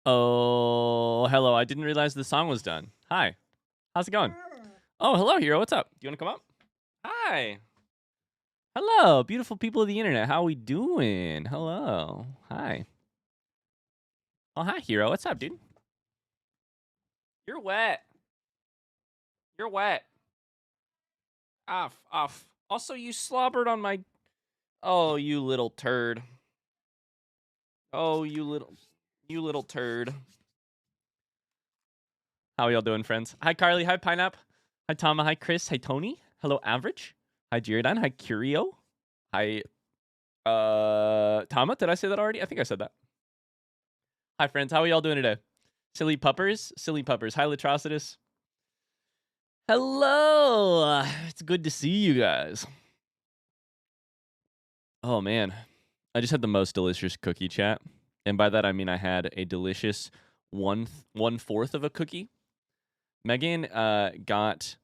Oh, hello. I didn't realize the song was done. Hi. How's it going? Oh, hello, Hero. What's up? Do you want to come up? Hi. Hello, beautiful people of the internet. How we doing? Hello. Hi. Oh, hi, Hero. What's up, dude? You're wet. You're wet. Off, off. Also, you slobbered on my... Oh, you little turd. Oh, you little turd. How are y'all doing, friends? Hi, Carly. Hi, Pineapple. Hi, Tama. Hi, Chris. Hi, Tony. Hello, Average. Hi, Jiridan. Hi, Curio. Hi, Tama. Did I say that already? I think I said that. Hi, friends. How are y'all doing today? Silly puppers. Silly puppers. Hi, Latrocitus. Hello. It's good to see you guys. Oh, man. I just had the most delicious cookie, chat. And by that, I mean I had a delicious one-fourth of a cookie. Megan got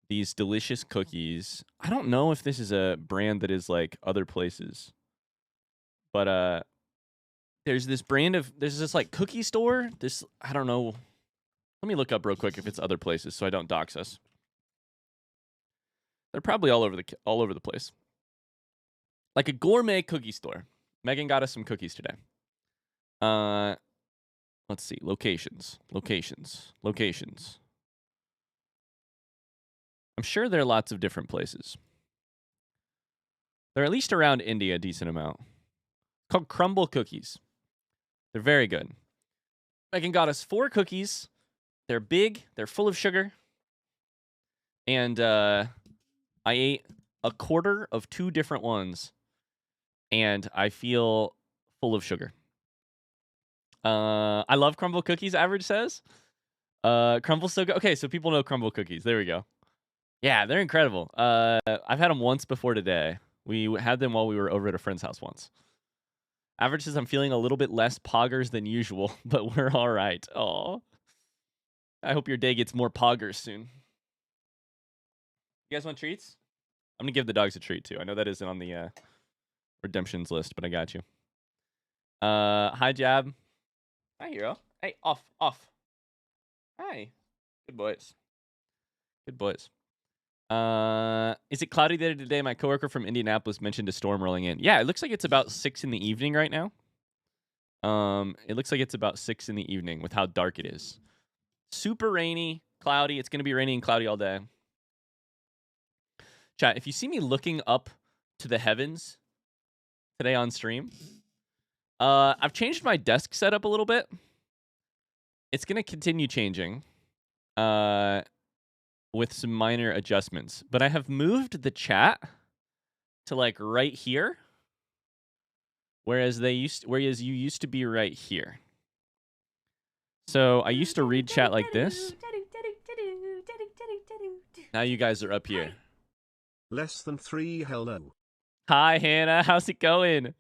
these delicious cookies. I don't know if this is a brand that is like other places. But there's this like cookie store. I don't know. Let me look up real quick if it's other places so I don't dox us. They're probably all over the place. Like a gourmet cookie store. Megan got us some cookies today. Let's see. Locations. I'm sure there are lots of different places. They're at least around India a decent amount. Called Crumble Cookies. They're very good. Megan got us 4 cookies. They're big. They're full of sugar. And I ate a quarter of 2 different ones. And I feel full of sugar. I love crumble cookies, Average says. Crumble's so good. Okay, so people know crumble cookies. There we go. Yeah, they're incredible. I've had them once before today. We had them while we were over at a friend's house once. Average says I'm feeling a little bit less poggers than usual, but we're all right. Aw. I hope your day gets more poggers soon. You guys want treats? I'm going to give the dogs a treat, too. I know that isn't on the redemptions list, but I got you. Hi, Jab. Hi, Hero. Hey, off. Hi. Good boys. Is it cloudy there today? My coworker from Indianapolis mentioned a storm rolling in. Yeah, it looks like it's about 6 in the evening right now. It looks like it's about 6 in the evening with how dark it is. Super rainy, cloudy. It's going to be rainy and cloudy all day. Chat, if you see me looking up to the heavens today on stream, I've changed my desk setup a little bit. It's going to continue changing with some minor adjustments. But I have moved the chat to like right here, whereas you used to be right here. So I used to read chat like this. Now you guys are up here. Less than 3. Hello. Hi, Hannah. How's it going?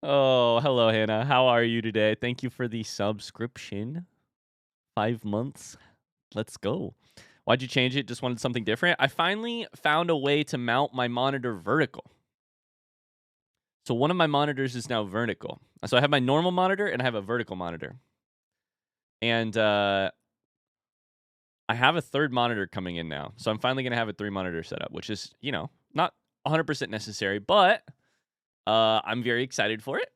Oh, hello, Hannah. How are you today? Thank you for the subscription. 5 months. Let's go. Why'd you change it? Just wanted something different? I finally found a way to mount my monitor vertical. So one of my monitors is now vertical. So I have my normal monitor and I have a vertical monitor. And I have a third monitor coming in now. So I'm finally going to have a 3-monitor setup, which is, not 100% necessary, but I'm very excited for it.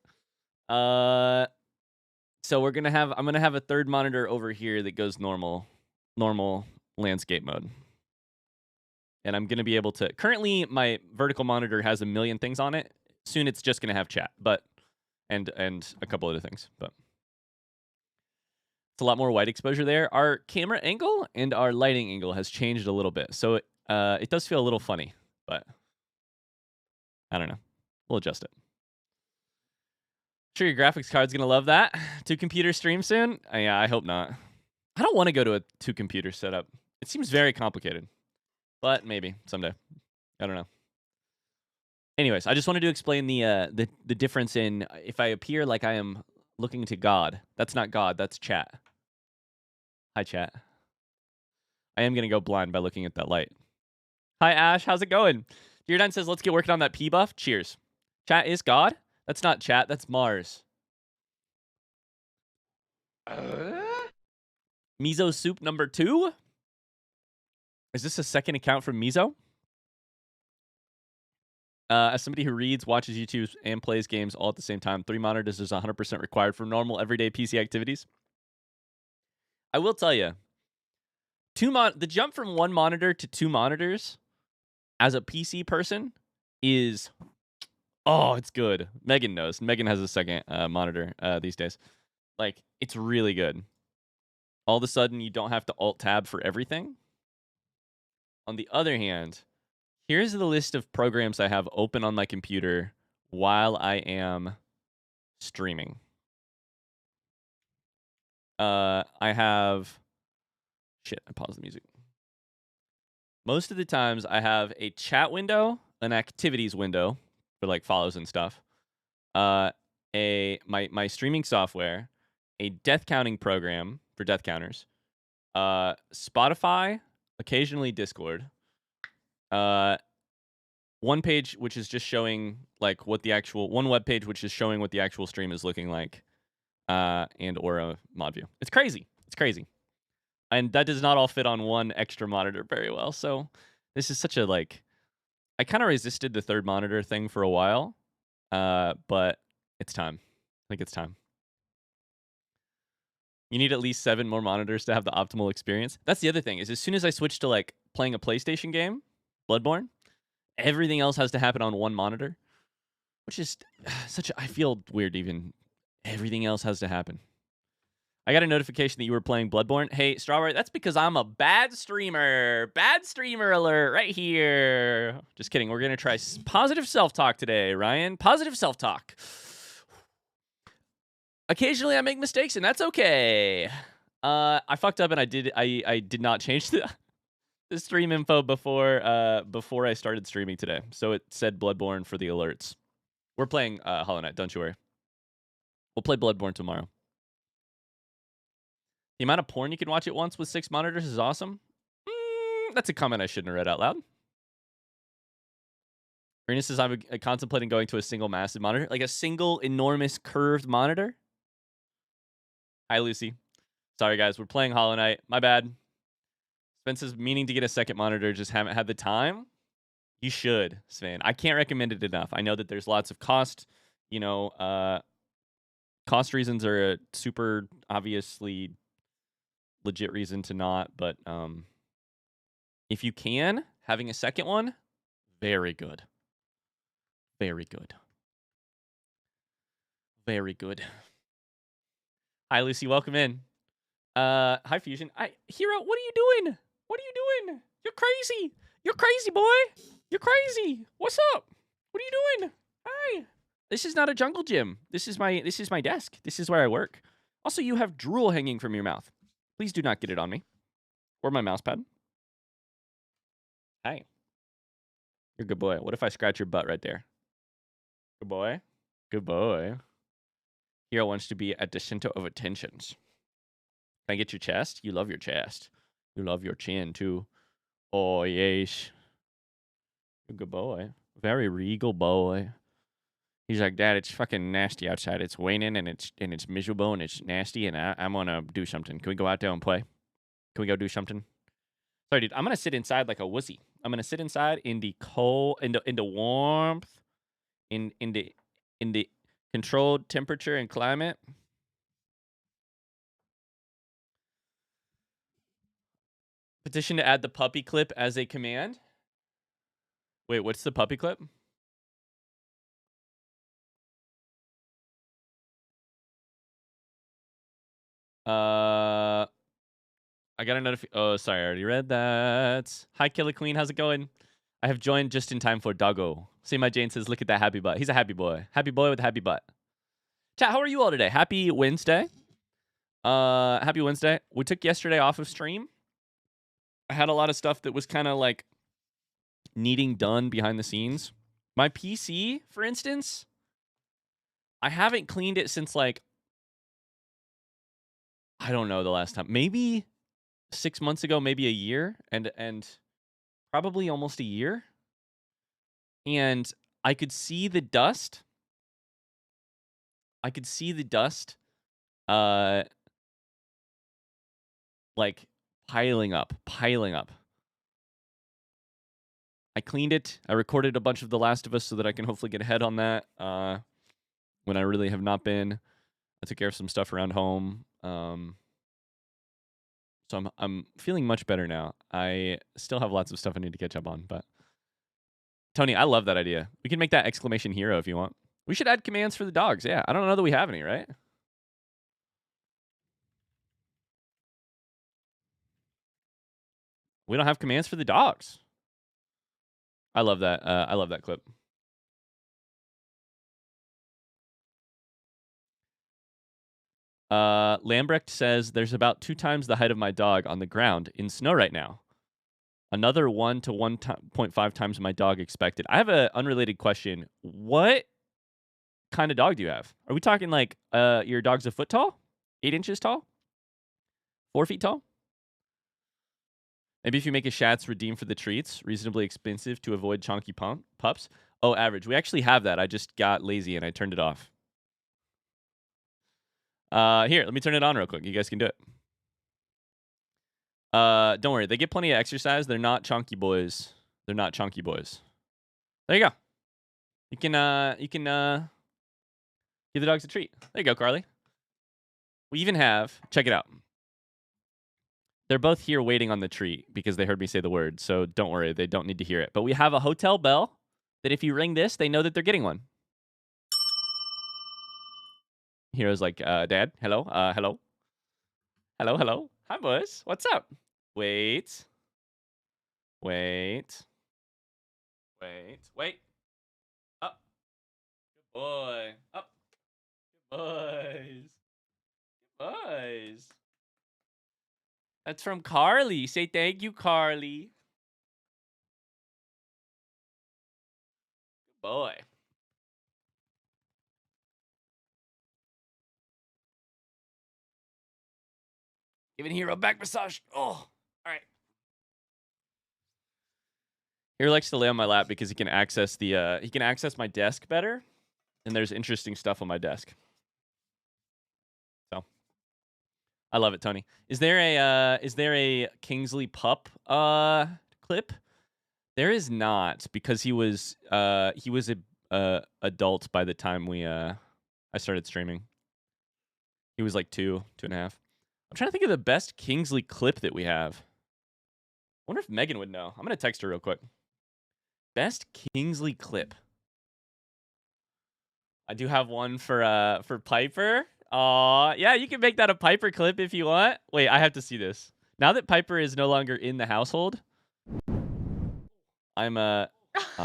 So I'm going to have a third monitor over here that goes normal landscape mode. And I'm going to be able to... Currently, my vertical monitor has a million things on it. Soon it's just going to have chat, and a couple other things, but it's a lot more white exposure there. Our camera angle and our lighting angle has changed a little bit, so it does feel a little funny, but I don't know. We'll adjust it. Sure, your graphics card's going to love that. 2-computer stream soon? Yeah, I hope not. I don't want to go to a 2-computer setup. It seems very complicated, but maybe someday. I don't know. Anyways, I just wanted to explain the difference in if I appear like I am looking to God. That's not God, that's chat. Hi, chat. I am going to go blind by looking at that light. Hi, Ash. How's it going? Deardan says, let's get working on that P buff. Cheers. Chat is God? That's not chat. That's Mars. Miso Soup number 2? Is this a second account from Miso? As somebody who reads, watches YouTube, and plays games all at the same time, 3 monitors is 100% required for normal, everyday PC activities. I will tell you, the jump from 1 monitor to 2 monitors as a PC person is, oh, it's good. Megan knows. Megan has a second monitor these days. Like, it's really good. All of a sudden, you don't have to Alt-Tab for everything. On the other hand, here's the list of programs I have open on my computer while I am streaming. I have... Shit, I paused the music. Most of the times, I have a chat window, an activities window for, like, follows and stuff, my streaming software, a death counting program for death counters, Spotify, occasionally Discord, one page which is just showing like what the actual one web page which is showing what the actual stream is looking like, and or a mod view. It's crazy. It's crazy. And that does not all fit on one extra monitor very well. So this is such a like I kind of resisted the third monitor thing for a while. But it's time. I think it's time. You need at least 7 more monitors to have the optimal experience. That's the other thing, is as soon as I switch to like playing a PlayStation game, Bloodborne, everything else has to happen on one monitor, which is I feel weird even. Everything else has to happen. I got a notification that you were playing Bloodborne. Hey, Strawberry, that's because I'm a bad streamer. Bad streamer alert right here. Just kidding. We're going to try positive self-talk today, Ryan. Positive self-talk. Occasionally I make mistakes, and that's okay. I fucked up, and I did not change the stream info before I started streaming today. So it said Bloodborne for the alerts. We're playing Hollow Knight, don't you worry. We'll play Bloodborne tomorrow. The amount of porn you can watch at once with 6 monitors is awesome. That's a comment I shouldn't have read out loud. Rena says, I'm contemplating going to a single massive monitor. Like a single enormous curved monitor? Hi, Lucy. Sorry, guys. We're playing Hollow Knight. My bad. Spence's meaning to get a second monitor, just haven't had the time. You should, Sven. I can't recommend it enough. I know that there's lots of cost. You know, cost reasons are a super obviously legit reason to not, but if you can, having a second one, very good. Very good. Very good. Hi, Lucy. Welcome in. Hi, Fusion. Hero, what are you doing? What are you doing? You're crazy. You're crazy, boy. You're crazy. What's up? What are you doing? Hi. This is not a jungle gym. This is my desk. This is where I work. Also, you have drool hanging from your mouth. Please do not get it on me. Or my mouse pad. Hi. You're a good boy. What if I scratch your butt right there? Good boy. Good boy. Hero wants to be at the center of attentions. Can I get your chest? You love your chest. You love your chin, too. Oh, yes. You're a good boy. Very regal boy. He's like, Dad, it's fucking nasty outside. It's raining, and it's miserable, and it's nasty, and I'm gonna do something. Can we go out there and play? Can we go do something? Sorry, dude. I'm gonna sit inside like a wussy. I'm gonna sit inside in the cold, in the warmth, in the controlled temperature and climate. Petition to add the puppy clip as a command. Wait, what's the puppy clip? I got a notification. Oh, sorry, I already read that. Hi, Killer Queen. How's it going? I have joined just in time for Doggo. See, my Jane says, look at that happy butt. He's a happy boy. Happy boy with a happy butt. Chat, how are you all today? Happy Wednesday. Happy Wednesday. We took yesterday off of stream. I had a lot of stuff that was kind of like needing done behind the scenes. My PC, for instance, I haven't cleaned it since like, I don't know the last time. Maybe 6 months ago, maybe a year, and probably almost a year. And I could see the dust. like piling up. I cleaned it. I recorded a bunch of The Last of Us so that I can hopefully get ahead on that when I really have not been. I took care of some stuff around home. So I'm feeling much better now. I still have lots of stuff I need to catch up on, but Tony, I love that idea. We can make that exclamation hero if you want. We should add commands for the dogs. Yeah, I don't know that we have any, right? We don't have commands for the dogs. I love that. I love that clip. Lambrecht says there's about 2 times the height of my dog on the ground in snow right now. Another 1 to 1.5 times my dog expected. I have an unrelated question. What kind of dog do you have? Are we talking like your dog's a foot tall? 8 inches tall? 4 feet tall? Maybe if you make a Schatz redeem for the treats, reasonably expensive to avoid chonky pups. Oh, average. We actually have that. I just got lazy and I turned it off. Here, let me turn it on real quick. You guys can do it. Don't worry. They get plenty of exercise. They're not chunky boys. They're not chunky boys. There you go. You can give the dogs a treat. There you go, Carly. We even have, check it out. They're both here waiting on the treat because they heard me say the word. So don't worry. They don't need to hear it. But we have a hotel bell that if you ring this, they know that they're getting one. Hero's like, Dad, hello, hello. Hello, hello. Hi, boys. What's up? Wait. Up. Good boy. Up. Good boys. Good boys. That's from Carly. Say thank you, Carly. Good boy. Giving Hero a back massage. Oh, all right. Hero likes to lay on my lap because he can access my desk better, and there's interesting stuff on my desk. So I love it, Tony. Is there a Kingsley pup clip? There is not, because he was a adult by the time I started streaming. He was like 2.5. I'm trying to think of the best Kingsley clip that we have. I wonder if Megan would know. I'm gonna text her real quick. Best Kingsley clip. I do have one for Piper. Aw, yeah, you can make that a Piper clip if you want. Wait, I have to see this. Now that Piper is no longer in the household, I'm oh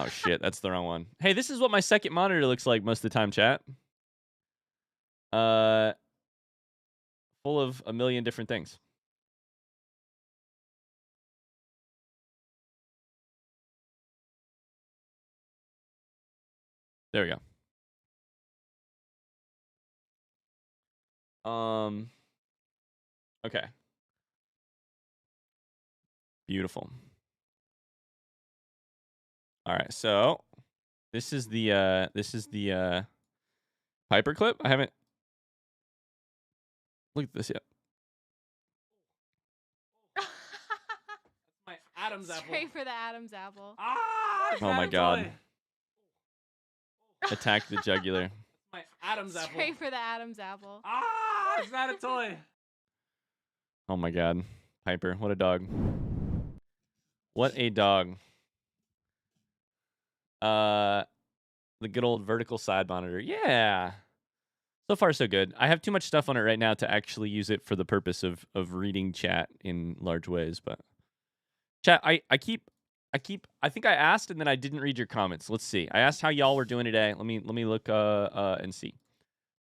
shit, that's the wrong one. Hey, this is what my second monitor looks like most of the time, chat. Full of a million different things. There we go. Okay. Beautiful. All right, so this is the Piper clip. I haven't looked at this yet. My Adam's apple. Straight for the Adam's apple. Ah! Oh my god. Attack the jugular. My Adam's apple. Straight for the Adam's apple. Ah! It's not a toy. Oh my god. Piper, what a dog. What a dog. The good old vertical side monitor. Yeah. So far, so good. I have too much stuff on it right now to actually use it for the purpose of reading chat in large ways. But chat, I think I asked and then I didn't read your comments. Let's see. I asked how y'all were doing today. Let me look and see.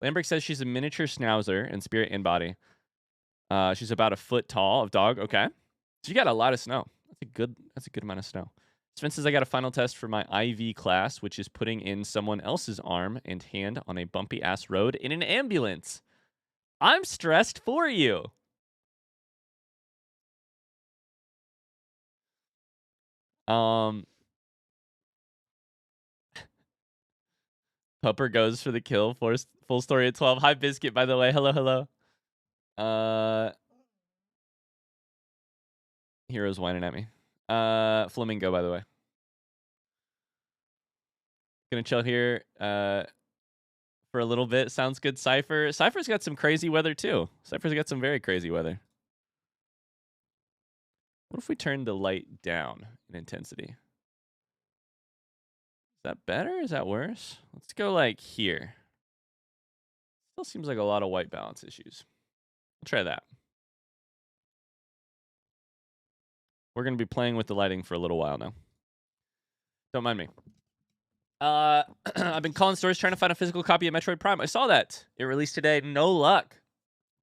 Lambrecht says she's a miniature schnauzer in spirit and body. She's about a foot tall of dog. Okay. So you got a lot of snow. That's a good amount of snow. Sven says I got a final test for my IV class, which is putting in someone else's arm and hand on a bumpy ass road in an ambulance. I'm stressed for you. Pupper goes for the kill. Full story at 12. Hi, Biscuit, by the way. Hello, hello. Hero's whining at me. Flamingo, by the way. Gonna chill here for a little bit. Sounds good, Cypher. Cypher's got some crazy weather, too. Cypher's got some very crazy weather. What if we turn the light down in intensity? Is that better? Is that worse? Let's go, like, here. Still seems like a lot of white balance issues. We'll try that. We're going to be playing with the lighting for a little while now. Don't mind me. I've been calling stores trying to find a physical copy of Metroid Prime. I saw that. It released today. No luck.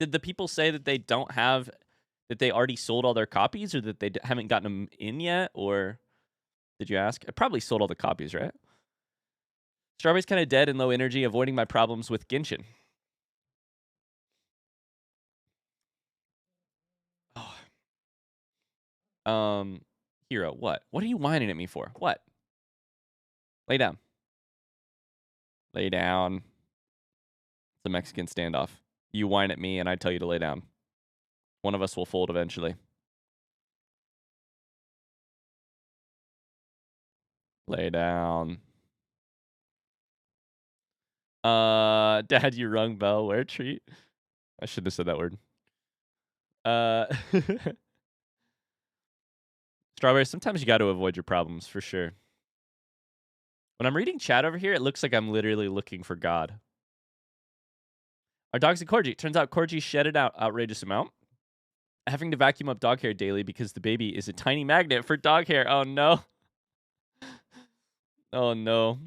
Did the people say that they don't have, that they already sold all their copies, or that they haven't gotten them in yet? Or did you ask? I probably sold all the copies, right? Strawberry's kind of dead and low energy, avoiding my problems with Genshin. Oh. Hero, what? What are you whining at me for? What? Lay down. Lay down. It's a Mexican standoff. You whine at me and I tell you to lay down. One of us will fold eventually. Lay down. Dad, you rung bell. Wear treat. I shouldn't have said that word. Strawberry, sometimes you got to avoid your problems, for sure. When I'm reading chat over here, it looks like I'm literally looking for God. Our dog's a Corgi. It turns out Corgi shed an outrageous amount. Having to vacuum up dog hair daily because the baby is a tiny magnet for dog hair. Oh, no. Oh, no.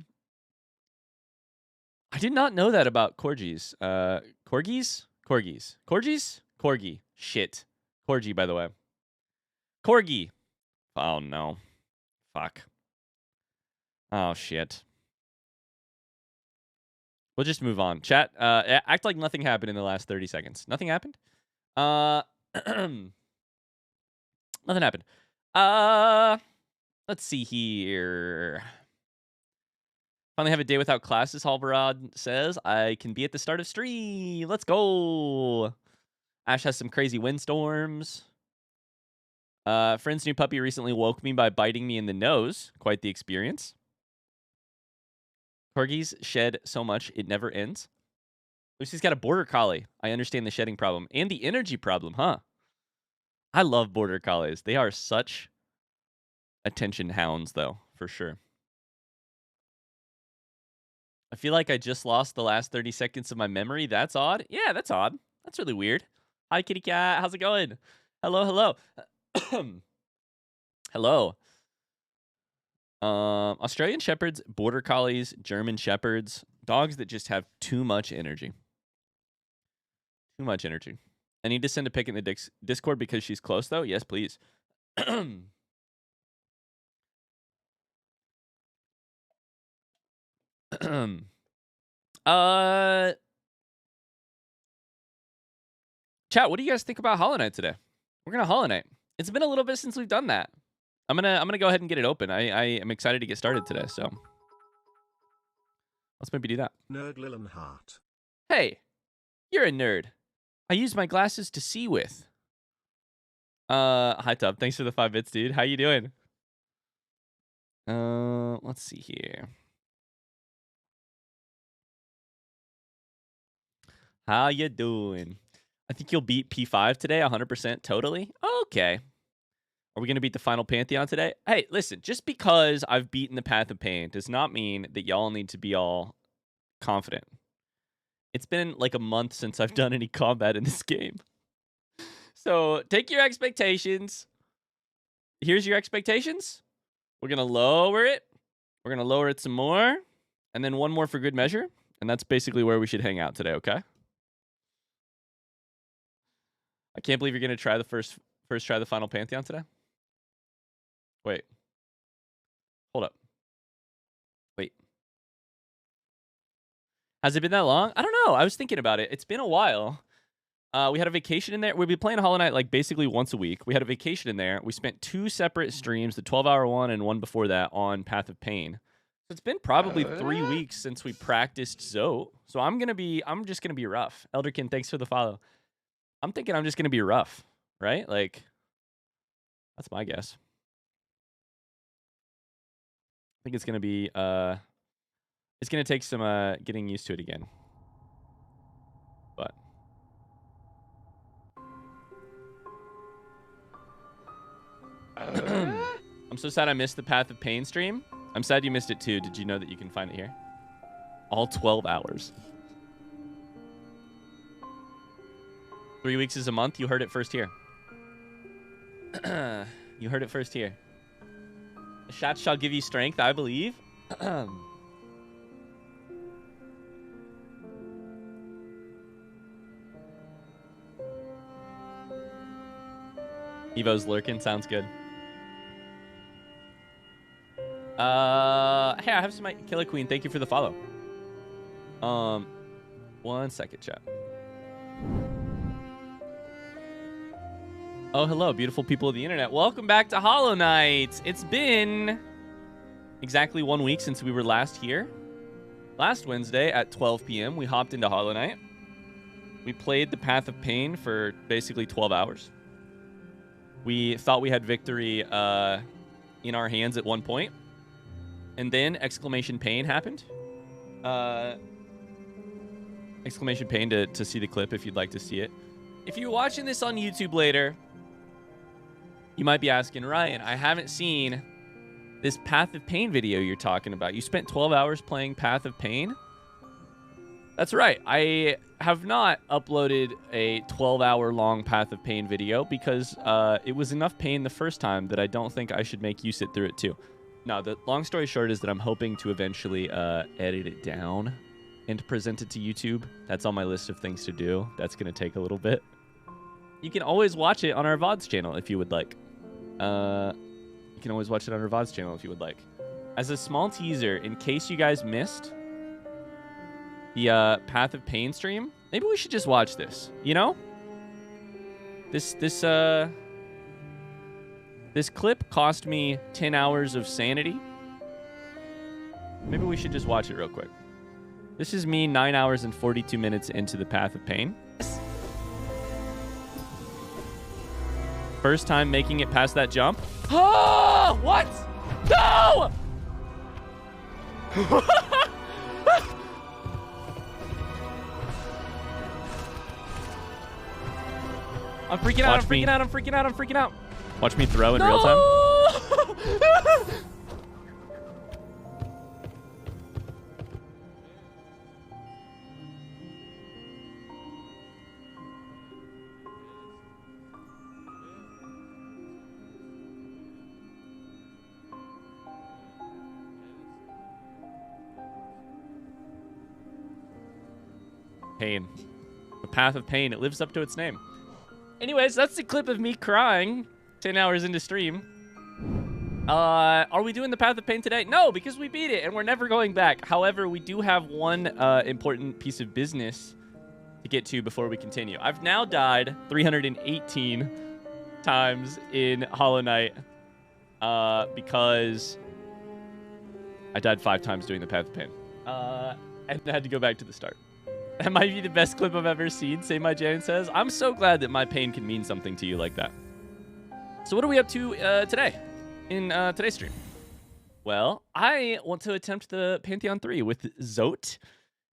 I did not know that about Corgis. Corgis? Corgis. Corgis? Corgi. Shit. Corgi, by the way. Corgi. Oh, no. Fuck. Oh, shit. We'll just move on. Chat, act like nothing happened in the last 30 seconds. Nothing happened? Nothing happened. Let's see here. Finally have a day without classes, Halvarad says. I can be at the start of stream. Let's go. Ash has some crazy windstorms. Friend's new puppy recently woke me by biting me in the nose. Quite the experience. Corgis shed so much, it never ends. Lucy's got a border collie. I understand the shedding problem. And the energy problem, huh? I love border collies. They are such attention hounds, though, for sure. I feel like I just lost the last 30 seconds of my memory. That's odd. Yeah, that's odd. That's really weird. Hi, kitty cat. How's it going? Hello, hello. Hello. Australian Shepherds, Border Collies, German Shepherds, dogs that just have too much energy. Too much energy. I need to send a pic in the Discord because she's close, though. Yes, please. Chat, what do you guys think about Hollow Knight today? We're gonna Hollow Knight. It's been a little bit since we've done that. I'm gonna go ahead and get it open. I am excited to get started today, so let's maybe do that. Nerd Lillenhart. Hey, you're a nerd. I use my glasses to see with. Hi Tub. Thanks for the 5 bits, dude. How you doing? Let's see here. How you doing? I think you'll beat P5 today, 100% totally. Okay. Are we going to beat the final Pantheon today? Hey, listen, just because I've beaten the Path of Pain does not mean that y'all need to be all confident. It's been like a month since I've done any combat in this game. So take your expectations. Here's your expectations. We're going to lower it. We're going to lower it some more. And then one more for good measure. And that's basically where we should hang out today, okay? I can't believe you're going to try the first try the final Pantheon today. Wait. Hold up. Wait. Has it been that long? I don't know. I was thinking about it. It's been a while. We had a vacation in there. We'd be playing Hollow Knight like basically once a week. We had a vacation in there. We spent 2 separate streams, the 12-hour one and one before that on Path of Pain. So it's been probably 3 weeks since we practiced Zoe. So I'm just gonna be rough. Elderkin, thanks for the follow. I'm thinking I'm just gonna be rough, right? Like, That's my guess. I think it's gonna be it's gonna take some getting used to it again. But I'm so sad I missed the Path of Pain stream. I'm sad you missed it too. Did you know that you can find it here? All 12 hours. 3 weeks is a month. You heard it first here. You heard it first here. The shots shall give you strength, I believe. Evo's lurking. Sounds good. Hey, I have some Killer Queen. Thank you for the follow. 1 second, chat. Oh, hello, beautiful people of the internet. Welcome back to Hollow Knight. It's been exactly 1 week since we were last here. Last Wednesday at 12 p.m., we hopped into Hollow Knight. We played the Path of Pain for basically 12 hours. We thought we had victory in our hands at one point. And then exclamation pain happened. Exclamation pain to see the clip if you'd like to see it. If you're watching this on YouTube later, you might be asking, Ryan, I haven't seen this Path of Pain video you're talking about. You spent 12 hours playing Path of Pain? That's right. I have not uploaded a 12-hour long Path of Pain video because it was enough pain the first time that I don't think I should make you sit through it too. No, the long story short is that I'm hoping to eventually edit it down and present it to YouTube. That's on my list of things to do. That's going to take a little bit. You can always watch it on our VODs channel if you would like. You can always watch it on our VODs channel if you would like. As a small teaser, in case you guys missed the Path of Pain stream, maybe we should just watch this, you know? This clip cost me 10 hours of sanity. Maybe we should just watch it real quick. This is me 9 hours and 42 minutes into the Path of Pain. First time making it past that jump. Oh, what? No! I'm freaking out, I'm freaking out, I'm freaking out, I'm freaking out. Watch me throw in real time. Pain. The Path of Pain. It lives up to its name. Anyways, that's the clip of me crying 10 hours into stream. Are we doing the Path of Pain today? No, because we beat it and we're never going back. However, we do have one important piece of business to get to before we continue. I've now died 318 times in Hollow Knight because I died 5 times doing the Path of Pain. And I had to go back to the start. That might be the best clip I've ever seen, Say My Jan says. I'm so glad that my pain can mean something to you like that. So what are we up to today in today's stream? Well, I want to attempt the Pantheon 3 with Zote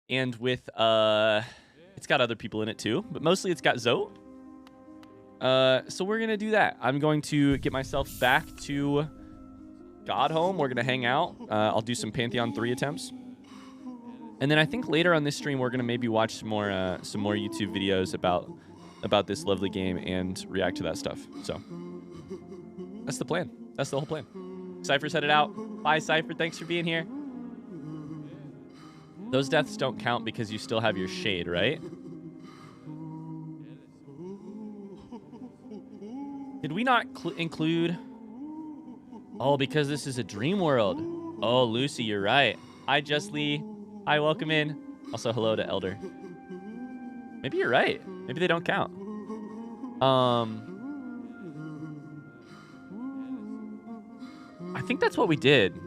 and with, it's got other people in it too, but mostly it's got Zote. So we're going to do that. I'm going to get myself back to Godhome. We're going to hang out. I'll do some Pantheon 3 attempts. And then I think later on this stream, we're going to maybe watch some more YouTube videos about this lovely game and react to that stuff. So that's the plan. That's the whole plan. Cypher's headed out. Bye, Cypher. Thanks for being here. Those deaths don't count because you still have your shade, right? Did we not include... Oh, because this is a dream world. Oh, Lucy, you're right. Hi, Just Lee. Hi, welcome in. Also, hello to Elder. Maybe you're right. Maybe they don't count. I think that's what we did.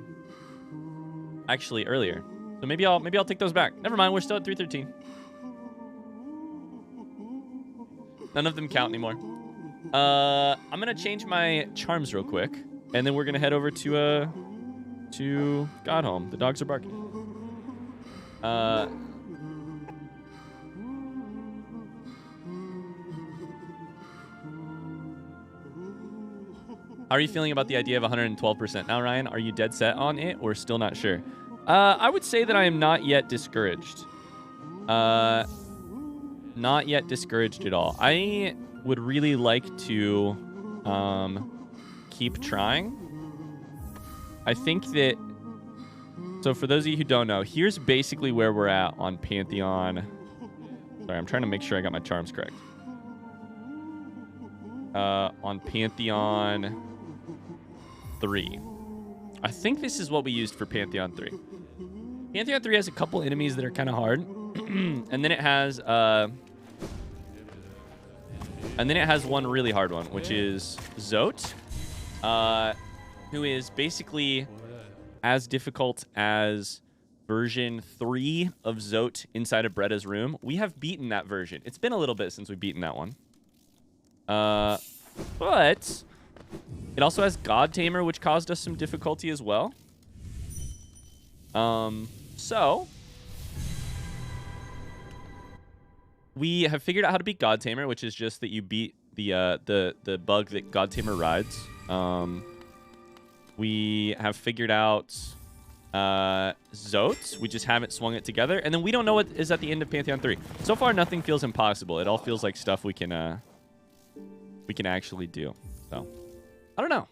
Actually, earlier. So maybe I'll take those back. Never mind. We're still at 313. None of them count anymore. I'm gonna change my charms real quick, and then we're gonna head over to Godhome. The dogs are barking. How are you feeling about the idea of 112% now, Ryan? Are you dead set on it or still not sure? I would say that I am not yet discouraged. Not yet discouraged at all. I would really like to keep trying. I think that... So for those of you who don't know, here's basically where we're at on Pantheon. Sorry, I'm trying to make sure I got my charms correct. On Pantheon 3. I think this is what we used for Pantheon 3. Pantheon 3 has a couple enemies that are kind of hard. And then it has one really hard one, which is Zote, who is basically as difficult as version 3 of Zote inside of Bretta's room. We have beaten that version. It's been a little bit since we've beaten that one. But it also has God Tamer, which caused us some difficulty as well. So we have figured out how to beat God Tamer, which is just that you beat the bug that God Tamer rides. We have figured out Zote. We just haven't swung it together. And then we don't know what is at the end of Pantheon 3. So far, nothing feels impossible. It all feels like stuff we can actually do. So, I don't know.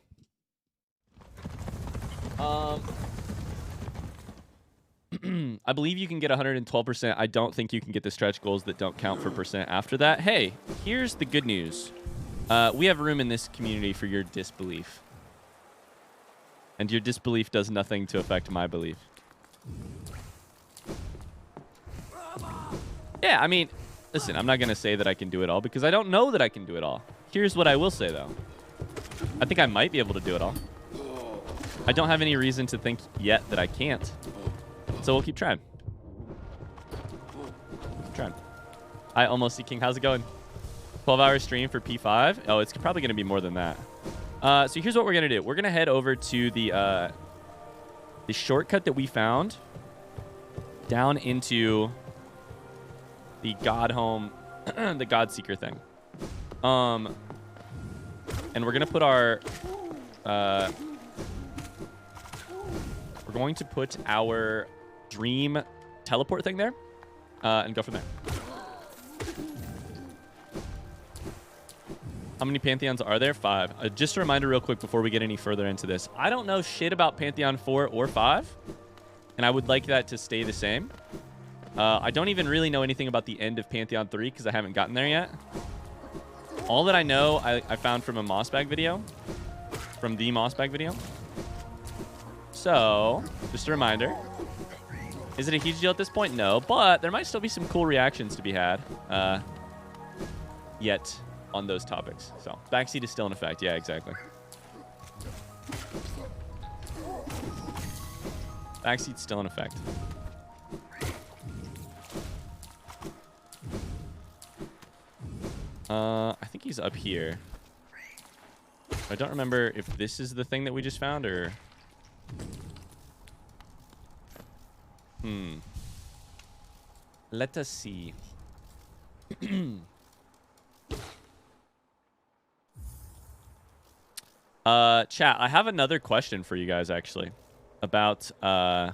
I believe you can get 112%. I don't think you can get the stretch goals that don't count for percent after that. Hey, here's the good news. We have room in this community for your disbelief. And your disbelief does nothing to affect my belief. Yeah, I mean, listen, I'm not going to say that I can do it all because I don't know that I can do it all. Here's what I will say, though. I think I might be able to do it all. I don't have any reason to think yet that I can't. So we'll keep trying. Keep trying. Hi, Almost See King. How's it going? 12-hour stream for P5. Oh, it's probably going to be more than that. So here's what we're going to do. We're going to head over to the shortcut that we found down into the God Home, the God Seeker thing. And we're going to put our... we're going to put our dream teleport thing there and go from there. How many Pantheons are there? 5. Just a reminder real quick before we get any further into this. I don't know shit about Pantheon 4 or 5, and I would like that to stay the same. I don't even really know anything about the end of Pantheon 3 because I haven't gotten there yet. All that I know, I found from a Mossbag video. From the Mossbag video. So, just a reminder. Is it a huge deal at this point? No, but there might still be some cool reactions to be had yet on those topics. So, backseat is still in effect. Yeah, exactly. Backseat's still in effect. I think he's up here. I don't remember if this is the thing that we just found or... Let us see. Chat, I have another question for you guys, actually. About, I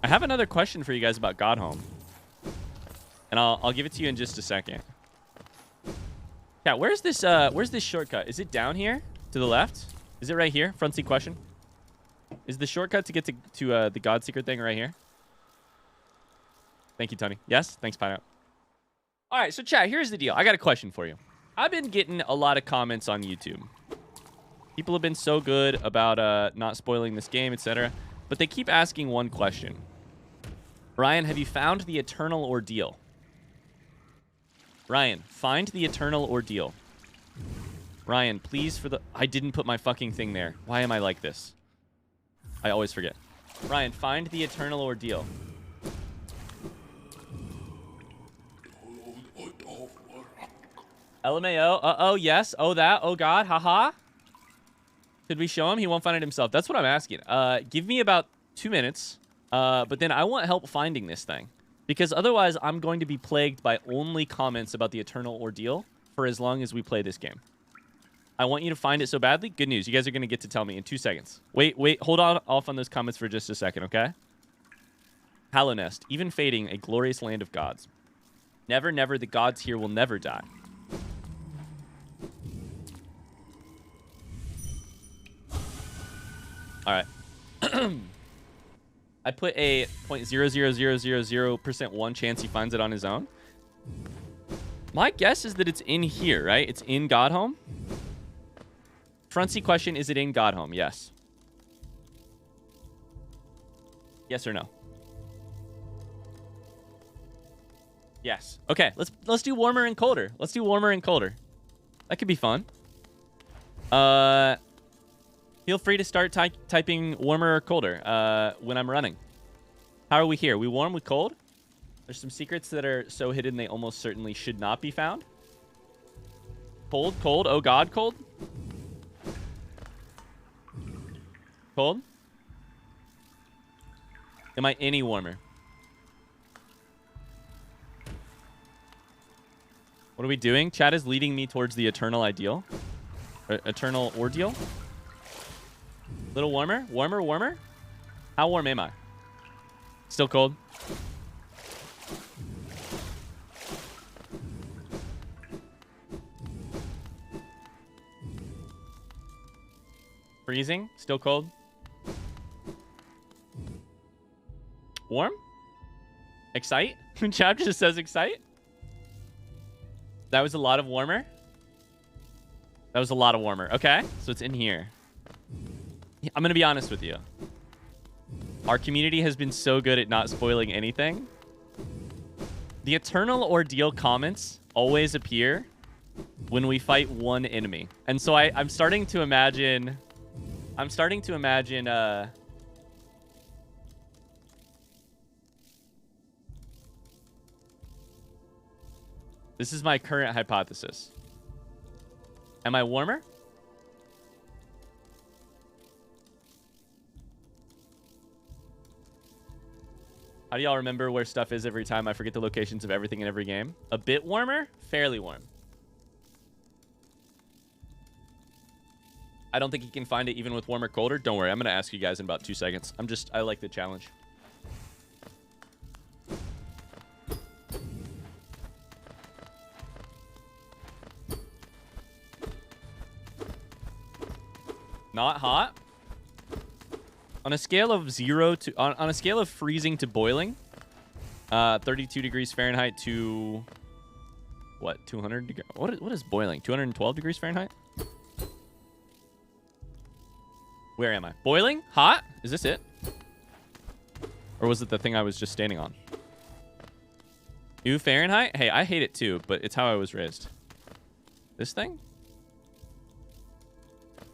have another question for you guys about Godhome. And I'll give it to you in just a second. Yeah, where's this shortcut? Is it down here to the left? Is it right here? Front seat question. Is the shortcut to get to the God Seeker thing right here? Thank you, Tony. Yes? Thanks, Pineapple. All right, so chat, here's the deal. I got a question for you. I've been getting a lot of comments on YouTube. People have been so good about not spoiling this game, etc. But they keep asking one question. Ryan, have you found the Eternal Ordeal? Ryan, find the Eternal Ordeal. Ryan, please for the... I didn't put my fucking thing there. Why am I like this? I always forget. Ryan, find the Eternal Ordeal. LMAO. Uh-oh, yes. Oh, that. Oh, God. Haha. Should we show him? He won't find it himself. That's what I'm asking. Give me about 2 minutes. But then I want help finding this thing. Because otherwise, I'm going to be plagued by only comments about the Eternal Ordeal for as long as we play this game. I want you to find it so badly. Good news. You guys are going to get to tell me in 2 seconds. Wait. Hold on off on those comments for just a second, okay? Hallow Nest. Even fading, a glorious land of gods. Never, never, the gods here will never die. All right. I put a 0.00000% one chance he finds it on his own. My guess is that it's in here, right? It's in Godhome. Frontsy question, is it in Godhome? Yes. Yes or no? Yes. Okay, let's do warmer and colder. Let's do warmer and colder. That could be fun. Feel free to start typing warmer or colder when I'm running. How are we here? We warm, we cold? There's some secrets that are so hidden they almost certainly should not be found. Cold, cold. Oh God, cold. Cold. Am I any warmer? What are we doing? Chat is leading me towards the eternal ideal. Eternal ordeal. Little warmer? Warmer, warmer? How warm am I? Still cold? Freezing? Still cold? Warm? Excite? Chat just says excite? That was a lot of warmer? That was a lot of warmer. Okay, so it's in here. I'm going to be honest with you. Our community has been so good at not spoiling anything. The Eternal Ordeal comments always appear when we fight one enemy. And so I'm starting to imagine... This is my current hypothesis. Am I warmer? How do y'all remember where stuff is every time? I forget the locations of everything in every game. A bit warmer? Fairly warm. I don't think he can find it even with warmer, colder. Don't worry, I'm going to ask you guys in about 2 seconds. I like the challenge. Not hot. On a scale of on a scale of freezing to boiling, 32 degrees Fahrenheit to what? 200 degrees. What is boiling? 212 degrees Fahrenheit? Where am I? Boiling? Hot? Is this it? Or was it the thing I was just standing on? 2 Fahrenheit? Hey, I hate it too, but it's how I was raised. This thing?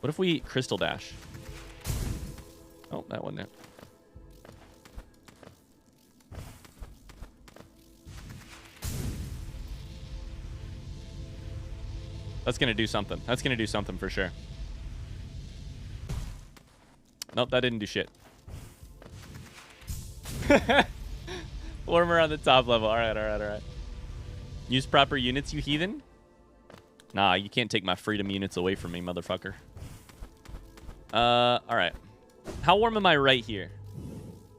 What if we crystal dash? Oh, that wasn't it. That's going to do something. That's going to do something for sure. Nope, that didn't do shit. Warmer on the top level. All right. Use proper units, you heathen. Nah, you can't take my freedom units away from me, motherfucker. All right. How warm am I right here?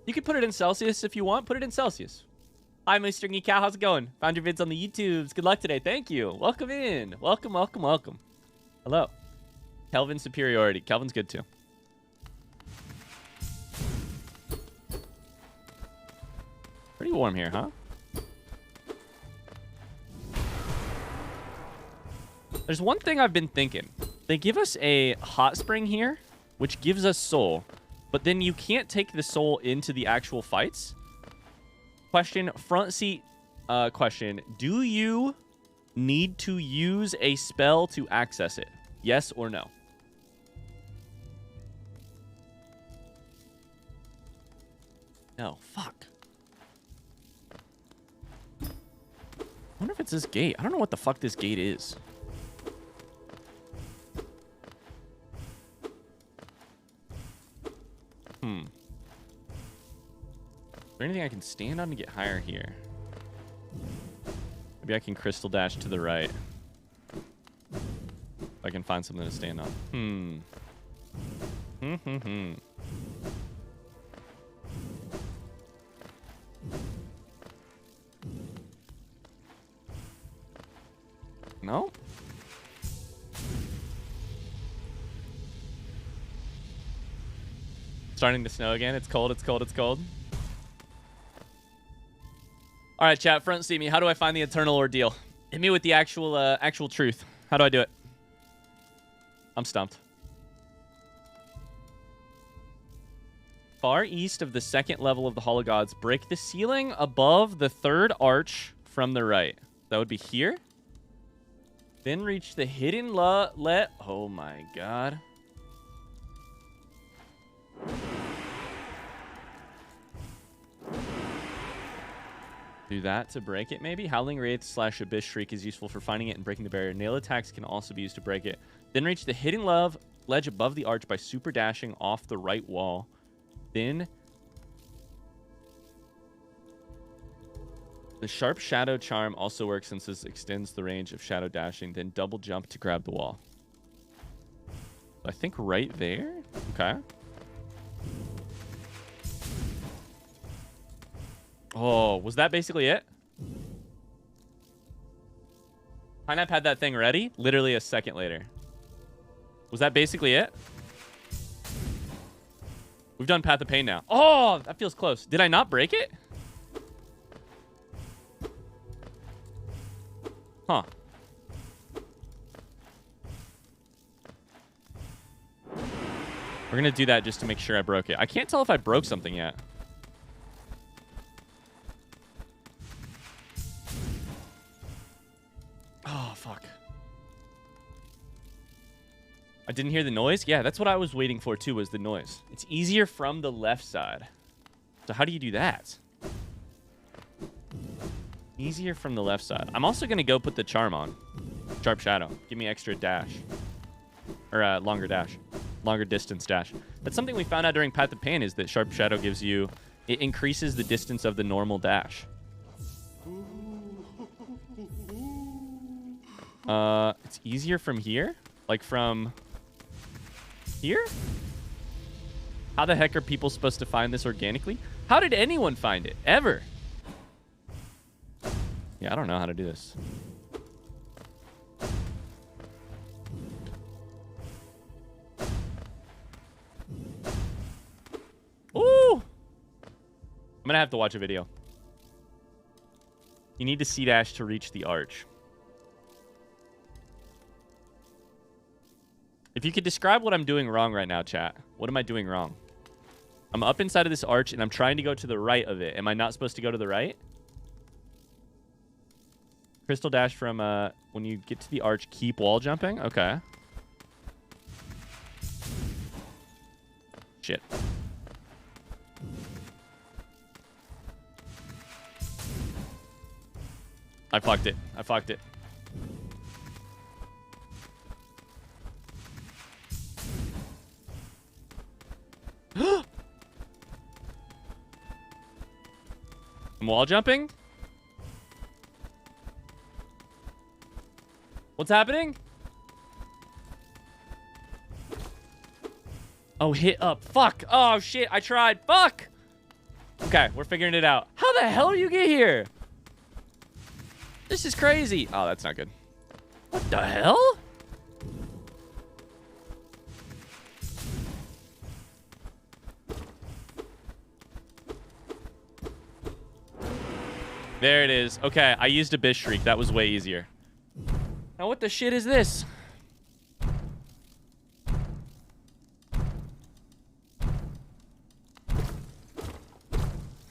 You can put it in Celsius if you want. Put it in Celsius. Hi, Mr. Stringy Cow. How's it going? Found your vids on the YouTubes. Good luck today. Thank you. Welcome in. Welcome. Hello. Kelvin superiority. Kelvin's good too. Pretty warm here, huh? There's one thing I've been thinking. They give us a hot spring here, which gives us soul, but then you can't take the soul into the actual fights. Question, front seat question. Do you need to use a spell to access it? Yes or no? No, fuck. I wonder if it's this gate. I don't know what the fuck this gate is. there anything I can stand on to get higher here? Maybe I can crystal dash to the right. If I can find something to stand on. No? Starting to snow again. It's cold, it's cold, it's cold. All right, chat, front seat me. How do I find the eternal ordeal? Hit me with the actual truth. How do I do it? I'm stumped. Far east of the second level of the Hall of Gods, break the ceiling above the third arch from the right. That would be here. Then reach the hidden oh my god. Do that to break it, maybe? Howling Wraith / Abyss Shriek is useful for finding it and breaking the barrier. Nail attacks can also be used to break it. Then reach the hidden ledge above the arch by super dashing off the right wall. Then the Sharp Shadow Charm also works since this extends the range of shadow dashing. Then double jump to grab the wall. I think right there? Okay. Oh, was that basically it? Pineapple had that thing ready literally a second later. Was that basically it? We've done Path of Pain now. Oh, that feels close. Did I not break it? Huh. We're going to do that just to make sure I broke it. I can't tell if I broke something yet. Oh, fuck. I didn't hear the noise? Yeah, that's what I was waiting for, too, was the noise. It's easier from the left side. So how do you do that? Easier from the left side. I'm also going to go put the charm on. Sharp Shadow. Give me extra dash. Or longer dash. Longer distance dash. That's something we found out during Path of Pain is that Sharp Shadow gives you... It increases the distance of the normal dash. It's easier from here? Like from... here? How the heck are people supposed to find this organically? How did anyone find it? Ever? Yeah, I don't know how to do this. Ooh! I'm gonna have to watch a video. You need to C-dash to reach the arch. If you could describe what I'm doing wrong right now, chat. What am I doing wrong? I'm up inside of this arch, and I'm trying to go to the right of it. Am I not supposed to go to the right? Crystal dash from, when you get to the arch, keep wall jumping? Okay. Shit. I fucked it. I fucked it. I'm wall jumping? What's happening? Oh, hit up. Fuck. Oh, shit. I tried. Fuck. Okay, we're figuring it out. How the hell do you get here? This is crazy. Oh, that's not good. What the hell? There it is. Okay, I used Abyss Shriek. That was way easier. Now, what the shit is this?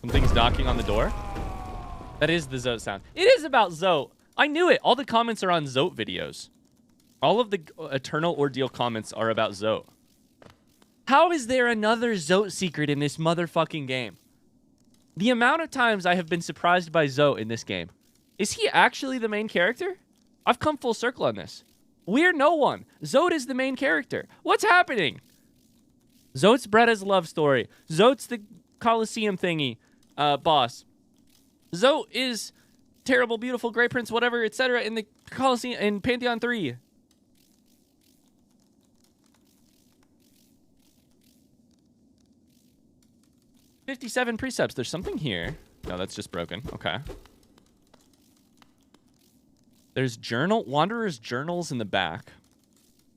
Something's knocking on the door. That is the Zote sound. It is about Zote. I knew it. All the comments are on Zote videos. All of the Eternal Ordeal comments are about Zote. How is there another Zote secret in this motherfucking game? The amount of times I have been surprised by Zote in this game. Is he actually the main character? I've come full circle on this. We're no one. Zote is the main character. What's happening? Zote's Bretta's love story. Zote's the Coliseum thingy. boss. Zoe is terrible, beautiful, great prince, whatever, etc. in the Colosseum in Pantheon 3. "57 precepts. There's something here. No, that's just broken. Okay. There's Wanderer's journals in the back.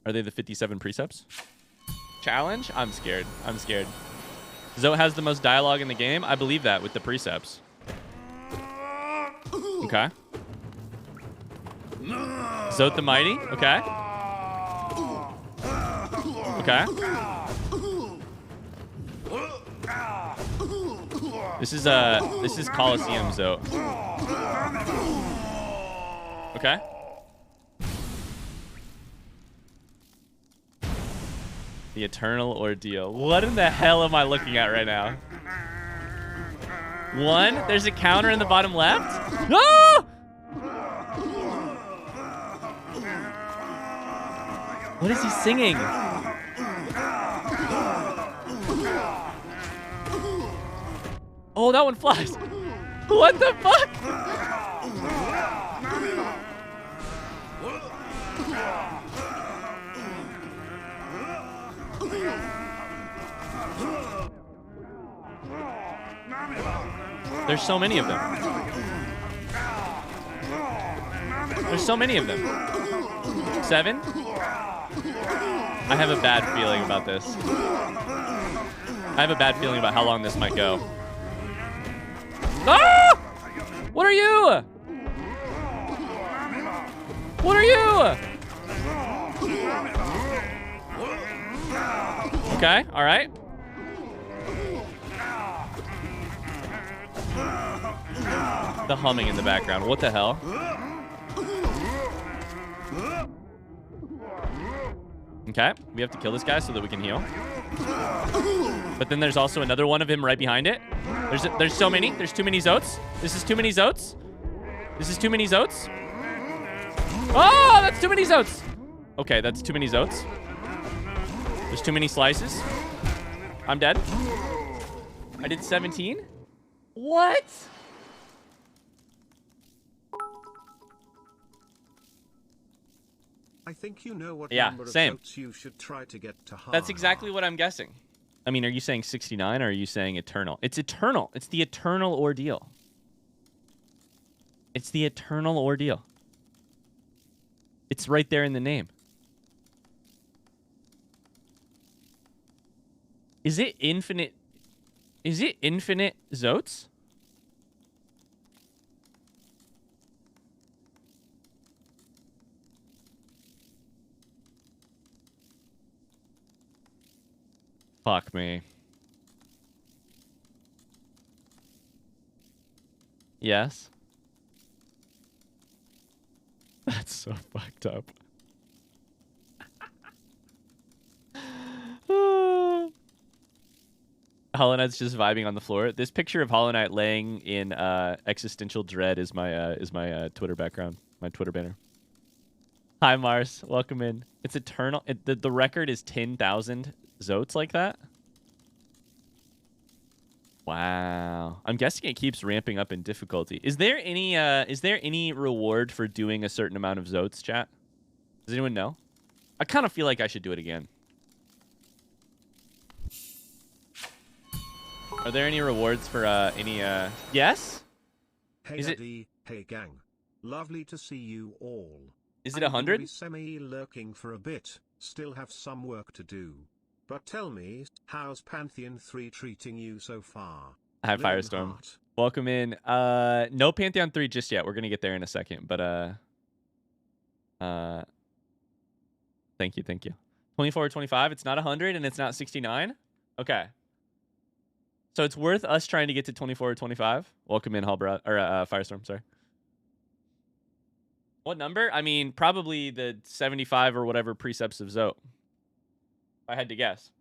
Are they the 57 precepts? Challenge? I'm scared. I'm scared. Zoe has the most dialogue in the game. I believe that with the precepts. Okay. Zoe the Mighty. Okay. Okay. This is Colosseum Zoe. Okay. The Eternal Ordeal. What in the hell am I looking at right now? 1. There's a counter in the bottom left. Ah! What is he singing? Oh, that one flies. What the fuck? There's so many of them. There's so many of them. 7? I have a bad feeling about this. I have a bad feeling about how long this might go. Ah! What are you? What are you? Okay, all right. The humming in the background. What the hell? Okay, we have to kill this guy so that we can heal. But then there's also another one of him right behind it. There's so many. There's too many Zotes. This is too many Zotes. This is too many Zotes. Oh, that's too many Zotes. Okay, that's too many Zotes. There's too many slices. I'm dead. I did 17. What? I think you know what number of votes you should try to get to hard. That's exactly what I'm guessing. I mean, are you saying 69 or are you saying eternal? It's eternal. It's the Eternal Ordeal. It's the Eternal Ordeal. It's right there in the name. Is it infinite? Is it infinite Zotes? Fuck me. Yes. That's so fucked up. Hollow Knight's just vibing on the floor. This picture of Hollow Knight laying in existential dread is my Twitter background, my Twitter banner. Hi Mars, welcome in. It's eternal. The record is 10,000 Zotes like that. Wow. I'm guessing it keeps ramping up in difficulty. Is there any reward for doing a certain amount of Zotes, chat? Does anyone know? I kind of feel like I should do it again. Are there any rewards for any yes? Hey Eddie, hey gang. Lovely to see you all. Is it 100? I'm semi-lurking for a bit, still have some work to do. But tell me, how's Pantheon 3 treating you so far? Hi Firestorm. Welcome in. No Pantheon 3 just yet. We're gonna get there in a second, but thank you. 24 or 25. It's not 100 and it's not 69. Okay. So it's worth us trying to get to 24 or 25. Welcome in, Firestorm. Sorry. What number? I mean, probably the 75 or whatever precepts of Zoe. If I had to guess.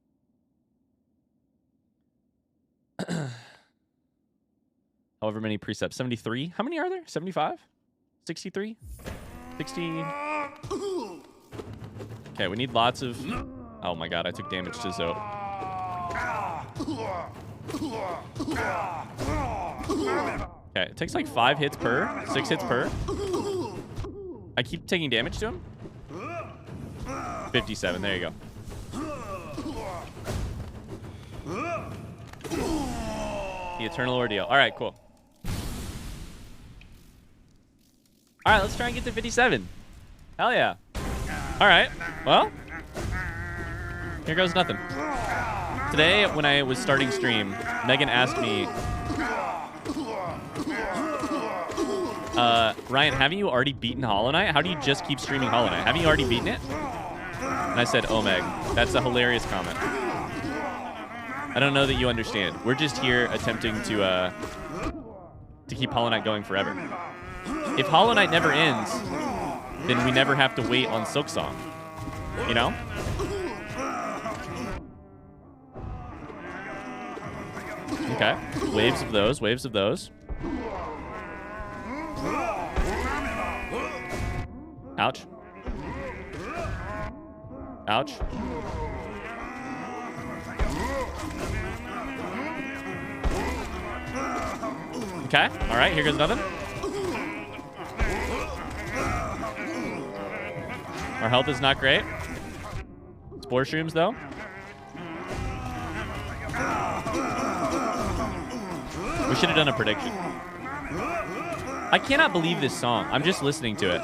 However many precepts. 73? How many are there? 75? 63? 60? Okay, we need lots of... Oh my god, I took damage to Zoe. Okay, it takes like 5 hits per, 6 hits per. I keep taking damage to him. 57, there you go. The Eternal Ordeal. All right, cool. All right, let's try and get to 57. Hell yeah. All right, well, here goes nothing. Today, when I was starting stream, Megan asked me, Ryan, haven't you already beaten Hollow Knight? How do you just keep streaming Hollow Knight? Haven't you already beaten it? And I said, oh, Meg, that's a hilarious comment. I don't know that you understand. We're just here attempting to keep Hollow Knight going forever. If Hollow Knight never ends, then we never have to wait on Silksong. You know? Okay. Waves of those, waves of those. Ouch. Ouch. Okay. All right. Here goes nothing. Our health is not great. Spore shrooms, though. We should have done a prediction. I cannot believe this song. I'm just listening to it.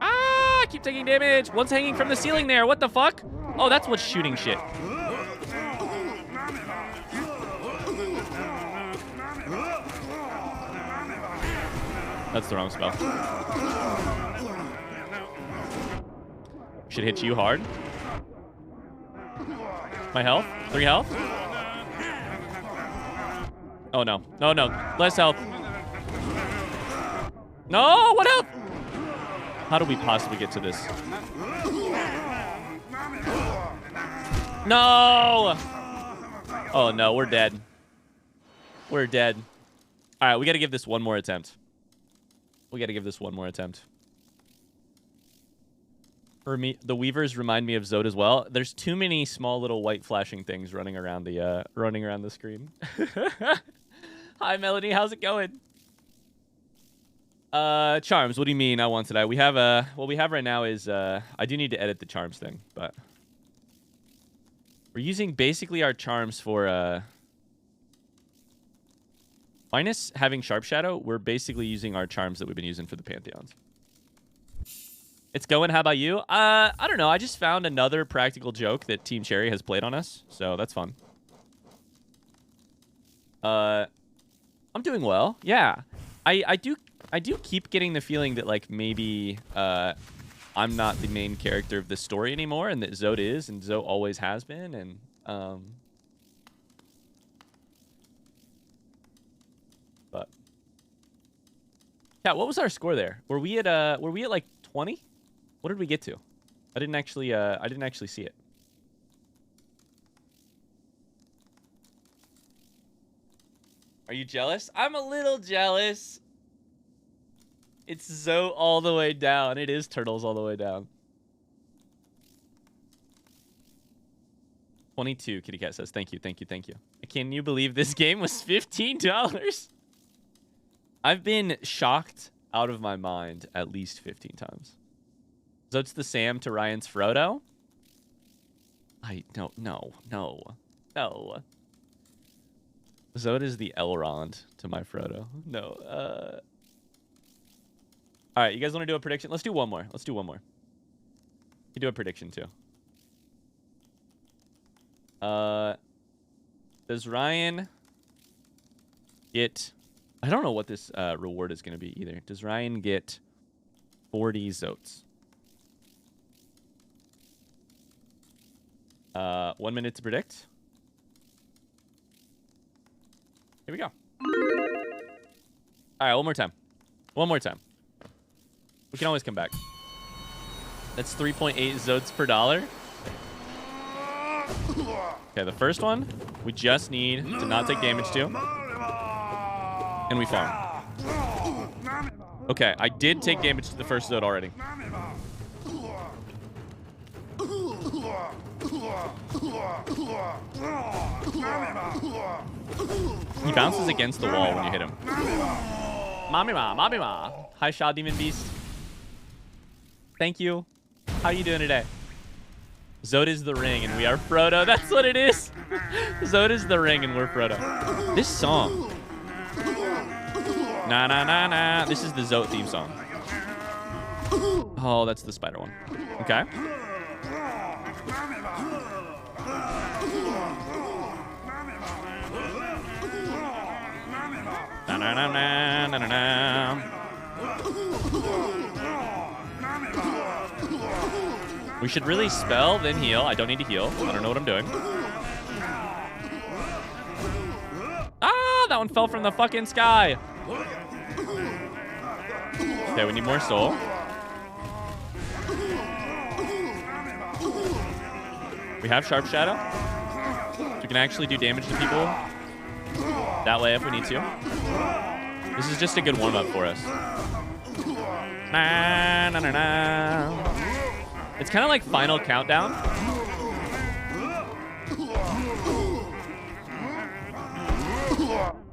Ah! I keep taking damage. One's hanging from the ceiling there. What the fuck? Oh, that's what's shooting shit. That's the wrong spell. Should hit you hard. My health? 3 health? Oh, no. No, no. Less health. No! What health? How do we possibly get to this? No! Oh, no. We're dead. We're dead. All right. We got to give this one more attempt. We got to give this one more attempt. For me, the Weavers remind me of Zod as well. There's too many small little white flashing things running around the screen. Hi, Melody. How's it going? Charms. What do you mean? I want today. We have what we have right now is I do need to edit the charms thing, but we're using basically our charms for minus having Sharp Shadow. We're basically using our charms that we've been using for the Pantheons. It's going. How about you? I don't know. I just found another practical joke that Team Cherry has played on us, so that's fun. I'm doing well. Yeah, I do keep getting the feeling that like maybe I'm not the main character of the story anymore, and that Zod is, and Zod always has been, and but yeah, what was our score there? Were we at like 20? What did we get to? I didn't actually see it. Are you jealous? I'm a little jealous. It's Zoe all the way down. It is Turtles all the way down. 22, Kitty Cat says. Thank you, thank you, thank you. Can you believe this game was $15? I've been shocked out of my mind at least 15 times. Zote's the Sam to Ryan's Frodo? No. Zote is the Elrond to my Frodo. No. All right, you guys want to do a prediction? Let's do one more. Let's do one more. You do a prediction too. Does Ryan get... I don't know what this reward is going to be either. Does Ryan get 40 Zotes? 1 minute to predict. Here we go. All right, one more time. One more time. We can always come back. That's 3.8 Zotes per dollar. Okay, the first one, we just need to not take damage to. And we farm. Okay, I did take damage to the first Zode already. He bounces against the wall when you hit him. Mamima, Mamima. Hi, Shaw Demon Beast. Thank you. How you doing today? Zod is the ring and we are Frodo. That's what it is. Zod is the ring and we're Frodo. This song. Na na na na. This is the Zod theme song. Oh, that's the spider one. Okay. Na na na na na na na. We should really spell, then heal. I don't need to heal. I don't know what I'm doing. Ah, that one fell from the fucking sky. Okay, we need more soul. We have Sharp Shadow. So we can actually do damage to people that way if we need to. This is just a good warm-up for us. Na, na, na, na. It's kind of like Final Countdown.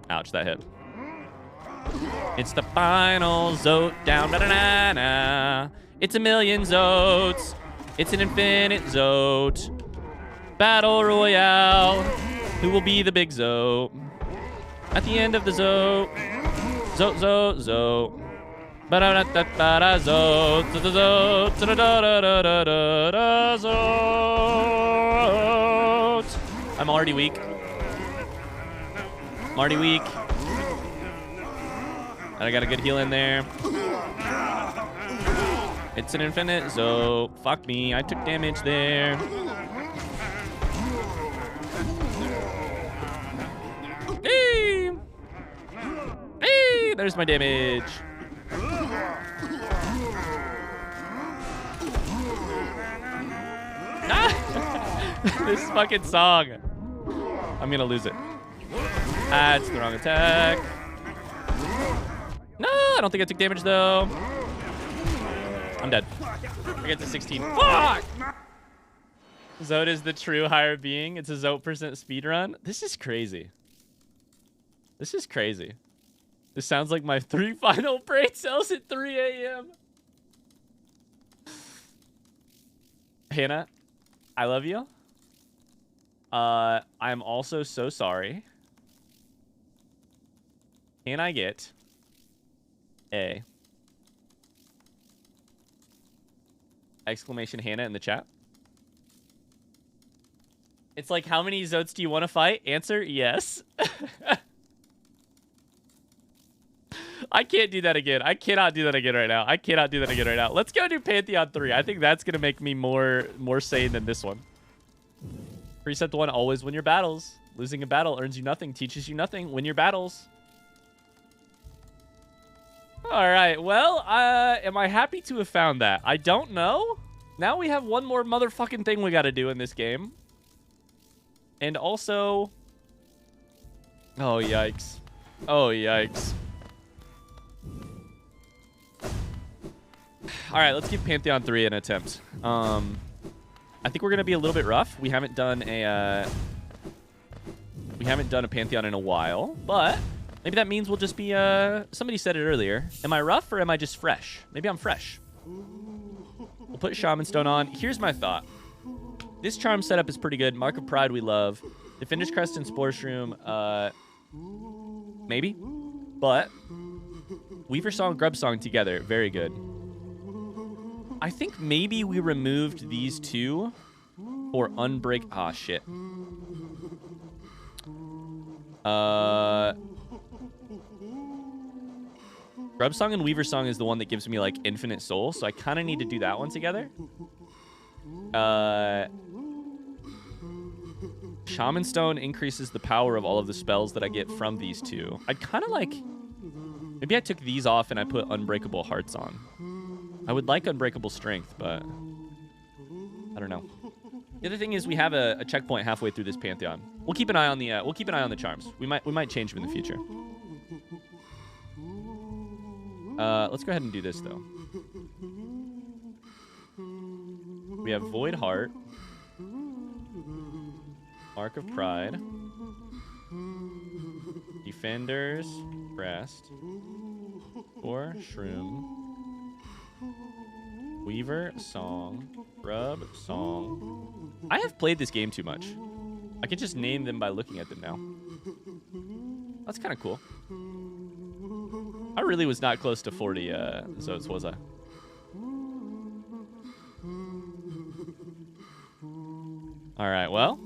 Ouch, that hit. It's the final Zote down. Da, da, da, da. It's a million Zotes. It's an infinite Zote. Battle Royale. Who will be the big Zote? At the end of the Zote. Zote, Zote, Zote. I'm already weak. I'm already weak. And I got a good heal in there. It's an infinite, so fuck me. I took damage there. Hey! Hey! There's my damage. This fucking song. I'm gonna lose it. Ah, it's the wrong attack. No, I don't think I took damage though. I'm dead. I get to 16. Fuck! Zod is the true higher being. It's a Zote percent speedrun. This is crazy. This is crazy. This sounds like my 3 final brain cells at 3 a.m. Hannah, I love you. I'm also so sorry. Can I get a exclamation Hannah in the chat? It's like, how many Zotes do you want to fight? Answer, yes. I can't do that again. I cannot do that again right now. I cannot do that again right now. Let's go do Pantheon 3. I think that's going to make me more sane than this one. Precept 1, always win your battles. Losing a battle earns you nothing, teaches you nothing. Win your battles. All right. Well, am I happy to have found that? I don't know. Now we have one more motherfucking thing we got to do in this game. And also... Oh, yikes. Oh, yikes. All right, let's give Pantheon 3 an attempt. I think we're gonna be a little bit rough. We haven't done a Pantheon in a while, but maybe that means we'll just be somebody said it earlier. Am I rough or am I just fresh? Maybe I'm fresh. We'll put Shaman Stone on. Here's my thought. This charm setup is pretty good. Mark of Pride we love. Defender's Crest and Spore Shroom, maybe. But Weaver Song, Grub Song together, very good. I think maybe we removed these two for Unbreak. Ah, shit. Grub Song and Weaver Song is the one that gives me, like, infinite soul, so I kind of need to do that one together. Shaman Stone increases the power of all of the spells that I get from these two. I'd kind of like... Maybe I took these off and I put Unbreakable Hearts on. I would like Unbreakable Strength, but... I don't know. The other thing is we have a checkpoint halfway through this Pantheon. We'll keep an eye on the charms. We might change them in the future. Let's go ahead and do this though. We have Void Heart. Mark of Pride. Defender's Crest. Or Shroom. Weaver Song. Grub Song. I have played this game too much. I can just name them by looking at them now. That's kind of cool. I really was not close to 40 zones, was I? All right, well.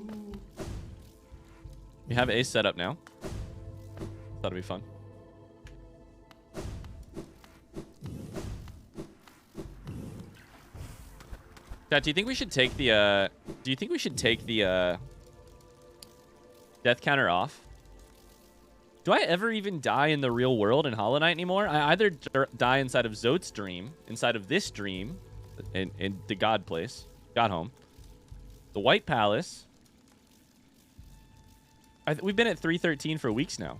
We have a setup now. That'll be fun. Chat, do you think we should take the death counter off? Do I ever even die in the real world in Hollow Knight anymore? I either die inside of Zot's dream, inside of this dream, in the God place, God home, the White Palace. We've been at 313 for weeks now.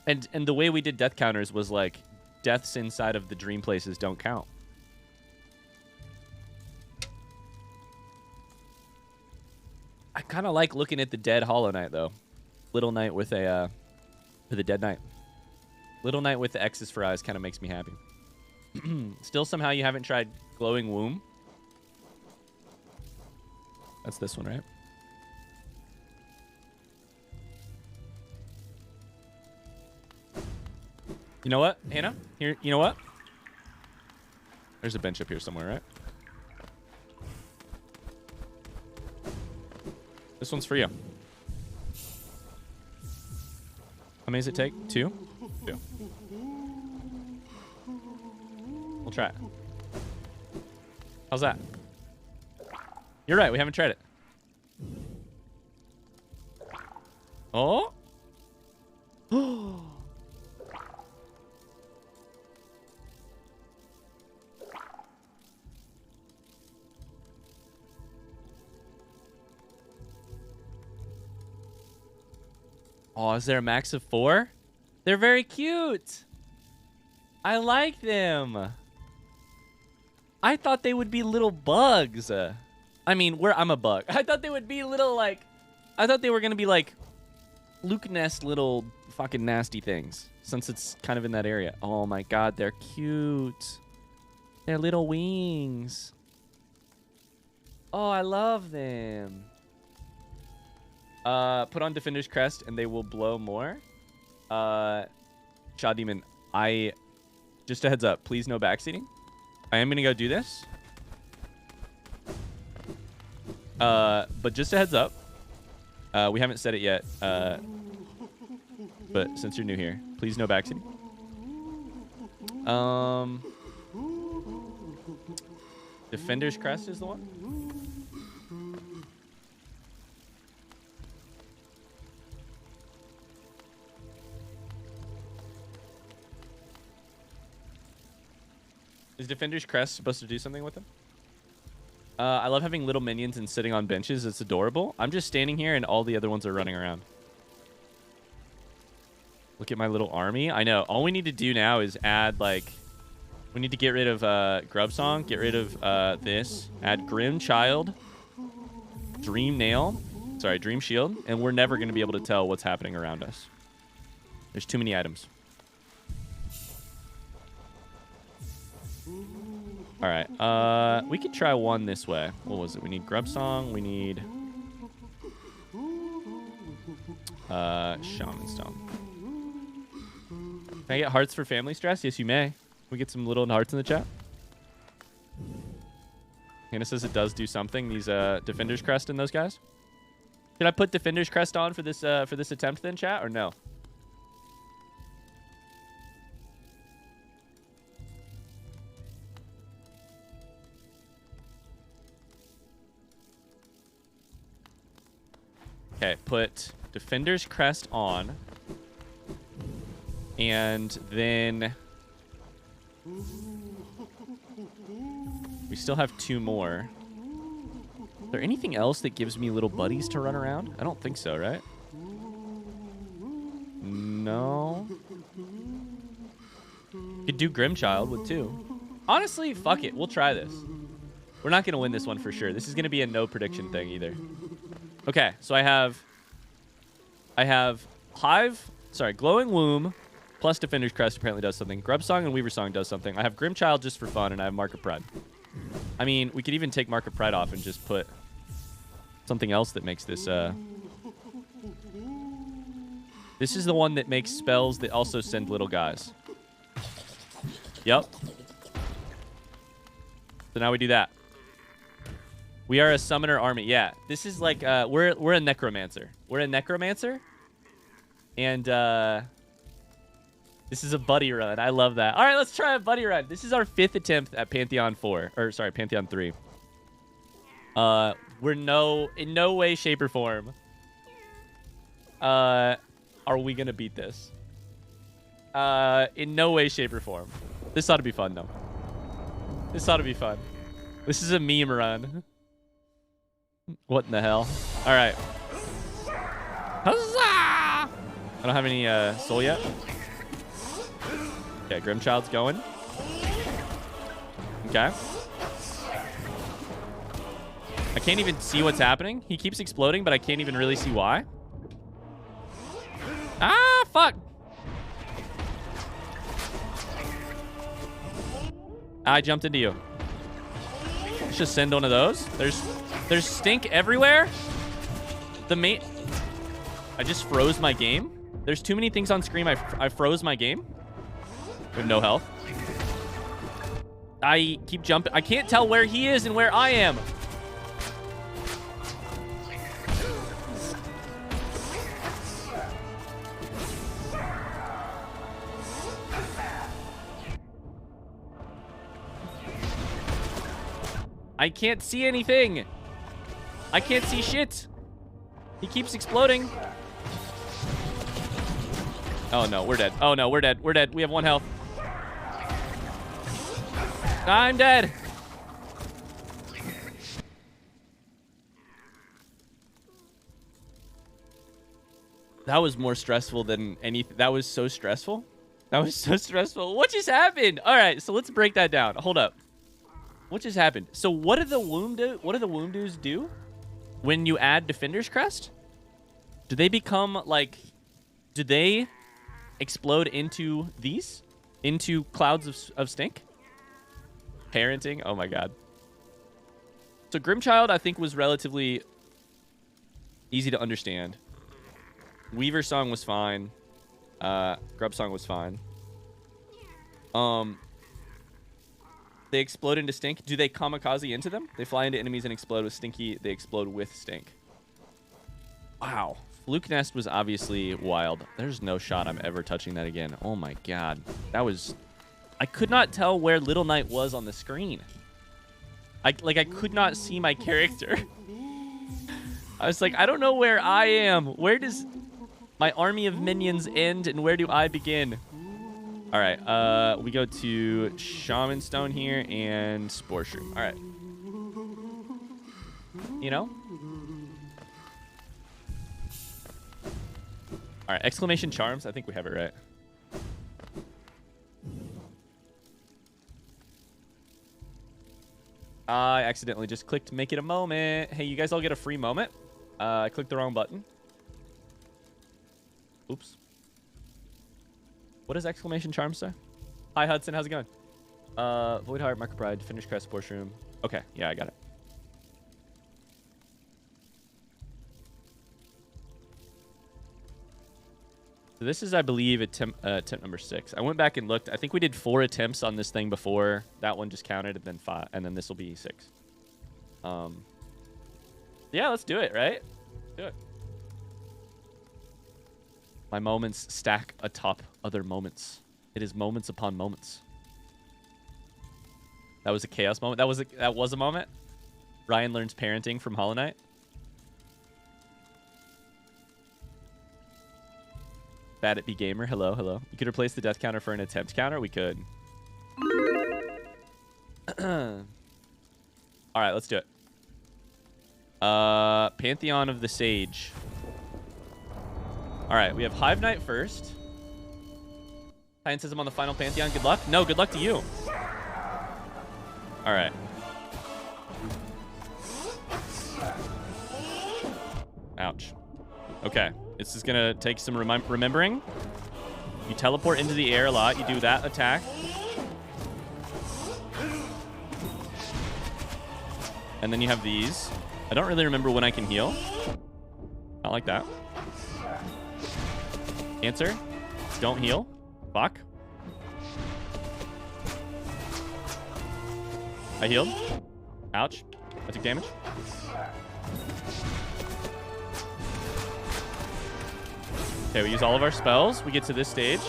And the way we did death counters was like, deaths inside of the dream places don't count. I kind of like looking at the dead Hollow Knight, though. Little Knight with a, with a dead Knight. Little Knight with the X's for eyes kind of makes me happy. Still, somehow you haven't tried Glowing Womb. That's this one, right? You know what, Hannah? Here, you know what? There's a bench up here somewhere, right? This one's for you. How many does it take? 2? 2. We'll try it. How's that? You're right, we haven't tried it. Oh! Oh, is there a max of 4? They're very cute. I like them. I thought they would be little bugs. I mean, I'm a bug. I thought they would be little, like... I thought they were going to be, like, Luke Nest little fucking nasty things. Since it's kind of in that area. Oh, my God. They're cute. They're little wings. Oh, I love them. Put on Defender's Crest and they will blow more. Shaw Demon, just a heads up, please no backseating. I am gonna go do this. But just a heads up. We haven't said it yet. But since you're new here, please no backseating. Defender's Crest is the one. Is Defender's Crest supposed to do something with him? I love having little minions and sitting on benches. It's adorable. I'm just standing here and all the other ones are running around. Look at my little army. I know. All we need to do now is add, like... We need to get rid of Grub Song. Get rid of this. Add Grim Child. Dream Nail. Sorry, Dream Shield. And we're never going to be able to tell what's happening around us. There's too many items. All right, we could try one this way. What was it? We need Grub Song. We need Shaman Stone. Can I get hearts for family stress? Yes, you may. Can we get some little hearts in the chat? Hannah says it does do something. These Defender's Crest and those guys. Should I put Defender's Crest on for this attempt then, chat, or no? Okay, put Defender's Crest on. And then... we still have 2 more. Is there anything else that gives me little buddies to run around? I don't think so, right? No. Could do Grimchild with 2. Honestly, fuck it. We'll try this. We're not going to win this one for sure. This is going to be a no prediction thing either. Okay, so I have Glowing Womb plus Defender's Crest apparently does something. Grub Song and Weaver Song does something. I have Grim Child just for fun, and I have Mark of Pride. I mean, we could even take Mark of Pride off and just put something else that makes this... This is the one that makes spells that also send little guys. Yep. So now we do that. We are a summoner army. Yeah, this is like we're a necromancer. We're a necromancer, and this is a buddy run. I love that. All right, let's try a buddy run. This is our 5th attempt at Pantheon 4, or sorry, Pantheon 3. We're in no way, shape, or form are we gonna beat this. In no way, shape, or form. This ought to be fun though. This ought to be fun. This is a meme run. What in the hell? All right. Huzzah! I don't have any soul yet. Okay, Grimchild's going. Okay. I can't even see what's happening. He keeps exploding, but I can't even really see why. Ah, fuck! I jumped into you. Let's just send one of those. There's stink everywhere. I just froze my game. There's too many things on screen. I froze my game. We have no health. I keep jumping. I can't tell where he is and where I am. I can't see anything. I can't see shit. He keeps exploding. Oh no, we're dead. Oh no, we're dead. We're dead. We have 1 health. I'm dead. That was more stressful than anything. That was so stressful. That was so stressful. What just happened? All right, so let's break that down. Hold up. What just happened? So what did the womb do? What do the womb dews do when you add Defender's Crest? Do they become like... Do they explode into these? Into clouds of stink? Parenting? Oh my god. So Grimchild, I think, was relatively easy to understand. Weaver Song was fine. Grub Song was fine. They explode into stink. Do they kamikaze into them? They fly into enemies and explode with stinky. They explode with stink. Wow. Fluke Nest was obviously wild. There's no shot I'm ever touching that again. Oh my god. That was... I could not tell where Little Knight was on the screen. I could not see my character. I was like, I don't know where I am. Where does my army of minions end and where do I begin? All right, we go to Shaman Stone here and Spore Shroom. All right. You know? All right, Exclamation Charms. I think we have it right. I accidentally just clicked make it a moment. Hey, you guys all get a free moment. I clicked the wrong button. Oops. What does Exclamation Charm say? Hi, Hudson. How's it going? Void Heart, Mark of Pride, Defender's Crest, Spore Shroom. Okay. Yeah, I got it. So this is, I believe, attempt number 6. I went back and looked. I think we did 4 attempts on this thing before. That one just counted, and then 5, and then this will be 6. Yeah, let's do it, right? Do it. My moments stack atop other moments. It is moments upon moments. That was a chaos moment. That was a moment. Ryan learns parenting from Hollow Knight. Bad at B Gamer. Hello, hello. You could replace the death counter for an attempt counter. We could. All right, let's do it. Pantheon of the Sage. All right, we have Hive Knight first. Titan says I'm on the final Pantheon. Good luck. No, good luck to you. All right. Ouch. Okay. This is gonna take some remembering. You teleport into the air a lot. You do that attack. And then you have these. I don't really remember when I can heal. Not like that. Answer. Don't heal. Fuck. I healed. Ouch. I took damage. Okay, we use all of our spells. We get to this stage.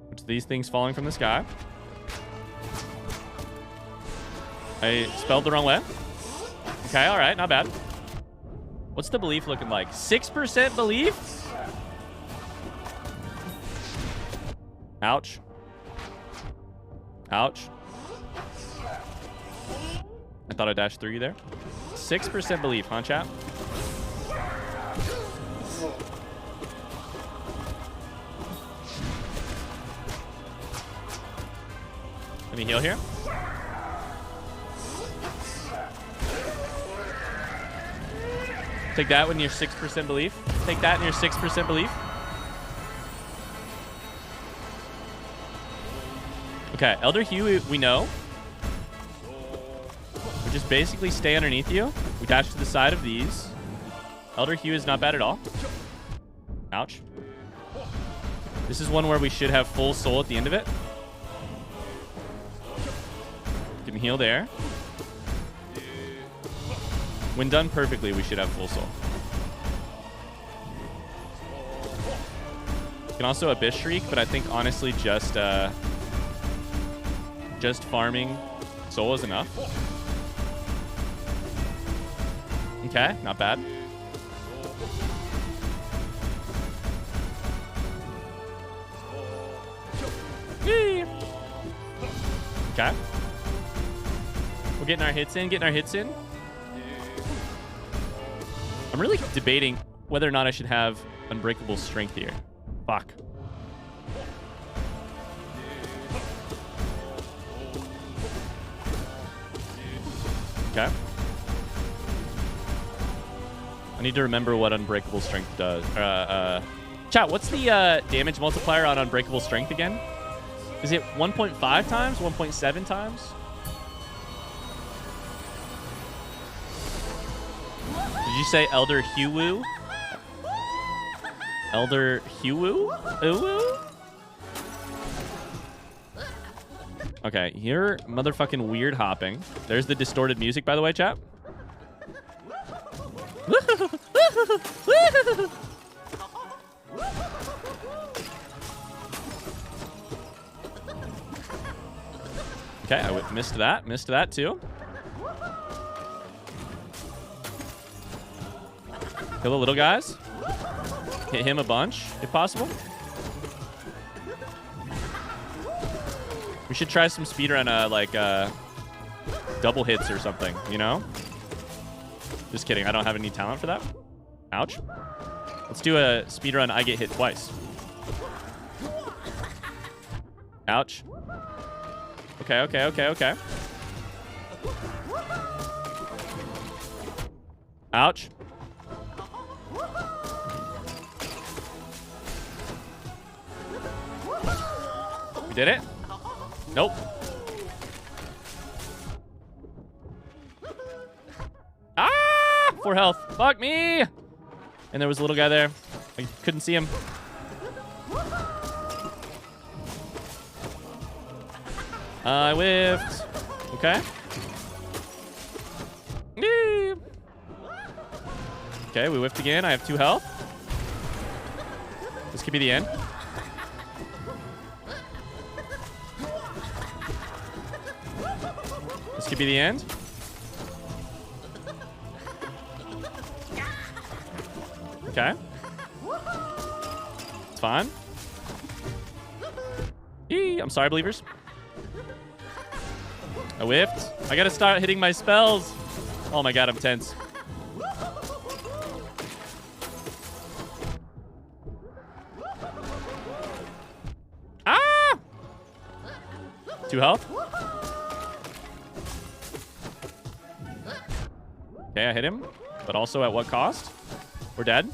Which these things falling from the sky. I spelled the wrong way. Okay, all right, not bad. What's the belief looking like? 6% belief? Ouch. Ouch. I thought I dashed through you there. 6% belief, huh, chat? Let me heal here. Take that when you're 6% belief. Take that and you're 6% belief. Okay, Elder Hue, we know. We just basically stay underneath you. We dash to the side of these. Elder Hue is not bad at all. Ouch. This is one where we should have full soul at the end of it. Can heal there. When done perfectly, we should have full soul. You can also Abyss Shriek, but I think honestly just farming soul is enough. Okay, not bad. Yee. Okay. We're getting our hits in, I'm really debating whether or not I should have Unbreakable Strength here. Fuck. Okay. I need to remember what Unbreakable Strength does. Chat, what's the damage multiplier on Unbreakable Strength again? Is it 1.5 times? 1.7 times? Did you say Elder Hue? Elder Hue? Okay, you're motherfucking weird hopping. There's the distorted music, by the way, chat. Okay, I missed that. Missed that, too. Kill the little guys. Hit him a bunch, if possible. We should try some speedrun, double hits or something, you know? Just kidding. I don't have any talent for that. Ouch. Let's do a speedrun. I get hit twice. Ouch. Okay. Ouch. We did it? Nope. Ah! 4 health. Fuck me! And there was a little guy there. I couldn't see him. I whiffed. Okay. Okay, we whiffed again. I have 2 health. This could be the end. This could be the end. Okay. It's fine. I'm sorry, believers. I whiffed. I gotta start hitting my spells. Oh my god, I'm tense. Ah! 2 health. Okay, I hit him. But also at what cost? We're dead.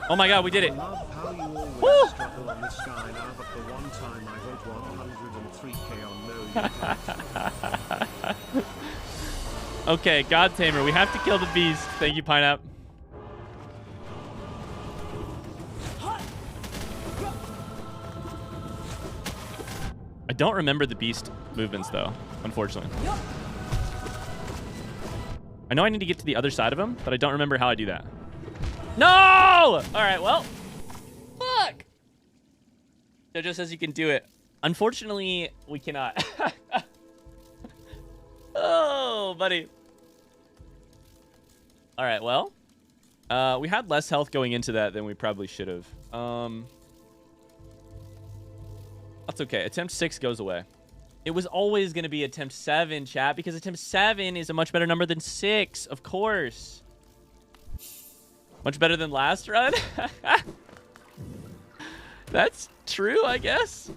Oh my god, we did it. I love how you always Woo! struggle on this guy now, but the one time I vote 103k on no, you can't. Okay, God Tamer, we have to kill the beast. Thank you, Pineapple. I don't remember the beast movements, though, unfortunately. I know I need to get to the other side of him, but I don't remember how I do that. No! All right, well. Fuck! Jojo says you can do it. Unfortunately, we cannot. Oh, buddy. All right, well. We had less health going into that than we probably should have. That's okay. Attempt 6 goes away. It was always going to be attempt 7, chat, because attempt 7 is a much better number than 6, of course. Much better than last run? That's true, I guess.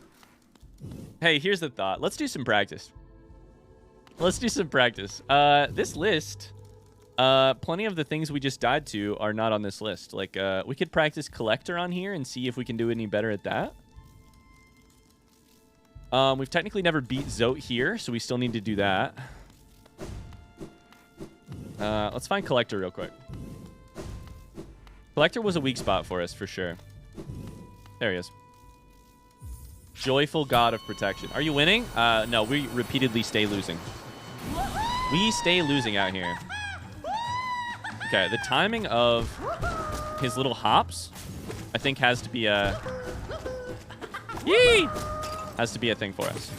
Hey, here's the thought. Let's do some practice. Let's do some practice. This list, plenty of the things we just died to are not on this list. Like, we could practice Collector on here and see if we can do any better at that. We've technically never beat Zote here, so we still need to do that. Let's find Collector real quick. Collector was a weak spot for us, for sure. There he is. Joyful God of Protection. Are you winning? No, we repeatedly stay losing. We stay losing out here. Okay, the timing of his little hops, I think, has to be a... Yee! Has to be a thing for us.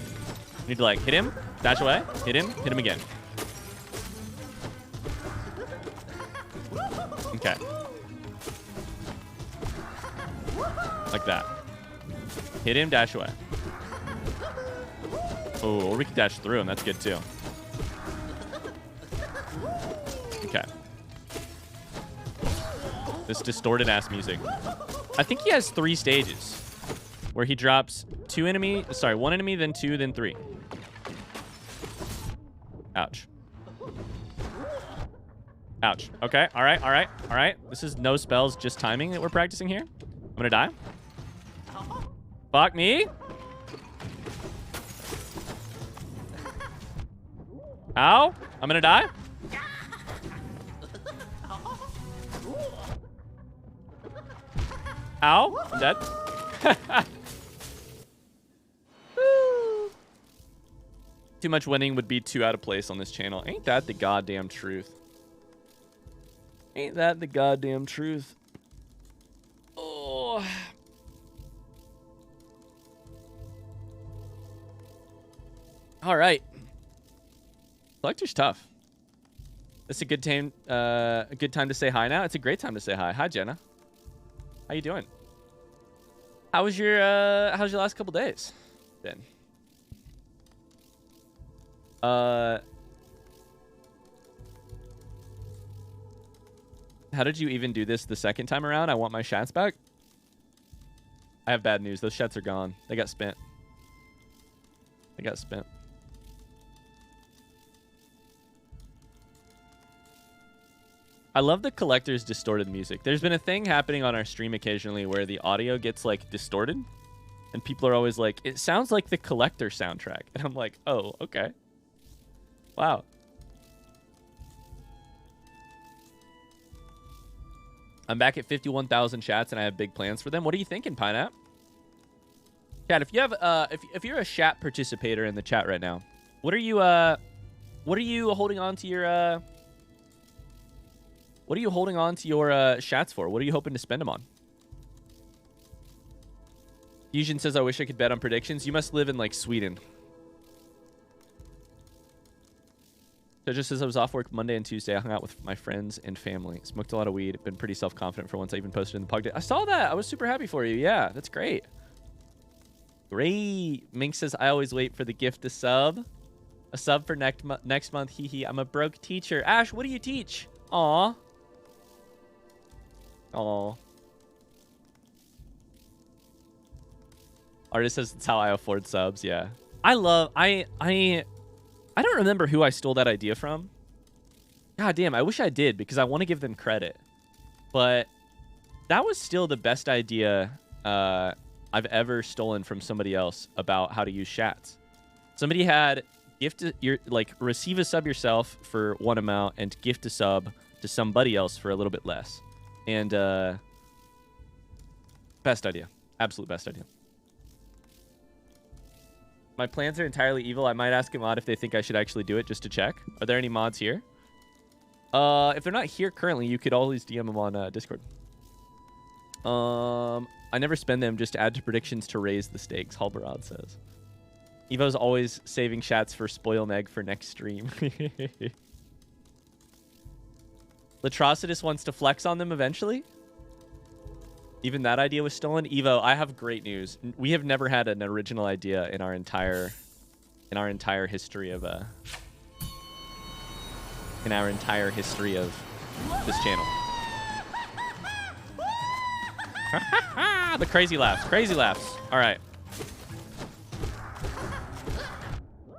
We need to, like, hit him, dash away, hit him again. Okay. Like that. Hit him, dash away. Oh, or we can dash through him. That's good, too. Okay. This distorted-ass music. I think he has 3 stages. Where he drops 1 enemy, then 2, then 3. Ouch. Ouch. Okay, all right. This is no spells, just timing that we're practicing here. I'm gonna die. Fuck me. Ow. I'm gonna die. Ow. I'm dead. Too much winning would be too out of place on this channel. Ain't that the goddamn truth? Ain't that the goddamn truth? Oh. All right. Collector's tough. It's a good time to say hi now. It's a great time to say hi. Hi, Jenna. How you doing? How's your last couple days then? How did you even do this the second time around? I want my shats back. I have bad news. Those shats are gone. They got spent. I love the Collector's distorted music. There's been a thing happening on our stream occasionally where the audio gets, like, distorted. And people are always like, it sounds like the Collector soundtrack. And I'm like, oh, okay. Wow. I'm back at 51,000 chats and I have big plans for them. What are you thinking, Pineapple? Chat, if you have if you're a chat participator in the chat right now, what are you holding on to your chats for? What are you hoping to spend them on? Fusion says, I wish I could bet on predictions. You must live in, like, Sweden. So just says I was off work Monday and Tuesday. I hung out with my friends and family. Smoked a lot of weed. Been pretty self-confident for once. I even posted in the pug day. I saw that. I was super happy for you. Yeah, that's great. Great. Mink says, I always wait for the gift to sub. A sub for next month. Hee hee. I'm a broke teacher. Ash, what do you teach? Aw. Aw. Artist says it's how I afford subs. Yeah. I don't remember who I stole that idea from. God damn, I wish I did because I want to give them credit. But that was still the best idea I've ever stolen from somebody else about how to use chats. Somebody had receive a sub yourself for one amount and gift a sub to somebody else for a little bit less. And best idea. Absolute best idea. My plans are entirely evil. I might ask a mod if they think I should actually do it just to check. Are there any mods here? If they're not here currently, you could always DM them on Discord. I never spend them just to add to predictions to raise the stakes, Halbarad says. Evo's always saving chats for spoil Meg for next stream. Latrocidus wants to flex on them eventually. Even that idea was stolen. Evo, I have great news. We have never had an original idea in our entire history of this channel. The crazy laughs. Crazy laughs. All right.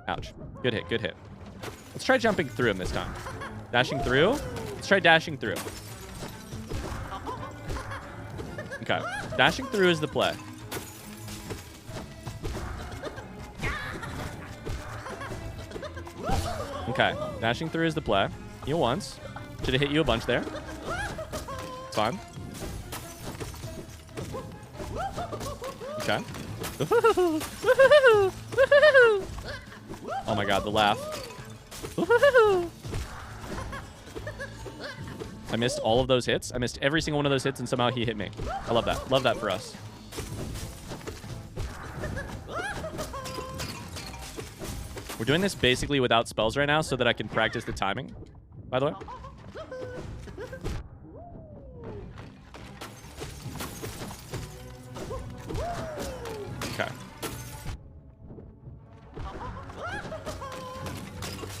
Ouch. Good hit. Good hit. Let's try jumping through him this time. Dashing through. Let's try dashing through. Okay. Dashing through is the play. Okay. Dashing through is the play. Heal once. Should have hit you a bunch there. It's fine. Okay. Oh my god, the laugh. I missed all of those hits. I missed every single one of those hits, and somehow he hit me. I love that. Love that for us. We're doing this basically without spells right now so that I can practice the timing, by the way. Okay.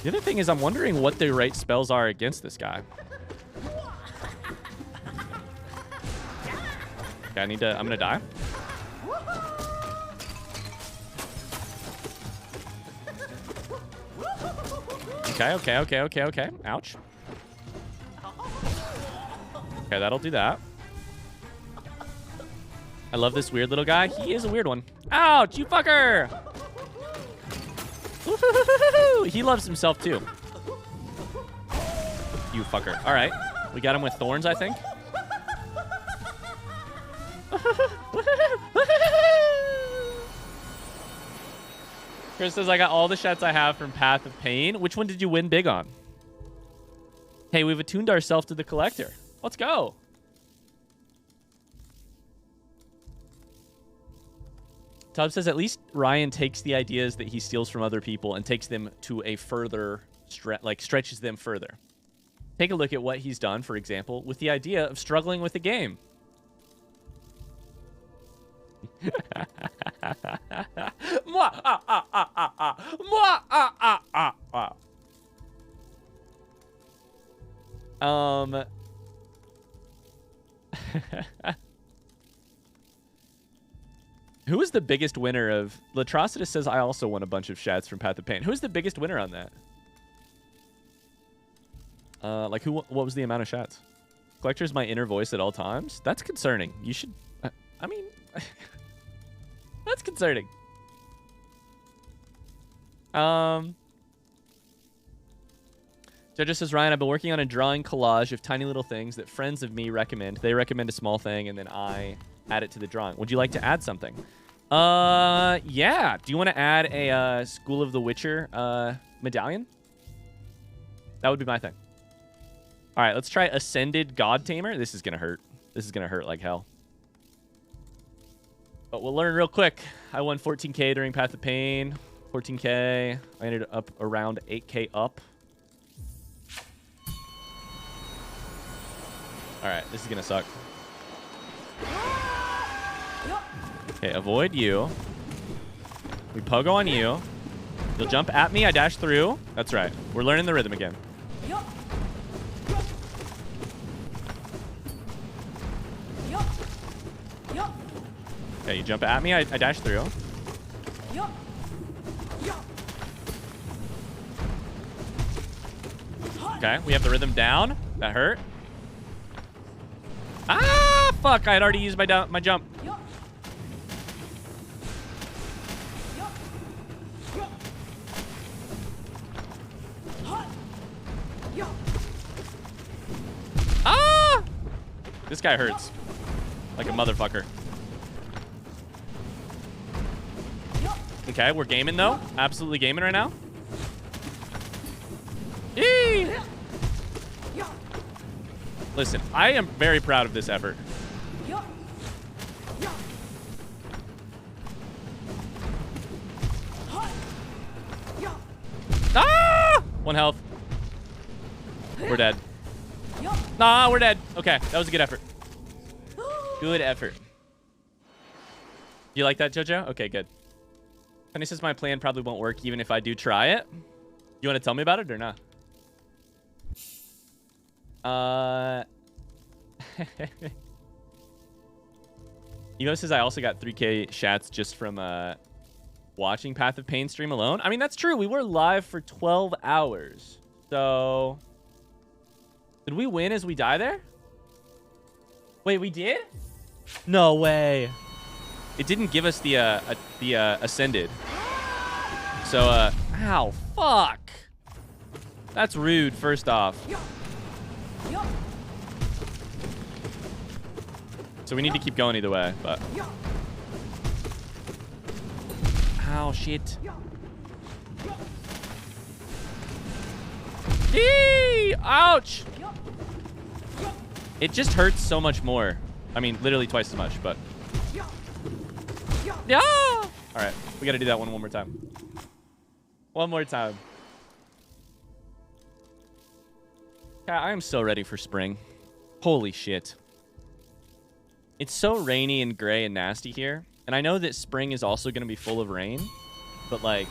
The other thing is I'm wondering what the right spells are against this guy. Okay, I'm gonna die. Okay. Ouch. Okay, that'll do that. I love this weird little guy. He is a weird one. Ouch, you fucker! He loves himself too. You fucker. All right, we got him with thorns, I think. Chris says, I got all the shots I have from Path of Pain. Which one did you win big on? Hey, we've attuned ourselves to the collector. Let's go. Tubb says, at least Ryan takes the ideas that he steals from other people and takes them to a further, stretches them further. Take a look at what he's done, for example, with the idea of struggling with the game. Who is the biggest winner of... Latrocidus says, I also won a bunch of shats from Path of Pain. Who's the biggest winner on that? What was the amount of shats? Collector's my inner voice at all times? That's concerning. You should... I mean... That's concerning. Judge says, Ryan, I've been working on a drawing collage of tiny little things that friends of me recommend. They recommend a small thing, and then I add it to the drawing. Would you like to add something? Yeah. Do you want to add a School of the Witcher medallion? That would be my thing. All right, let's try Ascended God Tamer. This is going to hurt. This is going to hurt like hell. But we'll learn real quick. I won 14K during Path of Pain. 14K. I ended up around 8K up. All right, this is going to suck. Okay, avoid you. We pogo on you. You'll jump at me. I dash through. That's right. We're learning the rhythm again. Okay, you jump at me. I dash through. Okay, we have the rhythm down. That hurt. Ah, fuck! I had already used my jump. Ah! This guy hurts. Like a motherfucker. Okay, we're gaming though. Absolutely gaming right now. Yee! Listen, I am very proud of this effort. Ah! 1 health. We're dead. Nah, we're dead. Okay, that was a good effort. Good effort. You like that, JoJo? Okay, good. Penny says my plan probably won't work even if I do try it. You want to tell me about it or not? Evo says I also got 3K shats just from watching Path of Pain stream alone. I mean, that's true. We were live for 12 hours. So did we win as we die there? Wait, we did? No way. It didn't give us the ascended. So ow, fuck. That's rude, first off. So we need to keep going either way, but... Ow, shit. Yee! Ouch! It just hurts so much more. I mean, literally twice as much, but... Yeah! Alright, we gotta do that one more time. One more time. Yeah, I am so ready for spring. Holy shit. It's so rainy and gray and nasty here. And I know that spring is also going to be full of rain. But like...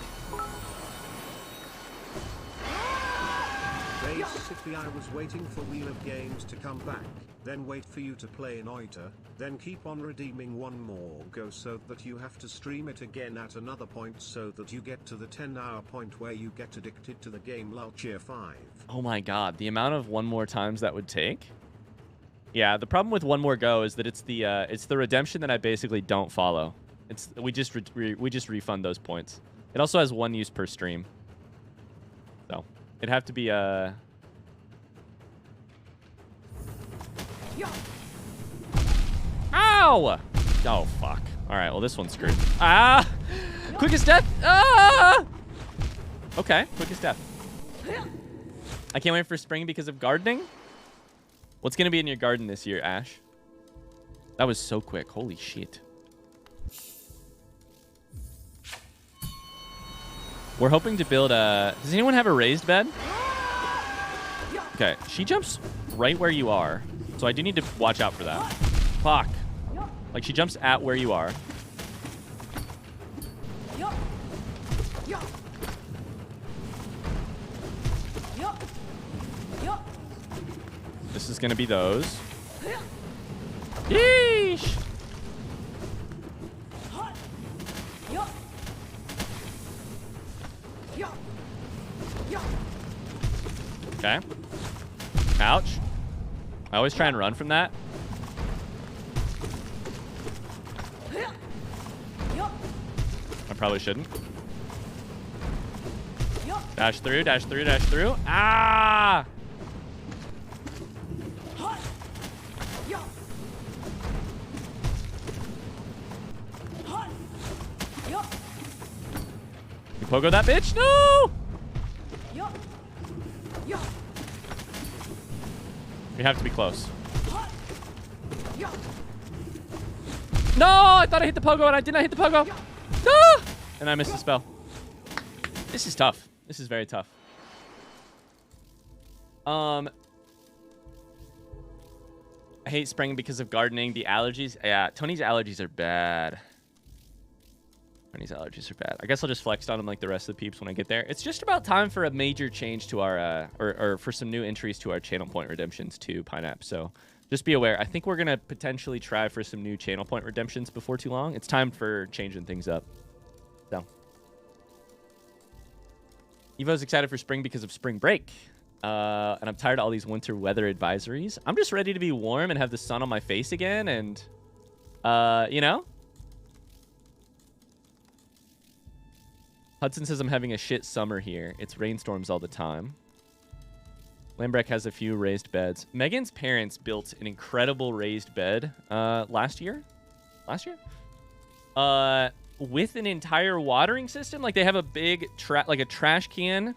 Basically, I was waiting for Wheel of Games to come back, then wait for you to play in Oita, then keep on redeeming one more go so that you have to stream it again at another point so that you get to the 10-hour point where you get addicted to the game lol cheer 5. Oh my god, the amount of one more times that would take? Yeah, the problem with one more go is that it's the redemption that I basically don't follow. We just refund those points. It also has 1 use per stream. So, it'd have to be Ow! Oh fuck. Alright, well this one's screwed. Ah! Quickest death! Ah! Okay, quickest death. I can't wait for spring because of gardening. What's going to be in your garden this year, Ash? That was so quick. Holy shit. We're hoping to build a... Does anyone have a raised bed? Okay, she jumps right where you are. So I do need to watch out for that. Fuck. Like, she jumps at where you are. This is going to be those. Yeesh! Okay. Ouch. I always try and run from that. I probably shouldn't. Dash through, dash through, dash through. Ah! You pogo that bitch? No! We have to be close. No! I thought I hit the pogo and I did not hit the pogo. No! And I missed the spell. This is tough. This is very tough. I hate spring because of gardening. The allergies. Yeah, Tony's allergies are bad. Tony's allergies are bad. I guess I'll just flex on him like the rest of the peeps when I get there. It's just about time for a major change to our, or for some new entries to our channel point redemptions too, Pineapple. So just be aware. I think we're going to potentially try for some new channel point redemptions before too long. It's time for changing things up. So. Evo's excited for spring because of spring break. And I'm tired of all these winter weather advisories. I'm just ready to be warm and have the sun on my face again. And, you know? Hudson says I'm having a shit summer here. It's rainstorms all the time. Lambrek has a few raised beds. Megan's parents built an incredible raised bed last year. With an entire watering system. Like, they have a big trash can,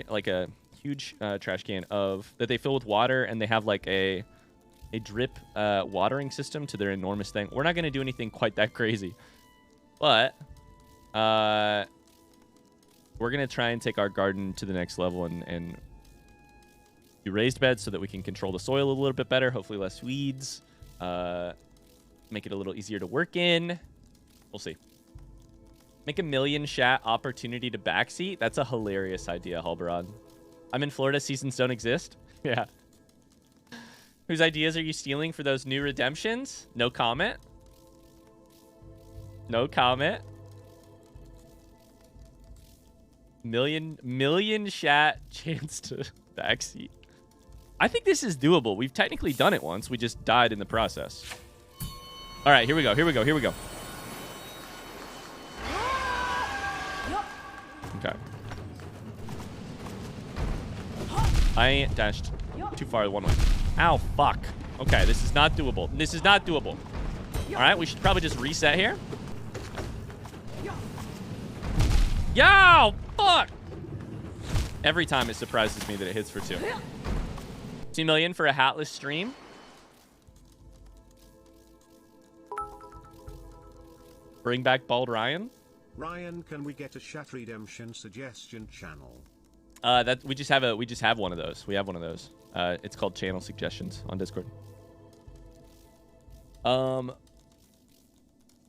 like a huge trash can that they fill with water, and they have like a drip watering system to their enormous thing. We're not going to do anything quite that crazy, but we're going to try and take our garden to the next level and do raised beds so that we can control the soil a little bit better, hopefully less weeds, make it a little easier to work in. We'll see. Make a million chat opportunity to backseat. That's a hilarious idea, Halbarad. I'm in Florida. Seasons don't exist. Yeah. Whose ideas are you stealing for those new redemptions? No comment. No comment. Million chat chance to backseat. I think this is doable. We've technically done it once. We just died in the process. All right, here we go. Okay. I dashed too far one way. Ow, fuck. Okay, this is not doable. All right, we should probably just reset here. Yo, fuck. Every time it surprises me that it hits for 2. 2 million for a hatless stream. Bring back Bald Ryan. Ryan, can we get a chat redemption suggestion channel? That we just have one of those. We have one of those. It's called channel suggestions on Discord.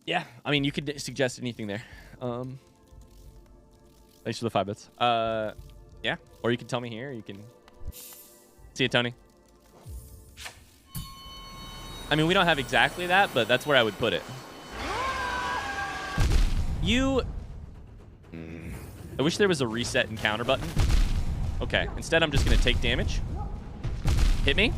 Yeah, I mean, you could suggest anything there. Thanks for the 5 bits. Yeah, or you can tell me here. You can see it, Tony. I mean, we don't have exactly that, but that's where I would put it. I wish there was a reset and counter button. Okay, instead I'm just gonna take damage. Hit me.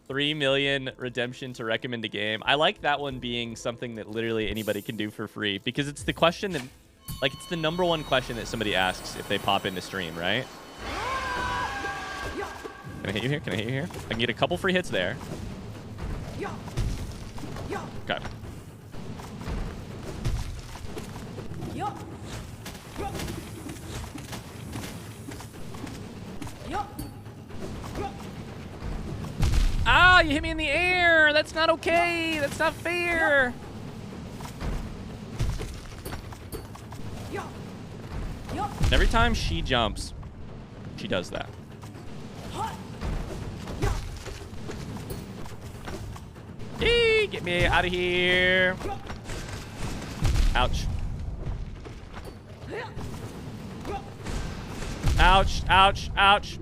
3 million redemption to recommend a game. I like that one being something that literally anybody can do for free, because it's the question that, like, it's the #1 question that somebody asks if they pop into stream, right? Can I hit you here? I can get a couple free hits there. Okay. Ah, you hit me in the air. That's not okay. That's not fair. Every time she jumps, she does that. Hey, get me out of here. Ouch. Ouch, ouch, ouch.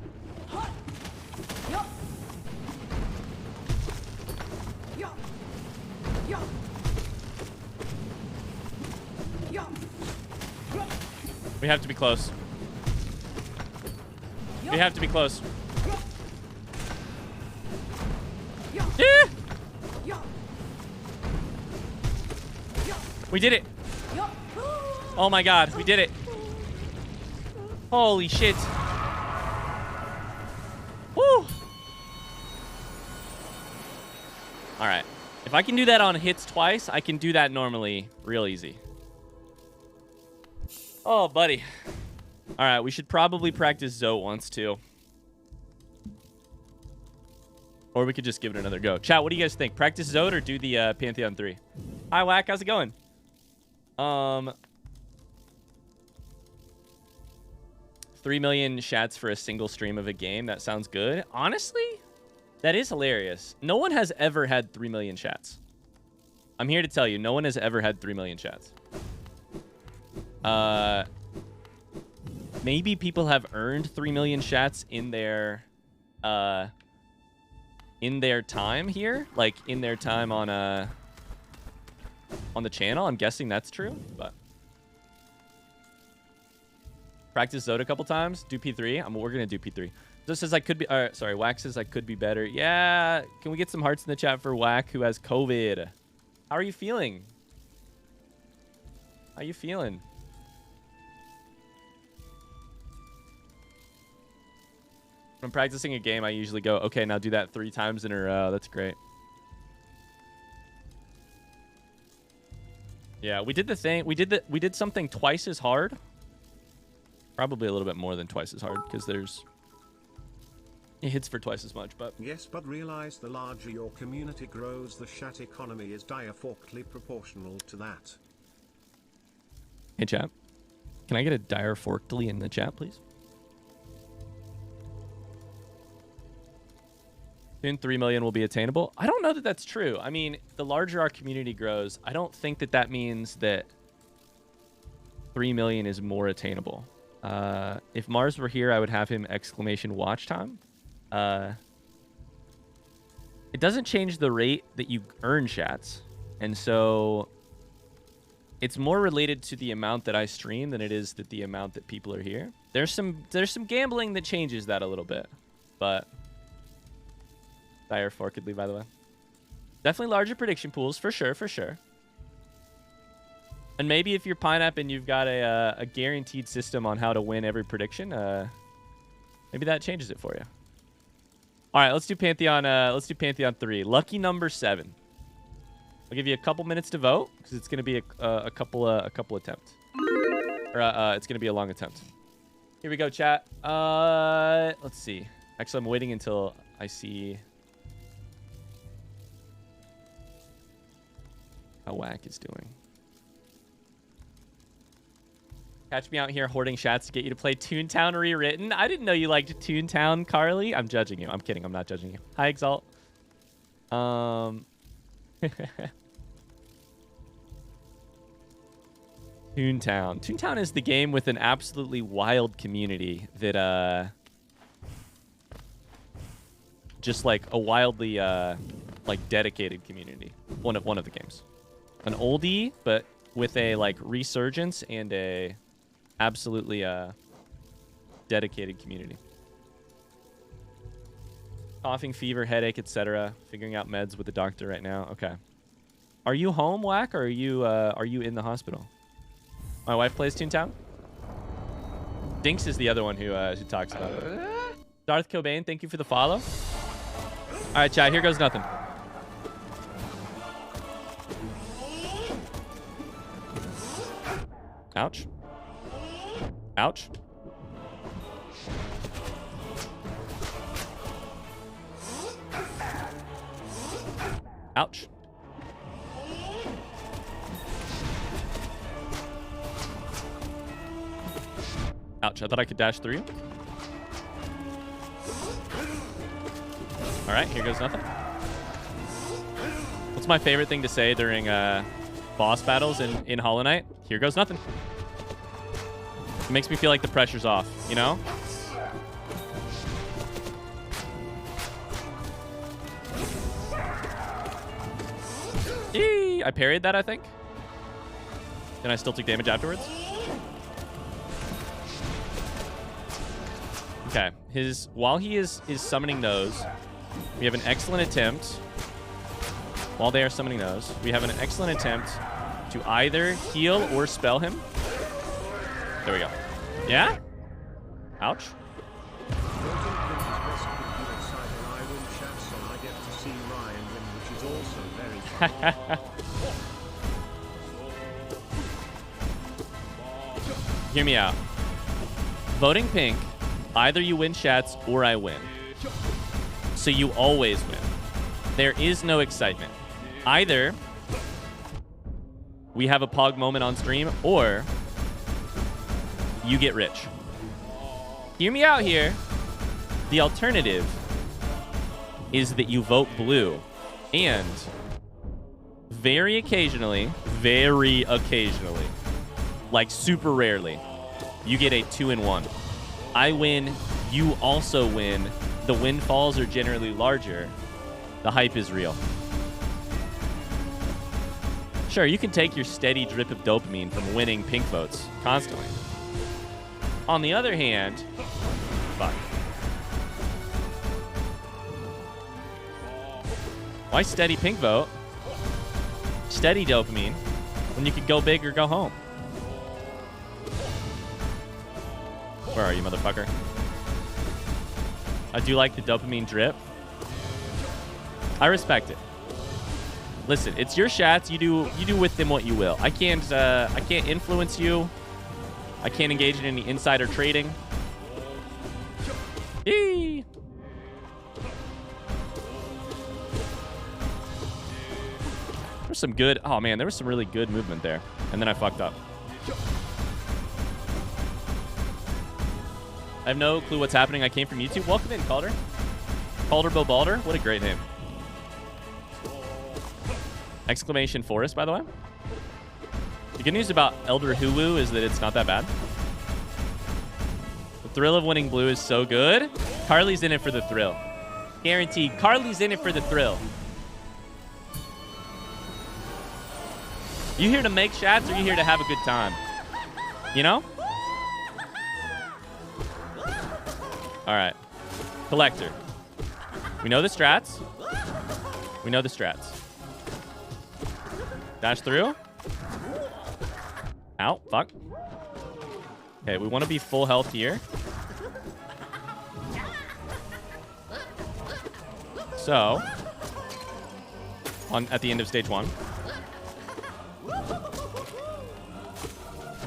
We have to be close. We have to be close. Yeah. We did it. Oh my god, we did it. Holy shit. Woo. Alright. If I can do that on hits twice, I can do that normally real easy. Oh, buddy. Alright, we should probably practice Zoe once too. Or we could just give it another go. Chat, what do you guys think? Practice Zoe or do the Pantheon 3? Hi, Whack. How's it going? 3 million shats for a single stream of a game. That sounds good. Honestly, that is hilarious. No one has ever had 3 million chats. I'm here to tell you, no one has ever had 3 million chats. Maybe people have earned 3 million chats in their in their time here, like in their time on the channel. I'm guessing that's true, but practice Zod a couple times. Do P3. We're gonna do P3. This says I could be. Sorry, Whack says I could be better. Yeah. Can we get some hearts in the chat for Whack who has COVID? How are you feeling? How you feeling? When I'm practicing a game, I usually go, okay, now do that 3 times in a row. That's great. Yeah, we did the thing. We did something twice as hard. Probably a little bit more than twice as hard because it hits for twice as much, but yes, but realize the larger your community grows, the chat economy is diaforcally proportional to that. Hey chat, can I get a diaforcally in the chat, please? Soon 3 million will be attainable. I don't know that that's true. I mean, the larger our community grows, I don't think that that means that 3 million is more attainable. If Mars were here, I would have him exclamation watch time. It doesn't change the rate that you earn chats. And so it's more related to the amount that I stream than it is that the amount that people are here. There's some gambling that changes that a little bit, but diaforcedly, by the way. Definitely larger prediction pools, for sure, for sure. And maybe if you're Pineapple and you've got a guaranteed system on how to win every prediction, maybe that changes it for you. All right, let's do Pantheon. Let's do Pantheon 3. Lucky number 7. I'll give you a couple minutes to vote because it's going to be a couple attempts, or it's going to be a long attempt. Here we go, chat. Let's see. Actually, I'm waiting until I see how Whack is doing. Catch me out here hoarding chats to get you to play Toontown Rewritten. I didn't know you liked Toontown, Carly. I'm judging you. I'm kidding. I'm not judging you. Hi, Exalt. Toontown. Toontown is the game with an absolutely wild community that just like a wildly like dedicated community. One of the games. An oldie, but with a like resurgence and a absolutely dedicated community. Coughing, fever, headache, etc. Figuring out meds with the doctor right now. Okay. Are you home, Whack, or are you in the hospital? My wife plays Toontown. Dinks is the other one who talks about it. Darth Cobain, thank you for the follow. All right, chat. Here goes nothing. Ouch. Ouch. Ouch. Ouch. I thought I could dash through you. All right, here goes nothing. What's my favorite thing to say during boss battles in Hollow Knight? Here goes nothing. It makes me feel like the pressure's off, you know? Eee, I parried that, I think. Then I still took damage afterwards. Okay, while he is summoning those, we have an excellent attempt. While they are summoning those, we have an excellent attempt to either heal or spell him. There we go. Yeah? Ouch. Hear me out. Voting pink, either you win chats or I win. So you always win. There is no excitement. Either we have a pog moment on stream or you get rich. Hear me out here. The alternative is that you vote blue and very occasionally, like super rarely, you get a 2-in-1. I win, you also win. The windfalls are generally larger, The hype is real. Sure, you can take your steady drip of dopamine from winning pink votes constantly. On the other hand, fuck. Why steady pink vote? Steady dopamine when you could go big or go home. Where are you, motherfucker? I do like the dopamine drip. I respect it. Listen, it's your shats. You do with them what you will. I can't influence you. I can't engage in any insider trading. Yee. There's some good. Oh man, there was some really good movement there, and then I fucked up. I have no clue what's happening. I came from YouTube. Welcome in, Calder. Calder Bobalder. What a great name. Exclamation Forest, by the way. The good news about Elder Hulu is that it's not that bad. The thrill of winning blue is so good. Carly's in it for the thrill. Guaranteed. Carly's in it for the thrill. You here to make shots or you here to have a good time? You know? All right. Collector. We know the strats. We know the strats. Dash through. Ow. Fuck. Okay, we want to be full health here. So, at the end of stage 1.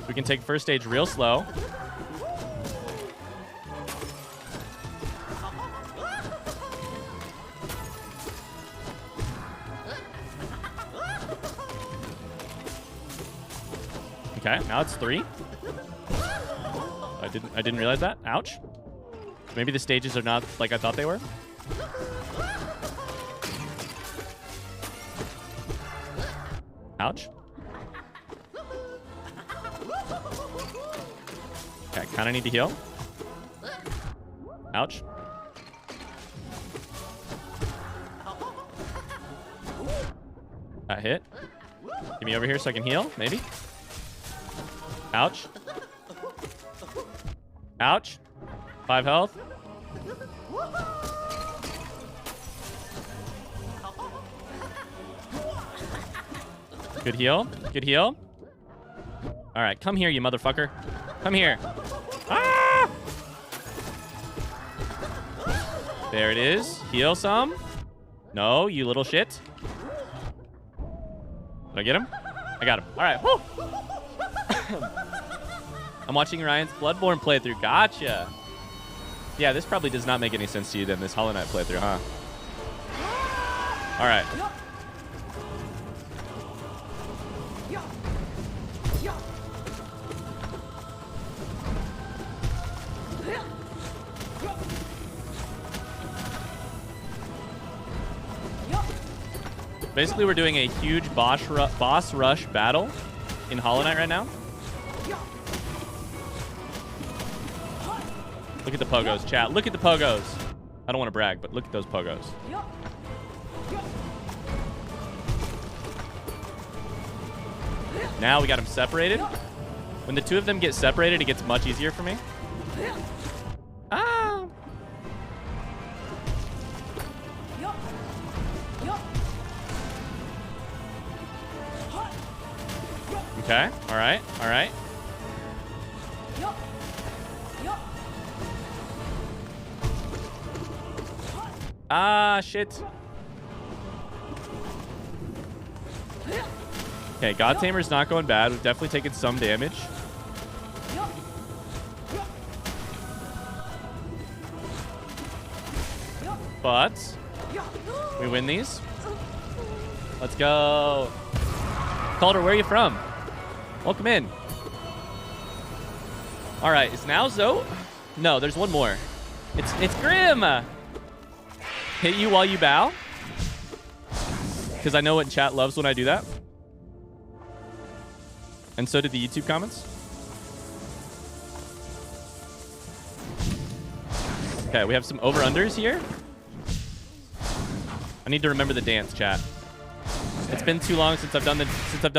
We can take first stage real slow. Okay, now it's 3. I didn't realize that. Ouch. Maybe the stages are not like I thought they were. Ouch. Okay, kind of need to heal. Ouch. That hit. Get me over here so I can heal, maybe. Ouch. Ouch. 5 health. Good heal. Good heal. All right, come here, you motherfucker. Come here. Ah! There it is. Heal some. No, you little shit. Did I get him? I got him. All right. Woo! I'm watching Ryan's Bloodborne playthrough. Gotcha. Yeah, this probably does not make any sense to you then, this Hollow Knight playthrough, huh? All right. Basically, we're doing a huge boss rush battle in Hollow Knight right now. Look at the pogos, chat. Look at the pogos. I don't want to brag, but look at those pogos. Now we got them separated. When the two of them get separated, it gets much easier for me. Ah! Okay, all right, all right. Ah, shit. Okay, God Tamer's not going bad. We've definitely taken some damage. But we win these. Let's go. Calder, where are you from? Welcome in. All right, is now Zoe? No, there's one more. It's Grim. Hit you while you bow. Because I know what chat loves when I do that. And so did the YouTube comments. Okay, we have some over-unders here. I need to remember the dance, chat. It's been too long since I've done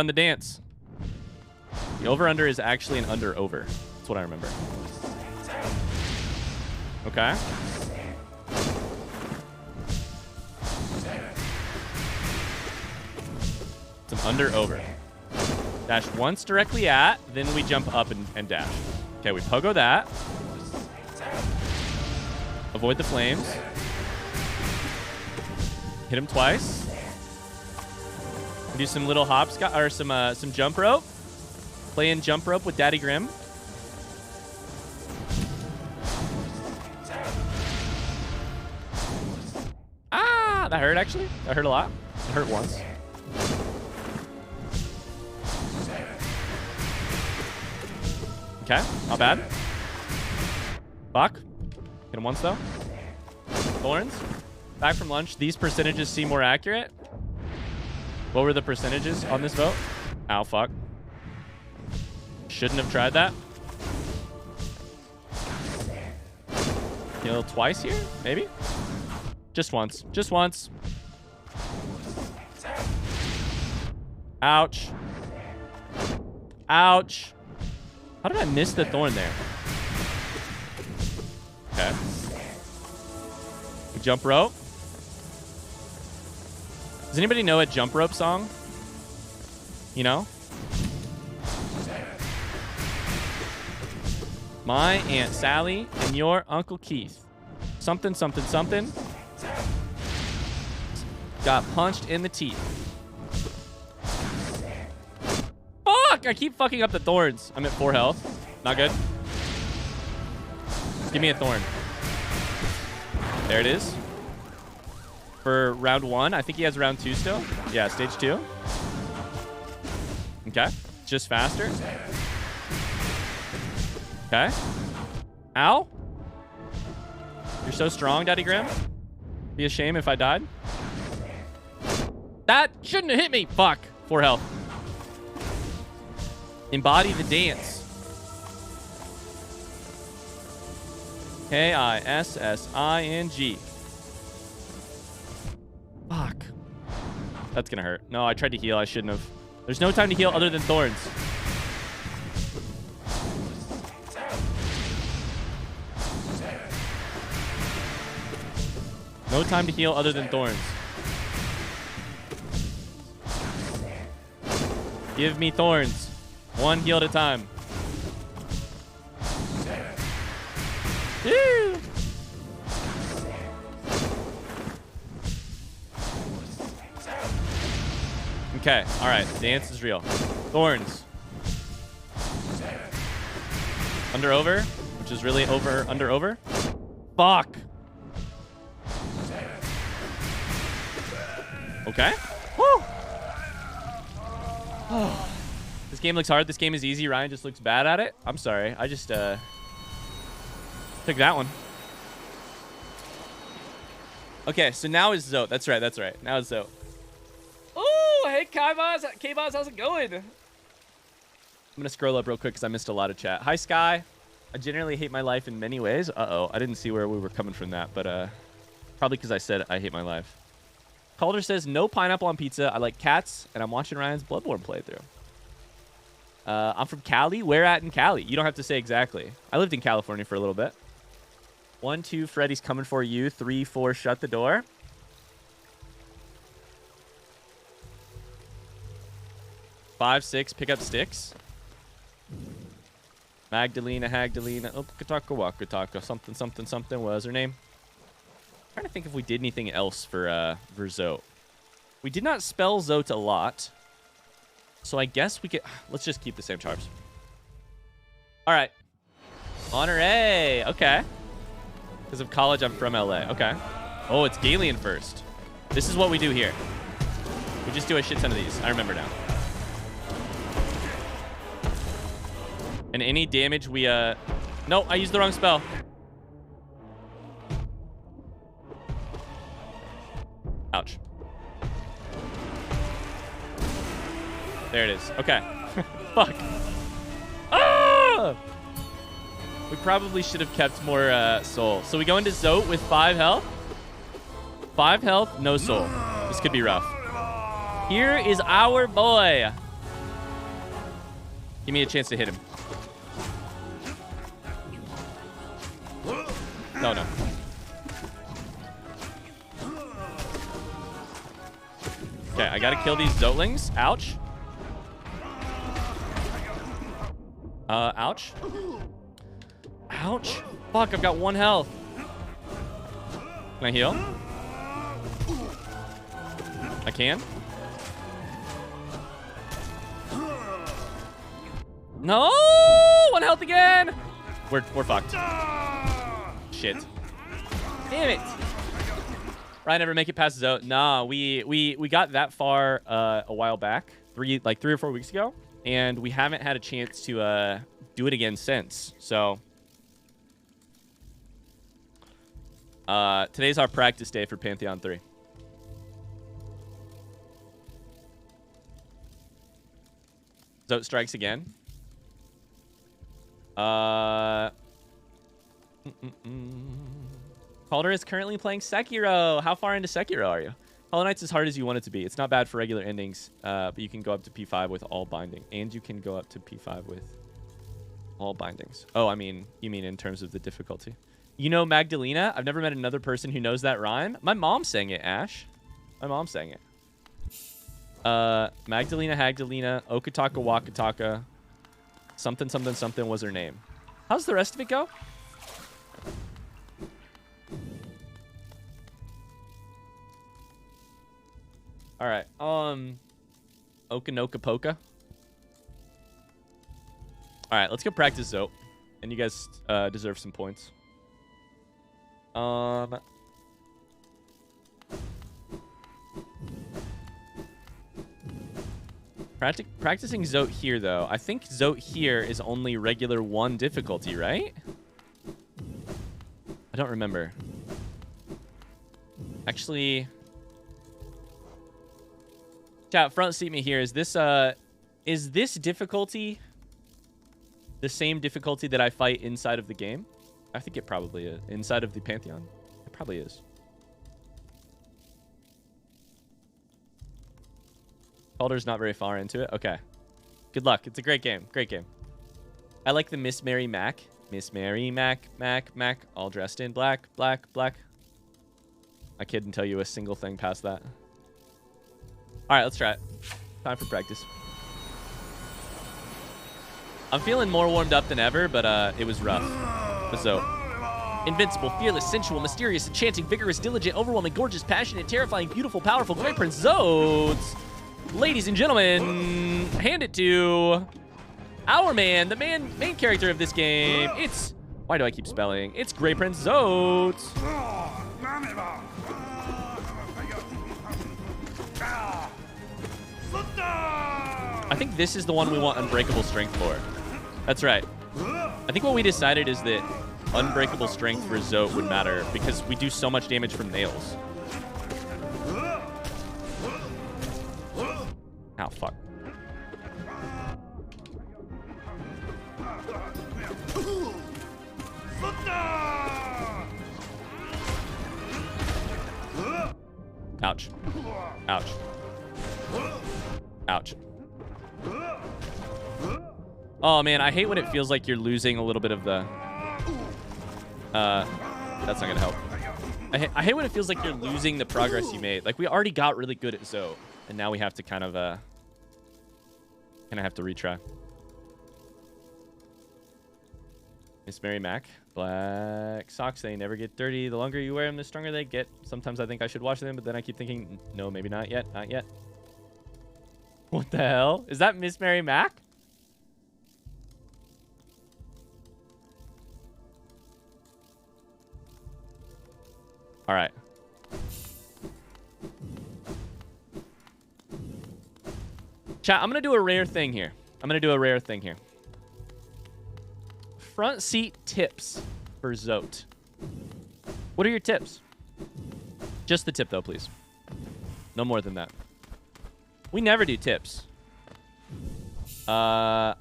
the dance. The over-under is actually an under-over. That's what I remember. Okay. It's an under-over. Dash once directly at, then we jump up and dash. Okay, we pogo that. Avoid the flames. Hit him twice. Do some little hops, or some jump rope. Play in jump rope with Daddy Grim. Ah, that hurt actually. That hurt a lot. It hurt once. Okay, not bad. Fuck. Hit him once though. Thorns. Back from lunch. These percentages seem more accurate. What were the percentages on this vote? Ow, fuck. Shouldn't have tried that. Kill twice here? Maybe? Just once. Just once. Ouch. Ouch. How did I miss the thorn there? Okay. Jump rope. Does anybody know a jump rope song? You know? My Aunt Sally and your Uncle Keith. Something, something, something. Got punched in the teeth. Fuck! I keep fucking up the thorns. I'm at 4 health. Not good. Give me a thorn. There it is. For round 1. I think he has round 2 still. Yeah, stage 2. Okay. Just faster. Okay. Ow. You're so strong, Daddy Grim. Be a shame if I died. That shouldn't have hit me. Fuck. 4 health. Embody the dance. K-I-S-S-I-N-G. Fuck. That's gonna hurt. No, I tried to heal. I shouldn't have. There's no time to heal other than thorns. No time to heal other than thorns. Give me thorns. 1 heal at a time. Woo! Okay, all right. Dance is real. Thorns. Under over, which is really over, under over. Fuck. Okay. Woo! Oh. This game looks hard. This game is easy. Ryan just looks bad at it. I'm sorry. I just took that one. Okay, so now is Zote. That's right. That's right. Now it's Zote. Oh, hey, K-Boz, how's it going? I'm going to scroll up real quick because I missed a lot of chat. Hi, Sky. I generally hate my life in many ways. Uh-oh. I didn't see where we were coming from that, but probably because I said I hate my life. Calder says, no pineapple on pizza. I like cats, and I'm watching Ryan's Bloodborne playthrough. I'm from Cali. Where at in Cali? You don't have to say exactly. I lived in California for a little bit. 1, 2, Freddy's coming for you. 3, 4, shut the door. Five, 6, pick up sticks. Magdalena, Hagdalena, Okataka, Wakataka, something, something, something. What was her name? I'm trying to think if we did anything else for Zote. We did not spell Zote a lot. So I guess we could... Let's just keep the same charms. All right. Honor A. Okay. Because of college, I'm from LA. Okay. Oh, it's Galian first. This is what we do here. We just do a shit ton of these. I remember now. And any damage we... No, I used the wrong spell. Ouch. There it is. Okay. Fuck. Ah! We probably should have kept more soul. So we go into Zote with 5 health. 5 health, no soul. This could be rough. Here is our boy. Give me a chance to hit him. No, no. Okay, I gotta kill these Zotlings. Ouch. Ouch. Ouch. Fuck, I've got 1 health. Can I heal? I can. No! 1 health again! We're fucked. Shit. Damn it. Ryan never make it past Zote. Nah, we got that far a while back. 3 or 4 weeks ago. And we haven't had a chance to do it again since. So today's our practice day for Pantheon 3. Zote strikes again. Calder is currently playing Sekiro. How far into Sekiro are you? Hollow Knight's as hard as you want it to be. It's not bad for regular endings, but you can go up to P5 with all binding. And you can go up to P5 with all bindings. Oh, you mean in terms of the difficulty. You know Magdalena? I've never met another person who knows that rhyme. My mom sang it, Ash. My mom sang it. Magdalena, Hagdalena, Okataka, Wakataka. Something, something, something was her name. How's the rest of it go? All right. Okanoka Poka. All right, let's go practice Zote. And you guys deserve some points. Practicing Zote here, though. I think Zote here is only regular 1 difficulty, right? I don't remember. Actually... Chat, front seat me here. Is this difficulty the same difficulty that I fight inside of the game? I think it probably is. Inside of the Pantheon? It probably is. Calder's not very far into it. Okay. Good luck. It's a great game. Great game. I like the Miss Mary Mac. Miss Mary Mac, Mac, all dressed in black, black, black. I couldn't tell you a single thing past that. All right, let's try it. Time for practice. I'm feeling more warmed up than ever, but it was rough. So, invincible, fearless, sensual, mysterious, enchanting, vigorous, diligent, overwhelming, gorgeous, passionate, terrifying, beautiful, powerful, great Prince Zodes. Ladies and gentlemen, hand it to our man, the main character of this game. It's, why do I keep spelling? It's Grey Prince Zodes. I think this is the one we want Unbreakable Strength for. That's right. I think what we decided is that Unbreakable Strength for Zote would matter because we do so much damage from nails. Ow, fuck. Ouch. Ouch. Ouch. Oh, man, I hate when it feels like you're losing a little bit of the... that's not gonna help. I hate when it feels like you're losing the progress you made. Like, we already got really good at Zote, and now we have to kind of have to retry. Miss Mary Mac. Black socks, they never get dirty. The longer you wear them, the stronger they get. Sometimes I think I should wash them, but then I keep thinking, no, maybe not yet. Not yet. What the hell? Is that Miss Mary Mac? All right. Chat, I'm going to do a rare thing here. Front seat tips for Zote. What are your tips? Just the tip, though, please. No more than that. We never do tips. But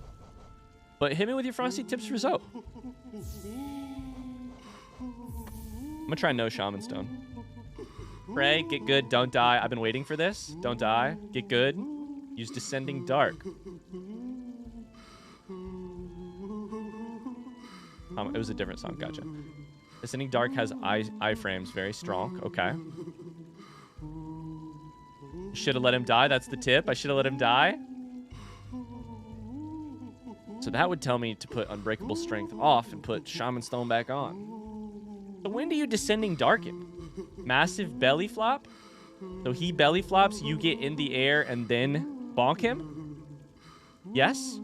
hit me with your front seat tips for Zote. I'm going to try no Shaman Stone. Pray, get good, don't die. I've been waiting for this. Don't die. Get good. Use Descending Dark. It was a different song. Gotcha. Descending Dark has iframes. Very strong. Okay. Should have let him die. That's the tip. I should have let him die. So that would tell me to put Unbreakable Strength off and put Shaman Stone back on. So when do you Descending Darken? Massive belly flop? So he belly flops, you get in the air and then bonk him? Yes?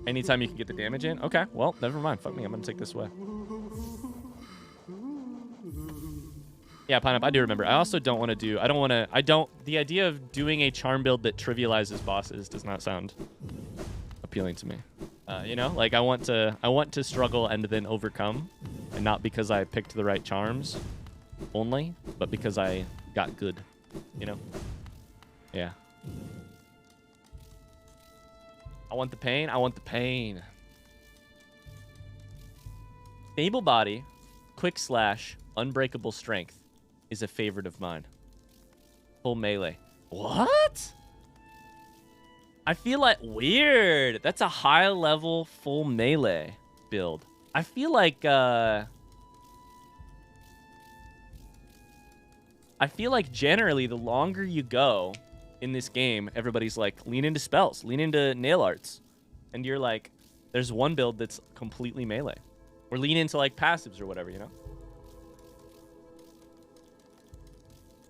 Anytime you can get the damage in? Okay, well, never mind. Fuck me, I'm gonna take this away. Yeah, Pineapple, I do remember. I also don't want to do... The idea of doing a charm build that trivializes bosses does not sound appealing to me. You know? Like, I want to struggle and then overcome. And not because I picked the right charms only, but because I got good. You know? Yeah. I want the pain. I want the pain. Stable Body, Quick Slash, Unbreakable Strength is a favorite of mine. Full melee. What? I feel like... Weird. That's a high level full melee build. I feel like... I feel like generally the longer you go in this game, everybody's like, lean into spells, lean into nail arts. And you're like, there's one build that's completely melee. Or lean into like passives or whatever, you know?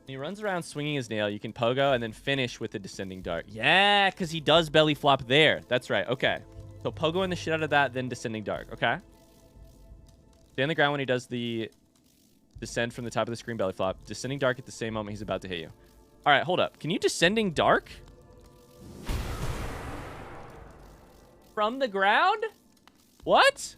He runs around swinging his nail. You can pogo and then finish with the Descending Dart. Yeah, because he does belly flop there. That's right. Okay. So pogoing the shit out of that, then Descending Dart. Okay. Stay on the ground when he does the descend from the top of the screen belly flop. Descending Dark at the same moment he's about to hit you. All right, hold up. Can you Descending Dark? From the ground? What?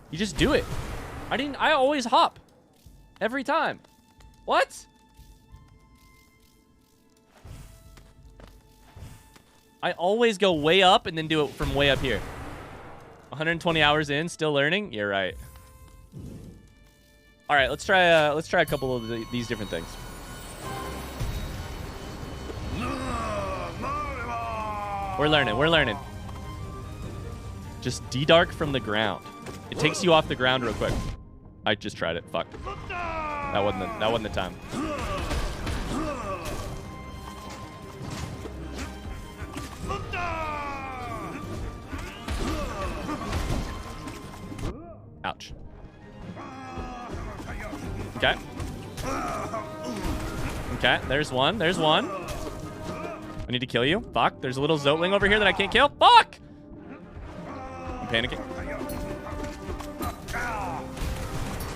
You just do it. I always hop. Every time. What? I always go way up and then do it from way up here. 120 hours in, still learning? You're right. All right, let's try a couple of these different things. We're learning. Just D-Dark from the ground. It takes you off the ground real quick. I just tried it. Fuck. That wasn't the time. Ouch. Okay. Okay, there's one. I need to kill you. Fuck. There's a little Zotling over here that I can't kill. Fuck! I'm panicking.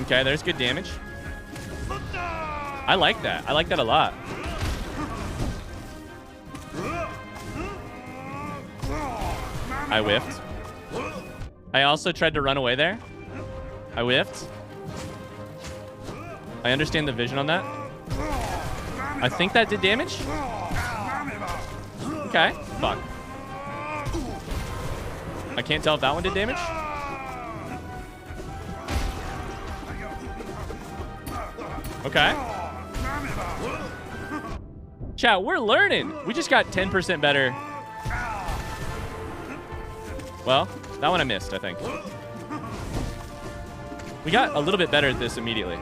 Okay, there's good damage. I like that. I like that a lot. I whiffed. I also tried to run away there. I whiffed. I understand the vision on that. I think that did damage. Okay. Fuck. I can't tell if that one did damage. Okay. Chat, we're learning. We just got 10% better. Well, that one I missed, I think. We got a little bit better at this immediately.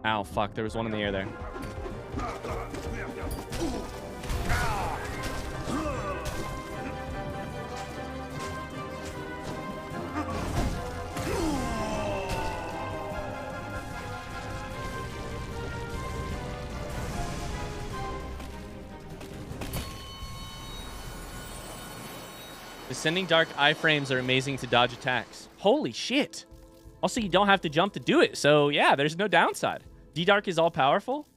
Ow, fuck. There was one in the air there. Descending Dark iframes are amazing to dodge attacks. Holy shit. Also, you don't have to jump to do it. So, yeah, there's no downside. D-Dark is all-powerful.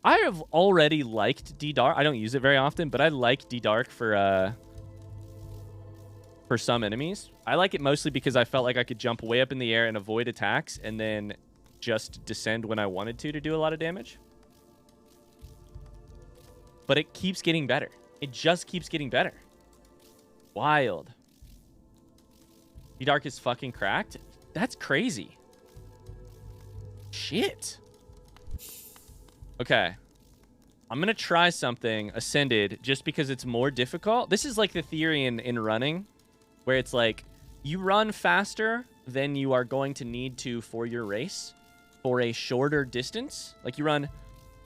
I have already liked D-Dark. I don't use it very often, but I like D-Dark for some enemies. I like it mostly because I felt like I could jump way up in the air and avoid attacks and then just descend when I wanted to do a lot of damage. But it keeps getting better. It just keeps getting better. Wild. D-Dark is fucking cracked? That's crazy. Shit. Okay. I'm going to try something Ascended just because it's more difficult. This is like the theory in running, where it's like you run faster than you are going to need to for your race for a shorter distance. Like you run,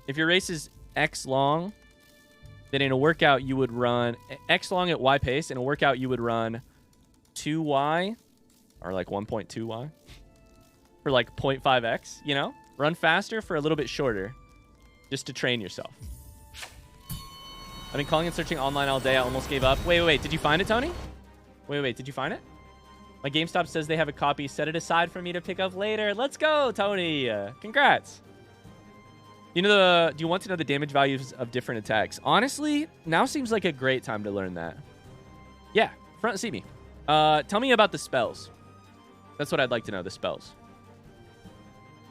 if your race is X long, then in a workout you would run X long at Y pace. In a workout you would run 2Y or like 1.2Y for like 0.5X, you know? Run faster for a little bit shorter just to train yourself. I've been calling and searching online all day. I almost gave up. Wait. Did you find it, Tony? Wait. Did you find it? My GameStop says they have a copy. Set it aside for me to pick up later. Let's go, Tony. Congrats. Do you want to know the damage values of different attacks? Honestly, now seems like a great time to learn that. Yeah, front seat me. Tell me about the spells. That's what I'd like to know, the spells.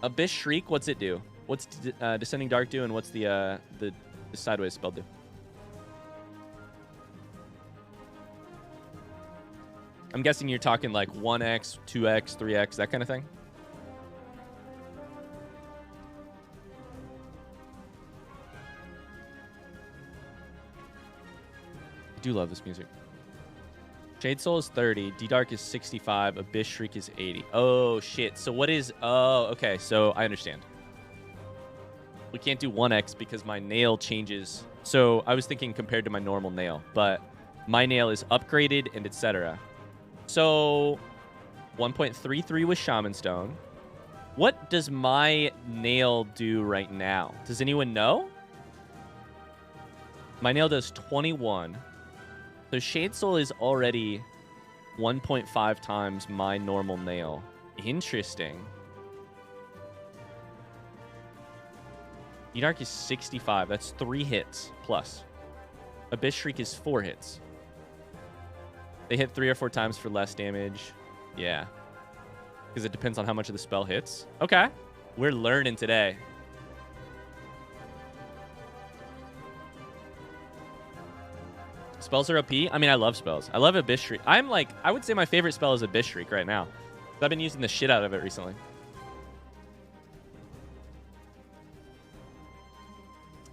Abyss Shriek, what's it do? What's Descending Dark do, and what's the sideways spell do? I'm guessing you're talking like 1x, 2x, 3x, that kind of thing. I do love this music. Shade Soul is 30. D-Dark is 65. Abyss Shriek is 80. Oh, shit. So what is... Oh, okay. So I understand. We can't do 1x because my nail changes. So I was thinking compared to my normal nail. But my nail is upgraded and etc. So 1.33 with Shaman Stone. What does my nail do right now? Does anyone know? My nail does 21. So Shade Soul is already 1.5 times my normal nail. Interesting. D-Dark is 65. That's 3 hits plus. Abyss Shriek is 4 hits. They hit 3 or 4 times for less damage. Yeah. Because it depends on how much of the spell hits. Okay. We're learning today. Spells are OP. I mean, I love spells. I love Abyss Shriek. I would say my favorite spell is Abyss Shriek right now. I've been using the shit out of it recently.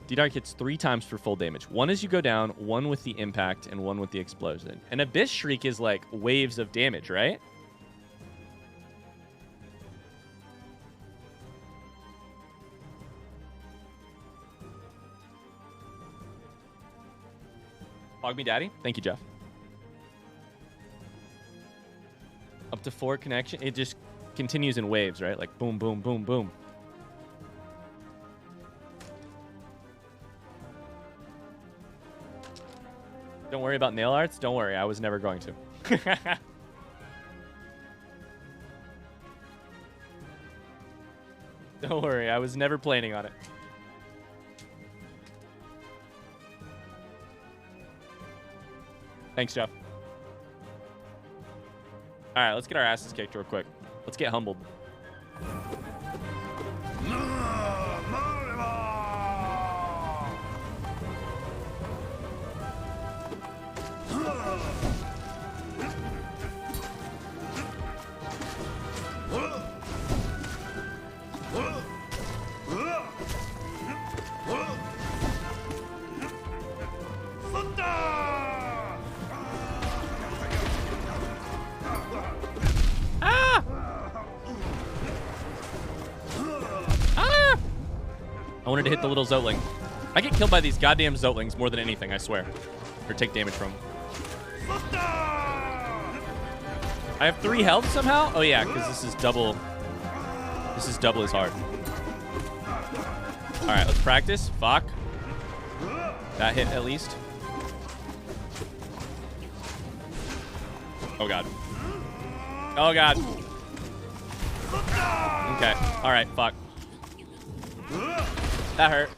D-Dark hits 3 times for full damage. 1 as you go down, 1 with the impact, and 1 with the explosion. And Abyss Shriek is like waves of damage, right? Hog me daddy. Thank you, Jeff. Up to 4 connection. It just continues in waves, right? Like boom, boom, boom, boom. Don't worry about nail arts. Don't worry. I was never going to. Don't worry. I was never planning on it. Thanks, Jeff. All right, let's get our asses kicked real quick. Let's get humbled. I wanted to hit the little Zotling. I get killed by these goddamn Zotlings more than anything, I swear. Or take damage from. I have 3 health somehow? Oh yeah, because this is double. This is double as hard. Alright, let's practice. Fuck. That hit at least. Oh god. Oh god. Okay. Alright, fuck. That hurt.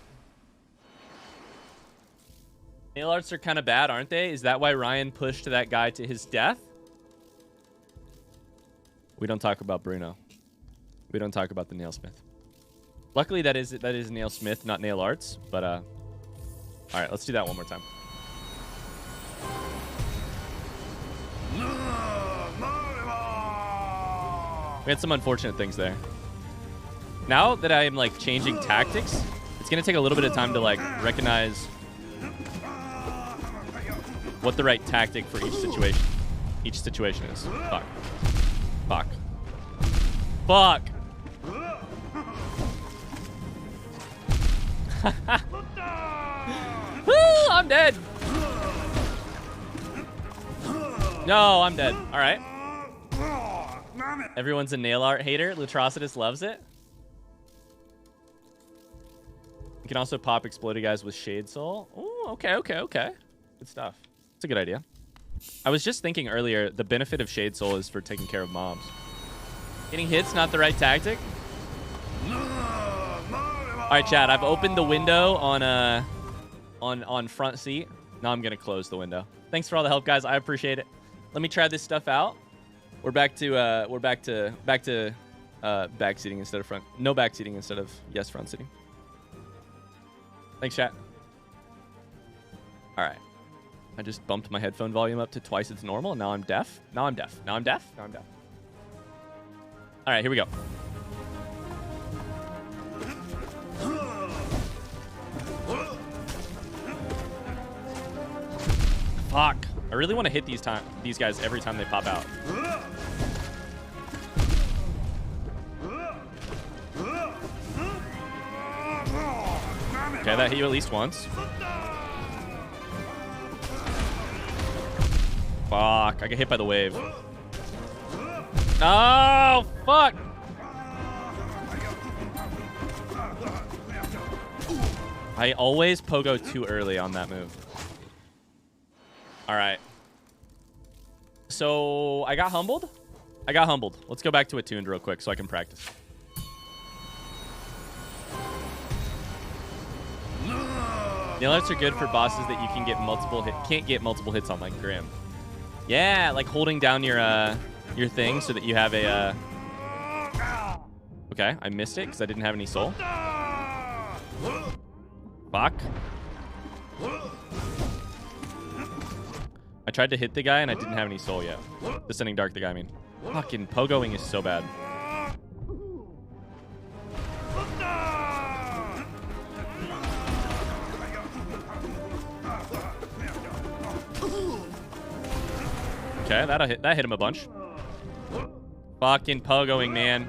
Nail arts are kind of bad, aren't they? Is that why Ryan pushed that guy to his death? We don't talk about Bruno. We don't talk about the nailsmith. Luckily, that is nailsmith, not nail arts. But all right, let's do that one more time. We had some unfortunate things there. Now that I am like changing tactics, it's gonna take a little bit of time to like recognize what the right tactic for each situation is. Fuck. Fuck. Fuck. Woo! I'm dead. No, I'm dead. All right. Everyone's a nail art hater. Lutrocitus loves it. You can also pop exploded guys with Shade Soul. Ooh, okay. Good stuff. It's a good idea. I was just thinking earlier, the benefit of Shade Soul is for taking care of mobs. Getting hits, not the right tactic. All right, chat. I've opened the window on front seat. Now I'm gonna close the window. Thanks for all the help, guys. I appreciate it. Let me try this stuff out. We're back to back seating instead of front. No back seating instead of yes front seating. Thanks, chat. All right. I just bumped my headphone volume up to twice its normal. Now I'm deaf. Now I'm deaf. Now I'm deaf. Now I'm deaf. All right, here we go. Fuck. I really want to hit these guys every time they pop out. Okay, that hit you at least once. Fuck. I get hit by the wave. Oh, fuck. I always pogo too early on that move. All right. So I got humbled. Let's go back to attuned real quick so I can practice. Nail arts are good for bosses that you can get can't get multiple hits on, like Grim. Yeah, like holding down your thing so that you have a Okay, I missed it because I didn't have any soul. Fuck. I tried to hit the guy and I didn't have any soul yet. Descending Dark the guy, I mean. Fucking pogoing is so bad. Okay, that hit him a bunch. Fucking pogoing, man.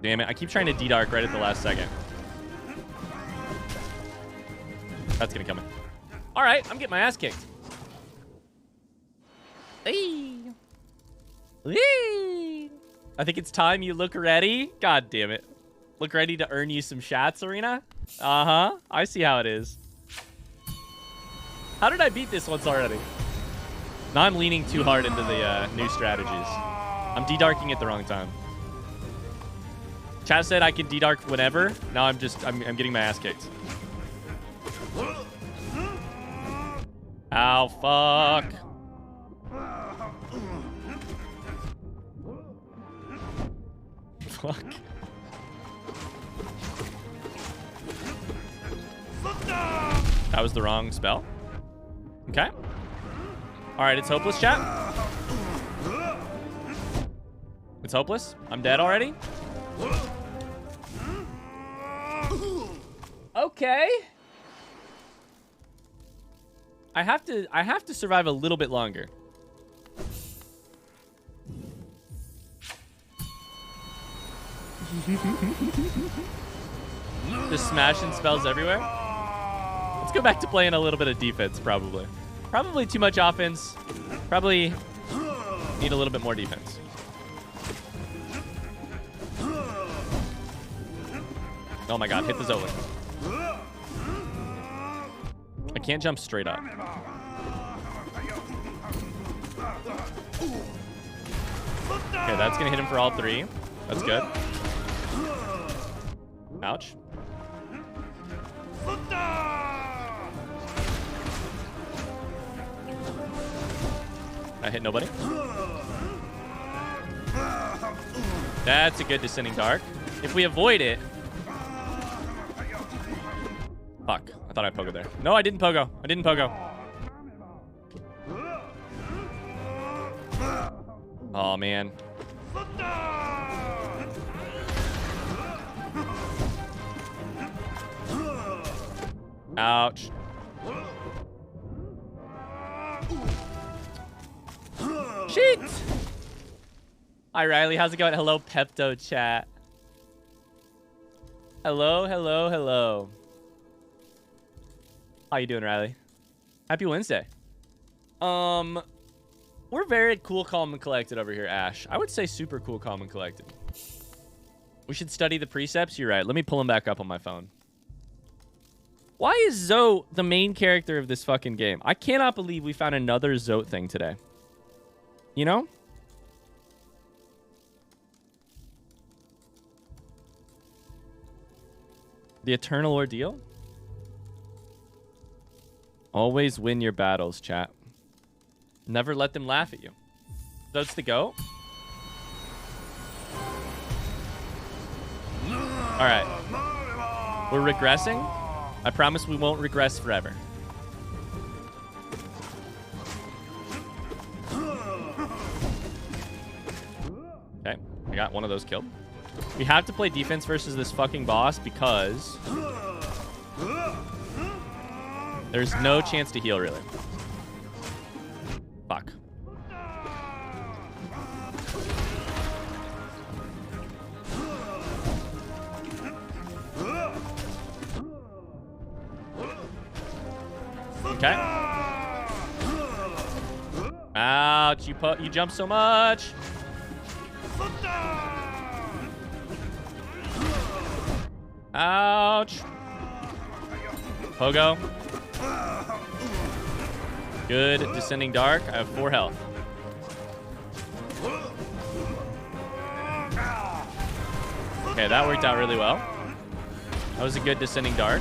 Damn it, I keep trying to D-Dark right at the last second. That's gonna come in. All right, I'm getting my ass kicked. Hey. I think it's time you look ready. God damn it. Look ready to earn you some shots, Arena? Uh-huh. I see how it is. How did I beat this once already? Now I'm leaning too hard into the new strategies. I'm D-Darking at the wrong time. Chat said I can D-Dark whenever. Now I'm getting my ass kicked. Ow, fuck. Fuck. That was the wrong spell. Okay. All right, it's hopeless, chat. It's hopeless. I'm dead already. Okay. I have to survive a little bit longer. Just smashing spells everywhere. Let's go back to playing a little bit of defense, probably. Probably too much offense. Probably need a little bit more defense. Oh my god, hit the Zolik. I can't jump straight up. Okay, that's gonna hit him for all three. That's good. Ouch. I hit nobody. That's a good descending dark. If we avoid it... Fuck. I thought I pogoed there. No, I didn't pogo. I didn't pogo. Oh, man. Ouch. Shit! Hi, Riley. How's it going? Hello, Pepto chat. Hello, hello, hello. How you doing, Riley? Happy Wednesday. We're very cool, calm, and collected over here, Ash. I would say super cool, calm, and collected. We should study the precepts. You're right. Let me pull them back up on my phone. Why is Zote the main character of this fucking game? I cannot believe we found another Zote thing today. You know? The eternal ordeal? Always win your battles, chat. Never let them laugh at you. Zote's the GOAT? Alright. We're regressing. I promise we won't regress forever. Okay, I got one of those killed. We have to play defense versus this fucking boss because there's no chance to heal, really. Fuck. Okay. Ouch, you jump so much. Ouch. Pogo. Good descending dark. I have 4 health. Okay, that worked out really well. That was a good descending dark.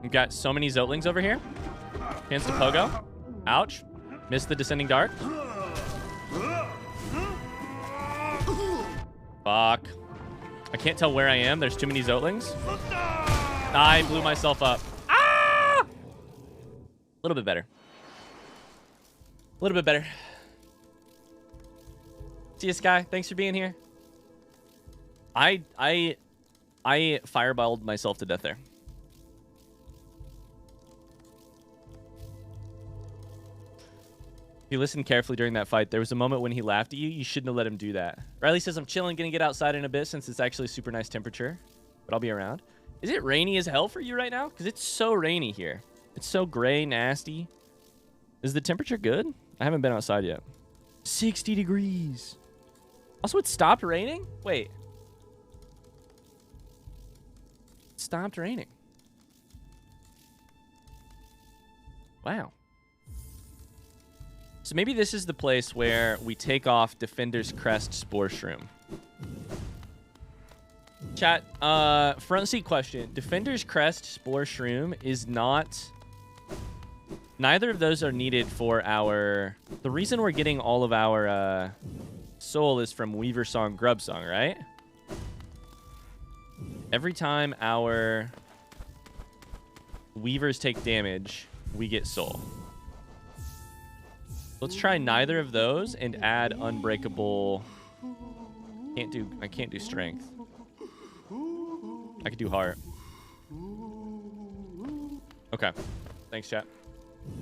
We've got so many Zotlings over here. Chance to pogo. Ouch. Missed the descending dark. Fuck. I can't tell where I am. There's too many Zotlings. I blew myself up. Ah! A little bit better. A little bit better. See you, Sky. Thanks for being here. I fireballed myself to death there. If you listened carefully during that fight, there was a moment when he laughed at you. You shouldn't have let him do that. Riley says, I'm chilling, gonna get outside in a bit since it's actually super nice temperature. But I'll be around. Is it rainy as hell for you right now? Because it's so rainy here. It's so gray, nasty. Is the temperature good? I haven't been outside yet. 60 degrees. Also, it stopped raining? Wait. It stopped raining. Wow. So maybe this is the place where we take off Defender's Crest Spore Shroom. Chat, front seat question. Defender's Crest Spore Shroom is not... Neither of those are needed for our... The reason we're getting all of our soul is from Weaver Song, Grub Song, right? Every time our Weavers take damage, we get soul. Let's try neither of those and add unbreakable. I can't do strength. I could do heart. Okay. Thanks, chat.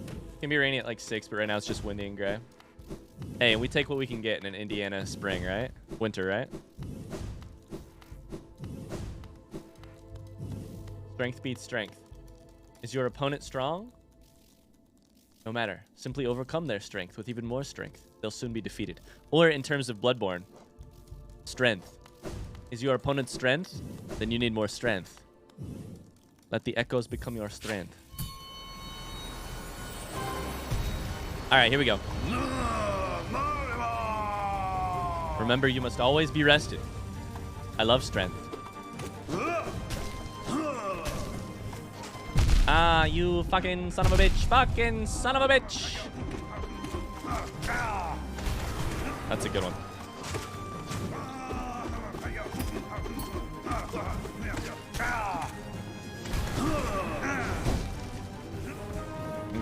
It's gonna be rainy at like 6, but right now it's just windy and gray. Hey, we take what we can get in an Indiana spring, right? Winter, right? Strength beats strength. Is your opponent strong? No matter. Simply overcome their strength with even more strength. They'll soon be defeated. Or in terms of Bloodborne, strength. Is your opponent's strength? Then you need more strength. Let the echoes become your strength. All right, here we go. Remember, you must always be rested. I love strength. Ah, you fucking son of a bitch. Fucking son of a bitch. That's a good one.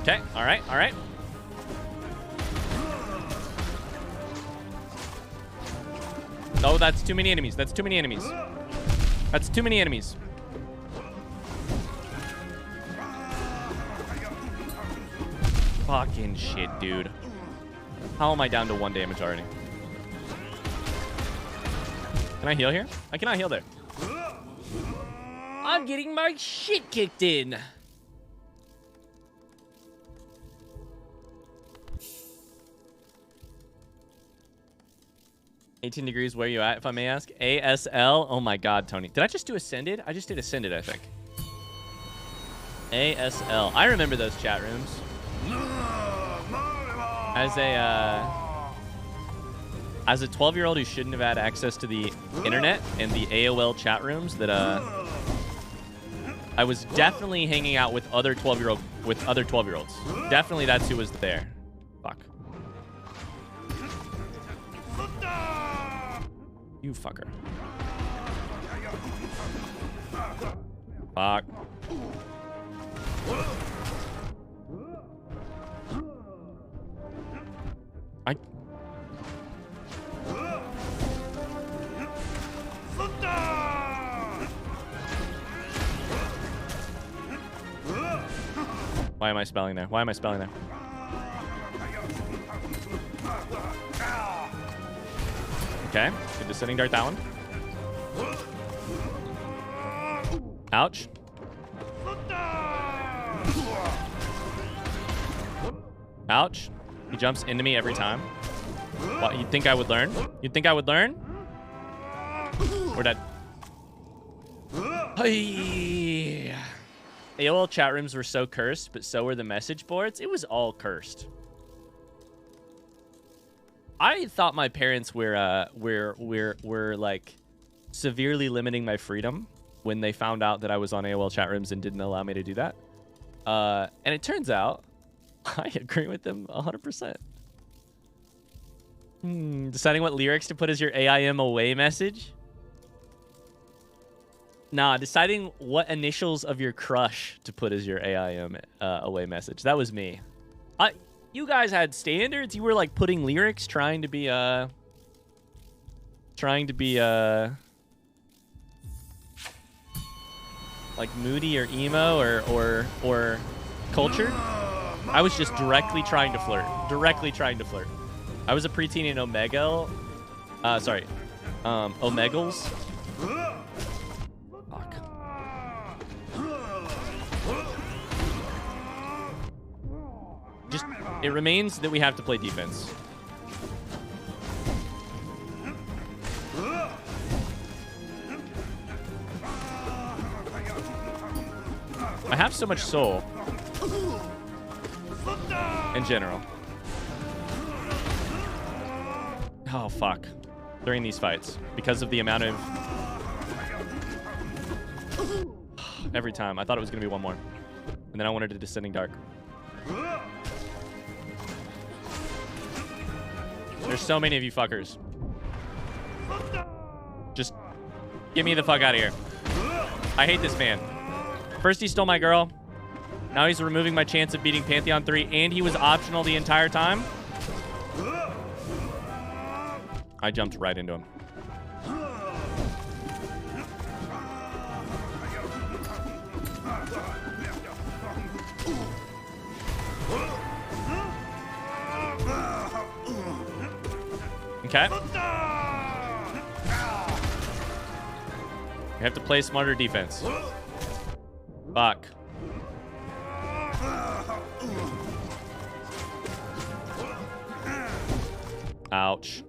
Okay, all right, all right. No, that's too many enemies. That's too many enemies. That's too many enemies. Fucking shit, dude. How am I down to 1 damage already? Can I heal here? I cannot heal there. I'm getting my shit kicked in. $18 degrees, where you at, if I may ask? ASL? Oh my god, Tony. Did I just do Ascended? I just did Ascended, I think. ASL. I remember those chat rooms. As a 12-year-old who shouldn't have had access to the internet and the AOL chat rooms, that I was definitely hanging out with other 12-year-olds. Definitely that's who was there. Fuck. You fucker. Fuck. Why am I spelling there? Why am I spelling there? Okay, good descending dart that one. Ouch. Ouch. He jumps into me every time. What, you'd think I would learn? You'd think I would learn? We're dead. Hey. AOL chat rooms were so cursed, but so were the message boards. It was all cursed. I thought my parents were like severely limiting my freedom when they found out that I was on AOL chat rooms and didn't allow me to do that. And it turns out I agree with them 100%. Deciding what lyrics to put as your AIM away message? Nah, deciding what initials of your crush to put as your AIM away message. That was me. You guys had standards. You were like putting lyrics, trying to be like moody or emo or culture. I was just directly trying to flirt. Directly trying to flirt. I was a preteen in Omegle. Omegles. Fuck. Just, it remains that we have to play defense. I have so much soul. In general. Oh, fuck. During these fights. Because of the amount of... Every time. I thought it was going to be one more. And then I wanted a Descending Dark. There's so many of you fuckers. Just get me the fuck out of here. I hate this man. First he stole my girl. Now he's removing my chance of beating Pantheon 3, and he was optional the entire time. I jumped right into him. Okay. You have to play smarter defense. Fuck. Ouch.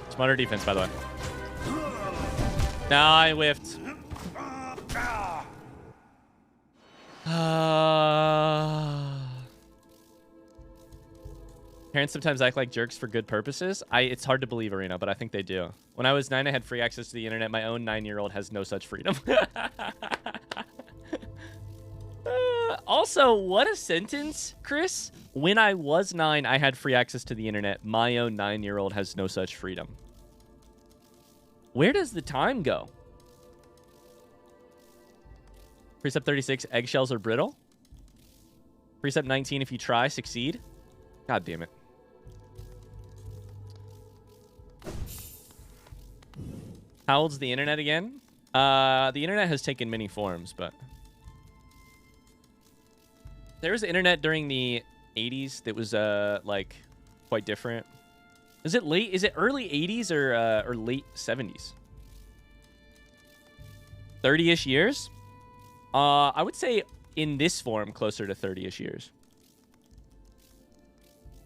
Smarter defense, by the way. No, I whiffed. Parents sometimes act like jerks for good purposes. It's hard to believe, Arena, but I think they do. When I was 9, I had free access to the internet. My own 9-year-old has no such freedom. Also, what a sentence, Chris. When I was 9, I had free access to the internet. My own 9-year-old has no such freedom. Where does the time go? Precept 36, eggshells are brittle. Precept 19, if you try, succeed. God damn it. How old's the internet again? The internet has taken many forms, but... There was internet during the 80s that was, like, quite different. Is it late? Is it early 80s or late 70s? 30-ish years? I would say in this form, closer to 30-ish years.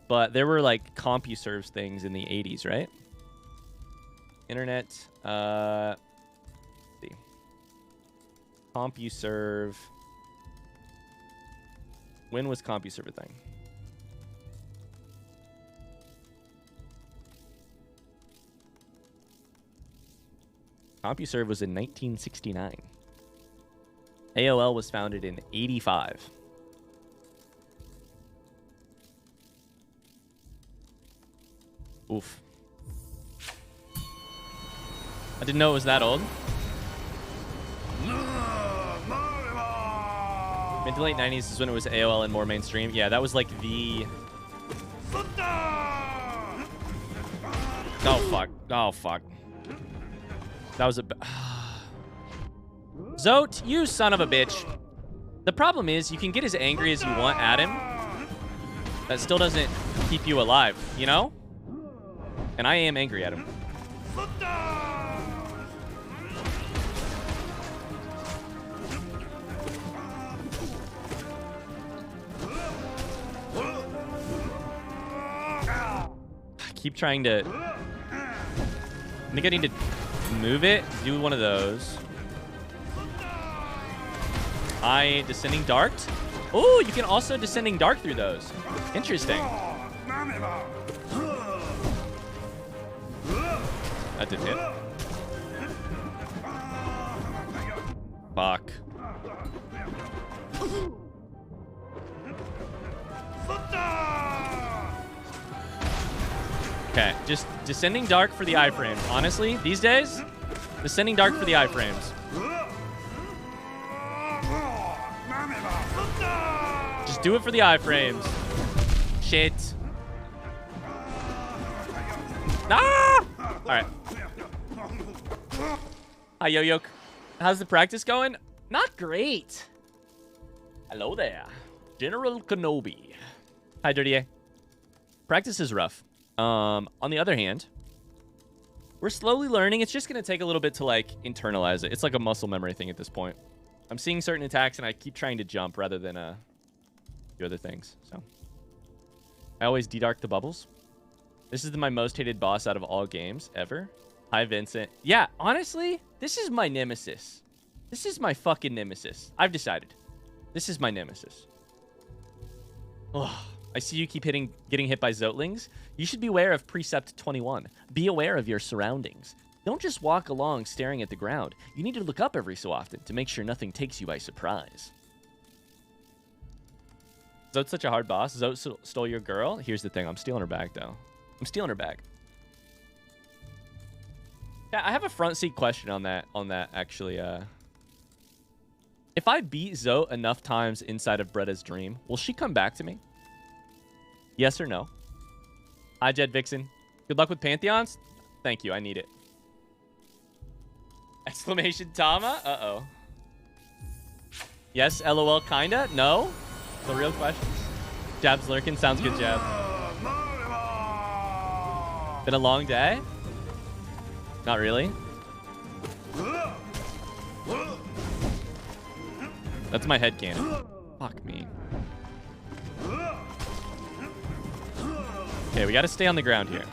But there were, like, CompuServe things in the 80s, right? Internet, let's see. CompuServe. When was CompuServe a thing? CompuServe was in 1969. AOL was founded in 85. Oof. I didn't know it was that old. Mid to late 90s is when it was AOL and more mainstream. Yeah, that was like the... Oh, fuck. Oh, fuck. That was a... Zote, you son of a bitch. The problem is, you can get as angry as you want at him. That still doesn't keep you alive, you know? And I am angry at him. Keep trying to... I think I need to move it. Do one of those. Descending Dart. Oh, you can also Descending Dart through those. Interesting. That didn't hit. Fuck. Okay, just Descending Dark for the iframes. Honestly, these days, Descending Dark for the iframes. Just do it for the iframes. Shit. Ah! Alright. Hi, Yo-Yo. How's the practice going? Not great. Hello there. General Kenobi. Hi, Dirty A. Practice is rough. On the other hand, we're slowly learning. It's just going to take a little bit to, like, internalize it. It's like a muscle memory thing at this point. I'm seeing certain attacks, and I keep trying to jump rather than do other things. So I always de-dark the bubbles. This is my most hated boss out of all games ever. Hi, Vincent. Yeah, honestly, this is my nemesis. This is my fucking nemesis. I've decided. This is my nemesis. Ugh. I see you keep getting hit by Zotlings. You should be aware of Precept 21. Be aware of your surroundings. Don't just walk along staring at the ground. You need to look up every so often to make sure nothing takes you by surprise. Zote's such a hard boss. Zote stole your girl. Here's the thing. I'm stealing her bag, though. I'm stealing her bag. Yeah, I have a front seat question on that actually. If I beat Zote enough times inside of Bretta's dream, will she come back to me? Yes or no? Hi, Jed Vixen. Good luck with Pantheons. Thank you. I need it. Exclamation Tama? Uh-oh. Yes, LOL, kinda? No? The real questions? Jab's lurking. Sounds good, Jab. Been a long day? Not really. That's my headcanon. Fuck me. Okay, we gotta stay on the ground here.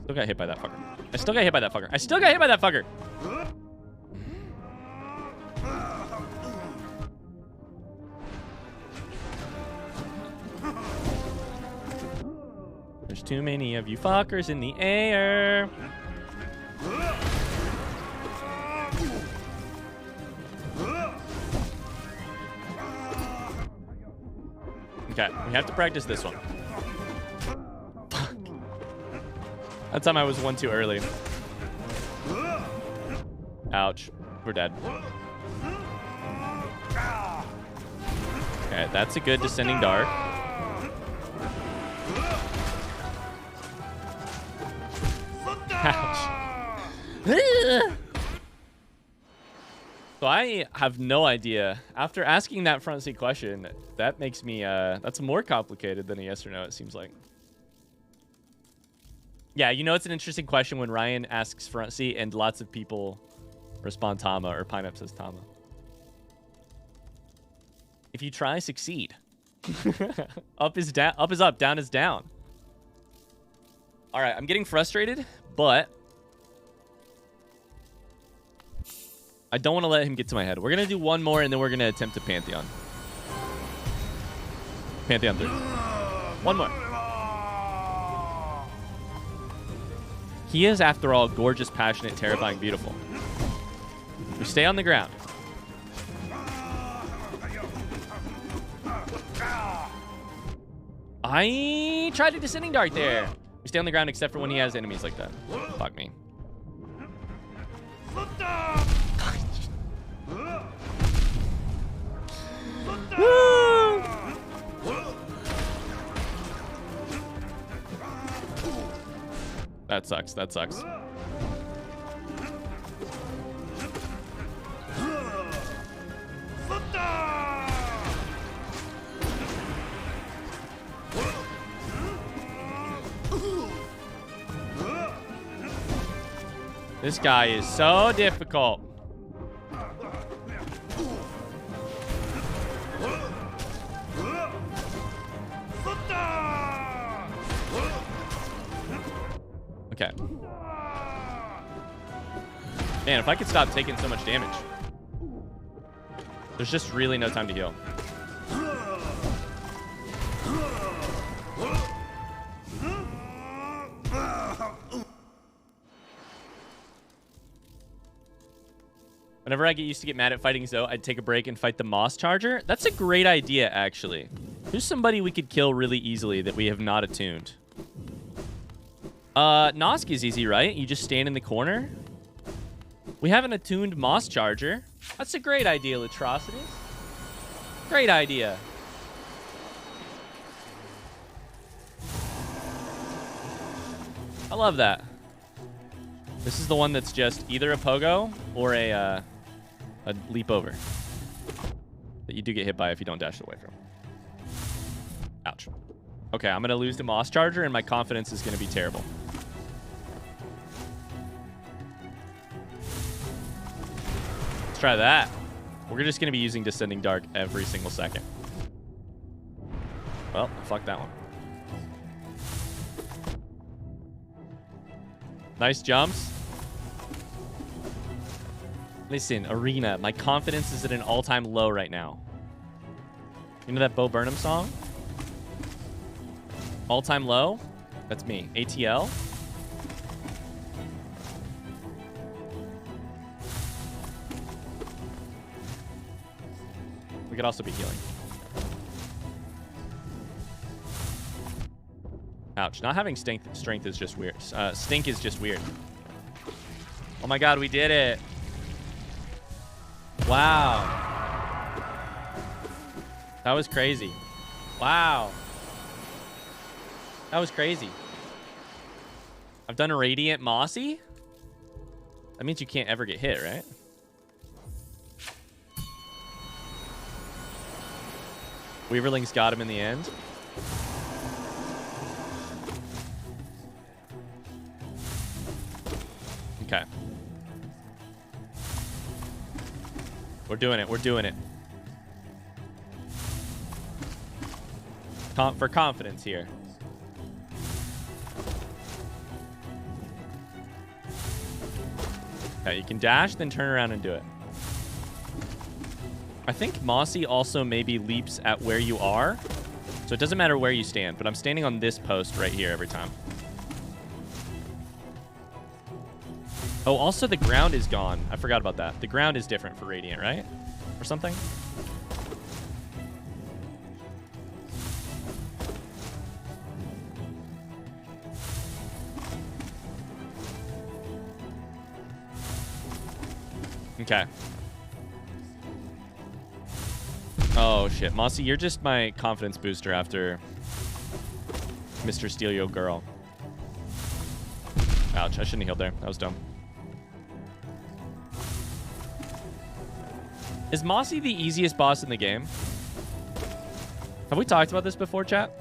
Still got hit by that fucker. I still got hit by that fucker. I still got hit by that fucker. There's too many of you fuckers in the air. Okay, we have to practice this one. Fuck. That time I was one too early. Ouch. We're dead. Okay, that's a good descending dart. Ouch. So I have no idea. After asking that front seat question, that makes me, that's more complicated than a yes or no, it seems like. Yeah, you know it's an interesting question when Ryan asks front seat and lots of people respond Tama or Pineapple says Tama. If you try, succeed. Up is down, up is up, down is down. All right, I'm getting frustrated, but I don't want to let him get to my head. We're going to do one more, and then we're going to attempt a Pantheon. Pantheon 3. One more. He is, after all, gorgeous, passionate, terrifying, beautiful. We stay on the ground. I tried a descending dart there. We stay on the ground except for when he has enemies like that. Fuck me. Woo! That sucks. That sucks. This guy is so difficult. Okay. Man, if I could stop taking so much damage. There's just really no time to heal. Whenever I get used to get mad at fighting Zoe, I'd take a break and fight the Moss Charger. That's a great idea, actually. Who's somebody we could kill really easily that we have not attuned? Nosk is easy, right? You just stand in the corner. We have an attuned Moss Charger. That's a great idea, Latrocitus. Great idea. I love that. This is the one that's just either a pogo or a leap over that you do get hit by if you don't dash away from. Ouch. Okay, I'm going to lose the Moss Charger, and my confidence is going to be terrible. Let's try that. We're just going to be using Descending Dark every single second. Well, fuck that one. Nice jumps. Listen, Arena, my confidence is at an all-time low right now. You know that Bo Burnham song? All-time low? That's me. ATL? We could also be healing. Ouch. Not having strength is just weird. Stink is just weird. Oh my god, we did it. Wow. That was crazy. Wow. That was crazy. I've done a Radiant Mossy. That means you can't ever get hit, right? Weaverling's got him in the end. Okay. We're doing it. We're doing it. For confidence here. Okay, you can dash, then turn around and do it. I think Mossy also maybe leaps at where you are. So it doesn't matter where you stand, but I'm standing on this post right here every time. Oh, also the ground is gone. I forgot about that. The ground is different for Radiant, right? Or something? Okay. Oh, shit. Mossy, you're just my confidence booster after Mr. Steal Your Girl. Ouch, I shouldn't have healed there. That was dumb. Is Mossy the easiest boss in the game? Have we talked about this before, chat?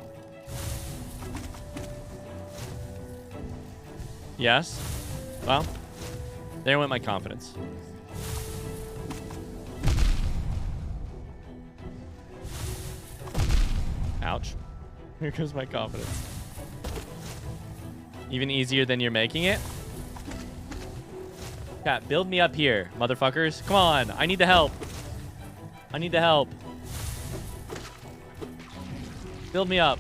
Yes? Well, there went my confidence. Ouch. Here goes my confidence. Even easier than you're making it? Chat, build me up here, motherfuckers. Come on, I need the help. I need the help. Build me up.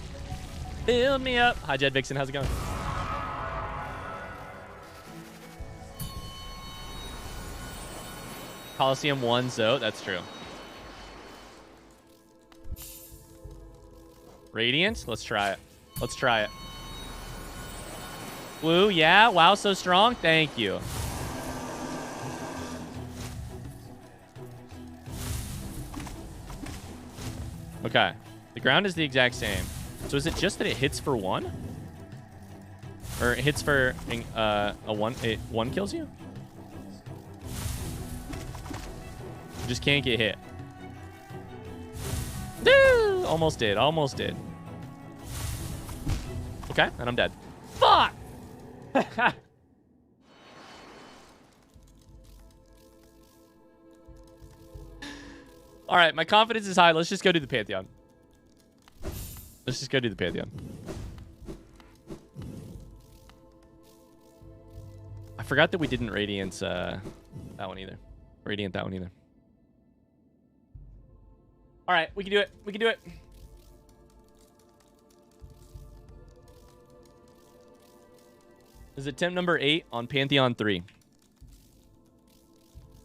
Build me up. Hi, Jed Vixen. How's it going? Coliseum 1 Zote. That's true. Radiant? Let's try it. Let's try it. Woo, yeah. Wow, so strong. Thank you. Okay. The ground is the exact same. So is it just that it hits for 1? Or it hits for a 1? It 1 kills you? You just can't get hit. Woo! Almost did. Almost did. Okay, and I'm dead. Fuck! All right, my confidence is high. Let's just go do the Pantheon. Let's just go do the Pantheon. I forgot that we didn't Radiance that one either. Radiant that one either. All right, we can do it. We can do it. This is attempt number 8 on Pantheon 3.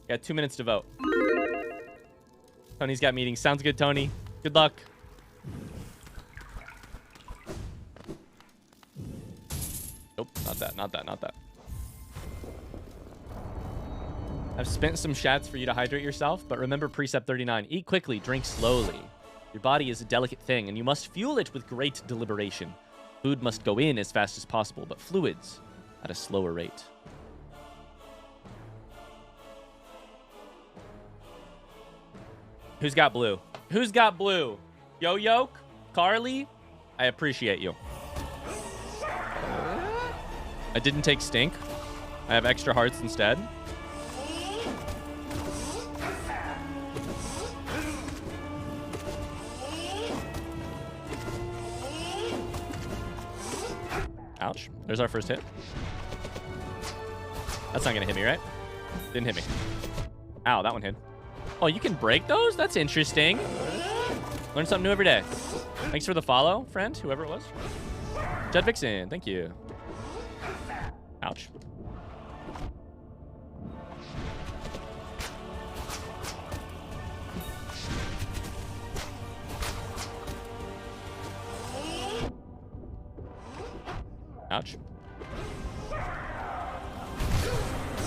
Got 2 minutes to vote. Tony's got meetings. Sounds good, Tony. Good luck. Nope, not that, not that, not that. I've spent some shots for you to hydrate yourself, but remember Precept 39. Eat quickly, drink slowly. Your body is a delicate thing, and you must fuel it with great deliberation. Food must go in as fast as possible, but fluids at a slower rate. Who's got blue? Who's got blue? Yo-Yoke? Carly? I appreciate you. I didn't take stink. I have extra hearts instead. Ouch. There's our first hit. That's not gonna hit me, right? Didn't hit me. Ow, that one hit. Oh, you can break those? That's interesting. Learn something new every day. Thanks for the follow, friend, whoever it was. Jed Vixen, thank you. Ouch. Ouch.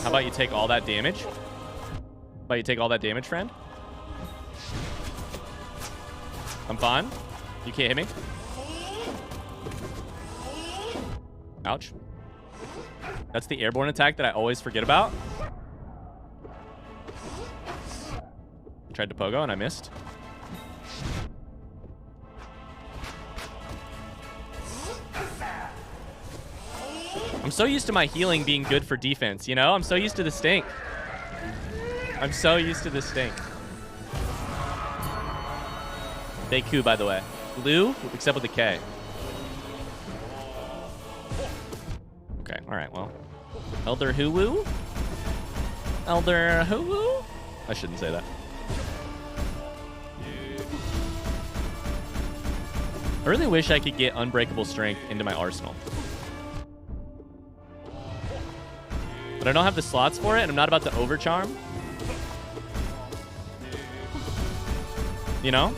How about you take all that damage? How about you take all that damage, friend? I'm fine. You can't hit me. Ouch. That's the airborne attack that I always forget about. I tried to pogo and I missed. I'm so used to my healing being good for defense, you know? I'm so used to the stink. I'm so used to the stink. Deku, by the way. Blue, except with a K. Okay, alright, well. Elder Hoo-Woo? Elder Hoo-Woo? I shouldn't say that. I really wish I could get Unbreakable Strength into my arsenal. But I don't have the slots for it, and I'm not about to overcharm. You know?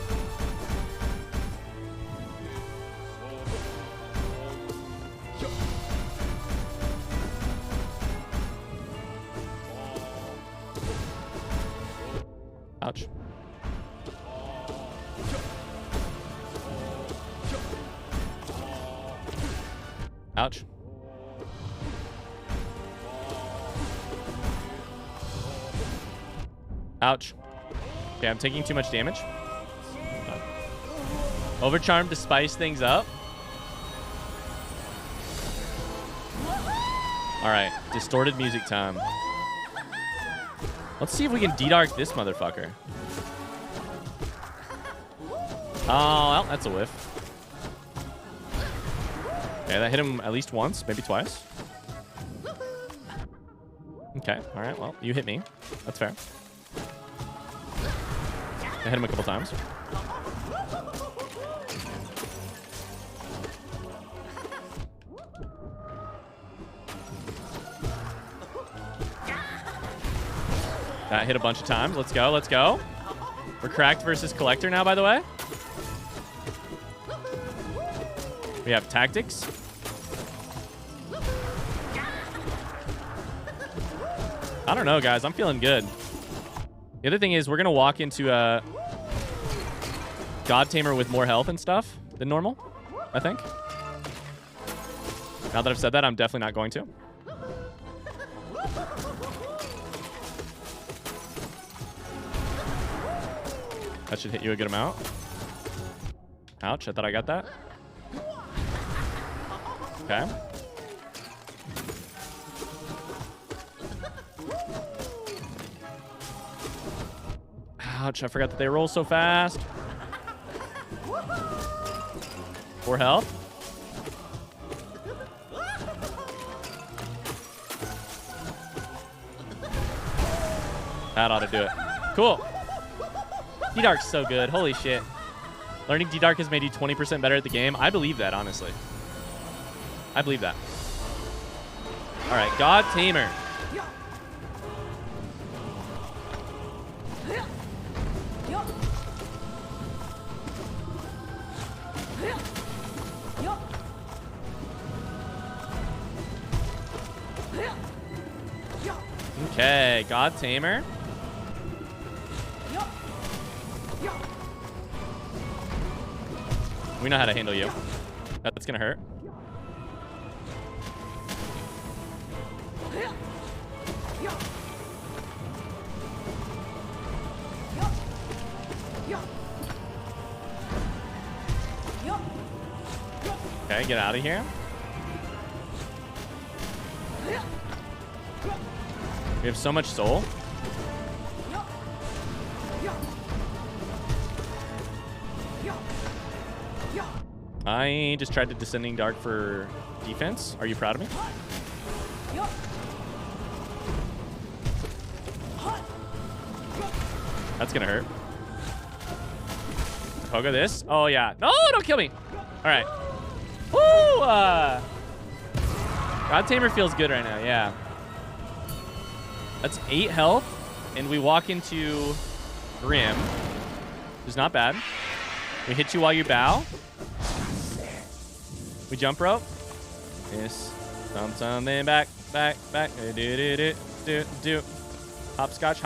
Ouch. Ouch. Okay, I'm taking too much damage. Overcharm to spice things up. Alright, distorted music time. Let's see if we can D-Dark this motherfucker. Oh, well, that's a whiff. Okay, that hit him at least once, maybe twice. Okay, alright, well, you hit me. That's fair. I hit him a couple times. That hit a bunch of times. Let's go, let's go. We're cracked versus collector now, by the way. We have tactics. I don't know, guys. I'm feeling good. The other thing is we're going to walk into a God Tamer with more health and stuff than normal, I think. Now that I've said that, I'm definitely not going to. That should hit you a good amount. Ouch, I thought I got that. Okay. Ouch, I forgot that they roll so fast. 4 health. That ought to do it. Cool. D-Dark's so good. Holy shit. Learning D-Dark has made you 20% better at the game. I believe that, honestly. I believe that. All right, God Tamer. Okay, God Tamer. We know how to handle you. That's gonna hurt. Okay, get out of here. We have so much soul. I just tried to Descending Dark for defense. Are you proud of me? That's gonna hurt. Pogo this. Oh yeah. No, don't kill me. All right. Woo! God Tamer feels good right now. Yeah. That's 8 health, and we walk into Grim. Which is not bad. We hit you while you bow. We jump rope. Yes. Something back. Do. Hopscotch.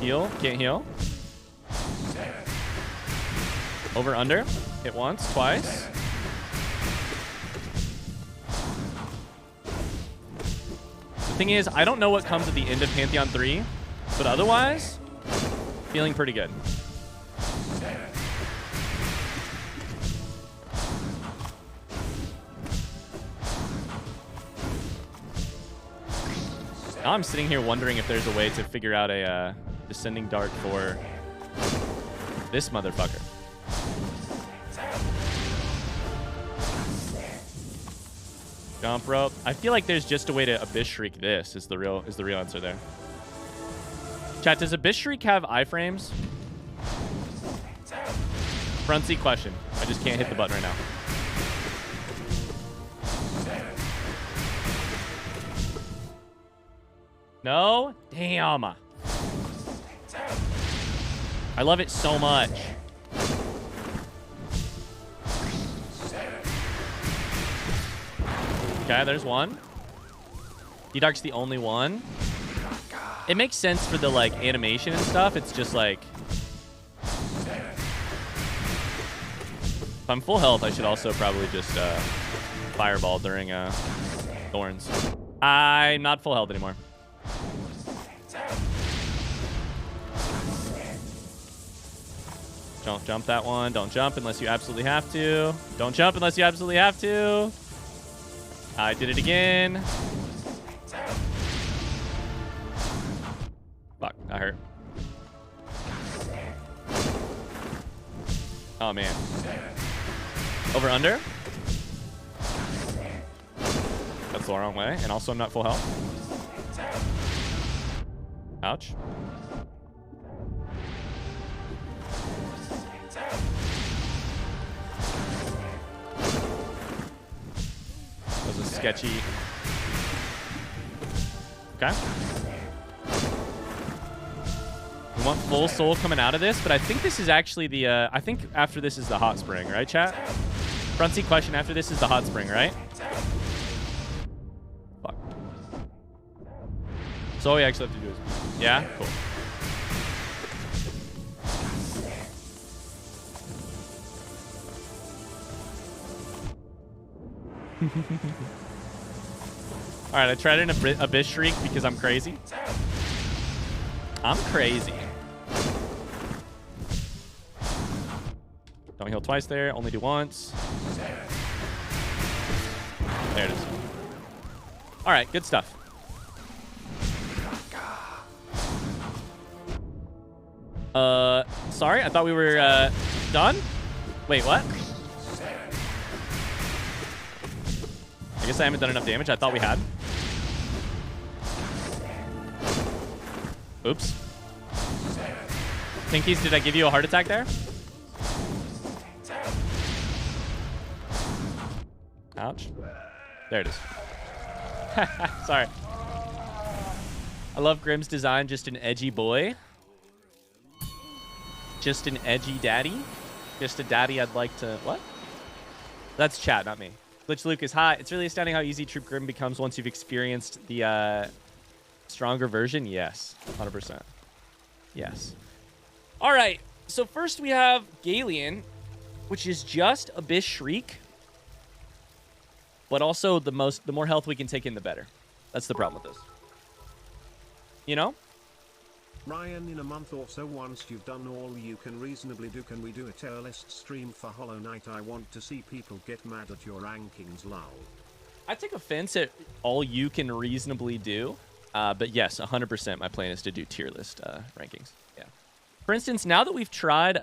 Heal. Can't heal. Over, under. Hit once, twice. The thing is, I don't know what comes at the end of Pantheon 3, but otherwise, feeling pretty good. Now I'm sitting here wondering if there's a way to figure out a Descending Dark for this motherfucker. Jump rope. I feel like there's just a way to Abyss Shriek this is the real answer there. Chat, does Abyss Shriek have iframes? Front seat question. I just can't hit the button right now. No? Damn. I love it so much. Okay, there's one. D-Dark's the only one. It makes sense for the, like, animation and stuff. It's just, like... If I'm full health, I should also probably just fireball during thorns. I'm not full health anymore. Don't jump that one. Don't jump unless you absolutely have to. Don't jump unless you absolutely have to. I did it again. Fuck, I hurt. Oh, man. Over, under. That's the wrong way. And also I'm not full health. Ouch. That was a sketchy. Okay. We want full soul coming out of this, but I think this is actually the, I think after this is the hot spring, right, chat? Front seat question, after this is the hot spring, right? Fuck. So all we actually have to do is, yeah? Cool. All right, I tried an Abyss Shriek because I'm crazy. I'm crazy. Don't heal twice there. Only do once. There it is. All right, good stuff. Sorry, I thought we were done. Wait, what? I guess I haven't done enough damage. I thought we had. Oops. Pinkies, did I give you a heart attack there? Ouch. There it is. Sorry. I love Grimm's design. Just an edgy boy. Just an edgy daddy. Just a daddy I'd like to... What? That's chat, not me. Glitch Luke is hot. It's really astounding how easy Troop Grimm becomes once you've experienced the stronger version. Yes. 100%. Yes. All right. So first we have Galleon, which is just Abyss Shriek. But also the more health we can take in, the better. That's the problem with this. You know? Ryan, in a month or so, once you've done all you can reasonably do, can we do a tier list stream for Hollow Knight? I want to see people get mad at your rankings, lol. I take offense at all you can reasonably do. But yes, 100% my plan is to do tier list rankings. Yeah. For instance, now that we've tried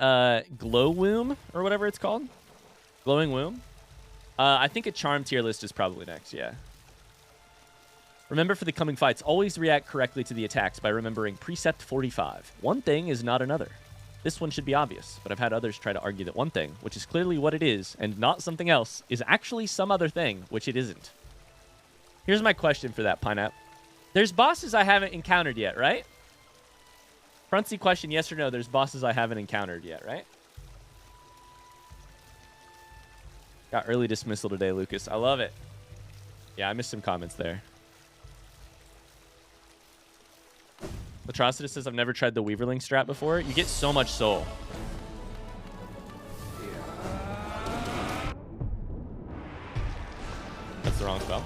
Glow Womb, or whatever it's called. Glowing Womb. I think a Charm tier list is probably next, yeah. Remember for the coming fights, always react correctly to the attacks by remembering Precept 45. One thing is not another. This one should be obvious, but I've had others try to argue that one thing, which is clearly what it is, and not something else, is actually some other thing, which it isn't. Here's my question for that, Pineapple. There's bosses I haven't encountered yet, right? Frontsy question, yes or no, there's bosses I haven't encountered yet, right? Got early dismissal today, Lucas. I love it. Yeah, I missed some comments there. Atrocitus says, I've never tried the Weaverling strat before. You get so much soul. That's the wrong spell.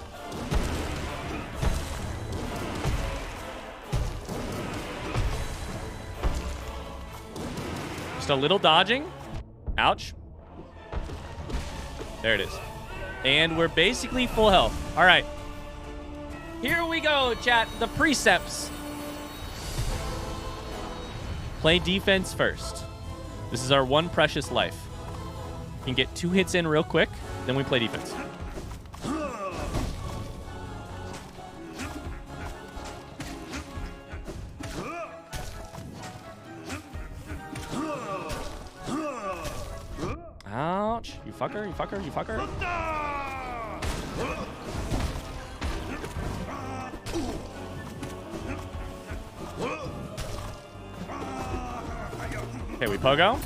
Just a little dodging. Ouch. There it is. And we're basically full health. All right. Here we go, chat. The precepts. Play defense first. This is our one precious life. You can get 2 hits in real quick, then we play defense. Ouch. You fucker, you fucker, you fucker. Okay, we pogo.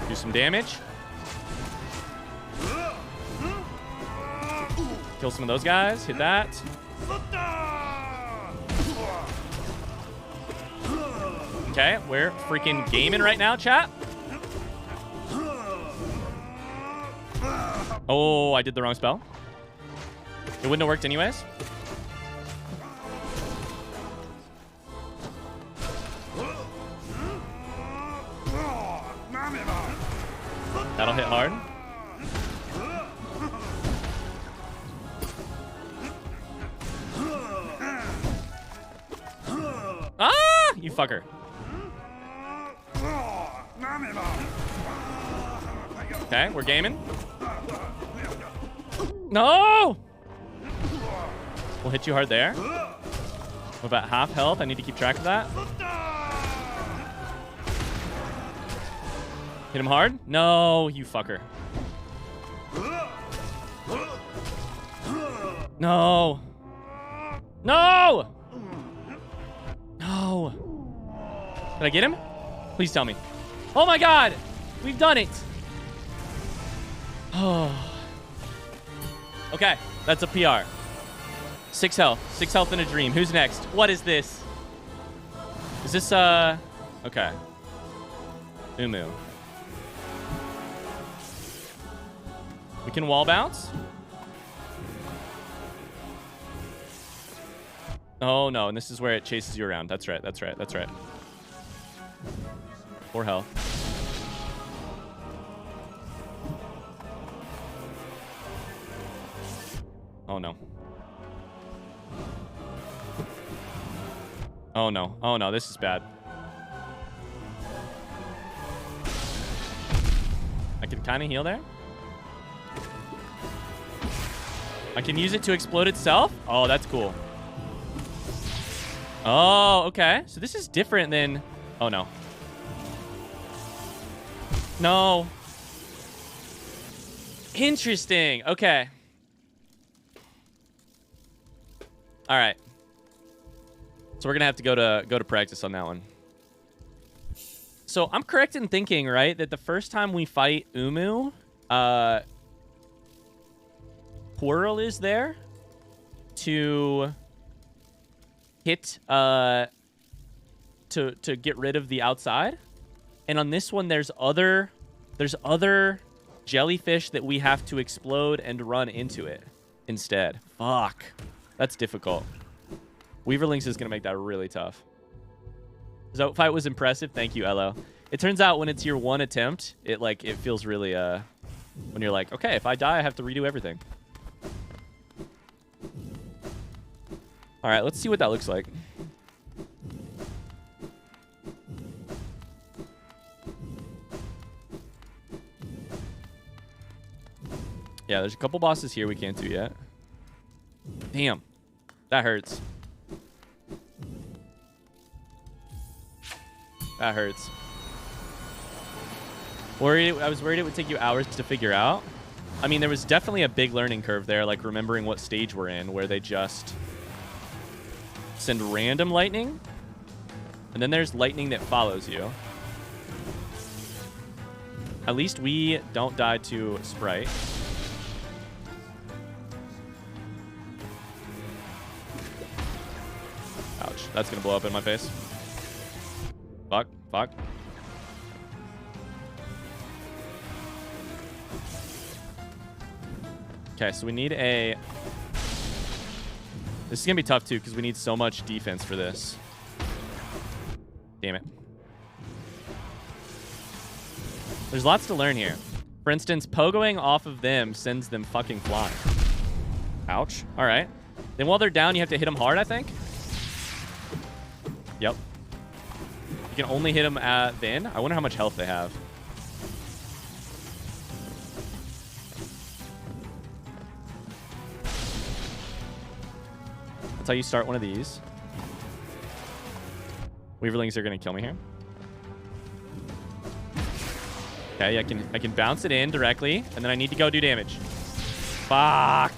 Do some damage. Kill some of those guys. Hit that. Okay, we're freaking gaming right now, chat. Oh, I did the wrong spell. It wouldn't have worked anyways. That'll hit hard. Ah! You fucker. Okay, we're gaming. No! We'll hit you hard there. We're about half health. I need to keep track of that. Hit him hard? No, you fucker. No. No! No. Did I get him? Please tell me. Oh my god! We've done it! Oh. Okay, that's a PR. 6 health. 6 health in a dream. Who's next? What is this? Is this, okay. Umu. We can wall bounce. Oh, no. And this is where it chases you around. That's right. That's right. That's right. 4 health. Oh, no. Oh, no. Oh, no. This is bad. I can kind of heal there. I can use it to explode itself? Oh, that's cool. Oh, okay. So this is different than... Oh, no. No. Interesting. Okay. All right. So we're going to have to go to practice on that one. So I'm correct in thinking, right, that the first time we fight Umu, Quirrell is there to hit to get rid of the outside, and on this one there's other jellyfish that we have to explode and run into it instead. Fuck, that's difficult. Weaverlings is gonna make that really tough. So fight was impressive. Thank you, Elo. It turns out when it's your one attempt, it feels really when you're like, okay, if I die, I have to redo everything. All right, let's see what that looks like. Yeah, there's a couple bosses here we can't do yet. Damn, that hurts. That hurts. I was worried it would take you hours to figure out. I mean, there was definitely a big learning curve there, like remembering what stage we're in, where they just send random lightning, and then there's lightning that follows you. At least we don't die to Sprite. Ouch, that's gonna blow up in my face. Fuck, fuck. Okay, so we need a... This is going to be tough, too, because we need so much defense for this. Damn it. There's lots to learn here. For instance, pogoing off of them sends them fucking flying. Ouch. All right. Then while they're down, you have to hit them hard, I think? Yep. You can only hit them then. I wonder how much health they have. That's how you start one of these. Weaverlings are gonna kill me here. Okay, I can bounce it in directly, and then I need to go do damage. Fuck.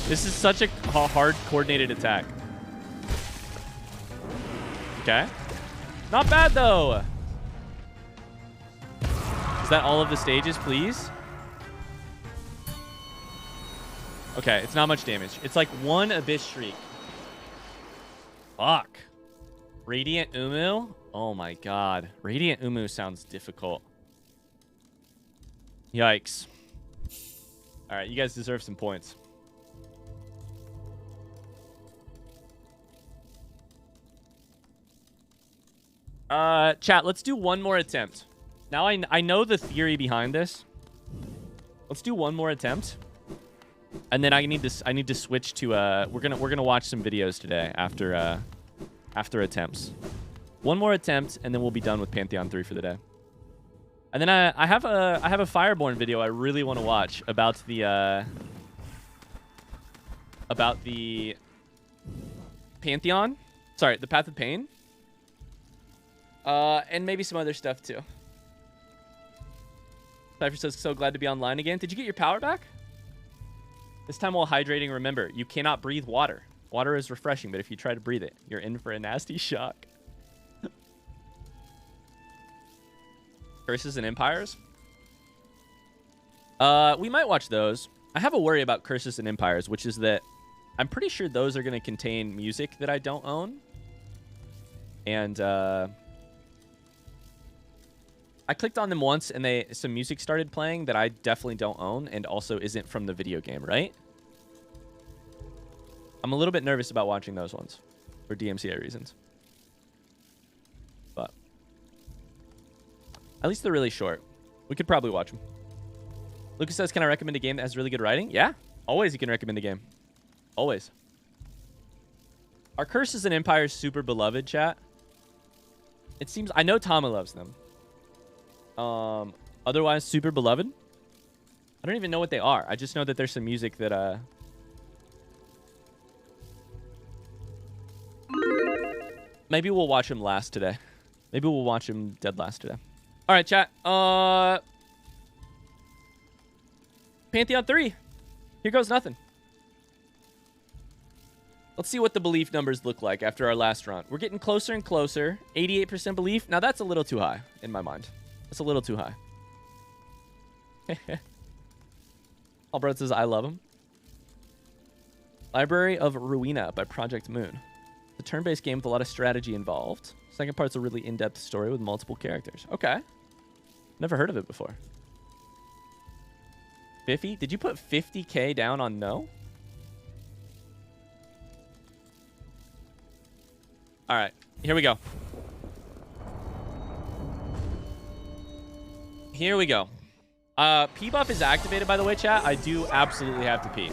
This is such a hard coordinated attack. Okay. Not bad though. Is that all of the stages, please? Okay, it's not much damage. It's like 1 Abyss Shriek. Fuck. Radiant Umu? Oh my god. Radiant Umu sounds difficult. Yikes. All right, you guys deserve some points. Chat, let's do one more attempt. Now I know the theory behind this. Let's do one more attempt. And then I need to switch to we're gonna watch some videos today after attempts. One more attempt and then we'll be done with Pantheon 3 for the day. And then I have a Fireborn video I really want to watch about the Pantheon. Sorry, the Path of Pain. And maybe some other stuff too. Cypher says, so glad to be online again. Did you get your power back? This time while hydrating, remember, you cannot breathe water. Water is refreshing, but if you try to breathe it, you're in for a nasty shock. Curses and Empires? We might watch those. I have a worry about Curses and Empires, which is that I'm pretty sure those are going to contain music that I don't own. And, I clicked on them once and some music started playing that I definitely don't own and also isn't from the video game, right? I'm a little bit nervous about watching those ones for DMCA reasons. But at least they're really short. We could probably watch them. Lucas says, can I recommend a game that has really good writing? Yeah, always you can recommend a game. Always. Are Curses and Empires super beloved, chat? It seems... I know Tama loves them. Otherwise super beloved. I don't even know what they are. I just know that there's some music that maybe we'll watch him last today. Maybe we'll watch him dead last today. All right, chat. Pantheon 3. Here goes nothing. Let's see what the belief numbers look like after our last run. We're getting closer and closer. 88% belief. Now that's a little too high in my mind. That's a little too high. Albrod says, I love him. Library of Ruina by Project Moon. The turn-based game with a lot of strategy involved. Second part's a really in-depth story with multiple characters. Okay. Never heard of it before. 50? Did you put 50K down on no? All right. Here we go. Here we go. P buff is activated, by the way, chat. I do absolutely have to pee.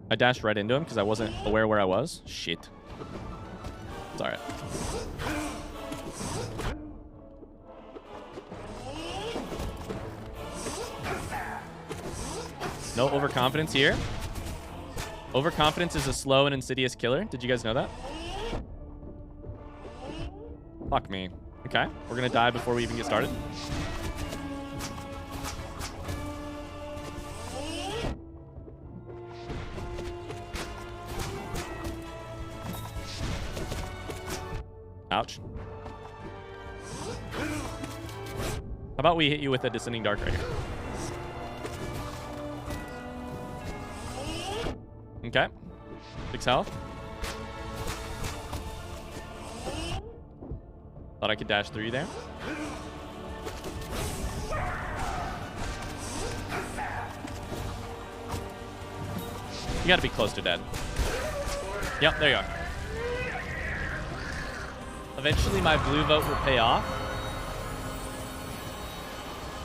I dashed right into him because I wasn't aware where I was. Shit. It's all right. No overconfidence here. Overconfidence is a slow and insidious killer. Did you guys know that? Fuck me. Okay. We're going to die before we even get started. Ouch. How about we hit you with a Descending Dark right here? Okay. 6 health. Thought I could dash through you there. You gotta be close to dead. Yep, there you are. Eventually my blue vote will pay off.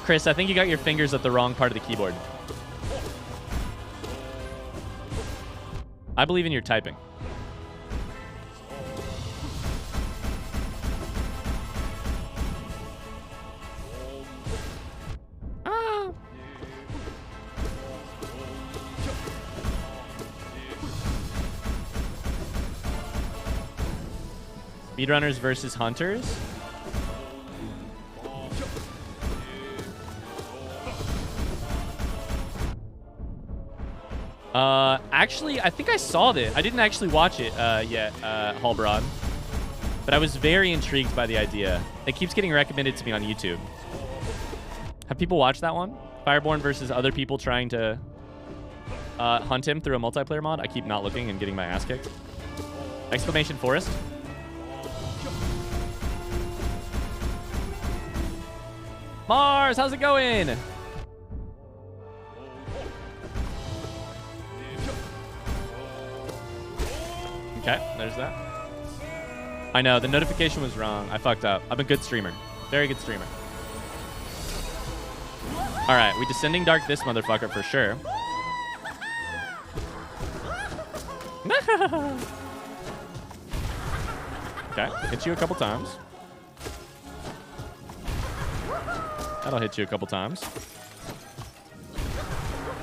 Chris, I think you got your fingers at the wrong part of the keyboard. I believe in your typing. Ah. Speedrunners versus hunters. Actually, I think I saw it. I didn't actually watch it yet, Hallbroad. But I was very intrigued by the idea. It keeps getting recommended to me on YouTube. Have people watched that one? Fireborn versus other people trying to hunt him through a multiplayer mod. I keep not looking and getting my ass kicked. Exclamation Forest. Mars, how's it going? Okay, there's that. I know, the notification was wrong. I fucked up. I'm a good streamer. Very good streamer. All right, we Descending Dark this motherfucker for sure. Okay, hit you a couple times. That'll hit you a couple times.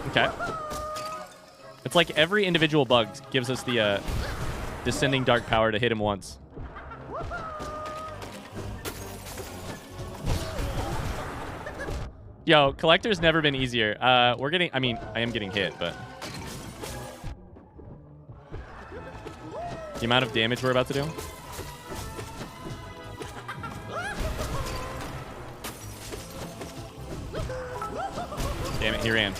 Okay. It's like every individual bug gives us the Descending Dark power to hit him once. Yo, Collector's never been easier. I am getting hit, but the amount of damage we're about to do. Damn it, he ran.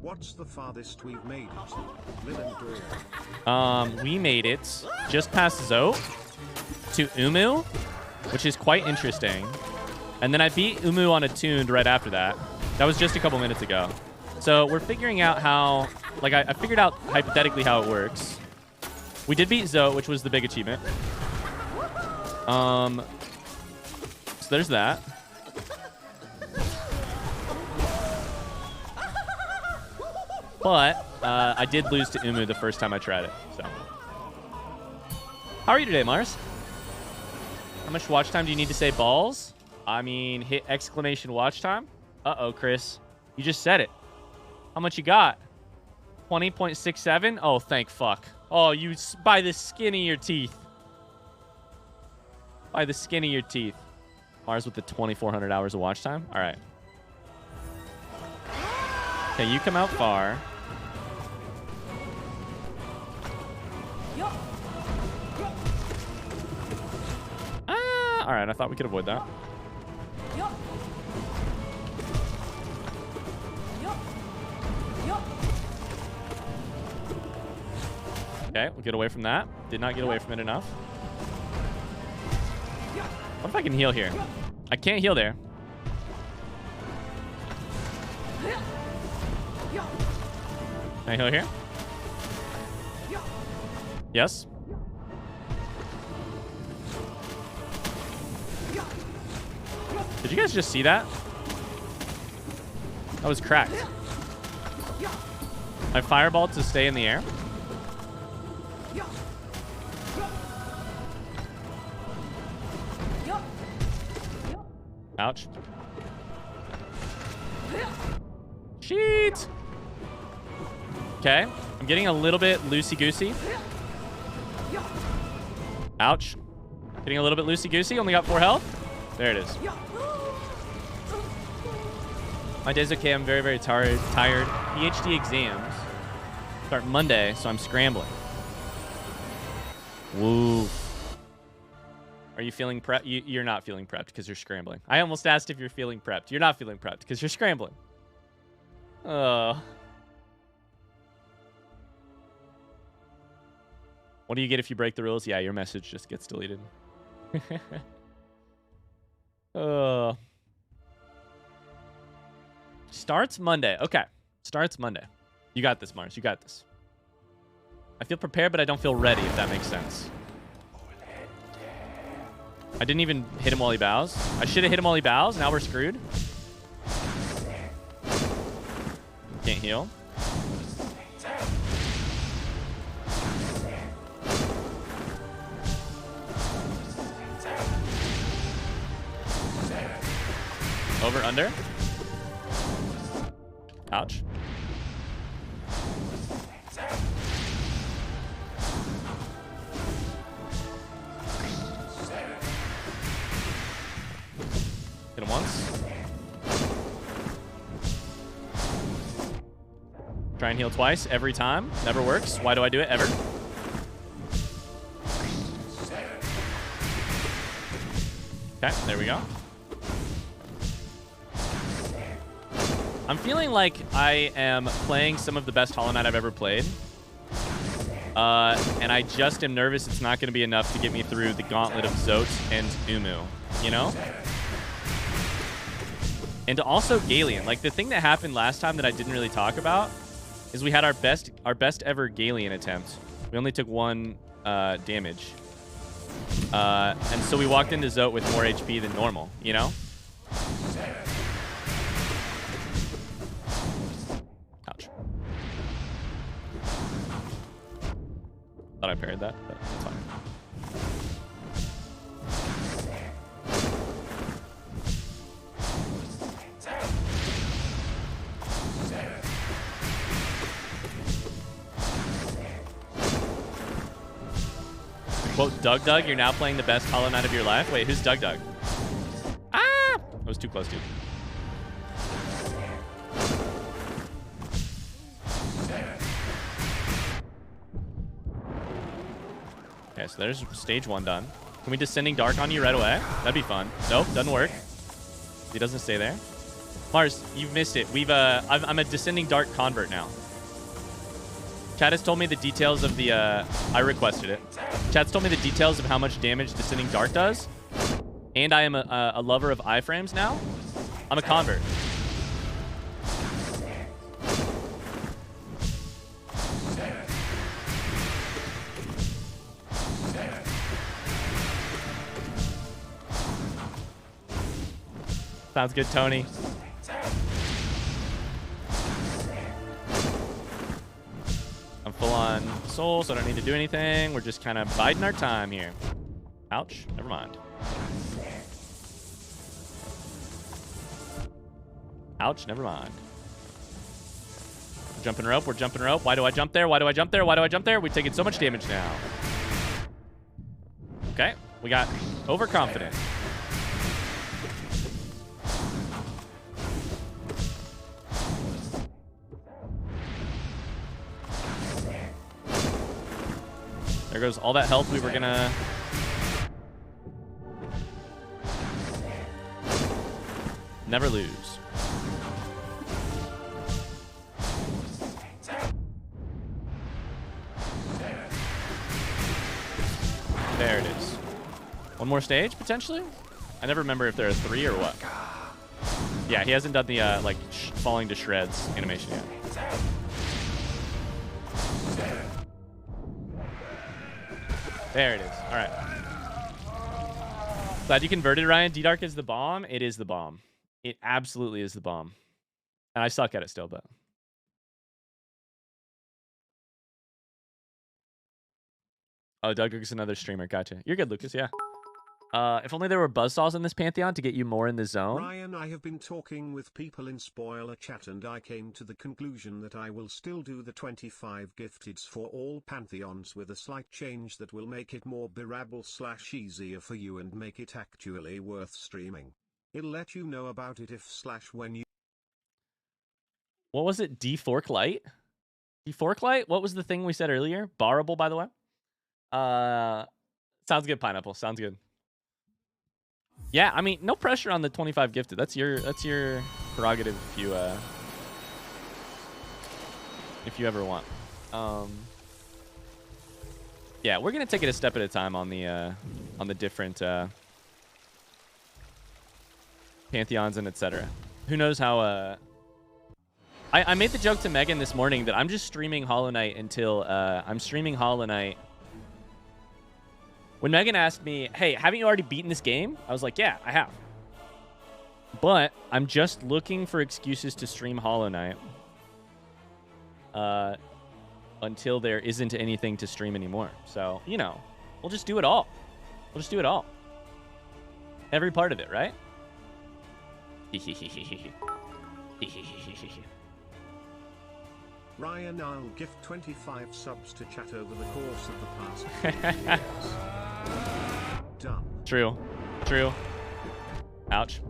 What's the farthest we've made it? Live We made it just past Zoe to Umu, which is quite interesting. And then I beat Umu on Attuned right after that. That was just a couple minutes ago. So we're figuring out how, like, I figured out hypothetically how it works. We did beat Zoe, which was the big achievement. So there's that. But I did lose to Umu the first time I tried it. So, how are you today, Mars? How much watch time do you need to say balls? I mean, hit exclamation watch time. Uh-oh, Chris. You just said it. How much you got? 20.67? Oh, thank fuck. Oh, you by the skin of your teeth. By the skin of your teeth. Mars with the 2,400 hours of watch time? All right. Okay, you come out far. All right, I thought we could avoid that. Okay, we'll get away from that. Did not get away from it enough. What if I can heal here? I can't heal there. Can I heal here? Yes. Did you guys just see that? That was cracked. I fireballed to stay in the air. Ouch. Sheet. Okay. I'm getting a little bit loosey-goosey. Ouch. Getting a little bit loosey-goosey. Only got 4 health. There it is. My day's okay. I'm very, very tired. PhD exams start Monday, so I'm scrambling. Woo. Are you feeling prepped? You're not feeling prepped because you're scrambling. I almost asked if you're feeling prepped. You're not feeling prepped because you're scrambling. What do you get if you break the rules? Yeah, your message just gets deleted. Starts Monday. Okay. Starts Monday. You got this, Mars. You got this. I feel prepared, but I don't feel ready, if that makes sense. I didn't even hit him while he bows. I should have hit him while he bows. Now we're screwed. Can't heal. Over, under. Ouch. Hit him once. Try and heal twice every time. Never works. Why do I do it ever? Okay, there we go. I'm feeling like I am playing some of the best Hollow Knight I've ever played. And I just am nervous it's not going to be enough to get me through the gauntlet of Zote and Umu, you know? And also Galien. Like, the thing that happened last time that I didn't really talk about is we had our best ever Galien attempt We only took 1 damage. And so we walked into Zote with more HP than normal, you know? Ouch. Thought I parried that, but it's fine. Quote, Doug, you're now playing the best Hollow Knight of your life? Wait, who's Doug? Ah! That was too close, dude. Okay, so there's stage 1 done. Can we Descending Dark on you right away? That'd be fun. Nope, doesn't work. He doesn't stay there. Mars, you've missed it. I'm a Descending Dark convert now. Chad has told me the details of the, I requested it. Chad's told me the details of how much damage Descending Dark does. And I am a lover of iframes now. I'm a convert. Sounds good, Tony. I'm full on soul, so I don't need to do anything. We're just kind of biding our time here. Ouch. Never mind. Ouch. Never mind. We're jumping rope. We're jumping rope. Why do I jump there? Why do I jump there? Why do I jump there? We're taking so much damage now. Okay. We got overconfident. There goes all that health we were gonna... never lose. There it is. One more stage, potentially? I never remember if there are 3 or what. Yeah, he hasn't done the, like, falling to shreds animation yet. There it is. All right. Glad you converted, Ryan. D-Dark is the bomb. It is the bomb. It absolutely is the bomb. And I suck at it still, but... Oh, Doug is another streamer. Gotcha. You're good, Lucas. Yeah. If only there were buzzsaws in this Pantheon to get you more in the zone. Ryan, I have been talking with people in spoiler chat and I came to the conclusion that I will still do the 25 gifteds for all Pantheons with a slight change that will make it more bearable / easier for you and make it actually worth streaming. I'll let you know about it if / when you... What was it? D-Fork Light? D-Fork Light? What was the thing we said earlier? Barrable, by the way. Sounds good, Pineapple. Sounds good. Yeah, I mean, no pressure on the 25 gifted. That's your prerogative if you ever want. Yeah, we're gonna take it a step at a time on the different Pantheons and etc. Who knows how I made the joke to Megan this morning that I'm just streaming Hollow Knight until I'm streaming Hollow Knight. When Megan asked me, hey, haven't you already beaten this game? I was like, yeah, I have. But I'm just looking for excuses to stream Hollow Knight until there isn't anything to stream anymore. So, you know, we'll just do it all. We'll just do it all. Every part of it, right? Ryan, I'll gift 25 subs to chat over the course of the past 8 years. Done. True. True. Ouch.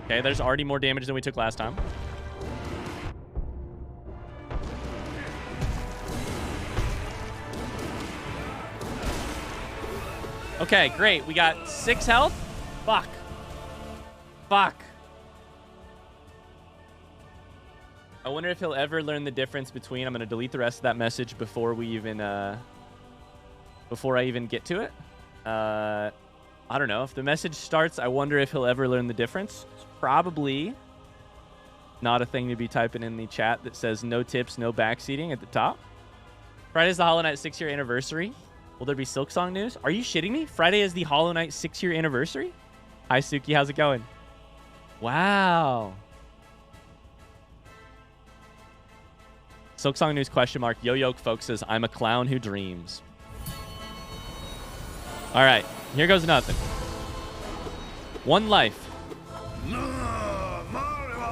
Okay, there's already more damage than we took last time. Okay, great. We got 6 health. Fuck. Fuck. I wonder if he'll ever learn the difference between... I'm going to delete the rest of that message before we even... before I even get to it. I don't know. If the message starts, I wonder if he'll ever learn the difference. It's probably not a thing to be typing in the chat that says no tips, no backseating at the top. Friday's the Hollow Knight 6-year anniversary. Will there be Silksong news? Are you shitting me? Friday is the Hollow Knight 6-year anniversary? Hi, Suki. How's it going? Wow. Silksong news question mark. Yo-Yo folks says, I'm a clown who dreams. All right. Here goes nothing. One life.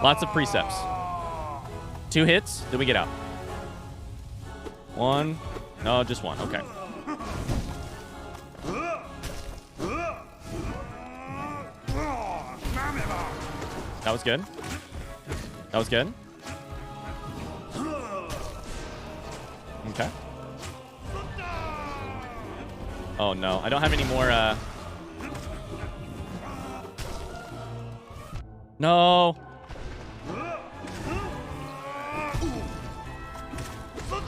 Lots of precepts. 2 hits. Then we get out. 1. No, just 1. Okay. That was good. That was good. Okay. Oh, no. I don't have any more, No.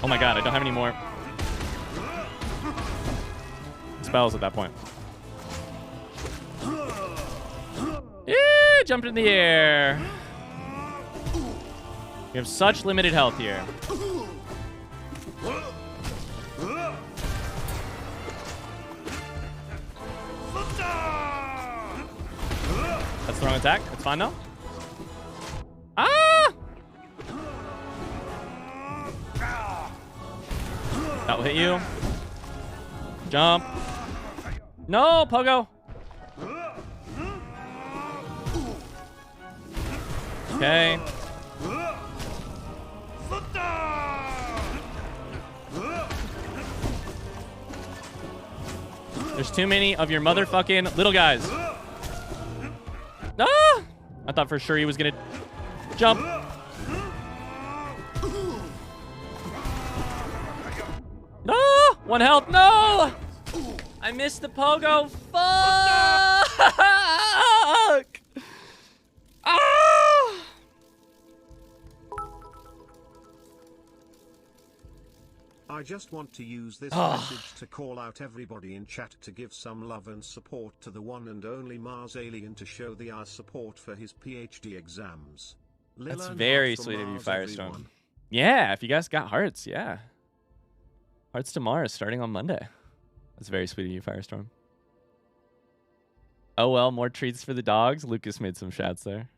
Oh, my God. I don't have any more spells at that point. Jumped in the air. We have such limited health here. That's the wrong attack. It's fine now. Ah! That will hit you. Jump. No, Pogo. Okay. There's too many of your motherfucking little guys. Ah! I thought for sure he was gonna jump. No! 1 health. No! I missed the Pogo. Fuck! Ah! I just want to use this message to call out everybody in chat to give some love and support to the one and only Mars Alien to show our support for his PhD exams. That's very sweet of you, Firestorm. Yeah, if you guys got hearts, yeah. Hearts to Mars starting on Monday. That's very sweet of you, Firestorm. Oh, well, more treats for the dogs. Lucas made some shots there.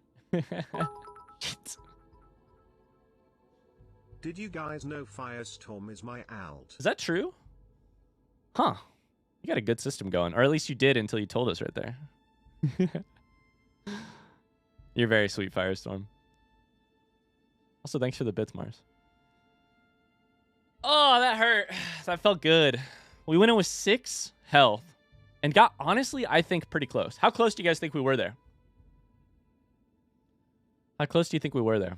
Did you guys know Firestorm is my alt? Is that true? Huh. You got a good system going. Or at least you did until you told us right there. You're very sweet, Firestorm. Also, thanks for the bits, Mars. Oh, that hurt. That felt good. We went in with 6 health and got, honestly, I think pretty close. How close do you guys think we were there? How close do you think we were there?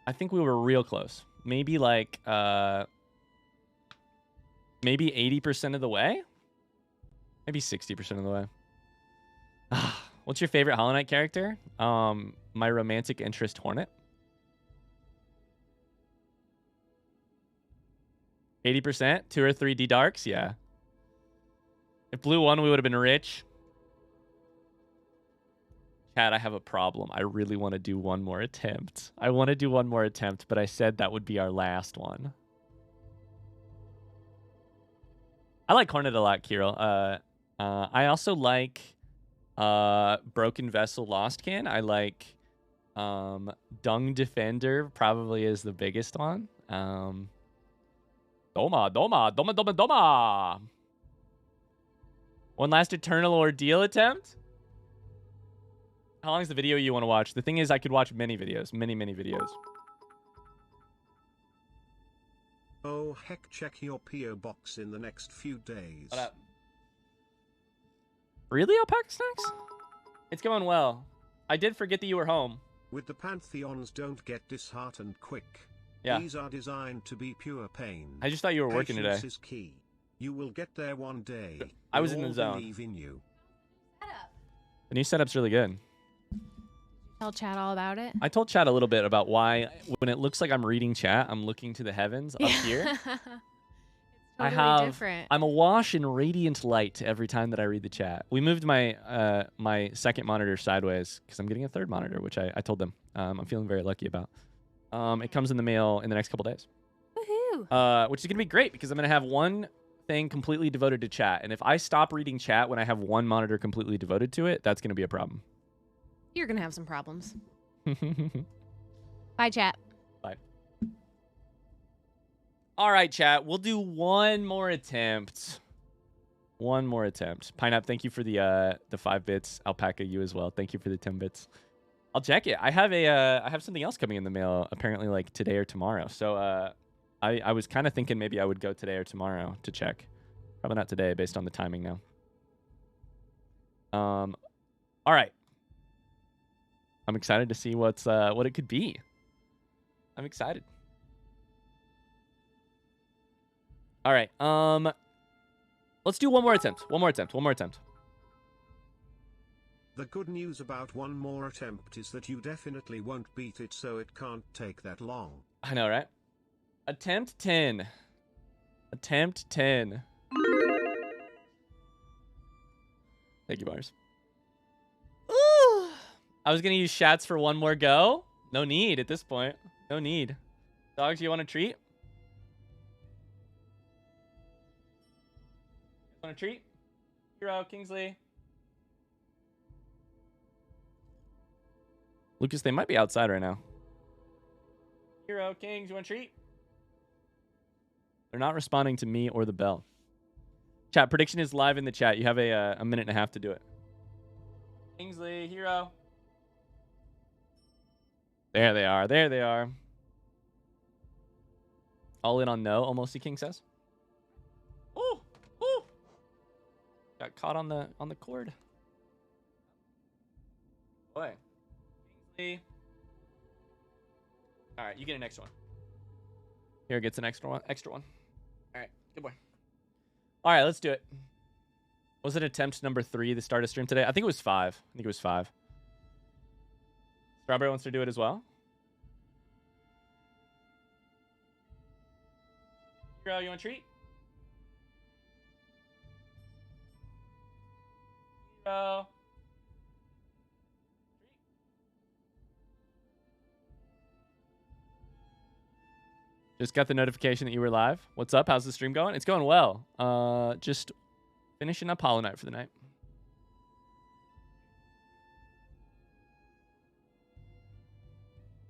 I think we were real close. Maybe like, maybe 80% of the way? Maybe 60% of the way. What's your favorite Hollow Knight character? My romantic interest, Hornet. 80%? 2 or 3 D-Darks? Yeah. If blue won, we would have been rich. Chat, I have a problem. I really want to do one more attempt. I want to do one more attempt, but I said that would be our last one. I like Hornet a lot, Kirill. I also like Broken Vessel Lost Can. I like Dung Defender probably is the biggest one. Doma. One last Eternal Ordeal attempt. How long is the video you want to watch? The thing is, I could watch many videos. Many videos. Oh, heck, check your PO box in the next few days. What up? Really, Alpaca Snacks? It's going well. I did forget that you were home. With the Pantheons, don't get disheartened quick. Yeah. These are designed to be pure pain. I just thought you were working today. Patience is key. You will get there one day. I was in the zone. Believe in you. The new setup's really good. Tell chat all about it. I told chat a little bit about why, when it looks like I'm reading chat, I'm looking to the heavens up here. Totally different. I'm awash in radiant light every time that I read the chat. We moved my my second monitor sideways because I'm getting a third monitor, which I told them I'm feeling very lucky about. It comes in the mail in the next couple days. Woohoo! Which is going to be great because I'm going to have one thing completely devoted to chat. And if I stop reading chat when I have one monitor completely devoted to it, that's going to be a problem. You're going to have some problems. Bye, chat. Bye. All right, chat. We'll do one more attempt. One more attempt. Pineapple, thank you for the 5 bits. Alpaca, you as well. Thank you for the 10 bits. I'll check it. I have something else coming in the mail apparently like today or tomorrow. So I was kind of thinking maybe I would go today or tomorrow to check. Probably not today based on the timing now. All right. I'm excited to see what it could be. I'm excited. All right. Let's do one more attempt. One more attempt. The good news about one more attempt is that you definitely won't beat it, so it can't take that long. I know, right? Attempt 10. Attempt 10. Thank you, Mars. Ooh. I was going to use Shats for one more go. No need at this point. No need. Dogs, you want a treat? Want a treat? Hero, Kingsley. Lucas, they might be outside right now. Hero, Kings, you want a treat? They're not responding to me or the bell. Chat, prediction is live in the chat. You have a minute and a half to do it. Kingsley, Hero. There they are. There they are. All in on no, almost King says. Ooh, ooh. Got caught on the cord. Boy. Kingsley. All right, you get an extra one. Here gets an extra one. All right, good boy. All right, let's do it. Was it attempt number 3 to start a stream today? I think it was 5. Strawberry wants to do it as well. Hero, you want a treat? Hero. Just got the notification that you were live. What's up? How's the stream going? It's going well. Just finishing up Hollow Knight for the night.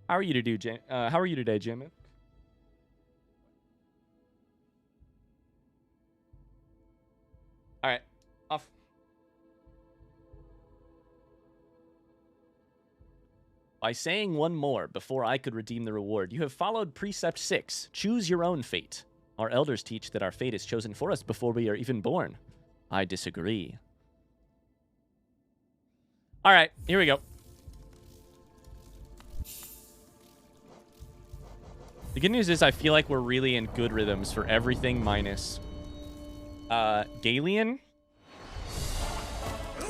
How are you today, Jim? All right, off. By saying one more before I could redeem the reward, you have followed Precept 6. Choose your own fate. Our elders teach that our fate is chosen for us before we are even born. I disagree. All right, here we go. The good news is I feel like we're really in good rhythms for everything minus Galeon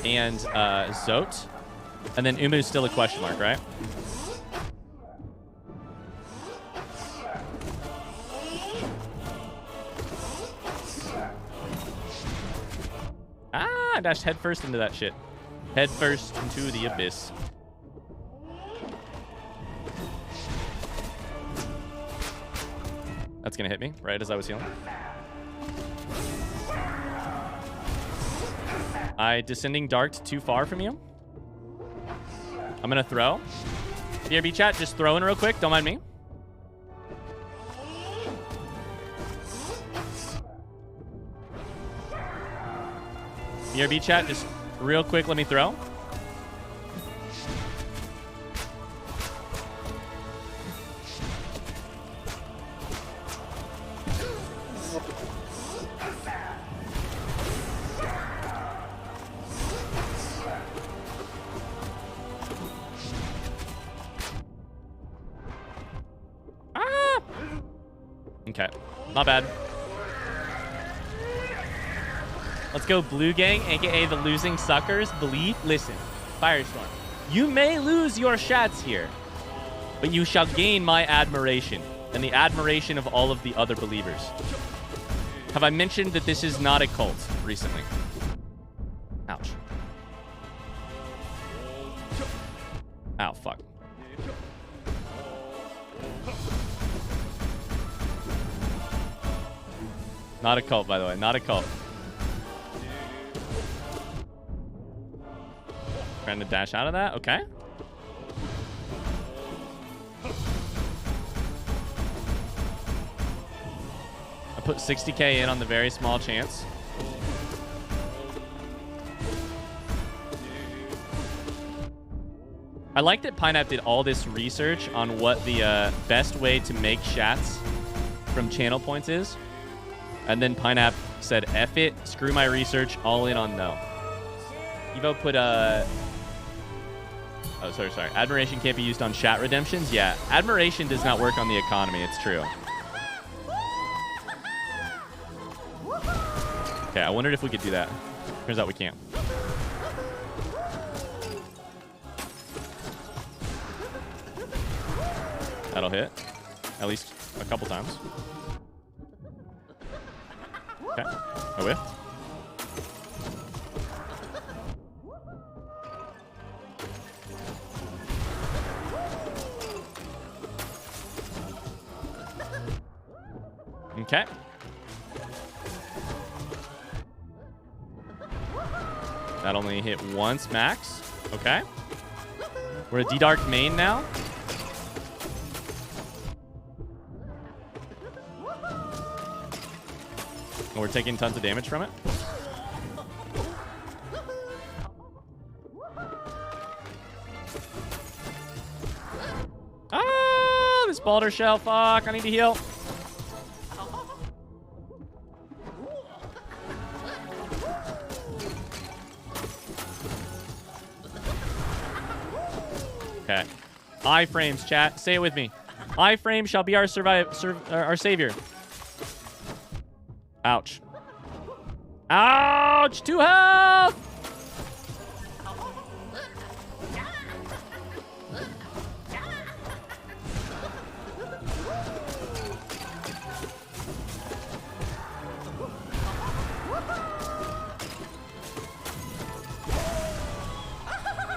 and Zote. And then Umu's still a question mark, right? Ah, I dashed headfirst into that shit. Headfirst into the abyss. That's gonna hit me, right as I was healing. I descending darked too far from you. I'm gonna throw. BRB chat, just throw in real quick. Don't mind me. BRB chat, just real quick, let me throw. Okay, not bad. Let's go Blue Gang, aka the losing suckers. Believe, listen, Firestorm. You may lose your Shats here, but you shall gain my admiration and the admiration of all of the other believers. Have I mentioned that this is not a cult recently? Ouch. Ow, fuck. Not a cult, by the way. Not a cult. Trying to dash out of that. Okay. I put 60k in on the very small chance. I like that Pinap did all this research on what the best way to make shats from channel points is. And then Pinap said, F it, screw my research, all in on no. Evo put oh, sorry. Admiration can't be used on chat redemptions. Yeah, admiration does not work on the economy. It's true. Okay, I wondered if we could do that. Turns out we can't. That'll hit. At least a couple times. Okay. No whiff. Okay. That only hit once max. Okay. We're a D-Dark main now. And we're taking tons of damage from it. Ah, this Balder Shell. Fuck, I need to heal. Okay. Iframes, chat. Say it with me. Iframe shall be our our savior. Ouch. Ouch! 2 health!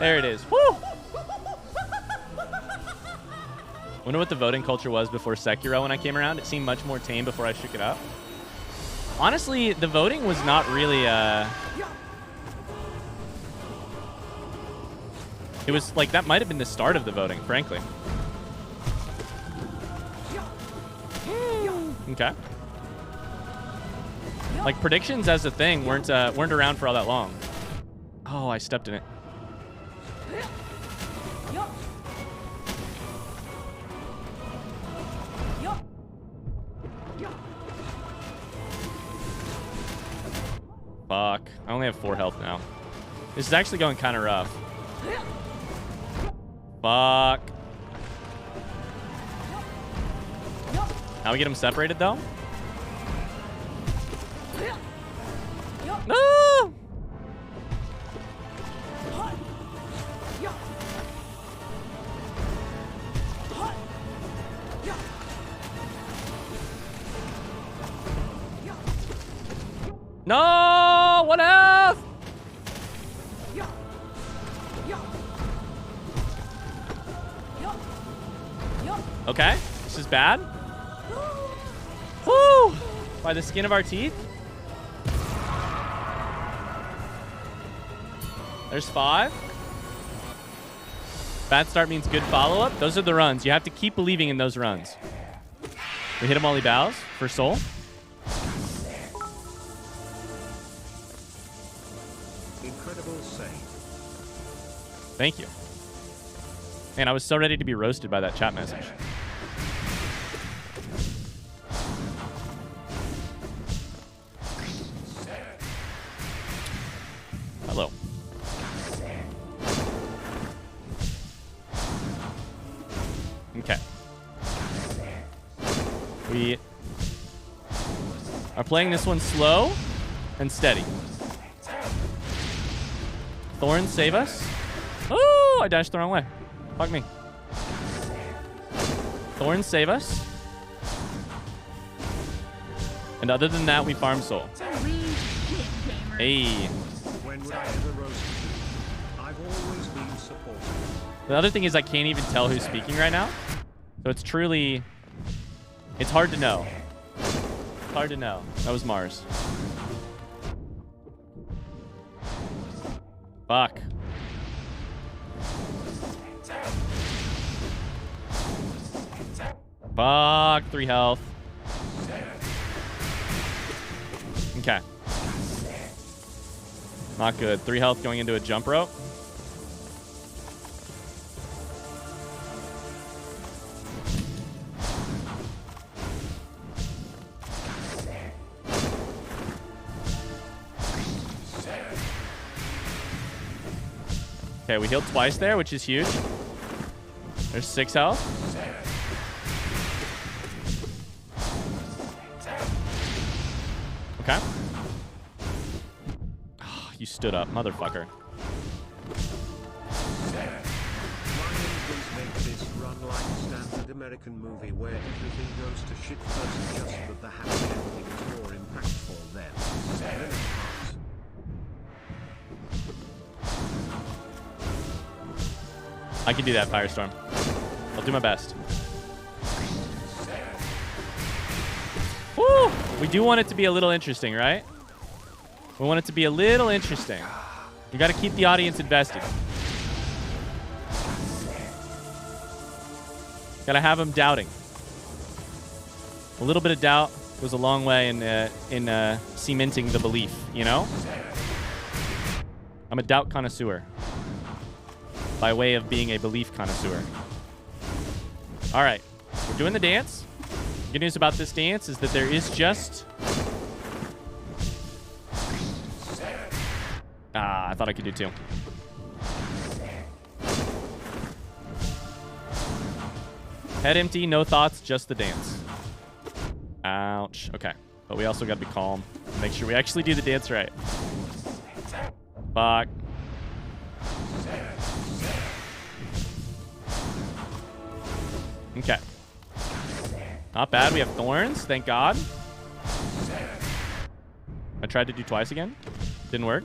There it is. Woo! Wonder what the voting culture was before Sekiro when I came around. It seemed much more tame before I shook it up. Honestly, the voting was not really, it was like, that might have been the start of the voting, frankly. Okay. Like, predictions as a thing weren't around for all that long. Oh, I stepped in it. Fuck. I only have 4 health now. This is actually going kind of rough. Fuck. How we get them separated, though? No! No! What else? Okay, this is bad. Woo! By the skin of our teeth. There's 5. Bad start means good follow-up. Those are the runs. You have to keep believing in those runs. We hit him while he bows for soul. Incredible save. Thank you. Man, I was so ready to be roasted by that chat message. Hello. Okay. We are playing this one slow and steady. Thorns, save us. Oh, I dashed the wrong way. Fuck me. Thorns, save us. And other than that, we farm soul. Hey. When would I ever roast you? I've always been supportive. The other thing is I can't even tell who's speaking right now. So it's truly... It's hard to know. hard to know. That was Mars. Fuck. Fuck. 3 health. Okay. Not good. 3 health going into a jump rope. Okay, we healed twice there, which is huge. There's 6 health. Okay. Oh, you stood up, motherfucker. Make this run like a standard American movie where everything goes to shit first, just that the happy ending is more impactful than I can do that, Firestorm. I'll do my best. Woo! We do want it to be a little interesting, right? We want it to be a little interesting. You got to keep the audience invested. Got to have them doubting. A little bit of doubt goes a long way in cementing the belief, you know? I'm a doubt connoisseur by way of being a belief connoisseur. All right, we're doing the dance. Good news about this dance is that there is just... I thought I could do 2. Head empty, no thoughts, just the dance. Ouch. Okay, but we also got to be calm. Make sure we actually do the dance right. Fuck. Okay. Not bad. We have thorns. Thank God. I tried to do twice again. Didn't work.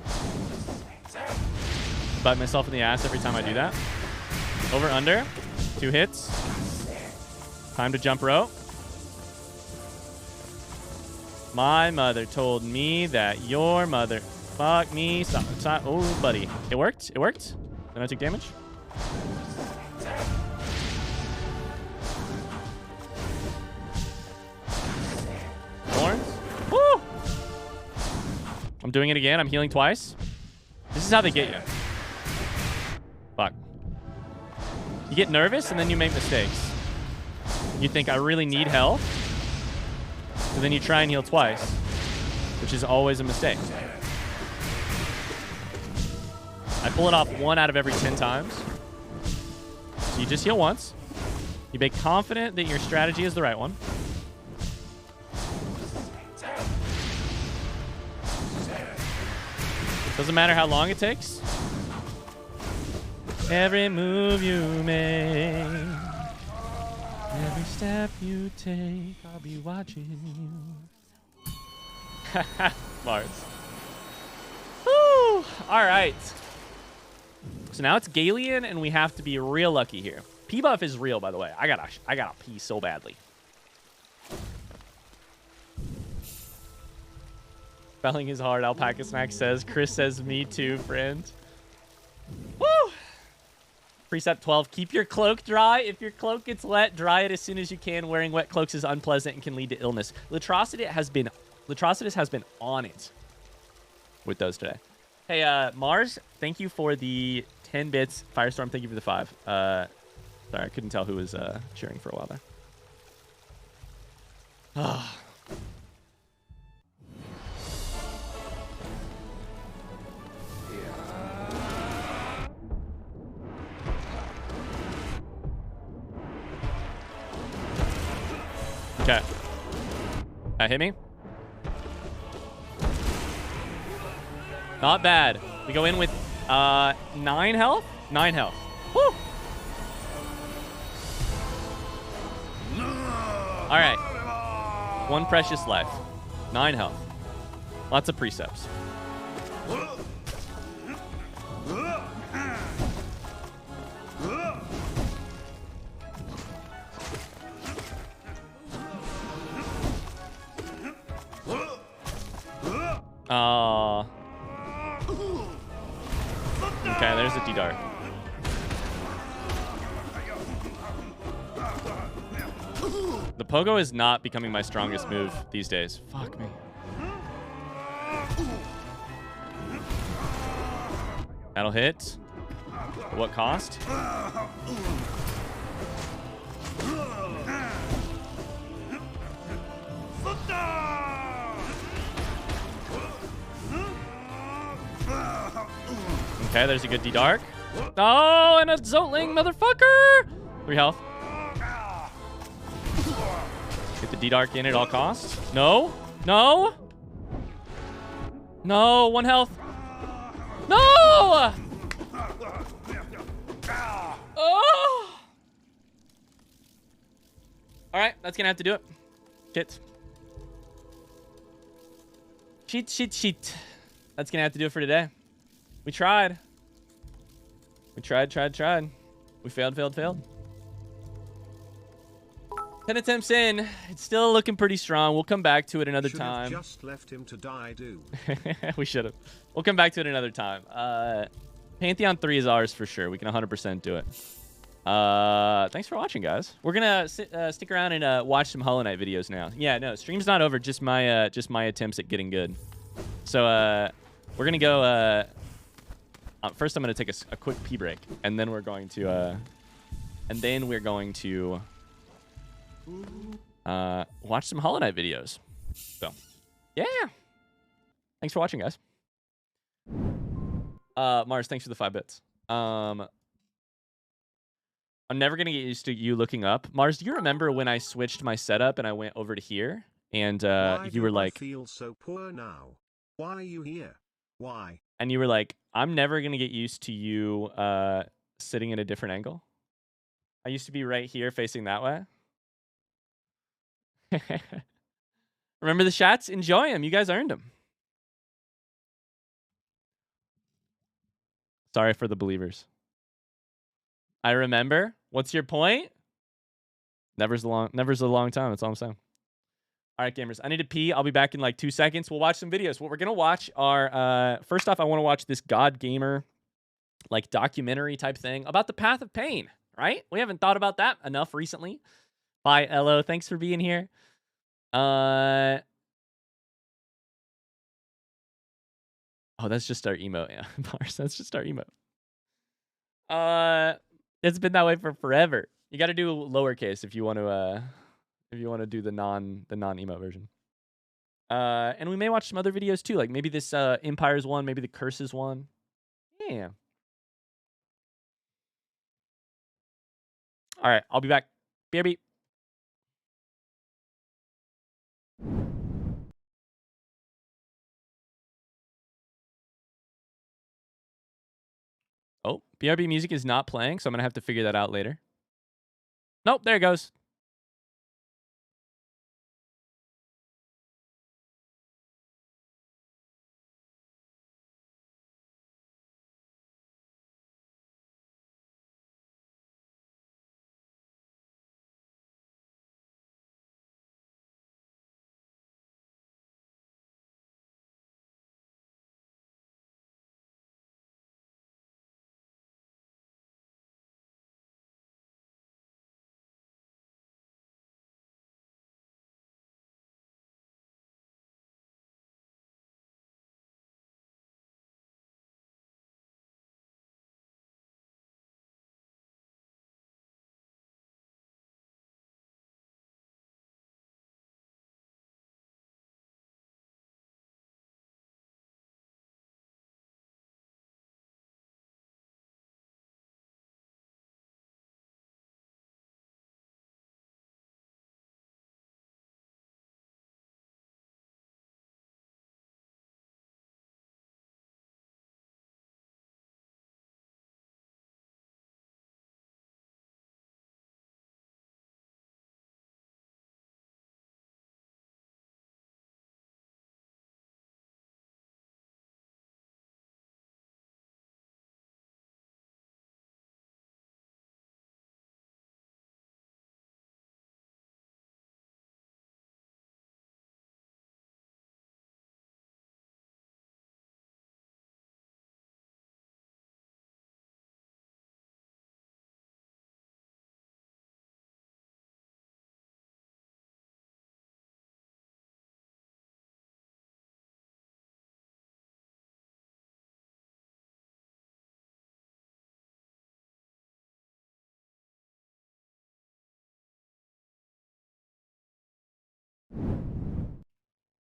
Bite myself in the ass every time I do that. Over, under. 2 hits. Time to jump rope. My mother told me that your mother... Fuck me. Oh, buddy. It worked. It worked. Then I took damage. Thorns. Woo! I'm doing it again. I'm healing twice. This is how they get you. Fuck. You get nervous and then you make mistakes. You think, I really need health. So then you try and heal twice, which is always a mistake. I pull it off 1 out of every 10 times. So you just heal once. You be confident that your strategy is the right one. Doesn't matter how long it takes. Every move you make, every step you take, I'll be watching you. Mars. Woo! All right. So now it's Galeon, and we have to be real lucky here. P-buff is real, by the way. I gotta pee so badly. Spelling is hard, Alpaca Snack says. Chris says, me too, friend. Woo! Precept 12, keep your cloak dry. If your cloak gets wet, dry it as soon as you can. Wearing wet cloaks is unpleasant and can lead to illness. Latrocitus has been on it with those today. Hey, Mars, thank you for the 10 bits. Firestorm, thank you for the 5. Sorry, I couldn't tell who was cheering for a while there. Okay. That hit me. Not bad. We go in with 9 health? 9 health. Woo! All right. 1 precious life. 9 health. Lots of precepts. Okay, there's a D-Dark. The pogo is not becoming my strongest move these days. Fuck me. That'll hit. At what cost? Okay, there's a good D-Dark. Oh, and a Zotling, motherfucker! 3 health. Get the D-Dark in at all costs. No. No. No, 1 health. No! Oh! All right, that's gonna have to do it. Shit. Cheat. That's gonna have to do it for today. We tried. We tried. We failed. 10 attempts in. It's still looking pretty strong. We'll come back to it another time. Just left him to die, dude. We should have. We'll come back to it another time. Pantheon 3 is ours for sure. We can 100% do it. Thanks for watching, guys. We're gonna stick around and watch some Hollow Knight videos now. Yeah, no, stream's not over. Just my attempts at getting good. So we're gonna go. First, I'm gonna take a quick pee break, and then we're going to watch some Hollow Knight videos. So, yeah. Thanks for watching, guys. Mars, thanks for the 5 bits. I'm never gonna get used to you looking up. Mars, do you remember when I switched my setup and I went over to here and you were like, I feel so poor now. Why are you here? Why? And you were like, I'm never gonna get used to you sitting in a different angle. I used to be right here facing that way. Remember the shots? Enjoy them. You guys earned them. Sorry for the believers. I remember. What's your point? Never's a long time. That's all I'm saying. All right, gamers. I need to pee. I'll be back in like 2 seconds. We'll watch some videos. What we're gonna watch are first off, I want to watch this God Gamer like documentary type thing about the path of pain. Right? We haven't thought about that enough recently. Bye, Elo. Thanks for being here. Oh, that's just our emote. Yeah, Mars. That's just our emote. It's been that way for forever. You got to do lowercase if you want to do the non emote version. And we may watch some other videos too, like maybe this Empires one, maybe the Curses one. Yeah. All right, I'll be back. BRB. Oh, BRB music is not playing, so I'm gonna have to figure that out later. Nope, there it goes.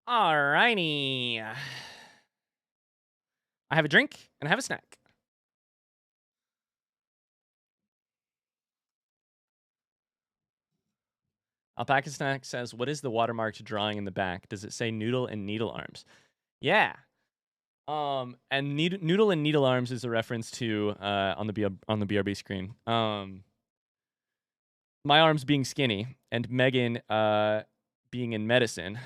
Alrighty. I have a drink and I have a snack. Alpaca Snack says, what is the watermarked drawing in the back? Does it say noodle and needle arms? Yeah. And noodle and needle arms is a reference to on the BRB screen. My arms being skinny and Megan being in medicine.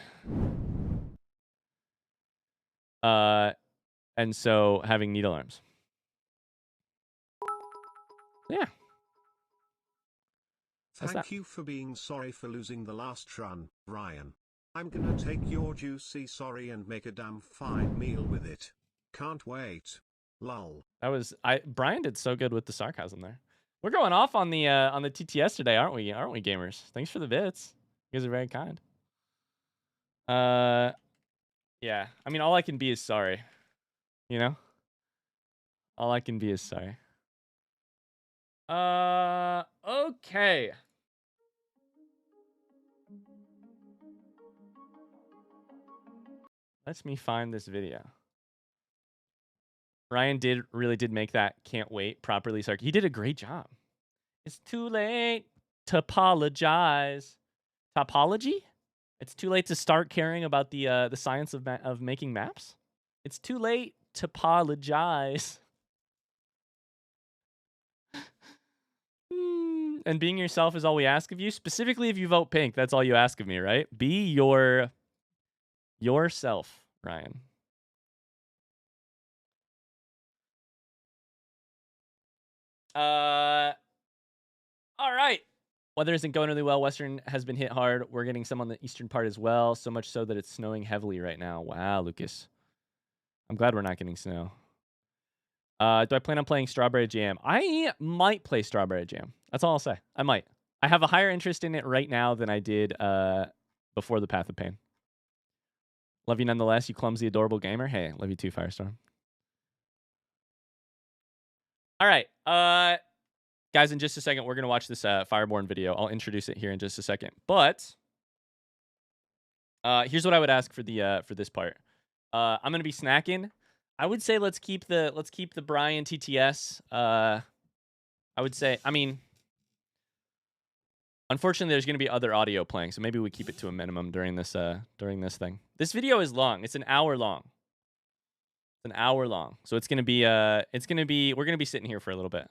And so having needle arms. Yeah. Thank you for being sorry for losing the last run, Ryan. I'm gonna take your juicy sorry and make a damn fine meal with it. Can't wait. Lol. That was Brian did so good with the sarcasm there. We're going off on the TTS today, aren't we? Aren't we, gamers? Thanks for the bits. You guys are very kind. Yeah. I mean, all I can be is sorry. You know? All I can be is sorry. Okay. Let me find this video. Ryan really did make that can't wait properly. He did a great job. It's too late to apologize. Topology? It's too late to start caring about the science of making maps. It's too late to apologize. And being yourself is all we ask of you. Specifically, if you vote pink, that's all you ask of me, right? Be yourself, Ryan. All right. Weather isn't going really well. Western has been hit hard. We're getting some on the eastern part as well. So much so that it's snowing heavily right now. Wow, Lucas. I'm glad we're not getting snow. Do I plan on playing Strawberry Jam? I might play Strawberry Jam. That's all I'll say. I might. I have a higher interest in it right now than I did before the Path of Pain. Love you nonetheless, you clumsy, adorable gamer. Hey, love you too, Firestorm. All right. Guys, in just a second, we're going to watch this Fireborn video. I'll introduce it here in just a second. But here's what I would ask for this part. I'm going to be snacking. I would say let's keep the Brian TTS. I would say, I mean, unfortunately, there's going to be other audio playing, so maybe we keep it to a minimum during this thing. This video is long. It's an hour long. It's an hour long, so it's going to be we're going to be sitting here for a little bit.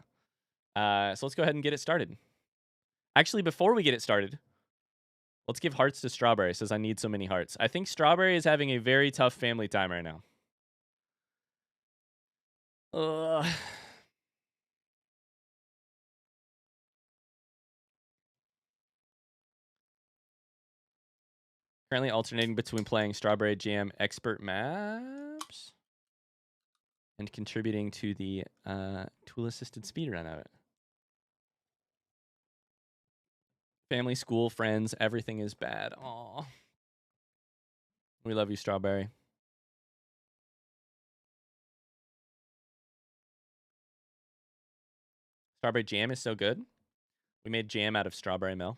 So let's go ahead and get it started. Actually, before we get it started, let's give hearts to Strawberry. It says, I need so many hearts. I think Strawberry is having a very tough family time right now. Currently alternating between playing Strawberry Jam expert maps and contributing to the tool-assisted speedrun of it. Family, school, friends, everything is bad. Aw. We love you, Strawberry. Strawberry jam is so good. We made jam out of strawberry milk.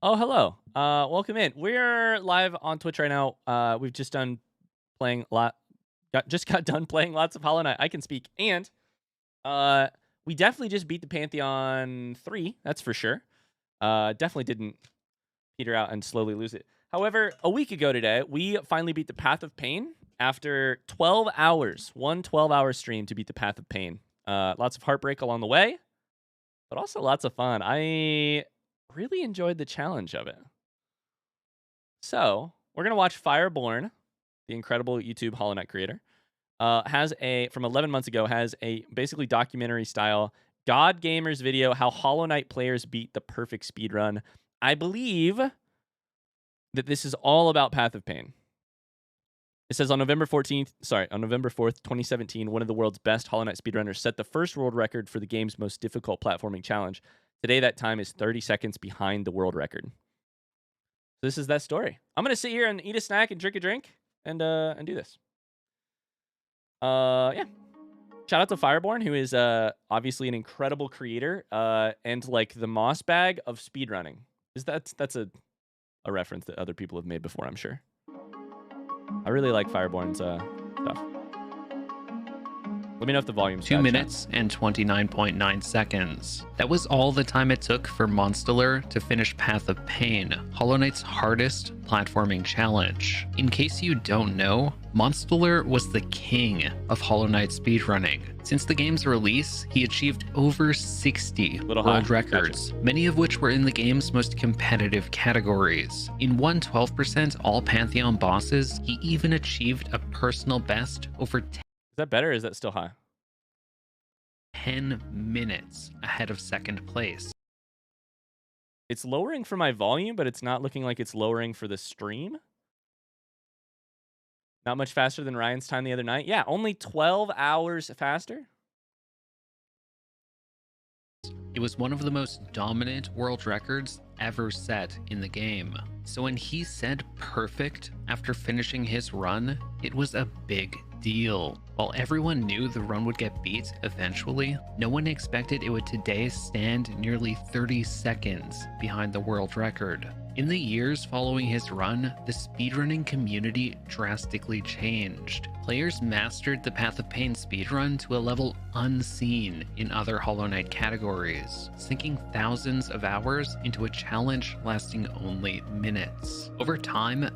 Oh, hello. Welcome in. We're live on Twitch right now. We've just done playing just got done playing lots of Hollow Knight. I can speak. And we definitely just beat the Pantheon 3, that's for sure. Definitely didn't peter out and slowly lose it. However, a week ago today, we finally beat the Path of Pain after 12 hours. One 12-hour stream to beat the Path of Pain. Lots of heartbreak along the way, but also lots of fun. I really enjoyed the challenge of it. So, we're going to watch Fireborn, the incredible YouTube Hollow Knight creator. From 11 months ago, has a basically documentary style God Gamers video, how Hollow Knight players beat the perfect speedrun. I believe that this is all about Path of Pain. It says on November 4th, 2017, one of the world's best Hollow Knight speedrunners set the first world record for the game's most difficult platforming challenge. Today, that time is 30 seconds behind the world record. So this is that story. I'm going to sit here and eat a snack and drink a drink and do this. Yeah. Shout out to Fireborn, who is obviously an incredible creator and like the moss bag of speedrunning. That's a reference that other people have made before, I'm sure. I really like Fireborn's stuff. Let me know if the volume's 2 minutes and 29.9 seconds. That was all the time it took for Monsteller to finish Path of Pain, Hollow Knight's hardest platforming challenge. In case you don't know, Monsteller was the king of Hollow Knight speedrunning. Since the game's release, he achieved over 60 world records, many of which were in the game's most competitive categories. In 112% all Pantheon bosses, he even achieved a personal best over 10. Is that better or is that still high? 10 minutes ahead of second place. It's lowering for my volume, but it's not looking like it's lowering for the stream. Not much faster than Ryan's time the other night. Yeah, only 12 hours faster. It was one of the most dominant world records ever set in the game. So when he said perfect after finishing his run, it was a big deal. While everyone knew the run would get beat eventually, no one expected it would today stand nearly 30 seconds behind the world record. In the years following his run, the speedrunning community drastically changed. Players mastered the Path of Pain speedrun to a level unseen in other Hollow Knight categories, sinking thousands of hours into a challenge lasting only minutes. Over time,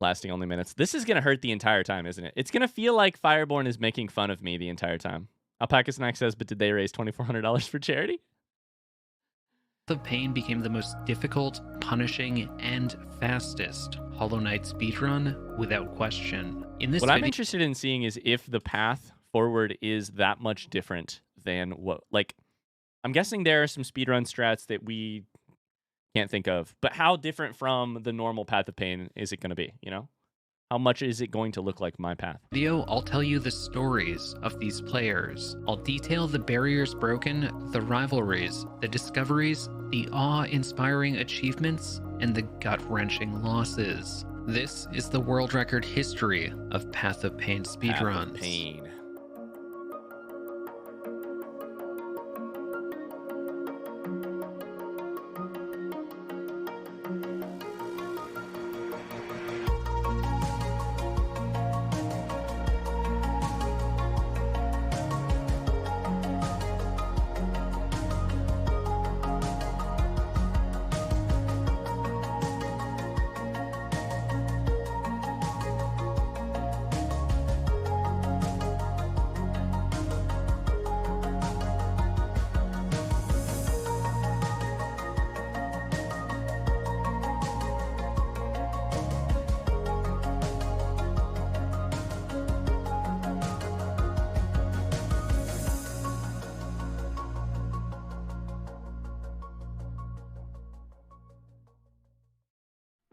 lasting only minutes. This is going to hurt the entire time, isn't it? It's going to feel like Fireborn is making fun of me the entire time. Alpaca Snack says, but did they raise $2,400 for charity? Path of Pain became the most difficult, punishing, and fastest Hollow Knight speedrun without question. In this what I'm interested in seeing is if the path forward is that much different than what, like, I'm guessing there are some speedrun strats that we can't think of, but how different from the normal Path of Pain is it going to be, you know? How much is it going to look like my path? Video, I'll tell you the stories of these players. I'll detail the barriers broken, the rivalries, the discoveries, the awe-inspiring achievements, and the gut-wrenching losses. This is the world record history of Path of Pain speedruns. Path of Pain.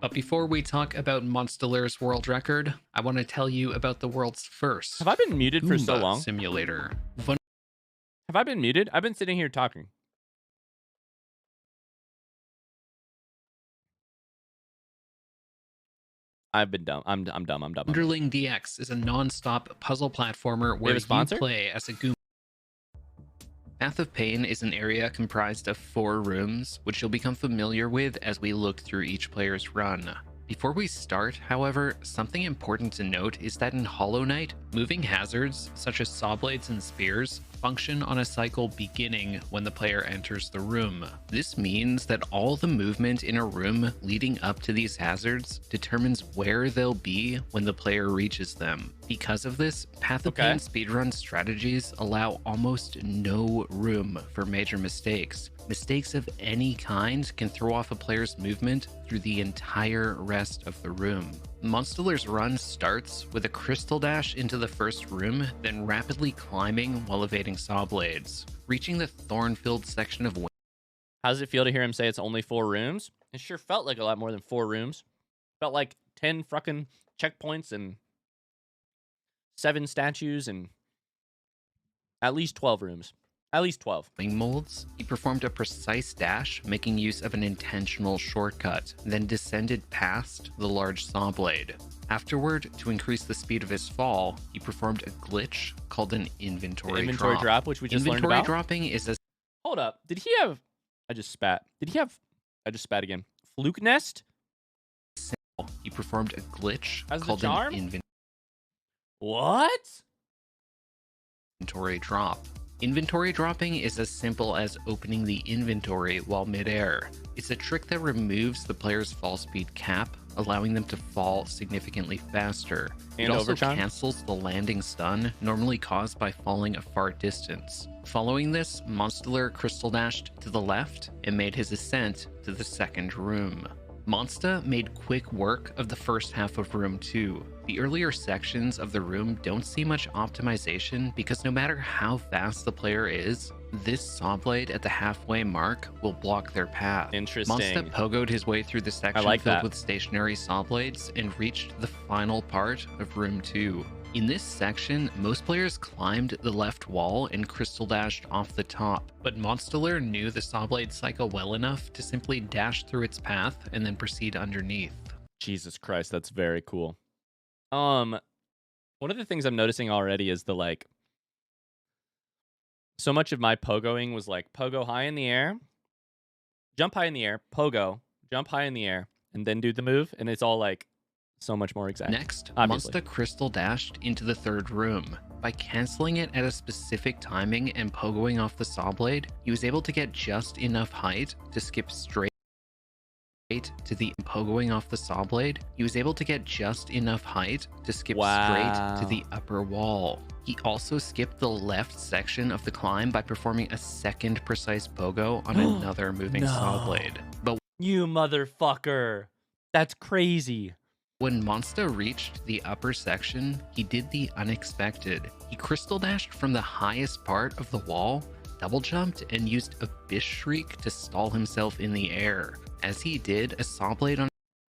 But before we talk about Monsteller's world record, I want to tell you about the world's first. Have I been muted for so long? Simulator. Have I been muted? I've been sitting here talking. I've been dumb. I'm dumb. Underling DX is a non-stop puzzle platformer where you play as a Goomba. Path of Pain is an area comprised of 4 rooms, which you'll become familiar with as we look through each player's run. Before we start, however, something important to note is that in Hollow Knight, moving hazards, such as saw blades and spears, function on a cycle beginning when the player enters the room. This means that all the movement in a room leading up to these hazards determines where they'll be when the player reaches them. Because of this, Path of Pain speedrun strategies allow almost no room for major mistakes. Mistakes of any kind can throw off a player's movement through the entire rest of the room. Monsteller's run starts with a crystal dash into the first room, then rapidly climbing while evading saw blades. Reaching the thorn-filled section of How does it feel to hear him say it's only 4 rooms? It sure felt like a lot more than 4 rooms. Felt like 10 fucking checkpoints and 7 statues and at least 12 rooms. At least 12. Molds, he performed a precise dash, making use of an intentional shortcut, then descended past the large saw blade. Afterward, to increase the speed of his fall, he performed a glitch called an inventory drop. Which we just learned about. Inventory dropping is a... Hold up. Did he have... I just spat. Did he have I just spat again. Fluke Nest? He performed a glitch As called the charm? an What? inventory drop. Inventory dropping is as simple as opening the inventory while midair. It's a trick that removes the player's fall speed cap, allowing them to fall significantly faster. And it also overtime? cancels the landing stun normally caused by falling a far distance. Following this, Monster crystal dashed to the left and made his ascent to the second room. Monsta made quick work of the first half of room 2. The earlier sections of the room don't see much optimization because no matter how fast the player is, this saw blade at the halfway mark will block their path. Interesting. Monsta pogoed his way through the section like filled that. with stationary saw blades and reached the final part of room 2. In this section, most players climbed the left wall and crystal dashed off the top, but Monster knew the sawblade cycle well enough to simply dash through its path and then proceed underneath. Jesus Christ, that's very cool. One of the things I'm noticing already is the like, so much of my pogoing was like pogo high in the air, jump high in the air, pogo, jump high in the air, and then do the move, and it's all like so much more exact. Next, obviously. Monsta crystal dashed into the third room. By canceling it at a specific timing and pogoing off the saw blade, he was able to get just enough height to skip straight to the pogoing off the saw blade. He was able to get just enough height to skip straight to the upper wall. He also skipped the left section of the climb by performing a second precise pogo on another moving saw blade. But you motherfucker, that's crazy. when Monsta reached the upper section, he did the unexpected. He crystal dashed from the highest part of the wall, double jumped, and used Abyss Shriek to stall himself in the air. As he did, a saw blade on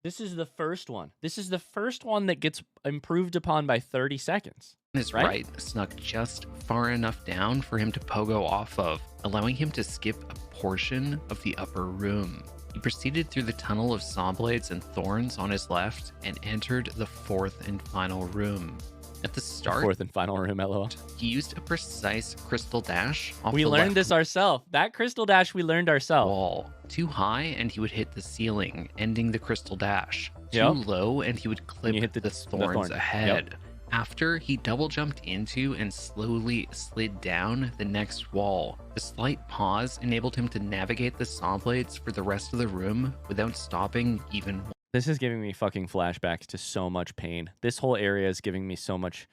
This is the first one. This is the first one that gets improved upon by 30 seconds. his right snuck just far enough down for him to pogo off of, allowing him to skip a portion of the upper room. He proceeded through the tunnel of saw blades and thorns on his left and entered the fourth and final room. At the start, Fourth and final room, LOL. he used a precise crystal dash off We the learned left this ourselves. That crystal dash we learned ourselves. wall. Too high and he would hit the ceiling, ending the crystal dash. Too Yep. low and he would clip you hit the the thorns thorn. ahead. Yep. After, he double jumped into and slowly slid down the next wall. The slight pause enabled him to navigate the saw blades for the rest of the room without stopping even This is giving me fucking flashbacks to so much pain. This whole area is giving me so much.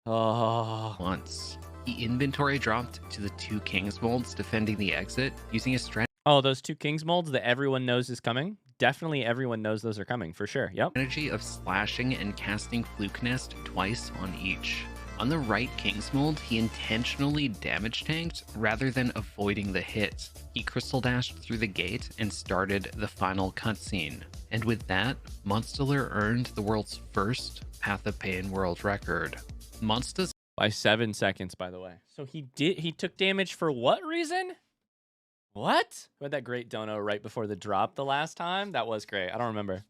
Oh. once. He inventory dropped to the two Kings molds defending the exit using a Oh, those two Kings molds that everyone knows is coming? Definitely everyone knows those are coming, for sure. Yep. strategy of slashing and casting Fluke Nest twice on each. On the right King's mold, he intentionally damage tanked rather than avoiding the hit. He crystal dashed through the gate and started the final cutscene. And with that, Monster earned the world's first Path of Pain world record. Monsta's By 7 seconds, by the way. So he took damage for what reason? What? We had that great dono right before the drop the last time? That was great. I don't remember.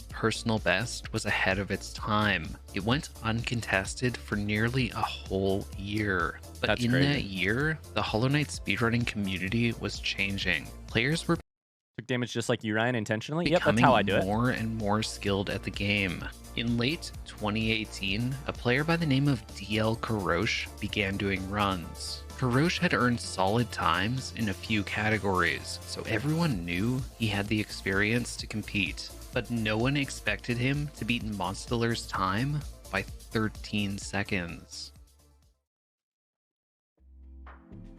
personal best was ahead of its time. It went uncontested for nearly a whole year. But That's in crazy. that year, the Hollow Knight speedrunning community was changing. Players were Took damage just like you, Ryan, intentionally? Yep, that's becoming how I do it. more and more skilled at the game. In late 2018, a player by the name of DL Karosh began doing runs. Karosh had earned solid times in a few categories, so everyone knew he had the experience to compete. But no one expected him to beat Monster's time by 13 seconds.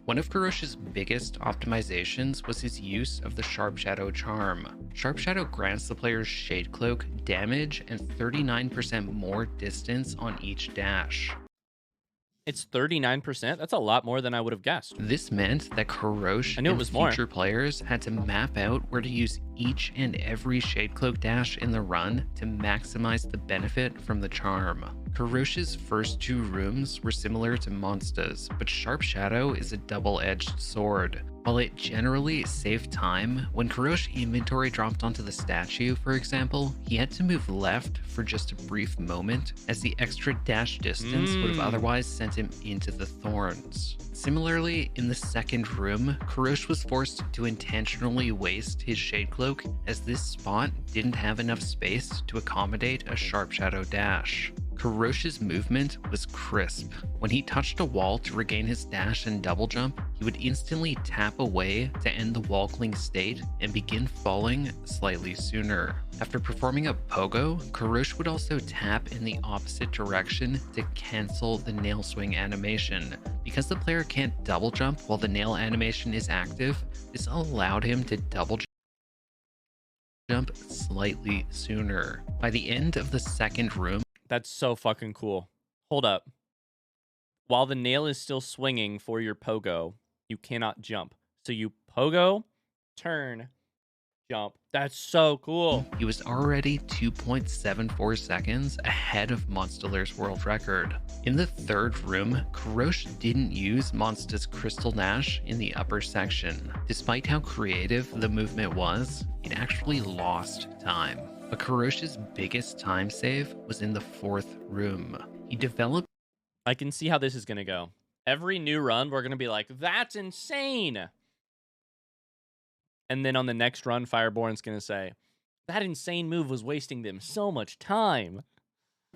One of Karosh's biggest optimizations was his use of the Sharp Shadow charm. Sharp Shadow grants the player's Shade Cloak damage and 39% more distance on each dash. It's 39%? That's a lot more than I would have guessed. This meant that Karosh I knew it and was more. future players had to map out where to use each and every Shade Cloak dash in the run to maximize the benefit from the charm. Karosh's first two rooms were similar to Monsta's, but Sharp Shadow is a double-edged sword. While it generally saved time, when Kurosh inventory dropped onto the statue, for example, he had to move left for just a brief moment, as the extra dash distance would have otherwise sent him into the thorns. Similarly, in the second room, Kurosh was forced to intentionally waste his Shade Cloak, as this spot didn't have enough space to accommodate a Sharp Shadow dash. Kurosh's movement was crisp. When he touched a wall to regain his dash and double jump, he would instantly tap away to end the wall cling state and begin falling slightly sooner. After performing a pogo, Kurosh would also tap in the opposite direction to cancel the nail swing animation. Because the player can't double jump while the nail animation is active, this allowed him to double jump slightly sooner. By the end of the second room, that's so fucking cool. Hold up. While the nail is still swinging for your pogo, you cannot jump. So you pogo, turn, jump. That's so cool. He was already 2.74 seconds ahead of Monster's world record. In the third room, Kurosh didn't use Monster's Crystal Dash in the upper section. Despite how creative the movement was, it actually lost time. But Kurosh's biggest time save was in the fourth room. He developed... I can see how this is going to go. Every new run, we're going to be like, that's insane. And then on the next run, Fireborn's going to say, that insane move was wasting them so much time.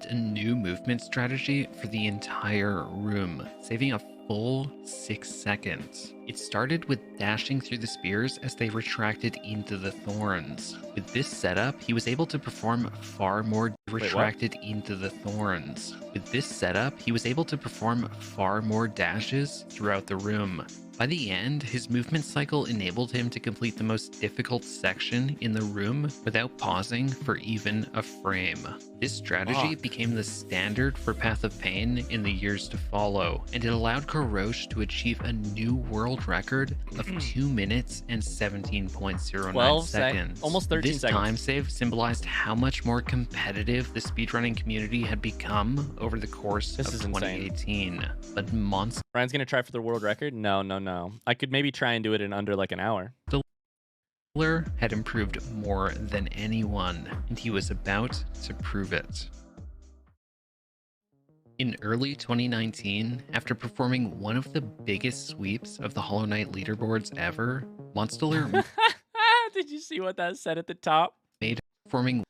A new movement strategy for the entire room, saving a full 6 seconds. It started with dashing through the spears as they retracted into the thorns. With this setup, he was able to perform far more into the thorns. With this setup, he was able to perform far more dashes throughout the room. By the end, his movement cycle enabled him to complete the most difficult section in the room without pausing for even a frame. This strategy became the standard for Path of Pain in the years to follow, and it allowed Kurosh to achieve a new world record of 2 minutes and 17.09 seconds. Almost 13 this seconds. Time save symbolized how much more competitive the speedrunning community had become over the course of 2018. Insane. But Ryan's gonna try for the world record? No. I could maybe try and do it in under like an hour. Had improved more than anyone, and he was about to prove it. In early 2019, after performing one of the biggest sweeps of the Hollow Knight leaderboards ever, Monster Did you see what that said at the top? Performing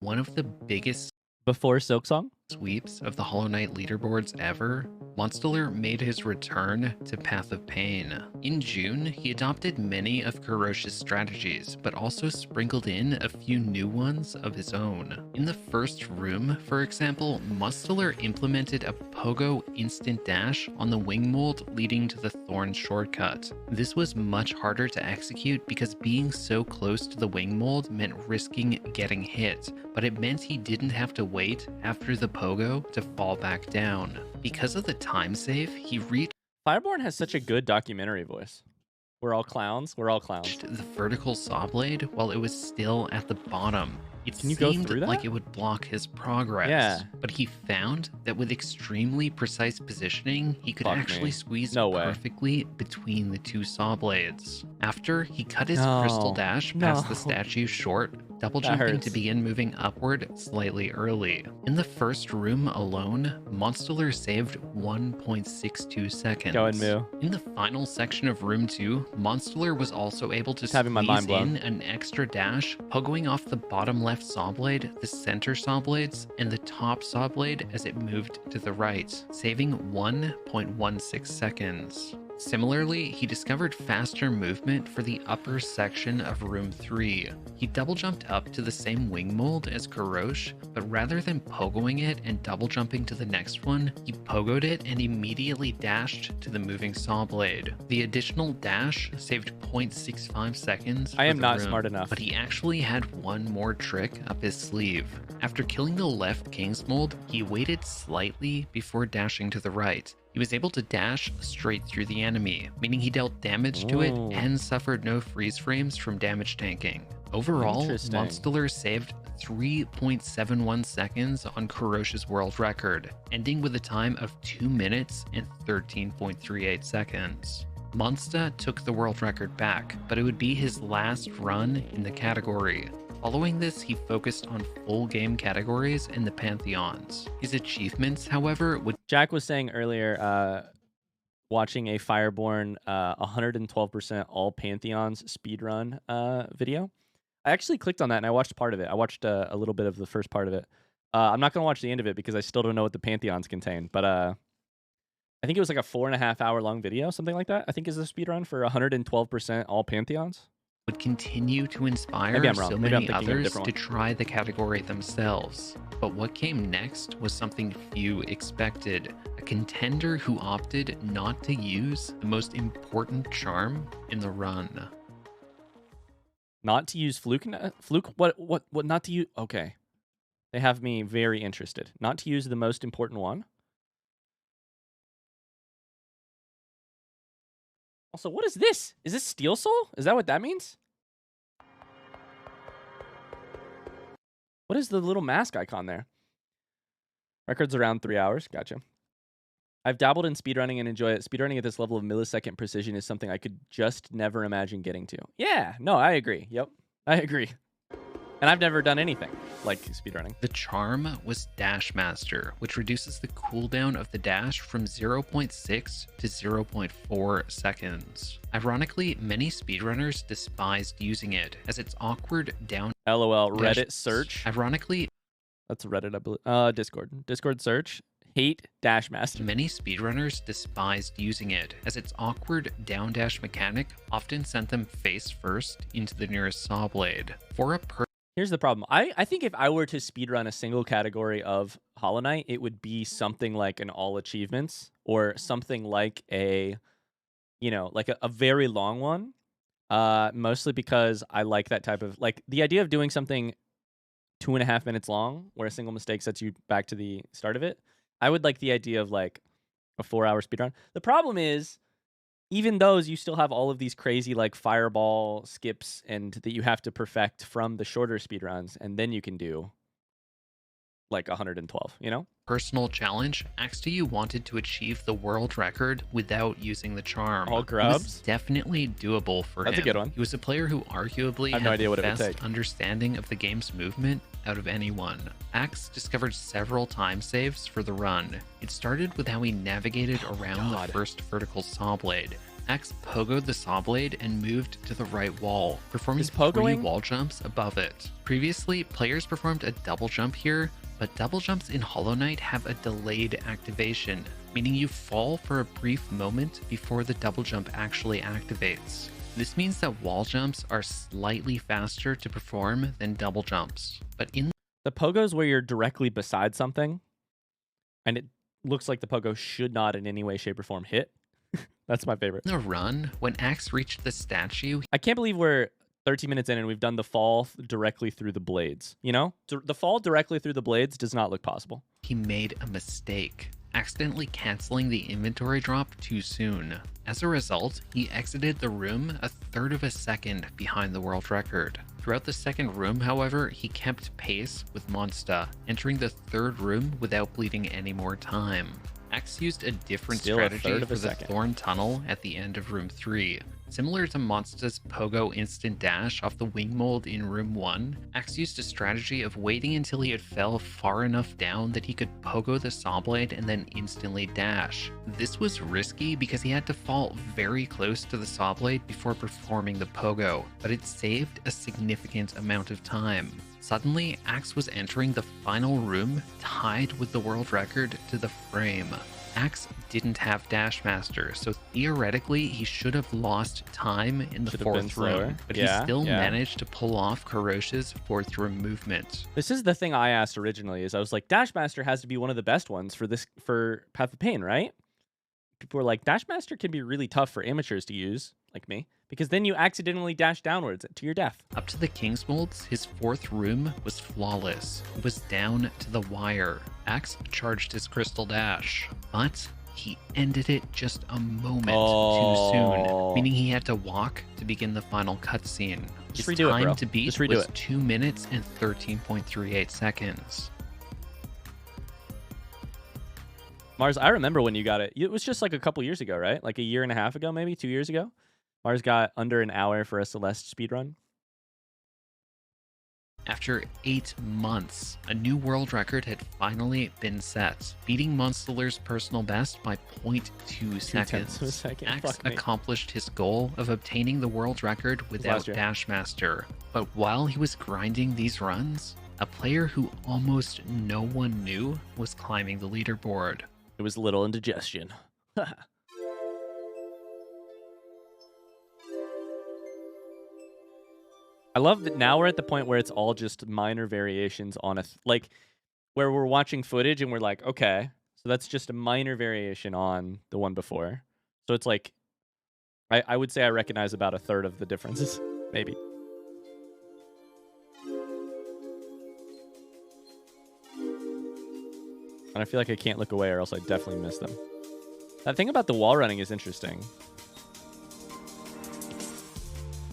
one of the biggest before Silksong sweeps of the Hollow Knight leaderboards ever, Monster made his return to Path of Pain. In June, he adopted many of Kurosh's strategies, but also sprinkled in a few new ones of his own. In the first room, for example, Monster implemented a pogo instant dash on the wing mold leading to the thorn shortcut. This was much harder to execute because being so close to the wing mold meant risking getting hit, but it meant he didn't have to wait after the pogo to fall back down. Because of the time save, he reached... Fireborn has such a good documentary voice. We're all clowns. We're all clowns. The vertical saw blade while it was still at the bottom. It seemed like it would block his progress, but he found that with extremely precise positioning, he could actually squeeze perfectly between the two saw blades. After he cut his crystal dash past the statue short, double jumping to begin moving upward slightly early. In the first room alone, Monster saved 1.62 seconds. Go and Moo. In the final section of room 2, Monster was also able to squeeze in an extra dash, pogoing off the bottom left saw blade, the center saw blades, and the top saw blade as it moved to the right, saving 1.16 seconds. Similarly, he discovered faster movement for the upper section of room 3. He double jumped up to the same wing mold as Kurosh, but rather than pogoing it and double jumping to the next one, he pogoed it and immediately dashed to the moving saw blade. The additional dash saved 0.65 seconds. I am not smart enough. But he actually had one more trick up his sleeve. After killing the left King's mold, he waited slightly before dashing to the right. He was able to dash straight through the enemy, meaning he dealt damage to it and suffered no freeze frames from damage tanking. Overall, Monster saved 3.71 seconds on Kurosh's world record, ending with a time of 2 minutes and 13.38 seconds. Monsta took the world record back, but it would be his last run in the category. Following this, he focused on full game categories and the Pantheons. His achievements, however, would... Jack was saying earlier, watching a Fireborn 112% all Pantheons speedrun video. I actually clicked on that and I watched part of it. I watched a little bit of the first part of it. I'm not going to watch the end of it because I still don't know what the Pantheons contain, but I think it was like a 4.5 hour long video, something like that. I think is the speedrun for 112% all Pantheons. Would continue to inspire so many others to try the category themselves. But what came next was something few expected. A contender who opted not to use the most important charm in the run. Not to use fluke? What not to use? Okay. They have me very interested. Not to use the most important one. Also, what is this? Is this Steel Soul? Is that what that means? What is the little mask icon there? Records around 3 hours. Gotcha. I've dabbled in speedrunning and enjoy it. Speedrunning at this level of millisecond precision is something I could just never imagine getting to. Yeah, no, I agree. Yep, I agree. And I've never done anything like speedrunning. The charm was Dash Master, which reduces the cooldown of the dash from 0.6 to 0.4 seconds. Ironically, many speedrunners despised using it, as its awkward down... LOL, Reddit search. Ironically... That's Reddit, I believe. Discord search. Hate Dash Master. Many speedrunners despised using it, as its awkward down dash mechanic often sent them face first into the nearest saw blade. Here's the problem. I think if I were to speedrun a single category of Hollow Knight, it would be something like an all achievements or something like a, you know, like a very long one. Mostly because I like that type of, like, the idea of doing something 2.5 minutes long where a single mistake sets you back to the start of it. I would like the idea of like a 4-hour speedrun. The problem is, even those, you still have all of these crazy like fireball skips and that you have to perfect from the shorter speedruns, and then you can do like 112, you know? Personal challenge, Axe2U wanted to achieve the world record without using the charm. All grubs? It was definitely doable for him. That's a good one. He was a player who arguably had the best understanding of the game's movement out of anyone. Axe discovered several time saves for the run. It started with how he navigated around the first vertical saw blade. Axe pogoed the saw blade and moved to the right wall, performing 3 wall jumps above it. Previously, players performed a double jump here, but double jumps in Hollow Knight have a delayed activation, meaning you fall for a brief moment before the double jump actually activates. This means that wall jumps are slightly faster to perform than double jumps. But in the pogos where you're directly beside something, and it looks like the pogo should not in any way, shape, or form hit. That's my favorite. In the run, when Axe reached the statue... I can't believe we're 13 minutes in and we've done the fall directly through the blades. You know? The fall directly through the blades does not look possible. He made a mistake, accidentally canceling the inventory drop too soon. As a result, he exited the room a third of a second behind the world record. Throughout the second room, however, he kept pace with Monsta, entering the third room without bleeding any more time. Axe used a different strategy for the Thorn Tunnel at the end of room 3. Similar to Monsta's pogo instant dash off the wing mold in room 1, Axe used a strategy of waiting until he had fell far enough down that he could pogo the saw blade and then instantly dash. This was risky because he had to fall very close to the saw blade before performing the pogo, but it saved a significant amount of time. Suddenly, Axe was entering the final room tied with the world record to the frame. Axe didn't have Dash Master, so theoretically he should have lost time in the fourth room, but he still managed to pull off Karosha's fourth room movement. This is the thing I asked originally, is I was like, Dash Master has to be one of the best ones for Path of Pain, right? People were like, Dash Master can be really tough for amateurs to use, like me, because then you accidentally dash downwards to your death. Up to the King's Molds, his fourth room was flawless. It was down to the wire. Axe charged his Crystal Dash, but he ended it just a moment too soon, meaning he had to walk to begin the final cutscene. His time to beat was 2 minutes and 13.38 seconds. Mars, I remember when you got it. It was just like a couple years ago, right? Like a year and a half ago, maybe 2 years ago. Mars got under an hour for a Celeste speedrun. After 8 months, a new world record had finally been set, beating Monster's personal best by 0.2 seconds. Axe accomplished his goal of obtaining the world record without Dashmaster. But while he was grinding these runs, a player who almost no one knew was climbing the leaderboard. It was little Indigestion. I love that now we're at the point where it's all just minor variations on like where we're watching footage and we're like, okay, so that's just a minor variation on the one before. So it's like, I would say I recognize about a third of the differences, maybe. And I feel like I can't look away or else I definitely miss them. That thing about the wall running is interesting.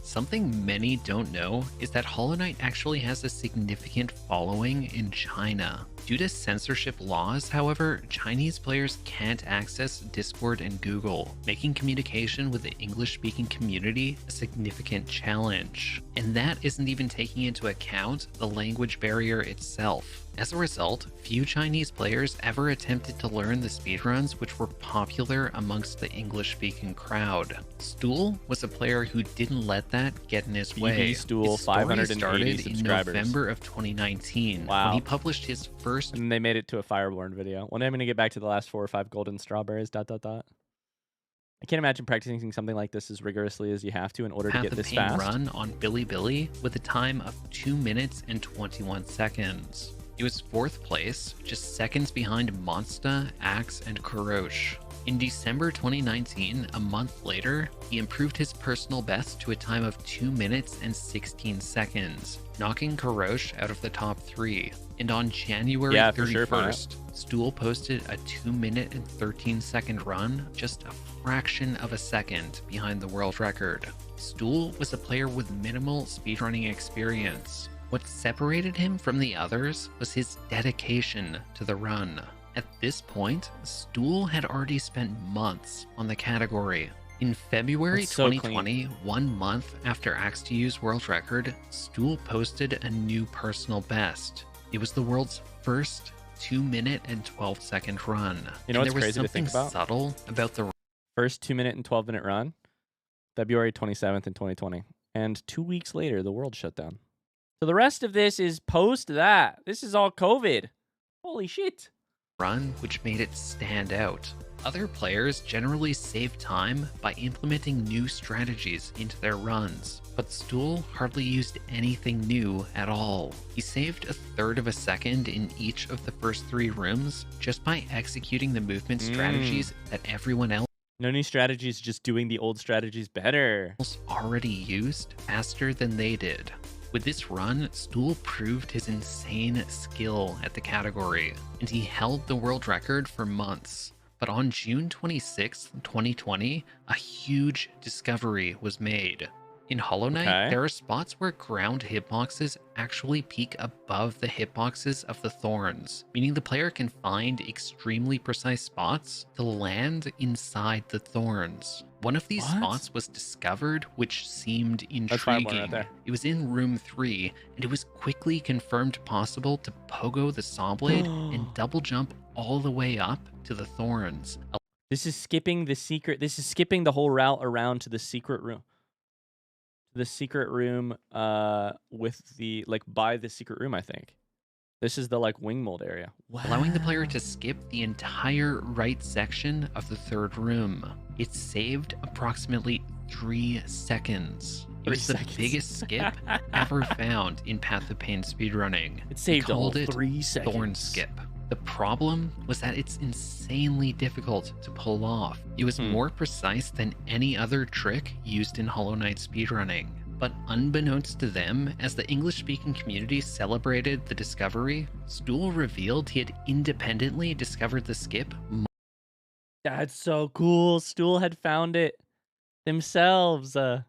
Something many don't know is that Hollow Knight actually has a significant following in China. Due to censorship laws, however, Chinese players can't access Discord and Google, making communication with the English-speaking community a significant challenge. And that isn't even taking into account the language barrier itself. As a result, few Chinese players ever attempted to learn the speedruns which were popular amongst the English-speaking crowd. Stool was a player who didn't let that get in his way. BB Stool, 580 started subscribers. In November of 2019, wow. when he published his first... And they made it to a Fireborn video. One day I'm going to get back to the last 4 or 5 golden strawberries, ... I can't imagine practicing something like this as rigorously as you have to in order to get this fast. Run on Bilibili with a time of 2 minutes and 21 seconds. It was 4th place, just seconds behind Monsta, Axe, and Kurosh. In December 2019, a month later, he improved his personal best to a time of 2 minutes and 16 seconds, knocking Kurosh out of the top 3. And on January 31st, Stool posted a 2 minute and 13 second run, just a fraction of a second behind the world record. Stool was a player with minimal speedrunning experience. What separated him from the others was his dedication to the run. At this point, Stool had already spent months on the category. In February 2020, 1 month after Axe to Use world record, Stool posted a new personal best. It was the world's first 2 minute and 12 second run. You know what's there was crazy to think about? Subtle about the first 2 minute and 12 minute run, February 27th in 2020. And 2 weeks later, the world shut down. So the rest of this is post that. This is all COVID. Holy shit. Run, which made it stand out. Other players generally save time by implementing new strategies into their runs, but Stool hardly used anything new at all. He saved a third of a second in each of the first 3 rooms just by executing the movement strategies that everyone else no new strategies, just doing the old strategies better. Already used faster than they did. With this run, Stool proved his insane skill at the category, and he held the world record for months. But on June 26, 2020, a huge discovery was made. In Hollow Knight, there are spots where ground hitboxes actually peak above the hitboxes of the thorns, meaning the player can find extremely precise spots to land inside the thorns. One of these spots was discovered, which seemed intriguing. It was in room 3, and it was quickly confirmed possible to pogo the saw blade and double jump all the way up to the thorns. This is skipping the secret. This is skipping the whole route around to the secret room. The secret room with the, like, by the secret room, I think. This is the, like, wing mold area. Wow. Allowing the player to skip the entire right section of the 3rd room. It saved approximately 3 seconds. It was the biggest skip ever found in Path of Pain speedrunning. It saved all 3 seconds. Thorn skip. The problem was that it's insanely difficult to pull off. It was more precise than any other trick used in Hollow Knight speedrunning. But unbeknownst to them, as the English-speaking community celebrated the discovery, Stool revealed he had independently discovered the skip. That's so cool. Stool had found it themselves. But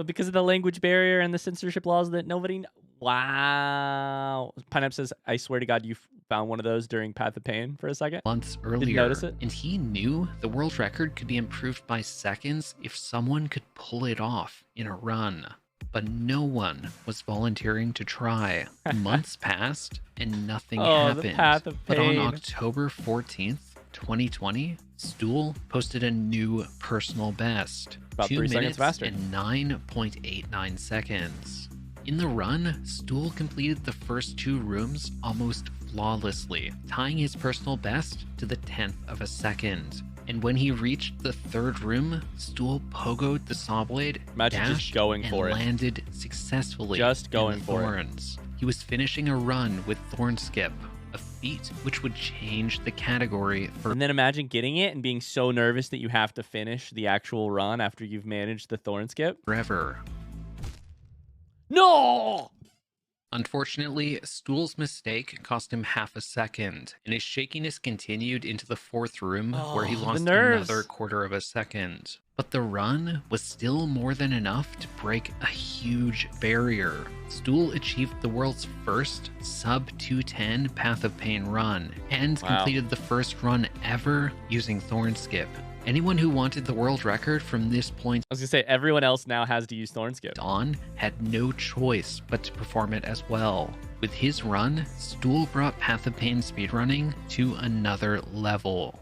because of the language barrier and the censorship laws that nobody... Wow. Pineapple says, I swear to God, you found one of those during Path of Pain for a second. Months earlier. Didn't notice it. And he knew the world record could be improved by seconds if someone could pull it off in a run. But no one was volunteering to try. Months passed and nothing happened. The Path of Pain. But on October 14th, 2020, Stool posted a new personal best. About 2 3 seconds minutes faster. and 9.89 seconds. In the run, Stool completed the first 2 rooms almost flawlessly, tying his personal best to the 10th of a second. And when he reached the 3rd room, Stool pogoed the saw blade, Imagine just dashed, going and for it. landed successfully Just going in the for it. thorns. He was finishing a run with Thorn Skip, a feat which would change the category for And then imagine getting it and being so nervous that you have to finish the actual run after you've managed the thorn skip. forever. No! Unfortunately, Stool's mistake cost him half a second, and his shakiness continued into the 4th room, where he the lost nerves. another quarter of a second. But the run was still more than enough to break a huge barrier. Stool achieved the world's first sub-210 Path of Pain run, and completed the first run ever using Thorn Skip. Anyone who wanted the world record from this point I was gonna say, everyone else now has to use thorn skip. on had no choice but to perform it as well. With his run, Stool brought Path of Pain speedrunning to another level.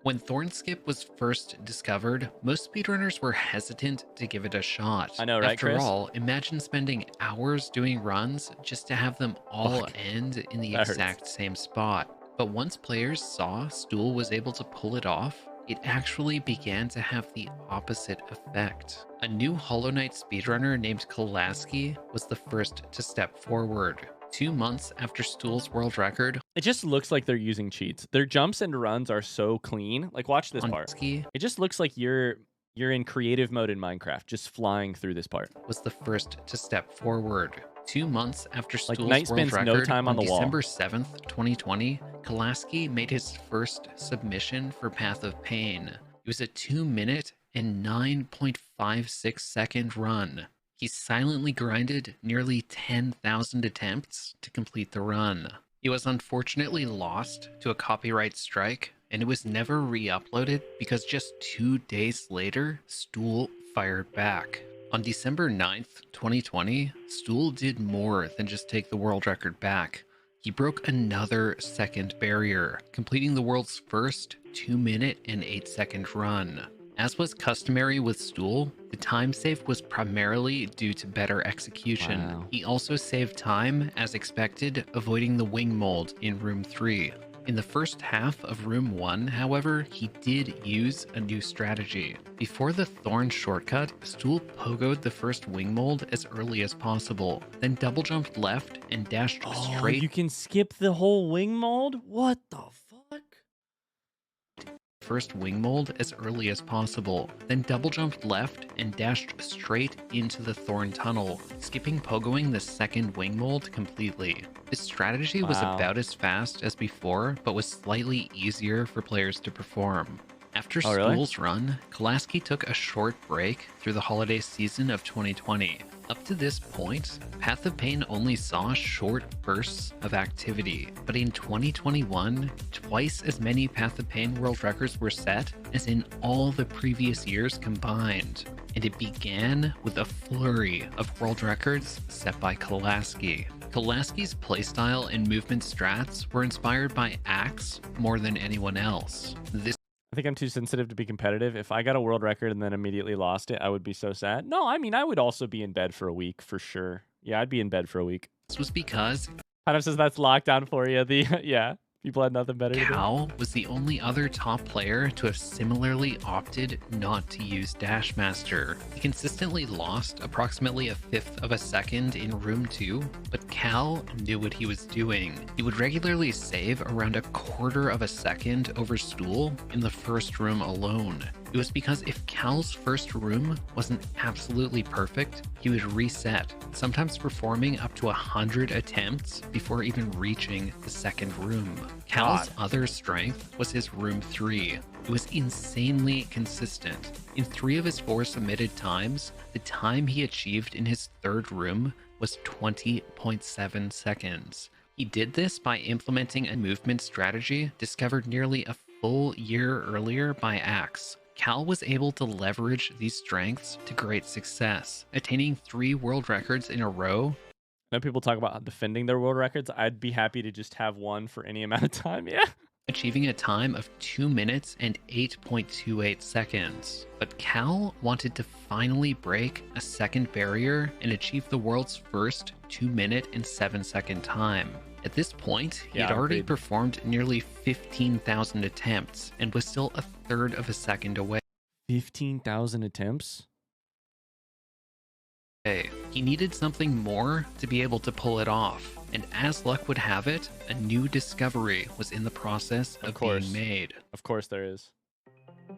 When Thorn Skip was first discovered, most speedrunners were hesitant to give it a shot. I know, right, After Chris? all, imagine spending hours doing runs just to have them all end in the That hurts. exact same spot. But once players saw Stool was able to pull it off, it actually began to have the opposite effect. A new Hollow Knight speedrunner named Kolaski was the first to step forward. 2 months after Stool's world record, It just looks like they're using cheats. Their jumps and runs are so clean. Like, watch this part. Kolaski It just looks like you're in creative mode in Minecraft, just flying through this part. was the first to step forward. 2 months after Like, Stool's Knight world spends record, no time on the wall. December 7th, 2020, Kolaski made his first submission for Path of Pain. It was a 2 minute and 9.56 second run. He silently grinded nearly 10,000 attempts to complete the run. It was unfortunately lost to a copyright strike, and it was never re-uploaded because just 2 days later, Stool fired back. On December 9th, 2020, Stool did more than just take the world record back. He broke another second barrier, completing the world's first 2 minute and 8 second run. As was customary with Stool, the time save was primarily due to better execution. Wow. He also saved time, as expected, avoiding the wing mold in room 3. In the first half of room 1, however, he did use a new strategy. Before the thorn shortcut, Stool pogoed the first wing mold as early as possible, then double jumped left and dashed straight You can skip the whole wing mold? What the fuck? first wing mold as early as possible, then double jumped left and dashed straight into the thorn tunnel, skipping pogoing the second wing mold completely. This strategy was Wow. about as fast as before, but was slightly easier for players to perform. After Oh, really? Stool's run, Kolaski took a short break through the holiday season of 2020. Up to this point, Path of Pain only saw short bursts of activity, but in 2021, twice as many Path of Pain world records were set as in all the previous years combined. And it began with a flurry of world records set by Kolaski. Kolaski's playstyle and movement strats were inspired by Axe more than anyone else. This I think I'm too sensitive to be competitive. If I got a world record and then immediately lost it, I would be so sad. No, I mean, I would also be in bed for a week for sure. Yeah, I'd be in bed for a week. was because Adam says that's lockdown for you. Yeah, people had nothing better to do. Cal was the only other top player to have similarly opted not to use Dashmaster. He consistently lost approximately a fifth of a second in room 2, but Cal knew what he was doing. He would regularly save around a quarter of a second over Stool in the first room alone. It was because if Cal's first room wasn't absolutely perfect, he would reset, sometimes performing up to 100 attempts before even reaching the second room. Cal's other strength was his room 3. It was insanely consistent. In 3 of his 4 submitted times, the time he achieved in his third room was 20.7 seconds. He did this by implementing a movement strategy discovered nearly a full year earlier by Axe. Cal was able to leverage these strengths to great success, attaining 3 world records in a row. When people talk about defending their world records, I'd be happy to just have one for any amount of time, yeah. Achieving a time of 2 minutes and 8.28 seconds. But Cal wanted to finally break a second barrier and achieve the world's first 2-minute and 7-second time. At this point, he had already performed nearly 15,000 attempts and was still a third of a second away. 15,000 attempts? He needed something more to be able to pull it off, and as luck would have it, a new discovery was in the process of being made. Of course there is.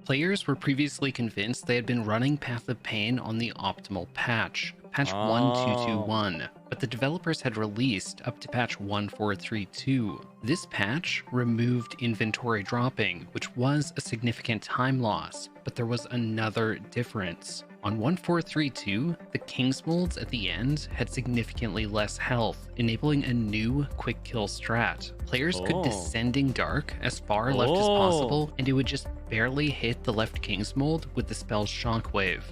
Players were previously convinced they had been running Path of Pain on the optimal patch, patch 1221, but the developers had released up to patch 1432. This patch removed inventory dropping, which was a significant time loss, but there was another difference. On 1432, the King's Molds at the end had significantly less health, enabling a new quick kill strat. Players could Descending Dark as far left as possible, and it would just barely hit the left King's Mold with the spell Shockwave.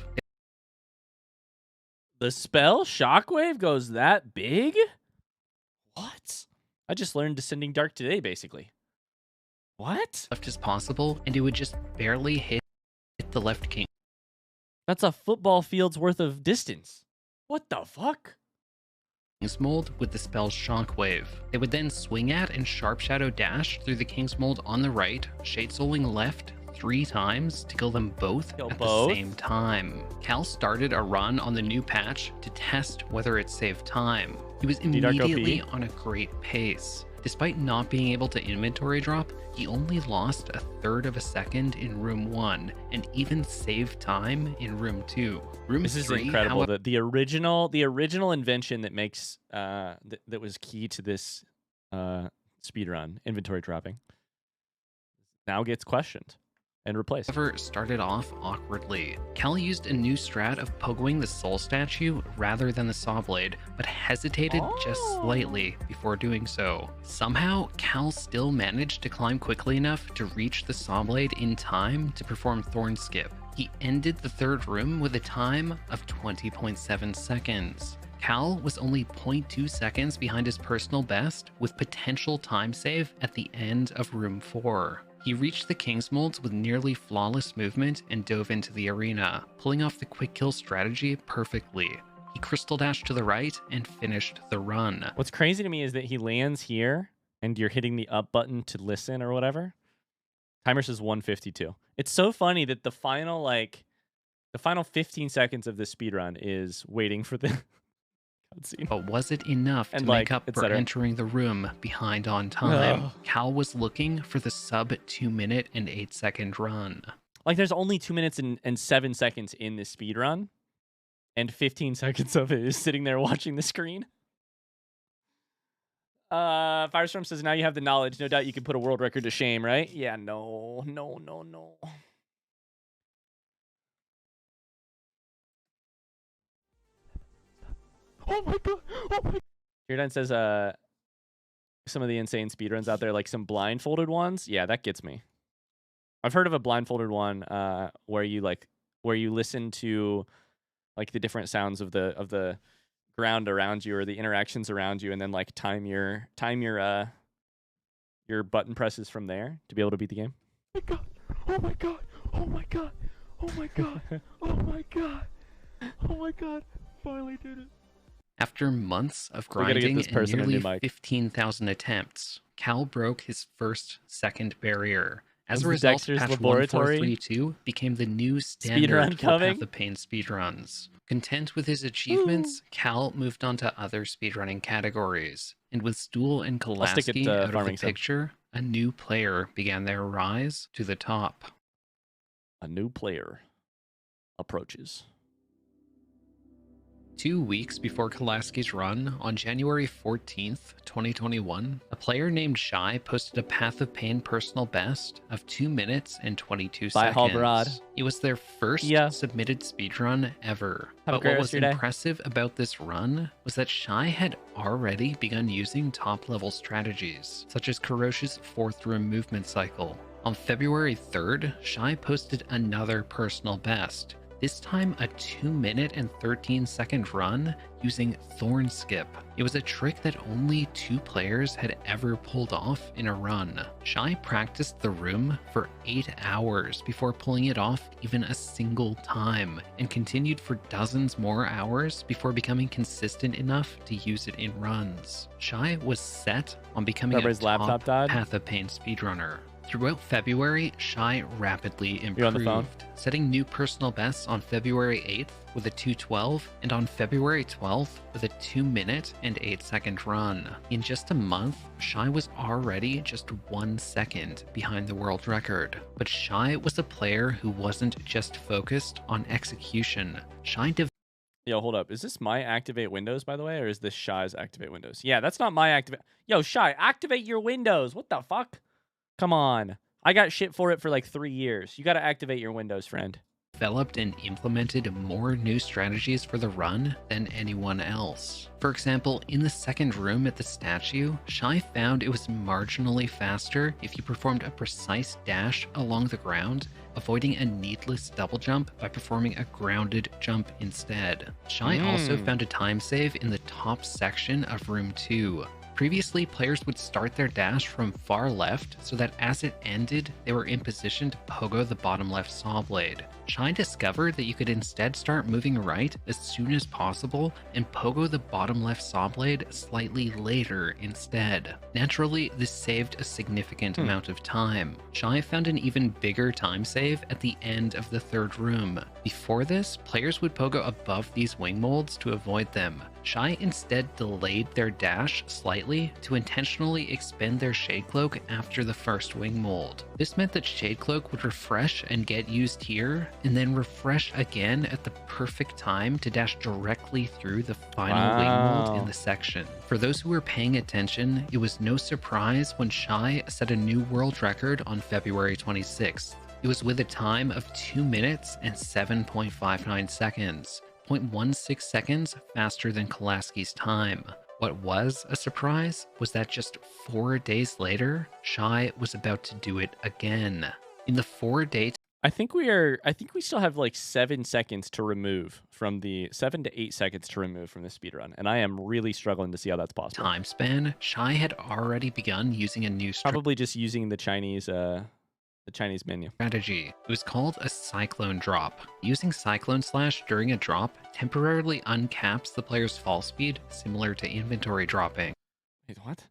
The spell Shockwave goes that big? What? I just learned Descending Dark today, basically. What? Left as possible, and it would just barely hit the left King. That's a football field's worth of distance. What the fuck? King's Mold with the spell Shockwave. They would then swing at and Sharp Shadow dash through the King's Mold on the right, Shade Souling left 3 times to kill them both at the same time. Cal started a run on the new patch to test whether it saved time. He was immediately on a great pace. Despite not being able to inventory drop, he only lost a third of a second in room 1 and even saved time in room 2. This is incredible. The original invention that makes that was key to this speedrun, inventory dropping, now gets questioned and replaced. However, started off awkwardly. Cal used a new strat of pogoing the soul statue rather than the saw blade, but hesitated just slightly before doing so. Somehow, Cal still managed to climb quickly enough to reach the saw blade in time to perform Thorn Skip. He ended the third room with a time of 20.7 seconds. Cal was only 0.2 seconds behind his personal best, with potential time save at the end of room 4. He reached the King's Molds with nearly flawless movement and dove into the arena, pulling off the quick kill strategy perfectly. He crystal dashed to the right and finished the run. What's crazy to me is that he lands here and you're hitting the up button to listen or whatever. Timer says 152. It's so funny that the final 15 seconds of this speedrun is waiting for the cutscene. But was it enough to make up for entering the room behind on time? Cal was looking for the sub 2 minute and 8 second run. Like there's only 2 minutes and 7 seconds in this speedrun, and 15 seconds of it is sitting there watching the screen. Firestorm says, now you have the knowledge. No doubt you can put a world record to shame, right? Yeah, no. Oh my god! Oh my god! Jordan says, some of the insane speedruns out there, like some blindfolded ones. Yeah, that gets me. I've heard of a blindfolded one where you listen to like the different sounds of the ground around you or the interactions around you, and then like time your button presses from there to be able to beat the game. Oh my god! Oh my god! Oh my god! Oh my god! Oh my god! Oh my god! Finally did it. After months of grinding and nearly 15,000 attempts, Cal broke his second barrier. As a result, patch 1432 became the new standard for Path of Pain speedruns. Content with his achievements, Cal moved on to other speedrunning categories, and with Stool and Kolaski out of the picture, a new player began their rise to the top. A new player approaches. 2 weeks before Kolaski's run, on January 14th, 2021, a player named Shy posted a Path of Pain personal best of 2 minutes and 22 seconds. Halberad. It was their first submitted speedrun ever. Have but what was impressive about this run was that Shy had already begun using top-level strategies, such as Karoshi's 4th room movement cycle. On February 3rd, Shy posted another personal best, this time a 2 minute and 13 second run using Thorn Skip. It was a trick that only 2 players had ever pulled off in a run. Shy practiced the room for 8 hours before pulling it off even a single time, and continued for dozens more hours before becoming consistent enough to use it in runs. Shy was set on becoming a top Path of Pain speedrunner. Throughout February, Shy rapidly improved, setting new personal bests on February 8th with a 2:12 and on February 12th with a 2 minute and 8 second run. In just a month, Shy was already just 1 second behind the world record. But Shy was a player who wasn't just focused on execution. Shy Yo, hold up. Is this my activate windows, by the way, or is this Shy's activate windows? Yeah, that's not my activate. Yo, Shy, activate your windows. What the fuck? Come on. I got shit for it for like 3 years. You got to activate your windows, friend. Developed and implemented more new strategies for the run than anyone else. For example, in the second room at the statue, Shy found it was marginally faster if you performed a precise dash along the ground, avoiding a needless double jump by performing a grounded jump instead. Shy also found a time save in the top section of room 2. Previously, players would start their dash from far left so that as it ended, they were in position to pogo the bottom left saw blade. Shy discovered that you could instead start moving right as soon as possible and pogo the bottom left saw blade slightly later instead. Naturally, this saved a significant amount of time. Shy found an even bigger time save at the end of the third room. Before this, players would pogo above these wing molds to avoid them. Shy instead delayed their dash slightly to intentionally expend their Shade Cloak after the first wing mold. This meant that Shade Cloak would refresh and get used here, and then refresh again at the perfect time to dash directly through the final wing mold in the section. For those who were paying attention, it was no surprise when Shy set a new world record on February 26th. It was with a time of 2 minutes and 7.59 seconds. 0.16 seconds faster than Kolaski's time. What was a surprise was that just 4 days later, Shy was about to do it again. In the 4-day I think we still have like 7 seconds to remove from the 7 to 8 seconds to remove from the speedrun, and I am really struggling to see how that's possible. Time span, Shy had already begun using a new probably just using the Chinese menu strategy. It was called a Cyclone Drop. Using Cyclone Slash during a drop temporarily uncaps the player's fall speed, similar to inventory dropping. Wait, what?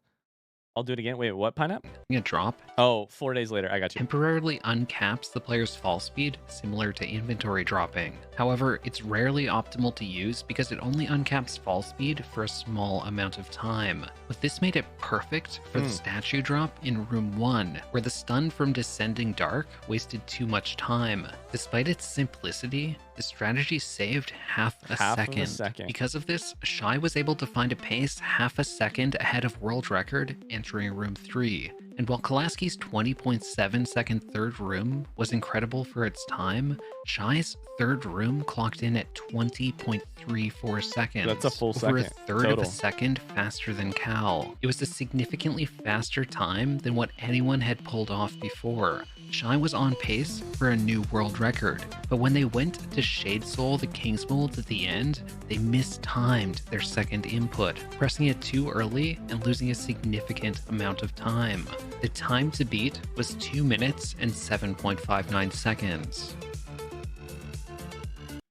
I'll do it again. Wait, what, Pineapple? A drop. Oh, 4 days later. I got you. Temporarily uncaps the player's fall speed, similar to inventory dropping. However, it's rarely optimal to use because it only uncaps fall speed for a small amount of time. But this made it perfect for the statue drop in room 1, where the stun from Descending Dark wasted too much time. Despite its simplicity, the strategy saved half a second. Because of this, Shy was able to find a pace half a second ahead of world record entering room 3. And while Kolaski's 20.7 second third room was incredible for its time, Shy's third room clocked in at 20.34 seconds. That's a full second. Over a third of a second faster than Cal. It was a significantly faster time than what anyone had pulled off before. Shy was on pace for a new world record, but when they went to Shade Soul the King's Mold at the end, they mistimed their second input, pressing it too early and losing a significant amount of time. The time to beat was 2 minutes and 7.59 seconds.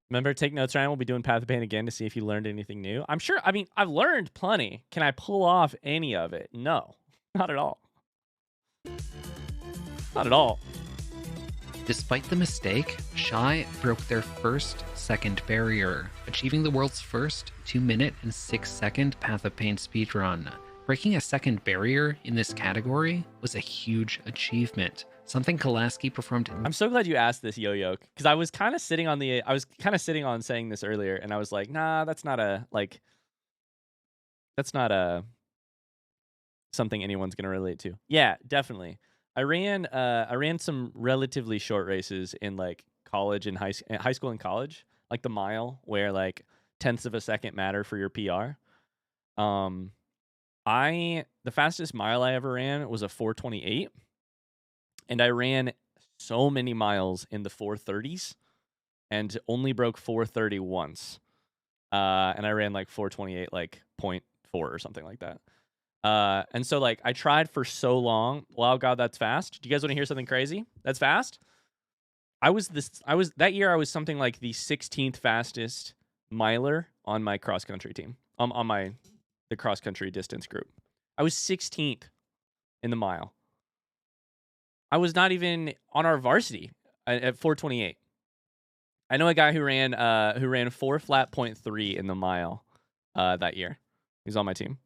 Remember, take notes, Ryan. We'll be doing Path of Pain again to see if you learned anything new. I'm sure, I've learned plenty. Can I pull off any of it? No, not at all. Not at all. Despite the mistake, Shy broke their first second barrier, achieving the world's first 2 minute and 6 second Path of Pain speedrun. Breaking a second barrier in this category was a huge achievement, something Kolaski performed. I'm so glad you asked this, Yo-Yo, because I was kind of sitting on saying this earlier, and I was like, nah, that's not something anyone's gonna relate to. Yeah, definitely. I ran some relatively short races in like college and high school and college, like the mile, where like tenths of a second matter for your PR. The fastest mile I ever ran was a 4:28, and I ran so many miles in the 4:30s and only broke 4:30 once. And I ran like 4:28, like 0.4 or something like that. And so like I tried for so long. Wow, God, that's fast. Do you guys want to hear something crazy? That's fast. That year I was something like the 16th fastest miler on my cross country team. On the cross country distance group. I was 16th in the mile. I was not even on our varsity at 4:28. I know a guy who ran 4 flat 0.3 in the mile that year. He's on my team.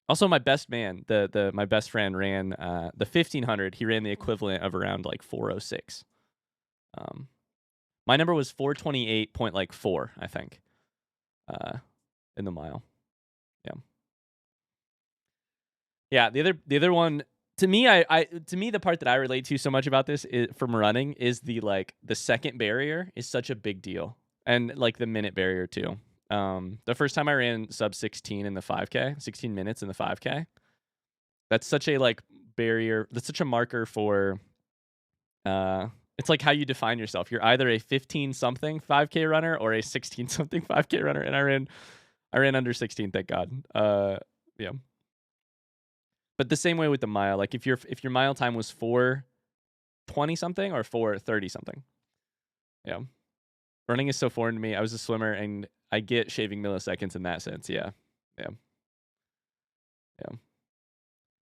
Also, my best man, my best friend, ran the 1500. He ran the equivalent of around like 4:06. My number was 4:28.4, I think, in the mile. Yeah. The other one, to me, the part that I relate to so much about this from running is the second barrier is such a big deal, and like the minute barrier too. The first time I ran sub 16 in the 5K, 16 minutes in the 5K, that's such a like barrier. That's such a marker for, it's like how you define yourself. You're either a 15 something 5K runner or a 16 something 5K runner. And I ran under 16, thank God. Yeah. But the same way with the mile, like if your mile time was 4:20 something or 4:30 something. Yeah. Running is so foreign to me. I was a swimmer and I get shaving milliseconds in that sense. Yeah.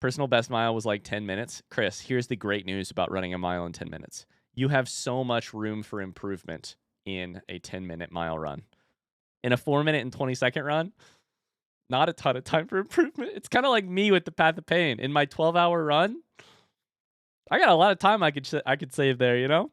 Personal best mile was like 10 minutes. Chris, here's the great news about running a mile in 10 minutes. You have so much room for improvement in a 10-minute mile run. In a 4-minute and 20-second run, not a ton of time for improvement. It's kind of like me with the Path of Pain. In my 12-hour run, I got a lot of time I could save there, you know?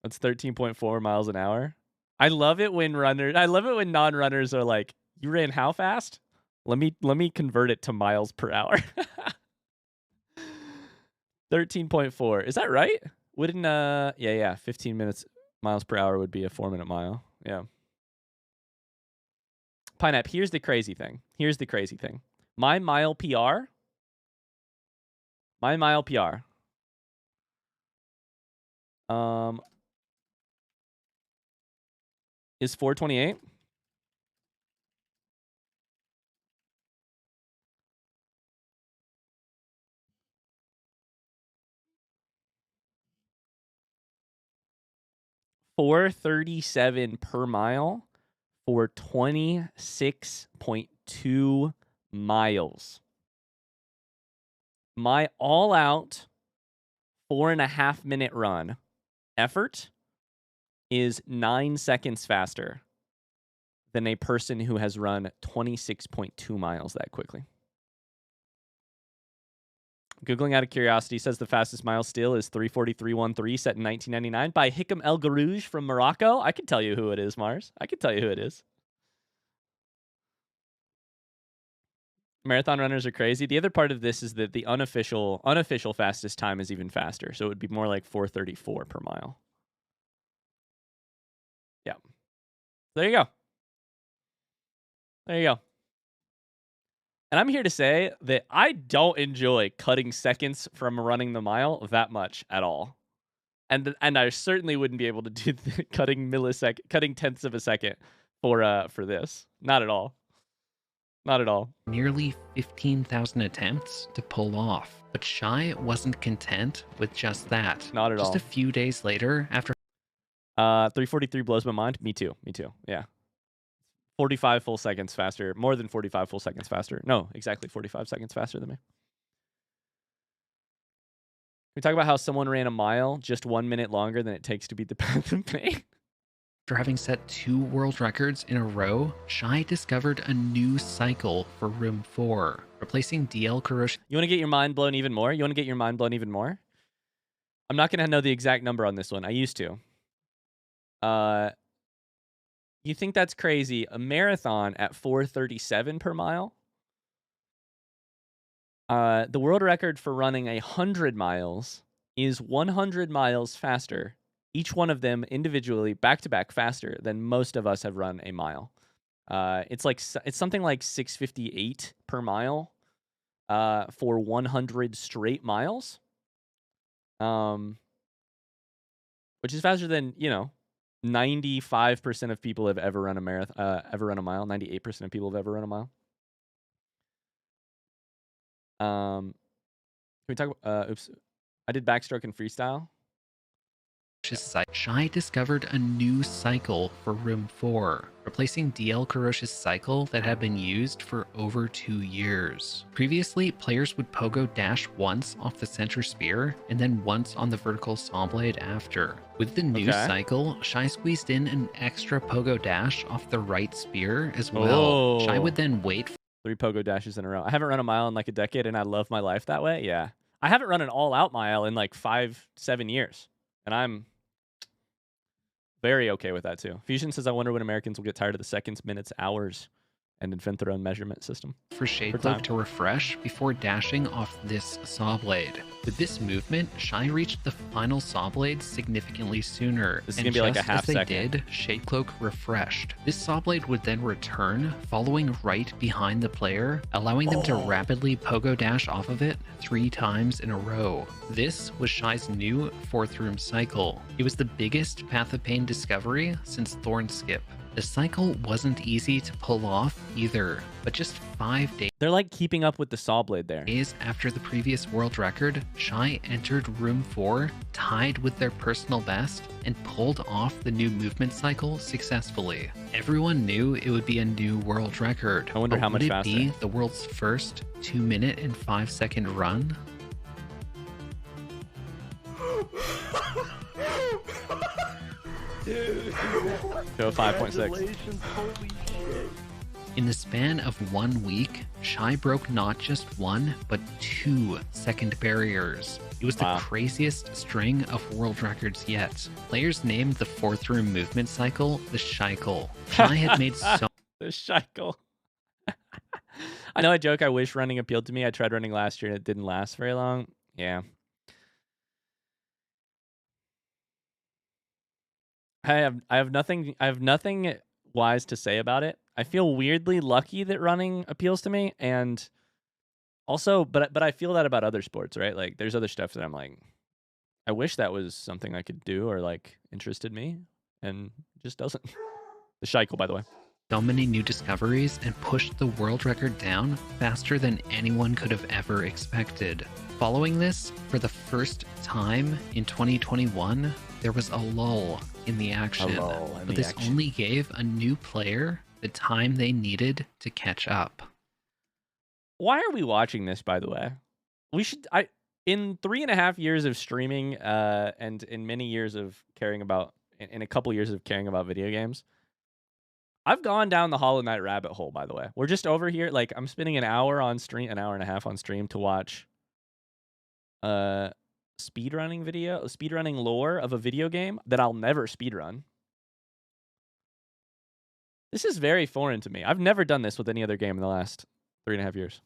That's 13.4 miles an hour. I love it when non-runners are like, "You ran how fast? Let me convert it to miles per hour." 13.4. Is that right? Wouldn't 15 miles per hour would be a 4-minute mile. Yeah. Pineapple, here's the crazy thing. My mile PR is 4:28. $4:37 per mile for 26.2 miles. My all-out 4.5-minute run effort is 9 seconds faster than a person who has run 26.2 miles that quickly. Googling out of curiosity says the fastest mile still is 3:43.13 set in 1999 by Hikam El Garouj from Morocco. I can tell you who it is, Mars. I can tell you who it is. Marathon runners are crazy. The other part of this is that the unofficial fastest time is even faster. So it would be more like 4:34 per mile. Yeah. There you go. And I'm here to say that I don't enjoy cutting seconds from running the mile that much at all. And I certainly wouldn't be able to do cutting tenths of a second for this. Not at all. Nearly 15,000 attempts to pull off. But Shai wasn't content with just that. Not at all. Just a few days later, after 3:43 blows my mind. Me too. Yeah. 45 full seconds faster. More than 45 full seconds faster. No, exactly 45 seconds faster than me. We talk about how someone ran a mile just 1 minute longer than it takes to beat the Path of Pain. After having set 2 world records in a row, Shy discovered a new cycle for Room 4, replacing DL Kuroshi. You want to get your mind blown even more? You want to get your mind blown even more? I'm not going to know the exact number on this one. I used to. You think that's crazy? A marathon at 4:37 per mile? The world record for running 100 miles is 100 miles faster. Each one of them individually, back-to-back, faster than most of us have run a mile. It's something like 6:58 per mile for 100 straight miles. Which is faster than, 95% of people have ever run a marathon, ever run a mile. 98% of people have ever run a mile. Can we talk? Oops, I did backstroke and freestyle. Shy discovered a new cycle for Room 4, replacing DL Kuroshi's cycle that had been used for over 2 years. Previously, players would pogo dash once off the center spear, and then once on the vertical saw blade after. With the new cycle, Shy squeezed in an extra pogo dash off the right spear as well. Shy would then wait for 3 pogo dashes in a row. I haven't run a mile in like a decade, and I love my life that way. Yeah. I haven't run an all-out mile in like 5-7 years, and I'm very okay with that too. Fusion says, I wonder when Americans will get tired of the seconds, minutes, hours, and invent their own measurement system. For Shadecloak to refresh before dashing off this saw blade. With this movement, Shy reached the final saw blade significantly sooner. This is going to be like a half second. As they did, Shadecloak refreshed. This saw blade would then return, following right behind the player, allowing them to rapidly pogo dash off of it 3 times in a row. This was Shy's new 4th room cycle. It was the biggest Path of Pain discovery since Thorn Skip. The cycle wasn't easy to pull off either, but just 5 days. They're like keeping up with the saw blade there. Days after the previous world record, Shy entered Room 4, tied with their personal best, and pulled off the new movement cycle successfully. Everyone knew it would be a new world record. I wonder how much faster. Would it be the world's first 2-minute and 5-second run? Go 5.6. In the span of 1 week, Shy broke not just 1, but 2 second barriers. It was the craziest string of world records yet. Players named the 4th room movement cycle the Shycle. Shy had made so the Shycle. I know I joke, I wish running appealed to me. I tried running last year and it didn't last very long. Yeah. I have nothing wise to say about it. I feel weirdly lucky that running appeals to me, and also, but I feel that about other sports, right? Like there's other stuff that I'm like, I wish that was something I could do or like interested me, and it just doesn't. The Shycle, by the way. So many new discoveries and pushed the world record down faster than anyone could have ever expected. Following this, for the first time in 2021, there was a lull in the action, but this only gave a new player the time they needed to catch up. Why are we watching this, by the way? We should, in 3.5 years of streaming, and in many years of caring about, in a couple years of caring about video games, I've gone down the Hollow Knight rabbit hole, by the way. We're just over here, like, I'm spending an hour on stream, an hour and a half on stream to watch speedrunning lore of a video game that I'll never speedrun. This is very foreign to me. I've never done this with any other game in the last 3.5 years.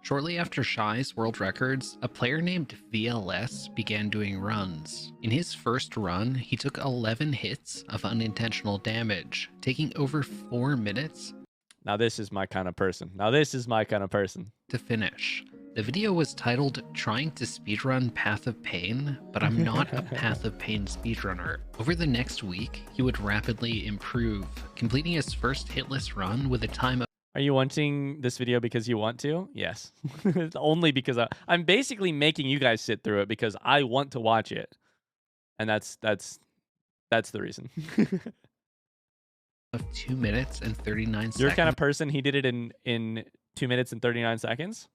Shortly after Shy's world records, a player named VLS began doing runs. In his first run, he took 11 hits of unintentional damage, taking over 4 minutes. Now this is my kind of person. To finish. The video was titled Trying to Speedrun Path of Pain, but I'm not a Path of Pain speedrunner. Over the next week, he would rapidly improve, completing his first hitless run with a time of... Are you wanting this video because you want to? Yes. Only because I'm basically making you guys sit through it because I want to watch it. And that's the reason. Of 2 minutes and 39 seconds. You're the kind of person, he did it in 2 minutes and 39 seconds?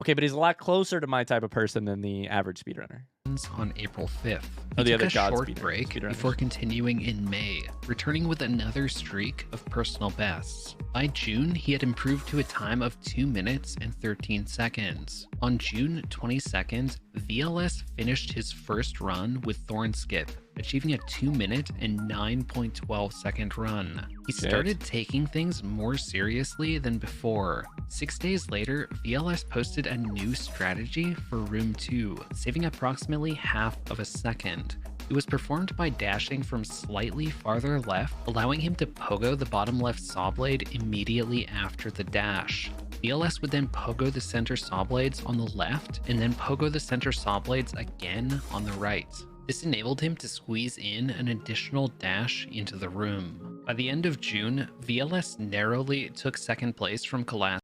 Okay, but he's a lot closer to my type of person than the average speedrunner. on April 5th. Oh, He the took other a short speedrunners. break before continuing in May, returning with another streak of personal bests. By June, he had improved to a time of 2 minutes and 13 seconds. On June 22nd, VLS finished his first run with Thornskip, achieving a 2 minute and 9.12 second run. He started taking things more seriously than before. 6 days later, VLS posted a new strategy for Room 2, saving approximately half of a second. It was performed by dashing from slightly farther left, allowing him to pogo the bottom left saw blade immediately after the dash. VLS would then pogo the center saw blades on the left, and then pogo the center saw blades again on the right. This enabled him to squeeze in an additional dash into the room. By the end of June, VLS narrowly took second place from Colas.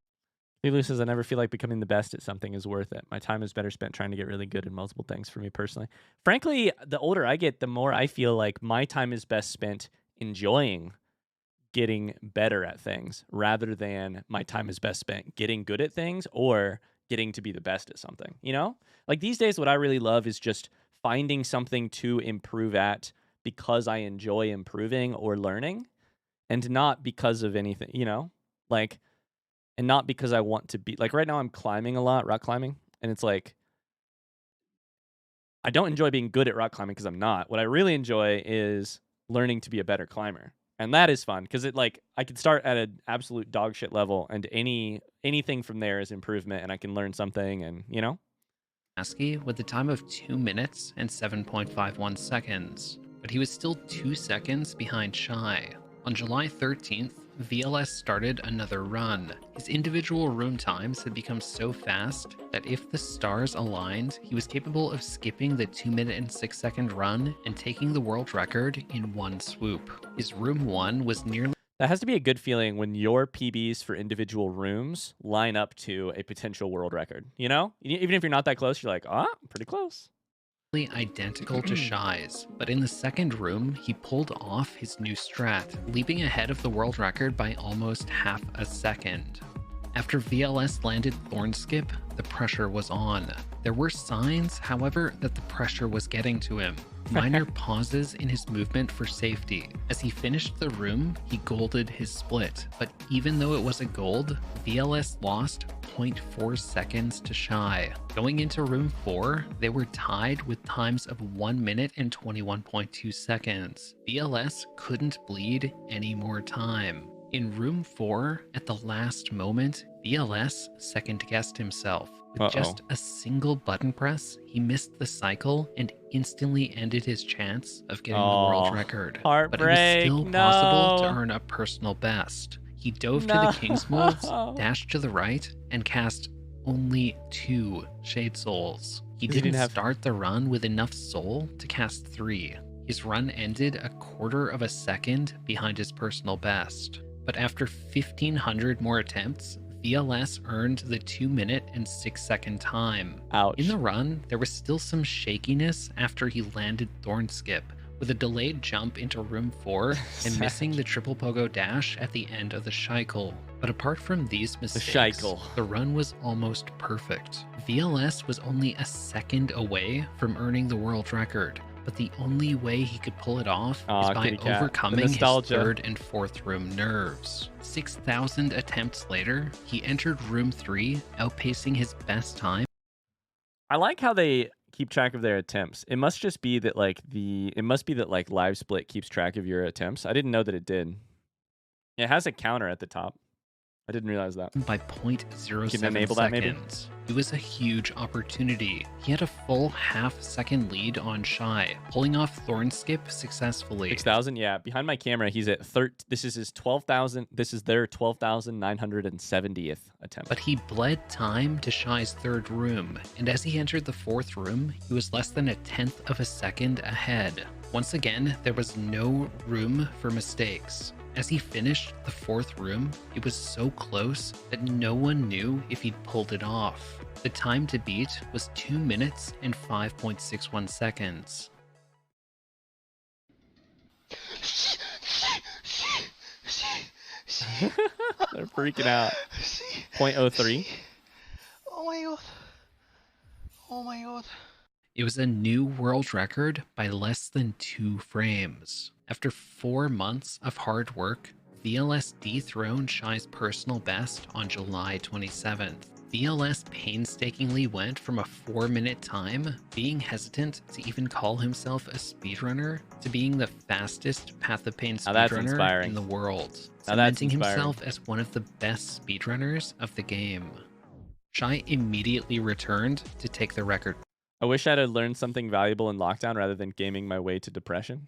Lulu says, I never feel like becoming the best at something is worth it. My time is better spent trying to get really good at multiple things for me personally. Frankly, the older I get, the more I feel like my time is best spent enjoying getting better at things rather than my time is best spent getting good at things or getting to be the best at something, you know? Like these days, what I really love is just finding something to improve at because I enjoy improving or learning and not because of anything, you know? Like, and not because I want to be like right now I'm climbing a lot, rock climbing, and it's like I don't enjoy being good at rock climbing because I'm not. What I really enjoy is learning to be a better climber. And that is fun because it like I can start at an absolute dog shit level and anything from there is improvement and I can learn something and, you know? With a time of 2 minutes and 7.51 seconds, but he was still 2 seconds behind Shy. On July 13th, VLS started another run. His individual room times had become so fast that if the stars aligned, he was capable of skipping the 2 minute and 6 second run and taking the world record in one swoop. His room 1 was nearly... That has to be a good feeling when your PBs for individual rooms line up to a potential world record, you know? Even if you're not that close, you're like, pretty close. Identical to Shy's, but in the second room, he pulled off his new strat, leaping ahead of the world record by almost half a second. After VLS landed Thornskip, the pressure was on. There were signs, however, that the pressure was getting to him. Minor pauses in his movement for safety. As he finished the room, he golded his split, but even though it was a gold, VLS lost 0.4 seconds to Shy. Going into room 4, they were tied with times of 1 minute and 21.2 seconds. VLS couldn't bleed any more time. In room 4, at the last moment, VLS second-guessed himself. With just a single button press, he missed the cycle and instantly ended his chance of getting the world record. Heartbreak. But it was still possible to earn a personal best. He dove to the King's Molds, dashed to the right, and cast only 2 Shade Souls. He didn't start the run with enough soul to cast 3. His run ended a quarter of a second behind his personal best. But after 1,500 more attempts, VLS earned the 2 minute and 6 second time. Ouch. In the run, there was still some shakiness after he landed Thornskip, with a delayed jump into room 4 and missing the triple pogo dash at the end of the cycle. But apart from these mistakes, the run was almost perfect. VLS was only a second away from earning the world record, but the only way he could pull it off is by overcoming his third and fourth room nerves. 6,000 attempts later, he entered room 3, outpacing his best time. I like how they keep track of their attempts. It must just be that like Live Split keeps track of your attempts. I didn't know that it did. It has a counter at the top. I didn't realize that. By 0.07 seconds. It was a huge opportunity. He had a full half-second lead on Shy, pulling off Thornskip successfully. 6,000, yeah. Behind my camera, he's at this is his 12,000. This is their 12,970th attempt. But he bled time to Shy's third room, and as he entered the fourth room, he was less than 1/10 of a second ahead. Once again, there was no room for mistakes. As he finished the fourth room, it was so close that no one knew if he'd pulled it off. The time to beat was 2 minutes and 5.61 seconds. They're freaking out. 0.03. Oh my god. Oh my god. It was a new world record by less than 2 frames. After 4 months of hard work, VLS dethroned Shy's personal best on July 27th. VLS painstakingly went from a 4-minute time, being hesitant to even call himself a speedrunner, to being the fastest Path of Pain speedrunner in the world, cementing himself as one of the best speedrunners of the game. Shy immediately returned to take the record. I wish I'd have learned something valuable in lockdown rather than gaming my way to depression.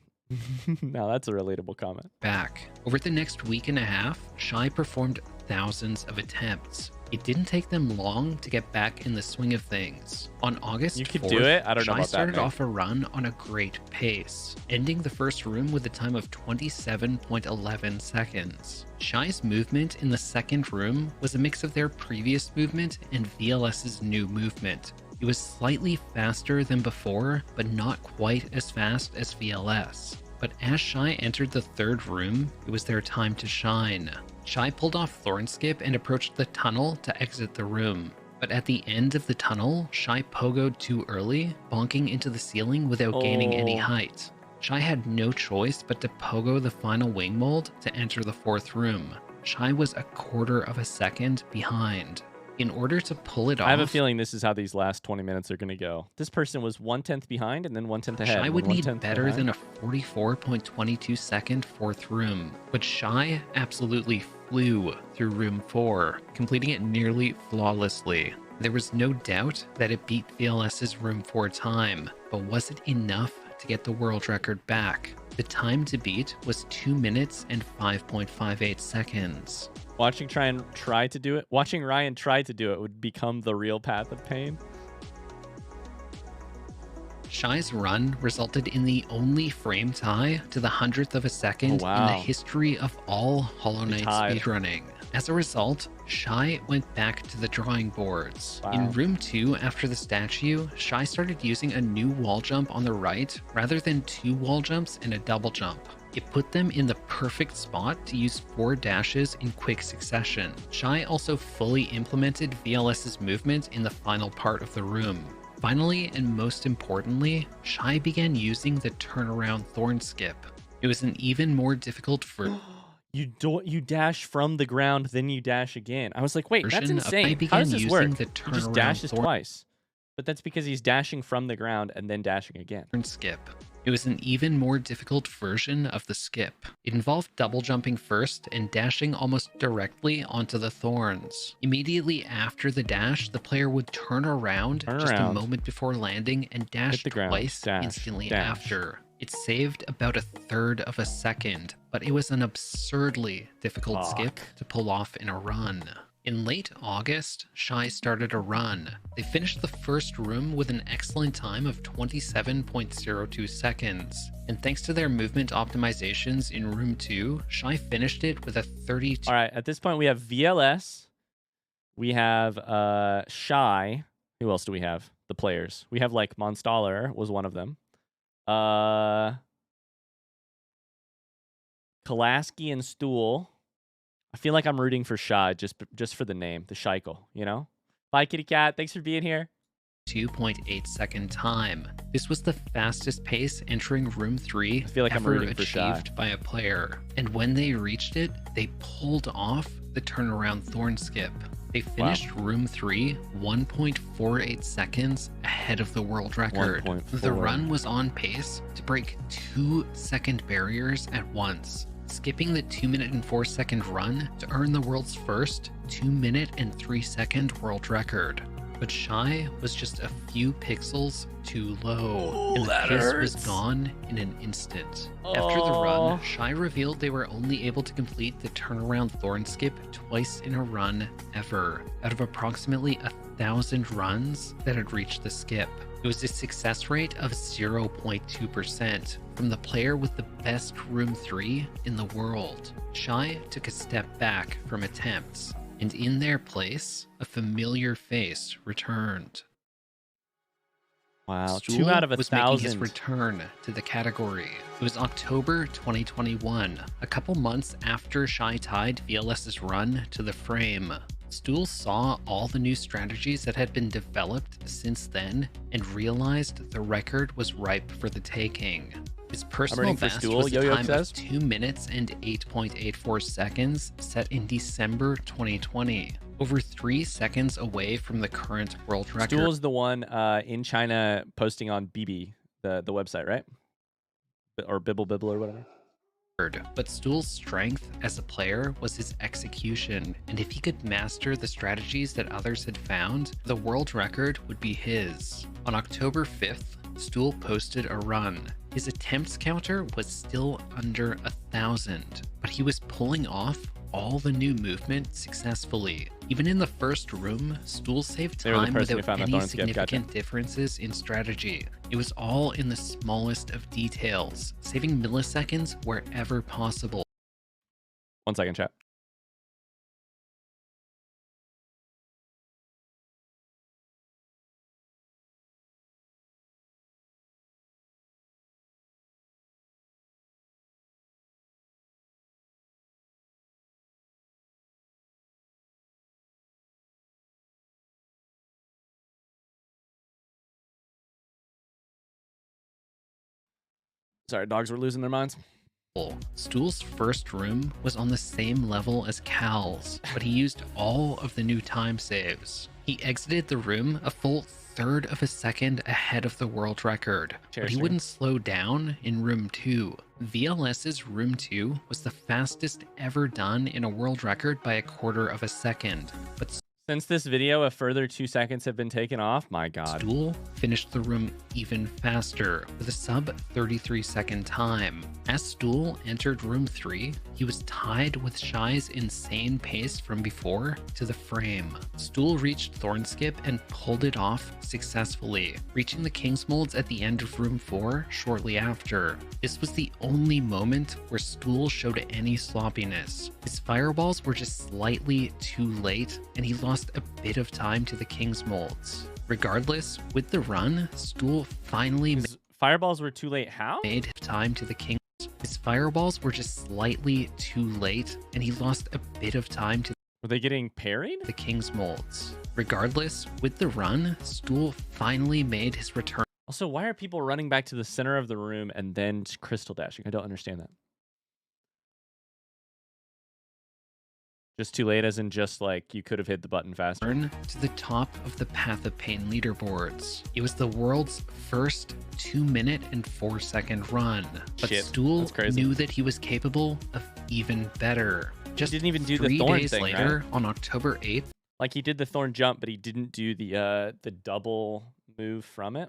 Now that's a relatable comment. Back. Over the next week and a half, Shy performed thousands of attempts. It didn't take them long to get back in the swing of things. On August 4th, you could do it. I don't know about that. Shy started off a run on a great pace, ending the first room with a time of 27.11 seconds. Shy's movement in the second room was a mix of their previous movement and VLS's new movement. It was slightly faster than before, but not quite as fast as VLS. But as Shy entered the third room, it was their time to shine. Shy pulled off Thorn Skip and approached the tunnel to exit the room. But at the end of the tunnel, Shy pogoed too early, bonking into the ceiling without gaining any height. Shy had no choice but to pogo the final wing mold to enter the fourth room. Shy was a quarter of a second behind. In order to pull it off, I have a feeling this is how these last 20 minutes are going to go. This person was 1/10 behind and then 1/10 ahead. Shy would need better than a 44.22 second fourth room, but Shy absolutely flew through room 4, completing it nearly flawlessly. There was no doubt that it beat VLS's room 4 time, but was it enough to get the world record back? The time to beat was 2 minutes and 5.58 seconds. Watching Ryan try to do it would become the real Path of Pain. Shy's run resulted in the only frame tie to the 100th of a second in the history of all Hollow Knight speedrunning. As a result, Shy went back to the drawing boards. In room 2, after the statue, Shy started using a new wall jump on the right rather than 2 wall jumps and a double jump. It put them in the perfect spot to use 4 dashes in quick succession. Shy also fully implemented VLS's movement in the final part of the room. Finally, and most importantly, Shy began using the turnaround Thorn Skip. It was an even more difficult You dash from the ground, then you dash again. I was like, wait, that's insane. How does this work? He just dashes twice. But that's because he's dashing from the ground and then dashing again. Skip. It was an even more difficult version of the skip. It involved double jumping first and dashing almost directly onto the thorns. Immediately after the dash, the player would turn around just a moment before landing and dash twice instantly after. It saved about a third of a second, but it was an absurdly difficult skip to pull off in a run. In late August, Shy started a run. They finished the first room with an excellent time of 27.02 seconds. And thanks to their movement optimizations in room 2, Shy finished it with a 32. All right, at this point we have VLS. We have Shy. Who else do we have? The players. We have like Monstaller was one of them. Kolaski and Stool. I feel like I'm rooting for Shy just for the name, the Scheikel, you know? Bye, Kitty Cat. Thanks for being here. 2.8 second time. This was the fastest pace entering room 3 I feel like ever I'm rooting for achieved Shy. by a player. And when they reached it, they pulled off the turnaround Thorn Skip. They finished room 3 1.48 seconds ahead of the world record. The run was on pace to break 2 second barriers at once, skipping the 2 minute and 4 second run to earn the world's first 2 minute and 3 second world record. But Shy was just a few pixels too low, and the pace was gone in an instant. After the run, Shy revealed they were only able to complete the turnaround Thorn Skip twice in a run ever, out of approximately 1,000 runs that had reached the skip. It was a success rate of 0.2% from the player with the best room 3 in the world. Shy took a step back from attempts, and in their place, a familiar face returned. Wow, Stool 2 out of 1,000. was making his return to the category. It was October 2021, a couple months after Shy tied VLS's run to the frame. Stool saw all the new strategies that had been developed since then and realized the record was ripe for the taking. His personal best was a time of 2 minutes and 8.84 seconds set in December 2020, over 3 seconds away from the current world record. Stool is the one in China posting on BB, the website, right? Or Bibble or whatever. But Stool's strength as a player was his execution, and if he could master the strategies that others had found, the world record would be his. On October 5th, Stool posted a run. His attempts counter was still under 1,000, but he was pulling off all the new movement successfully. Even in the first room, Stool saved time without any significant differences in strategy. It was all in the smallest of details, saving milliseconds wherever possible. 1 second, chat. Sorry, dogs were losing their minds. Stool's first room was on the same level as Cal's, but he used all of the new time saves. He exited the room a full third of a second ahead of the world record, but he wouldn't slow down in room 2. VLS's room 2 was the fastest ever done in a world record by a quarter of a second, but since this video, a further 2 seconds have been taken off. My God. Stool finished the room even faster with a sub 33 second time. As Stool entered room 3, he was tied with Shy's insane pace from before to the frame. Stool reached Thornskip and pulled it off successfully, reaching the King's Molds at the end of room 4 shortly after. This was the only moment where Stool showed any sloppiness. His fireballs were just slightly too late, and he lost a bit of time to the King's Molds. Regardless, with the run, Stool finally fireballs were too late. How? Made time to the King. His fireballs were just slightly too late, and he lost a bit of time to. Were they getting parried? The King's Molds. Regardless, with the run, Stool finally made his return. Also, why are people running back to the center of the room and then crystal dashing? I don't understand that. Just too late, as in just like you could have hit the button faster. To the top of the Path of Pain leaderboards. It was the world's first 2 minute and 4 second run. But Stool knew that he was capable of even better. Just he didn't even do the 3 thorn days thing, later, right? on October 8th. Like he did the thorn jump, but he didn't do the double move from it.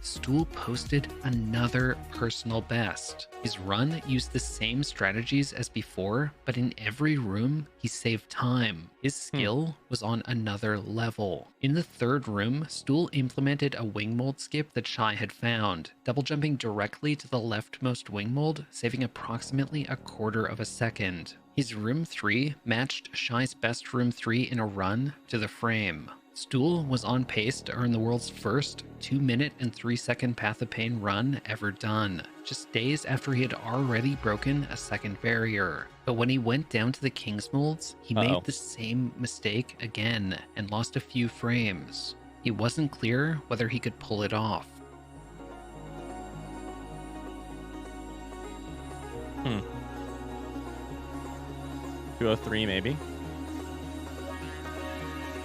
Stool posted another personal best. His run used the same strategies as before, but in every room, he saved time. His skill was on another level. In the third room, Stool implemented a wing mold skip that Shy had found, double jumping directly to the leftmost wing mold, saving approximately a quarter of a second. His room 3 matched Shy's best room 3 in a run to the frame. Stool was on pace to earn the world's first 2 minute and 3 second Path of Pain run ever done, just days after he had already broken a second barrier. But when he went down to the King's Molds, he made the same mistake again and lost a few frames. It wasn't clear whether he could pull it off. 203 maybe.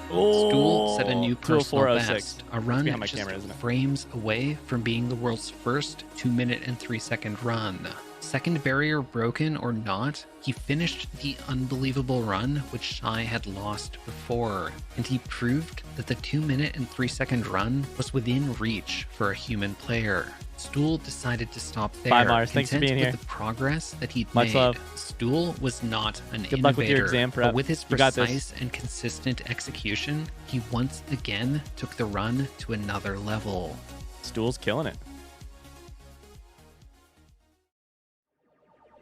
Stool set a new personal 204.06. best, a run just camera, frames away from being the world's first 2 minute and 3 second run. Second barrier broken or not, he finished the unbelievable run which Shy had lost before, and he proved that the 2 minute and 3 second run was within reach for a human player. Stool decided to stop there, Bye, Mars. Thanks for being with here. the progress that he'd Much made. love. Stool was not an Good luck with your innovator, exam prep. but with his You got this. precise and consistent execution, he once again took the run to another level. Stool's killing it.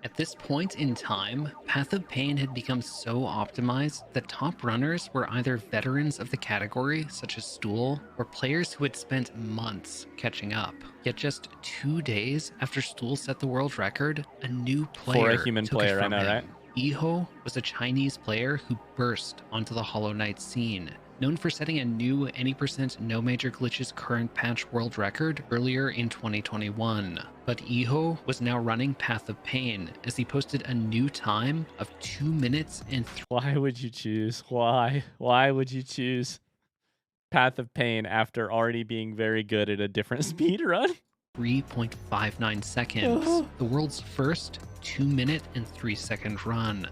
At this point in time, Path of Pain had become so optimized that top runners were either veterans of the category, such as Stool, or players who had spent months catching up. Yet just 2 days after Stool set the world record, a new player For a human took player, it I from know, him. right? Iho was a Chinese player who burst onto the Hollow Knight scene, known for setting a new any % no major glitches current patch world record earlier in 2021. But Iho was now running Path of Pain as he posted a new time of 2 minutes and Why would you choose? Why? Why would you choose Path of Pain after already being very good at a different speed run? 3.59 seconds, the world's first 2-minute and 3-second run.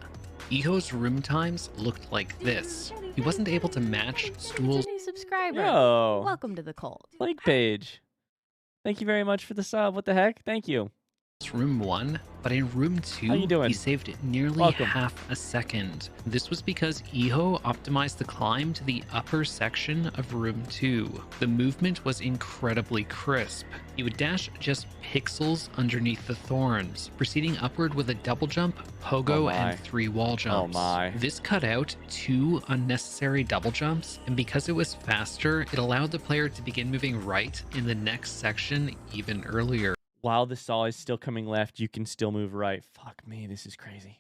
Iho's room times looked like this. He wasn't able to match Stool's subscriber. Yo. Welcome to the cult. Like page. Thank you very much for the sub. What the heck? Thank you. room 1, but in room 2, How you doing? he saved nearly half a second. This was because Iho optimized the climb to the upper section of room 2. The movement was incredibly crisp. He would dash just pixels underneath the thorns, proceeding upward with a double jump, pogo, and 3 wall jumps. This cut out 2 unnecessary double jumps, and because it was faster, it allowed the player to begin moving right in the next section even earlier. While the saw is still coming left, you can still move right. Fuck me, this is crazy.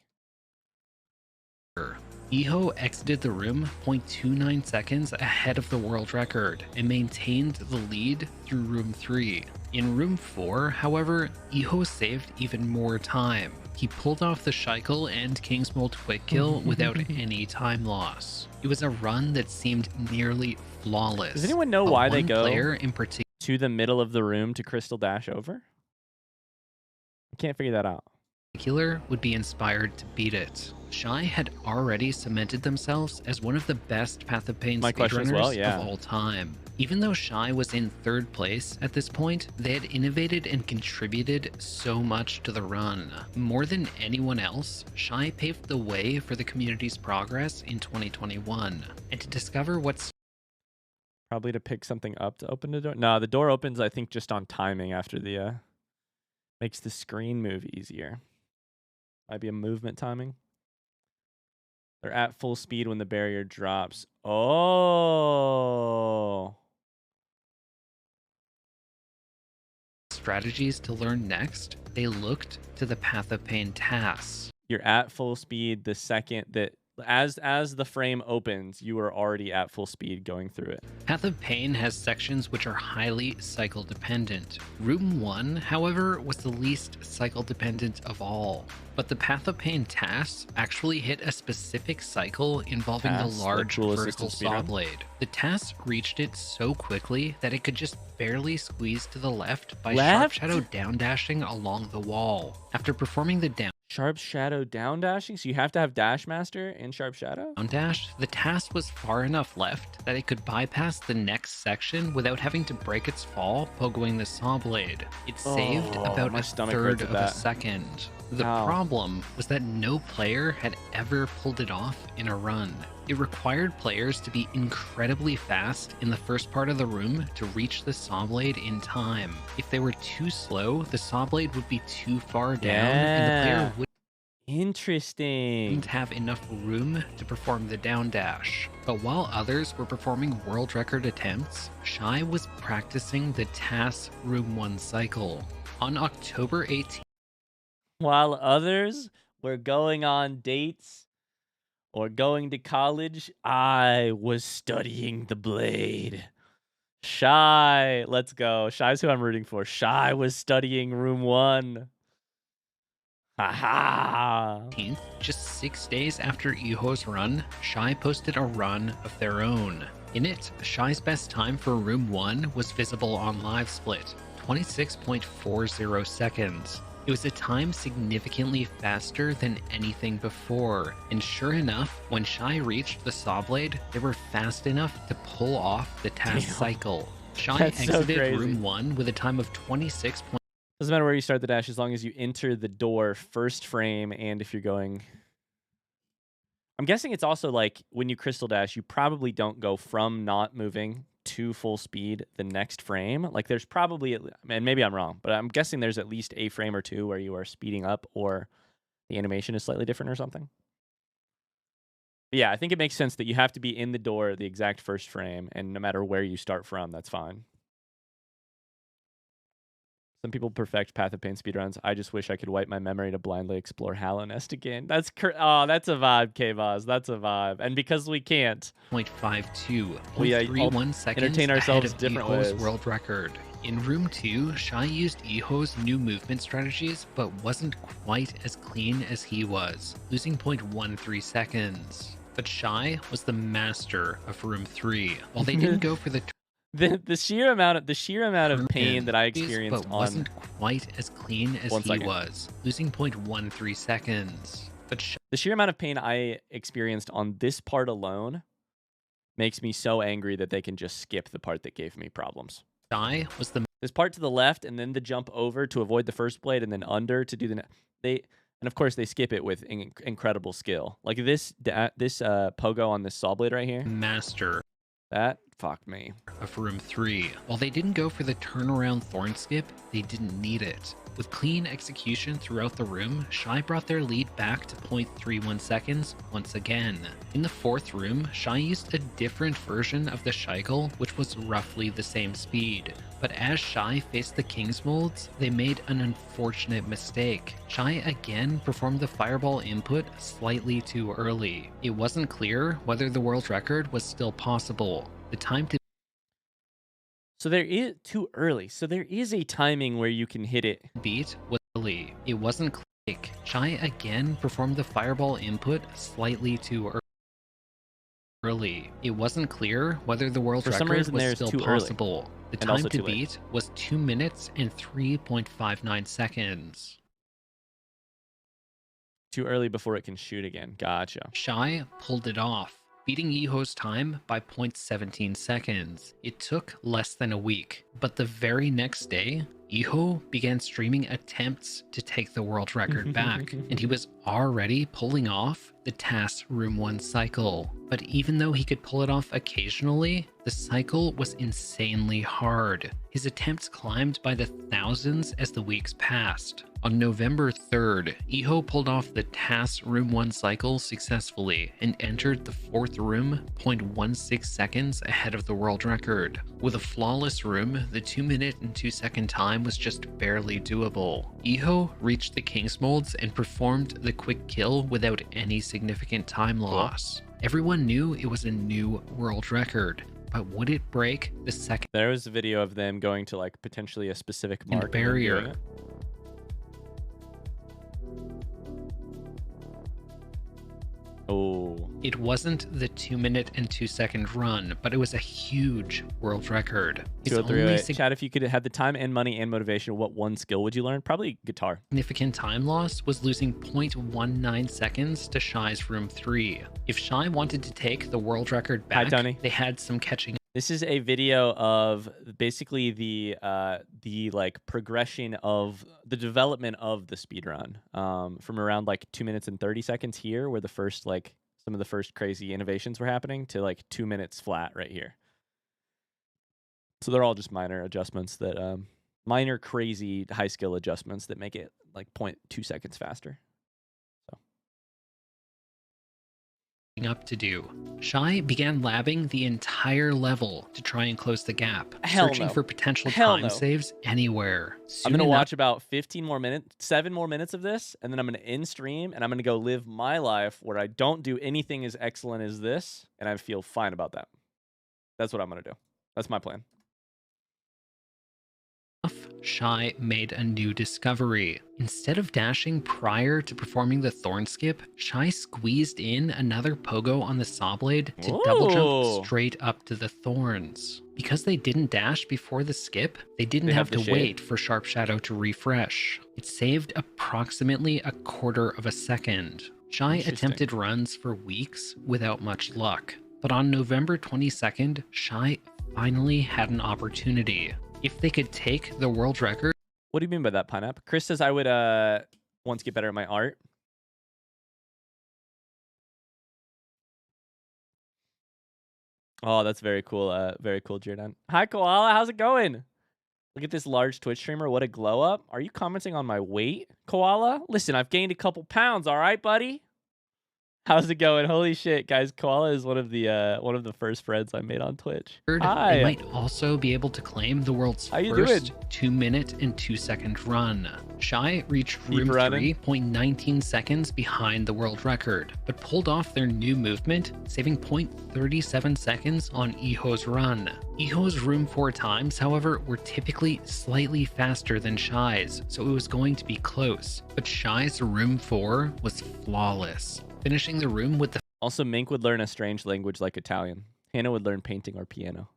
Iho exited the room 0.29 seconds ahead of the world record and maintained the lead through room 3. In room 4, however, Iho saved even more time. He pulled off the Scheikel and Kingsmold quick kill without any time loss. It was a run that seemed nearly flawless. Does anyone know why they go in particular to the middle of the room to crystal dash over? I can't figure that out. Would be inspired to beat it. Shy had already cemented themselves as one of the best Path of Pain speedrunners of all time. Even though Shy was in 3rd place at this point, they had innovated and contributed so much to the run. More than anyone else, Shy paved the way for the community's progress in 2021. And to discover what's probably to pick something up to open the door. No, the door opens, I think, just on timing after the makes the screen move easier. Might be a movement timing. They're at full speed when the barrier drops. Oh. Strategies to learn next, they looked to the Path of Pain tasks. You're at full speed the second that as the frame opens, you are already at full speed going through it. Path of Pain has sections which are highly cycle dependent. Room 1, however, was the least cycle dependent of all. But the Path of Pain tasks actually hit a specific cycle involving the large vertical saw blade. The task reached it so quickly that it could just barely squeeze to the left by sharp shadow down dashing along the wall. After performing the Sharp Shadow down dashing? So you have to have Dash Master in Sharp Shadow? Down dash, the task was far enough left that it could bypass the next section without having to break its fall pogoing the saw blade. It saved about a third of a second. The problem was that no player had ever pulled it off in a run. It required players to be incredibly fast in the first part of the room to reach the saw blade in time. If they were too slow, the saw blade would be too far down and the player wouldn't have enough room to perform the down dash. But while others were performing world record attempts, Shy was practicing the TAS Room 1 cycle. On October 18th, while others were going on dates or going to college, I was studying the blade. Shy, let's go. Shy's who I'm rooting for. Shy was studying Room 1. Haha. Just 6 days after Iho's run, Shy posted a run of their own. In it, Shy's best time for Room 1 was visible on LiveSplit, 26.40 seconds. It was a time significantly faster than anything before, and sure enough, when Shy reached the saw blade, they were fast enough to pull off the task cycle. Shy exited Room 1 with a time of 26. Doesn't matter where you start the dash as long as you enter the door first frame, and if you're going... I'm guessing it's also like when you crystal dash, you probably don't go from not moving to full speed the next frame. Like there's probably, and maybe I'm wrong, but I'm guessing there's at least a frame or two where you are speeding up or the animation is slightly different or something. But yeah, I think it makes sense that you have to be in the door the exact first frame, and no matter where you start from, that's fine. Some people perfect Path of Pain speedruns. I just wish I could wipe my memory to blindly explore Hallow Nest again. That's that's a vibe, K-Boz. That's a vibe. And because we can't, 0.52, we 0.31 seconds entertain ourselves ahead of different Iho's ways. world record. In Room 2, Shai used Iho's new movement strategies, but wasn't quite as clean as he was, losing 0.13 seconds. But Shai was the master of Room 3. While they didn't go for the the sheer amount of pain that I experienced but wasn't quite as clean as he was, losing 0.13 seconds. But the sheer amount of pain I experienced on this part alone makes me so angry that they can just skip the part that gave me problems. Shai was this part to the left, and then the jump over to avoid the first blade, and then under to do the and of course they skip it with incredible skill. Like this pogo on this saw blade right here. Master. That fucked me. Of Room 3. While they didn't go for the turnaround thorn skip, they didn't need it. With clean execution throughout the room, Shai brought their lead back to 0.31 seconds once again. In the fourth room, Shai used a different version of the Scheikel, which was roughly the same speed. But as Shai faced the King's molds, they made an unfortunate mistake. Shai again performed the fireball input slightly too early. It wasn't clear whether the world record was still possible. The time to So there is too early. So there is a timing where you can hit it. Beat was early. It wasn't clear. Shai again performed the fireball input slightly too early. It wasn't clear whether the world record was still possible. The time to beat was 2 minutes and 3.59 seconds. Too early before it can shoot again. Gotcha. Shai pulled it off, beating Iho's time by 0.17 seconds. It took less than a week, but the very next day, Iho began streaming attempts to take the world record back, and he was already pulling off the TAS Room 1 cycle. But even though he could pull it off occasionally, the cycle was insanely hard. His attempts climbed by the thousands as the weeks passed. On November 3rd, Iho pulled off the TAS Room 1 cycle successfully and entered the fourth room 0.16 seconds ahead of the world record. With a flawless room, the 2 minute and 2 second time was just barely doable. Iho reached the King's molds and performed the quick kill without any significant time loss. Everyone knew it was a new world record, but would it break the second? There was a video of them going to like potentially a specific mark barrier. Oh. It wasn't the 2 minute and 2 second run, but it was a huge world record. Chad, if you could have the time and money and motivation, what one skill would you learn? Probably guitar. Significant time loss was losing 0.19 seconds to Shai's Room 3. If Shai wanted to take the world record back, they had some catching. This is a video of basically the like progression of the development of the speedrun from around like 2 minutes and 30 seconds here, where the first like some of the first crazy innovations were happening, to like 2 minutes flat right here. So they're all just minor adjustments that minor crazy high skill adjustments that make it like 0.2 seconds faster. Up to do. Shai began labbing the entire level to try and close the gap, searching for potential time saves anywhere. I'm gonna watch about 15 more minutes, 7 more minutes of this, and then I'm gonna end stream and I'm gonna go live my life where I don't do anything as excellent as this, and I feel fine about that. That's what I'm gonna do. That's my plan. Shai made a new discovery. Instead of dashing prior to performing the thorn skip, Shai squeezed in another pogo on the saw blade to double jump straight up to the thorns. Because they didn't dash before the skip, they didn't have to wait for Sharp Shadow to refresh. It saved approximately a quarter of a second. Shai attempted runs for weeks without much luck. But on November 22nd, Shai finally had an opportunity. If they could take the world record. What do you mean by that, Pineapple? Chris says I would once get better at my art. Oh, that's very cool. Very cool, Jordan. Hi, Koala. How's it going? Look at this large Twitch streamer. What a glow up. Are you commenting on my weight, Koala? Listen, I've gained a couple pounds. All right, buddy. How's it going? Holy shit, guys! Koala is one of the first friends I made on Twitch. Hi. They might also be able to claim the world's first 2-minute and 2-second run. Shy reached room 3.19 seconds behind the world record, but pulled off their new movement, saving 0.37 seconds on Iho's run. Iho's room 4 times, however, were typically slightly faster than Shy's, so it was going to be close. But Shy's room 4 was flawless, finishing the room with the... Also, Mink would learn a strange language like Italian. Hannah would learn painting or piano.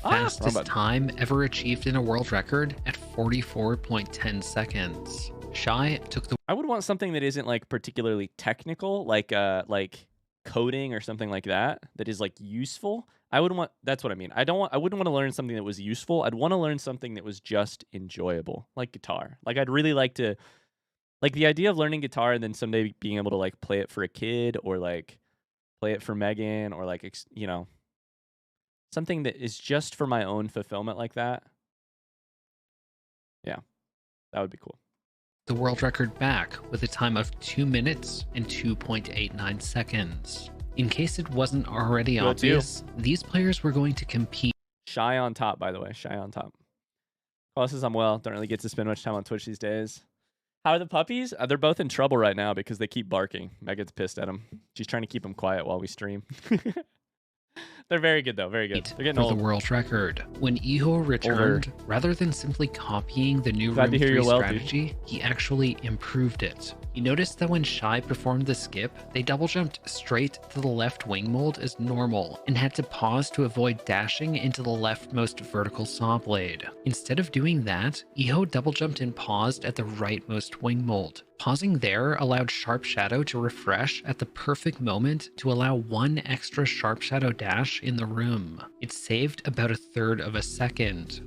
Fastest time ever achieved in a world record at 44.10 seconds. Shy took the... I would want something that isn't like particularly technical, like coding or something like that, that is like useful. I wouldn't want... That's what I mean. I wouldn't want to learn something that was useful. I'd want to learn something that was just enjoyable, like guitar. Like I'd really like to... Like the idea of learning guitar and then someday being able to like play it for a kid or like play it for Megan or like, you know, something that is just for my own fulfillment like that. Yeah, that would be cool. The world record back with a time of 2 minutes and 2.89 seconds. In case it wasn't already obvious, these players were going to compete. Shy on top, by the way. Shy on top. Paul says I'm well. Don't really get to spend much time on Twitch these days. How are the puppies? They're both in trouble right now because they keep barking. Megan's pissed at them. She's trying to keep them quiet while we stream. They're very good, though. Very good. They're getting old. For the world record. When Iho returned, rather than simply copying the new Room 3 strategy, he actually improved it. He noticed that when Shy performed the skip, they double jumped straight to the left wing mold as normal, and had to pause to avoid dashing into the leftmost vertical saw blade. Instead of doing that, Iho double jumped and paused at the rightmost wing mold. Pausing there allowed Sharp Shadow to refresh at the perfect moment to allow one extra Sharp Shadow dash in the room. It saved about 1/3 of a second.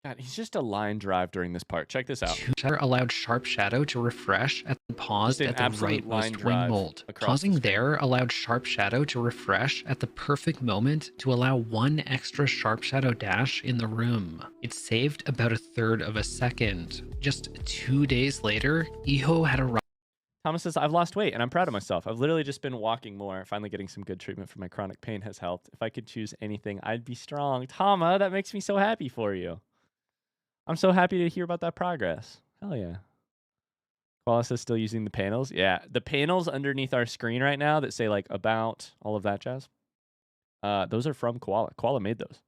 God, he's just a line drive during this part. Check this out. Allowed Sharp Shadow to refresh at the paused at the rightmost wing mold. Pausing there allowed Sharp Shadow to refresh at the perfect moment to allow one extra Sharp Shadow dash in the room. It saved about 1/3 of a second. Just 2 days later, Iho had a run. Thomas says, I've lost weight and I'm proud of myself. I've literally just been walking more. Finally getting some good treatment for my chronic pain has helped. If I could choose anything, I'd be strong. Tama, that makes me so happy for you. I'm so happy to hear about that progress. Hell yeah. Koala says still using the panels. Yeah, the panels underneath our screen right now that say like about, all of that jazz. Those are from Koala. Koala made those.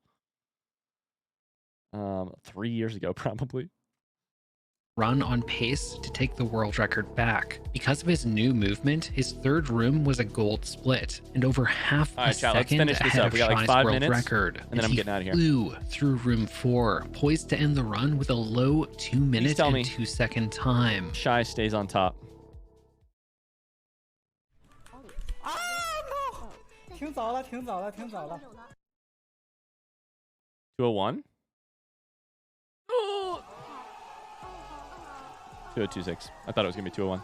3 years ago, probably. Run on pace to take the world record back. Because of his new movement, his third room was a gold split, and over half a second ahead of Shy's world record. And then I'm getting out of here. Flew through room 4, poised to end the run with a low 2 minute and 2 second time. Shy stays on top. 201? 2026. I thought it was going to be 201.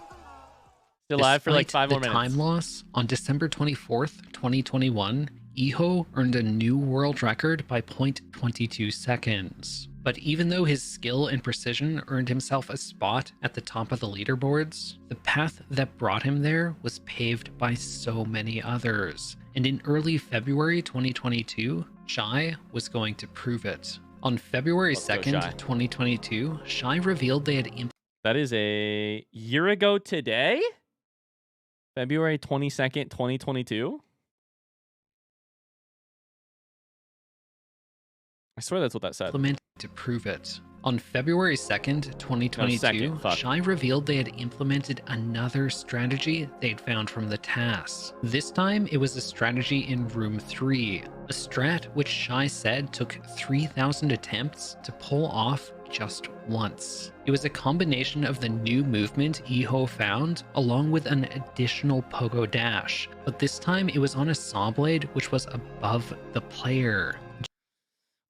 Still alive for like 5 more minutes. Time loss, on December 24th, 2021, Iho earned a new world record by 0.22 seconds. But even though his skill and precision earned himself a spot at the top of the leaderboards, the path that brought him there was paved by so many others. And in early February 2022, Shy was going to prove it. On February 2nd, 2022, Shy revealed they had That is a year ago today? February 22nd, 2022? I swear that's what that said. Implemented to prove it. On February 2nd, 2022, Shy revealed they had implemented another strategy they'd found from the tasks. This time, it was a strategy in Room 3, a strat which Shy said took 3,000 attempts to pull off just once. It was a combination of the new movement Iho found, along with an additional pogo dash, but this time it was on a saw blade which was above the player.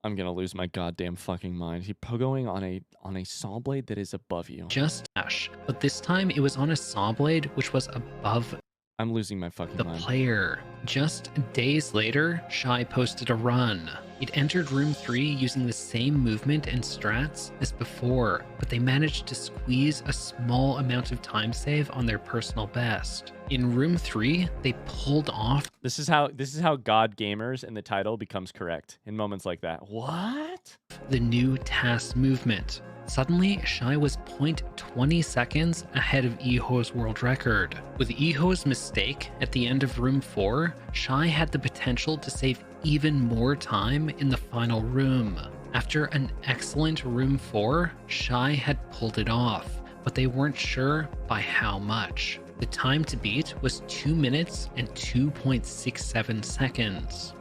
I'm gonna lose my goddamn fucking mind. He pogoing on a saw blade that is above you. Just dash, but this time it was on a saw blade which was above I'm losing my fucking The mind. player. Just days later, Shy posted a run. It entered room 3 using the same movement and strats as before, but they managed to squeeze a small amount of time save on their personal best. In room 3, they pulled off. This is how God Gamers in the title becomes correct in moments like that. What? The new task movement. Suddenly, Shy was 0.20 seconds ahead of Iho's world record. With Iho's mistake at the end of room 4, Shy had the potential to save even more time in the final room. After an excellent room 4, Shy had pulled it off, but they weren't sure by how much. The time to beat was 2 minutes and 2.67 seconds.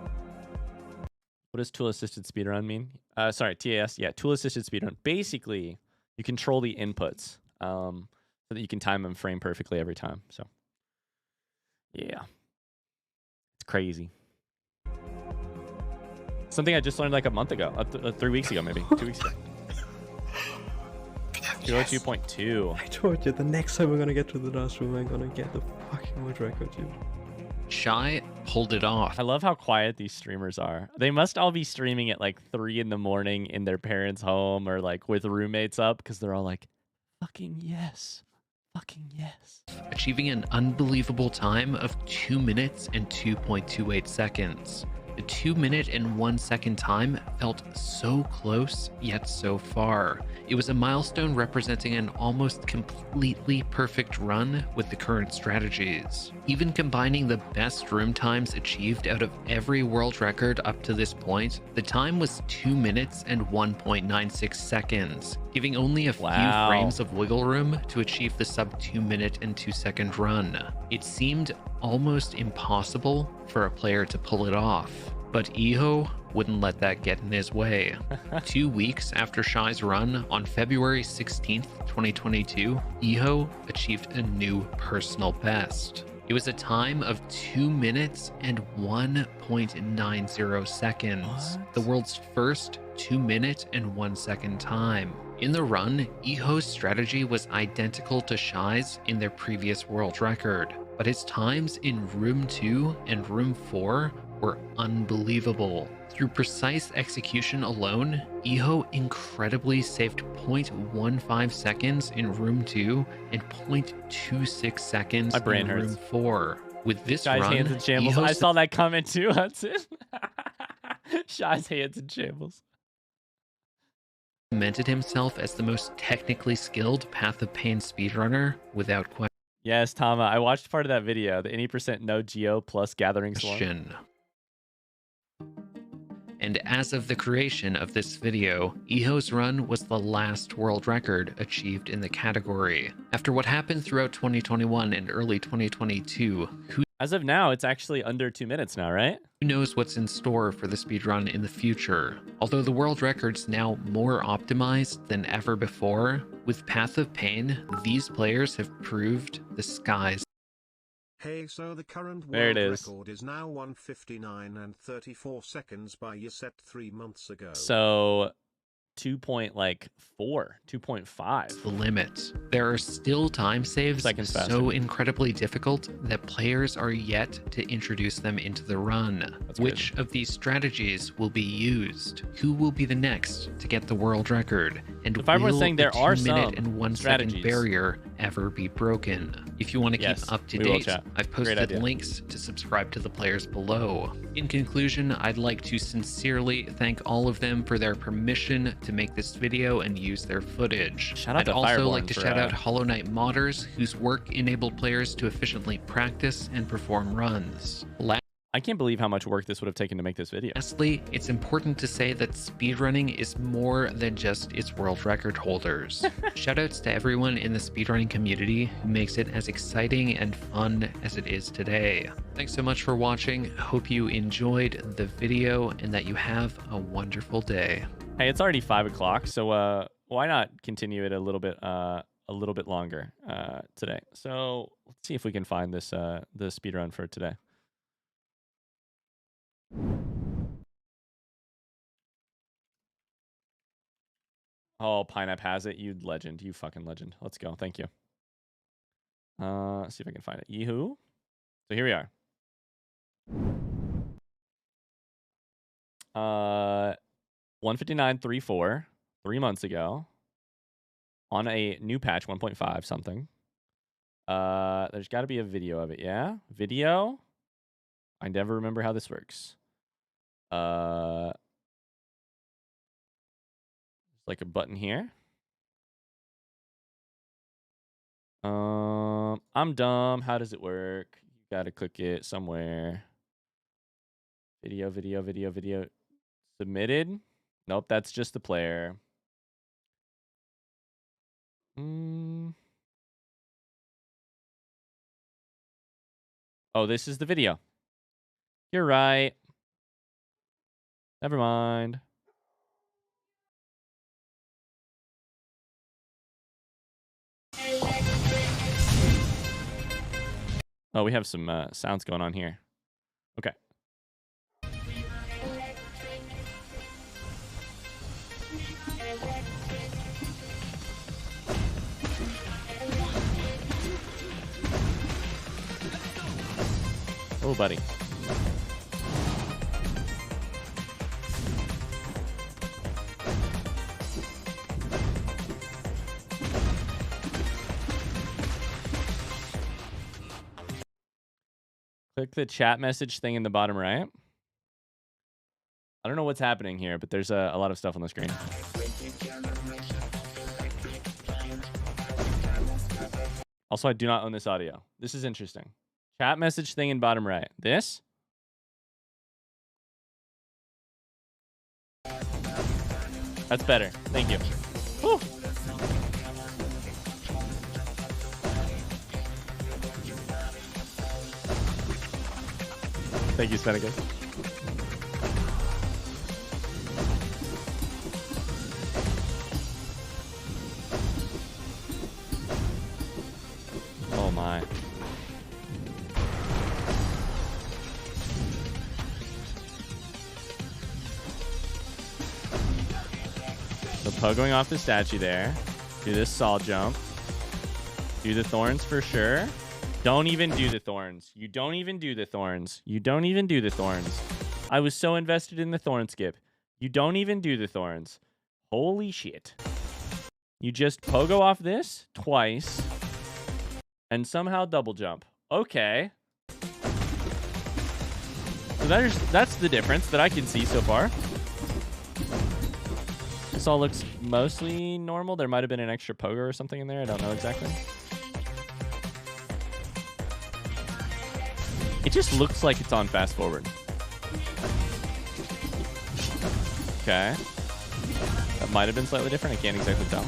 What does tool assisted speedrun mean? Sorry, TAS. Yeah, tool assisted speedrun. Basically, you control the inputs so that you can time them frame perfectly every time. So, yeah, it's crazy. Something I just learned like a month ago, 3 weeks ago, maybe 2 weeks ago. 202.2. I told you, the next time we're gonna get to the last room, I'm gonna get the fucking world record, dude. Shy pulled it off. I love how quiet these streamers are. They must all be streaming at like 3 in the morning in their parents' home or like with roommates up because they're all like, fucking yes. Fucking yes. Achieving an unbelievable time of 2 minutes and 2.28 seconds. The 2 minute and 1 second time felt so close, yet so far. It was a milestone representing an almost completely perfect run with the current strategies. Even combining the best room times achieved out of every world record up to this point, the time was 2 minutes and 1.96 seconds, giving only a few frames of wiggle room to achieve the sub 2 minute and 2 second run. It seemed almost impossible for a player to pull it off, but Iho wouldn't let that get in his way. 2 weeks after Shy's run, on February 16th, 2022, Iho achieved a new personal best. It was a time of 2 minutes and 1.90 seconds, the world's first 2 minute and 1 second time. In the run, Iho's strategy was identical to Shy's in their previous world record, but his times in room 2 and room 4 were unbelievable. Through precise execution alone, Iho incredibly saved 0.15 seconds in room 2 and 0.26 seconds in room 4. With this Shy's run, hands in shambles. I saw that comment too, Hudson. Shy's hands in shambles. Cemented himself as the most technically skilled Path of Pain speedrunner without question. Yes, Tama, I watched part of that video, the any % no geo plus gathering swarm. And as of the creation of this video, Iho's run was the last world record achieved in the category. After what happened throughout 2021 and early 2022, as of now, it's actually under 2 minutes now, right? Who knows what's in store for the speedrun in the future? Although the world record's now more optimized than ever before, with Path of Pain, these players have proved the skies. Hey, so the current world record is now 1:59 and 34 seconds by Yaset 3 months ago. So 2.4, 2.5. The limit. There are still time saves so incredibly difficult that players are yet to introduce them into the run. Which of these strategies will be used? Who will be the next to get the world record? And will the 2 minute and 1 second barrier ever be broken? If you want to keep up to date, I've posted links to subscribe to the players below. In conclusion, I'd like to sincerely thank all of them for their permission to make this video and use their footage. I'd also like to shout out Hollow Knight modders, whose work enabled players to efficiently practice and perform runs. I can't believe how much work this would have taken to make this video. Lastly, it's important to say that speedrunning is more than just its world record holders. Shoutouts to everyone in the speedrunning community who makes it as exciting and fun as it is today. Thanks so much for watching. Hope you enjoyed the video and that you have a wonderful day. Hey, it's already 5 o'clock, so why not continue it a little bit longer today? So let's see if we can find this the speedrun for today. Oh, Pineapple has it. You legend. You fucking legend. Let's go. Thank you. See if I can find it. Yahoo. So here we are. 159.34 3 months ago on a new patch 1.5 something. There's got to be a video of it, yeah? Video? I never remember how this works. There's like a button here. I'm dumb. How does it work? You got to click it somewhere. Video. Submitted. Nope, that's just the player. Oh, this is the video. You're right. Never mind. Oh, we have some sounds going on here. Okay. Oh, buddy. Click the chat message thing in the bottom right. I don't know what's happening here, but there's a lot of stuff on the screen. Also, I do not own this audio. This is interesting. Chat message thing in bottom right. This? That's better. Thank you. Whew. Thank you, Spennigan. Oh my. So pogoing off the statue there. Do this saw jump. Do the thorns for sure. Don't even do the thorns. You don't even do the thorns. You don't even do the thorns. I was so invested in the thorn skip. You don't even do the thorns. Holy shit. You just pogo off this twice and somehow double jump. Okay. So that's the difference that I can see so far. This all looks mostly normal. There might have been an extra pogo or something in there. I don't know exactly. It just looks like it's on fast forward. Okay. That might have been slightly different. I can't exactly tell.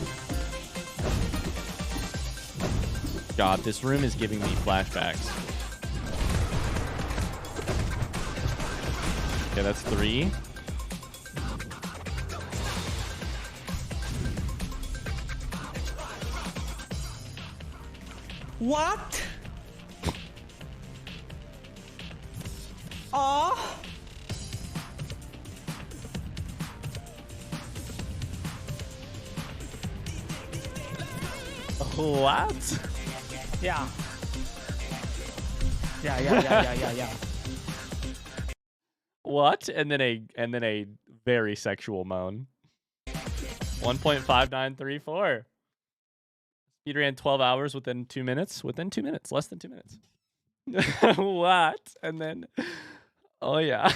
God, this room is giving me flashbacks. Okay, that's 3. What? Oh. What? Yeah. Yeah. What? And then a very sexual moan. 1.5934. Speed ran 12 hours within 2 minutes. Within 2 minutes. Less than 2 minutes. What? And then, oh yeah.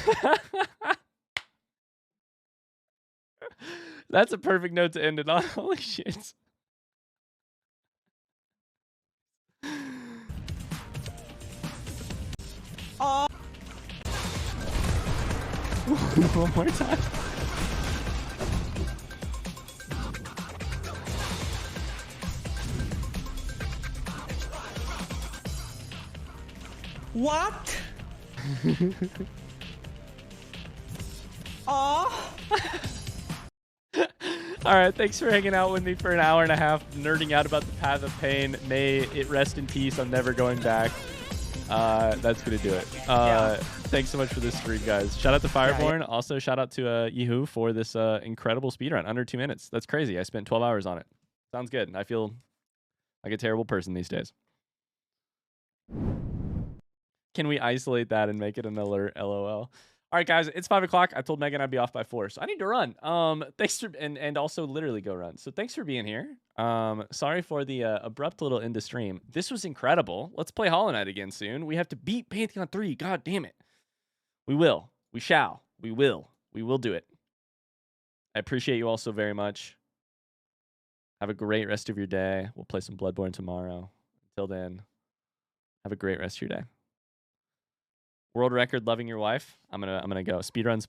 That's a perfect note to end it on. Holy shit. Oh. One more time. What? Oh. All right, thanks for hanging out with me for an hour and a half, nerding out about the Path of Pain. May it rest in peace. I'm never going back. That's gonna do it. Thanks so much for this stream, guys. Shout out to Fireborn. Also, shout out to Yehu for this incredible speedrun under 2 minutes. That's crazy. I spent 12 hours on it. Sounds good. I feel like a terrible person these days. Can we isolate that and make it an alert? LOL. All right, guys, it's 5 o'clock. I told Megan I'd be off by 4, so I need to run. Thanks for and also literally go run. So thanks for being here. Sorry for the abrupt little end of stream. This was incredible. Let's play Hollow Knight again soon. We have to beat Pantheon 3. God damn it. We will. We shall. We will. We will do it. I appreciate you all so very much. Have a great rest of your day. We'll play some Bloodborne tomorrow. Until then, have a great rest of your day. World record loving your wife. I'm gonna go. Speedrun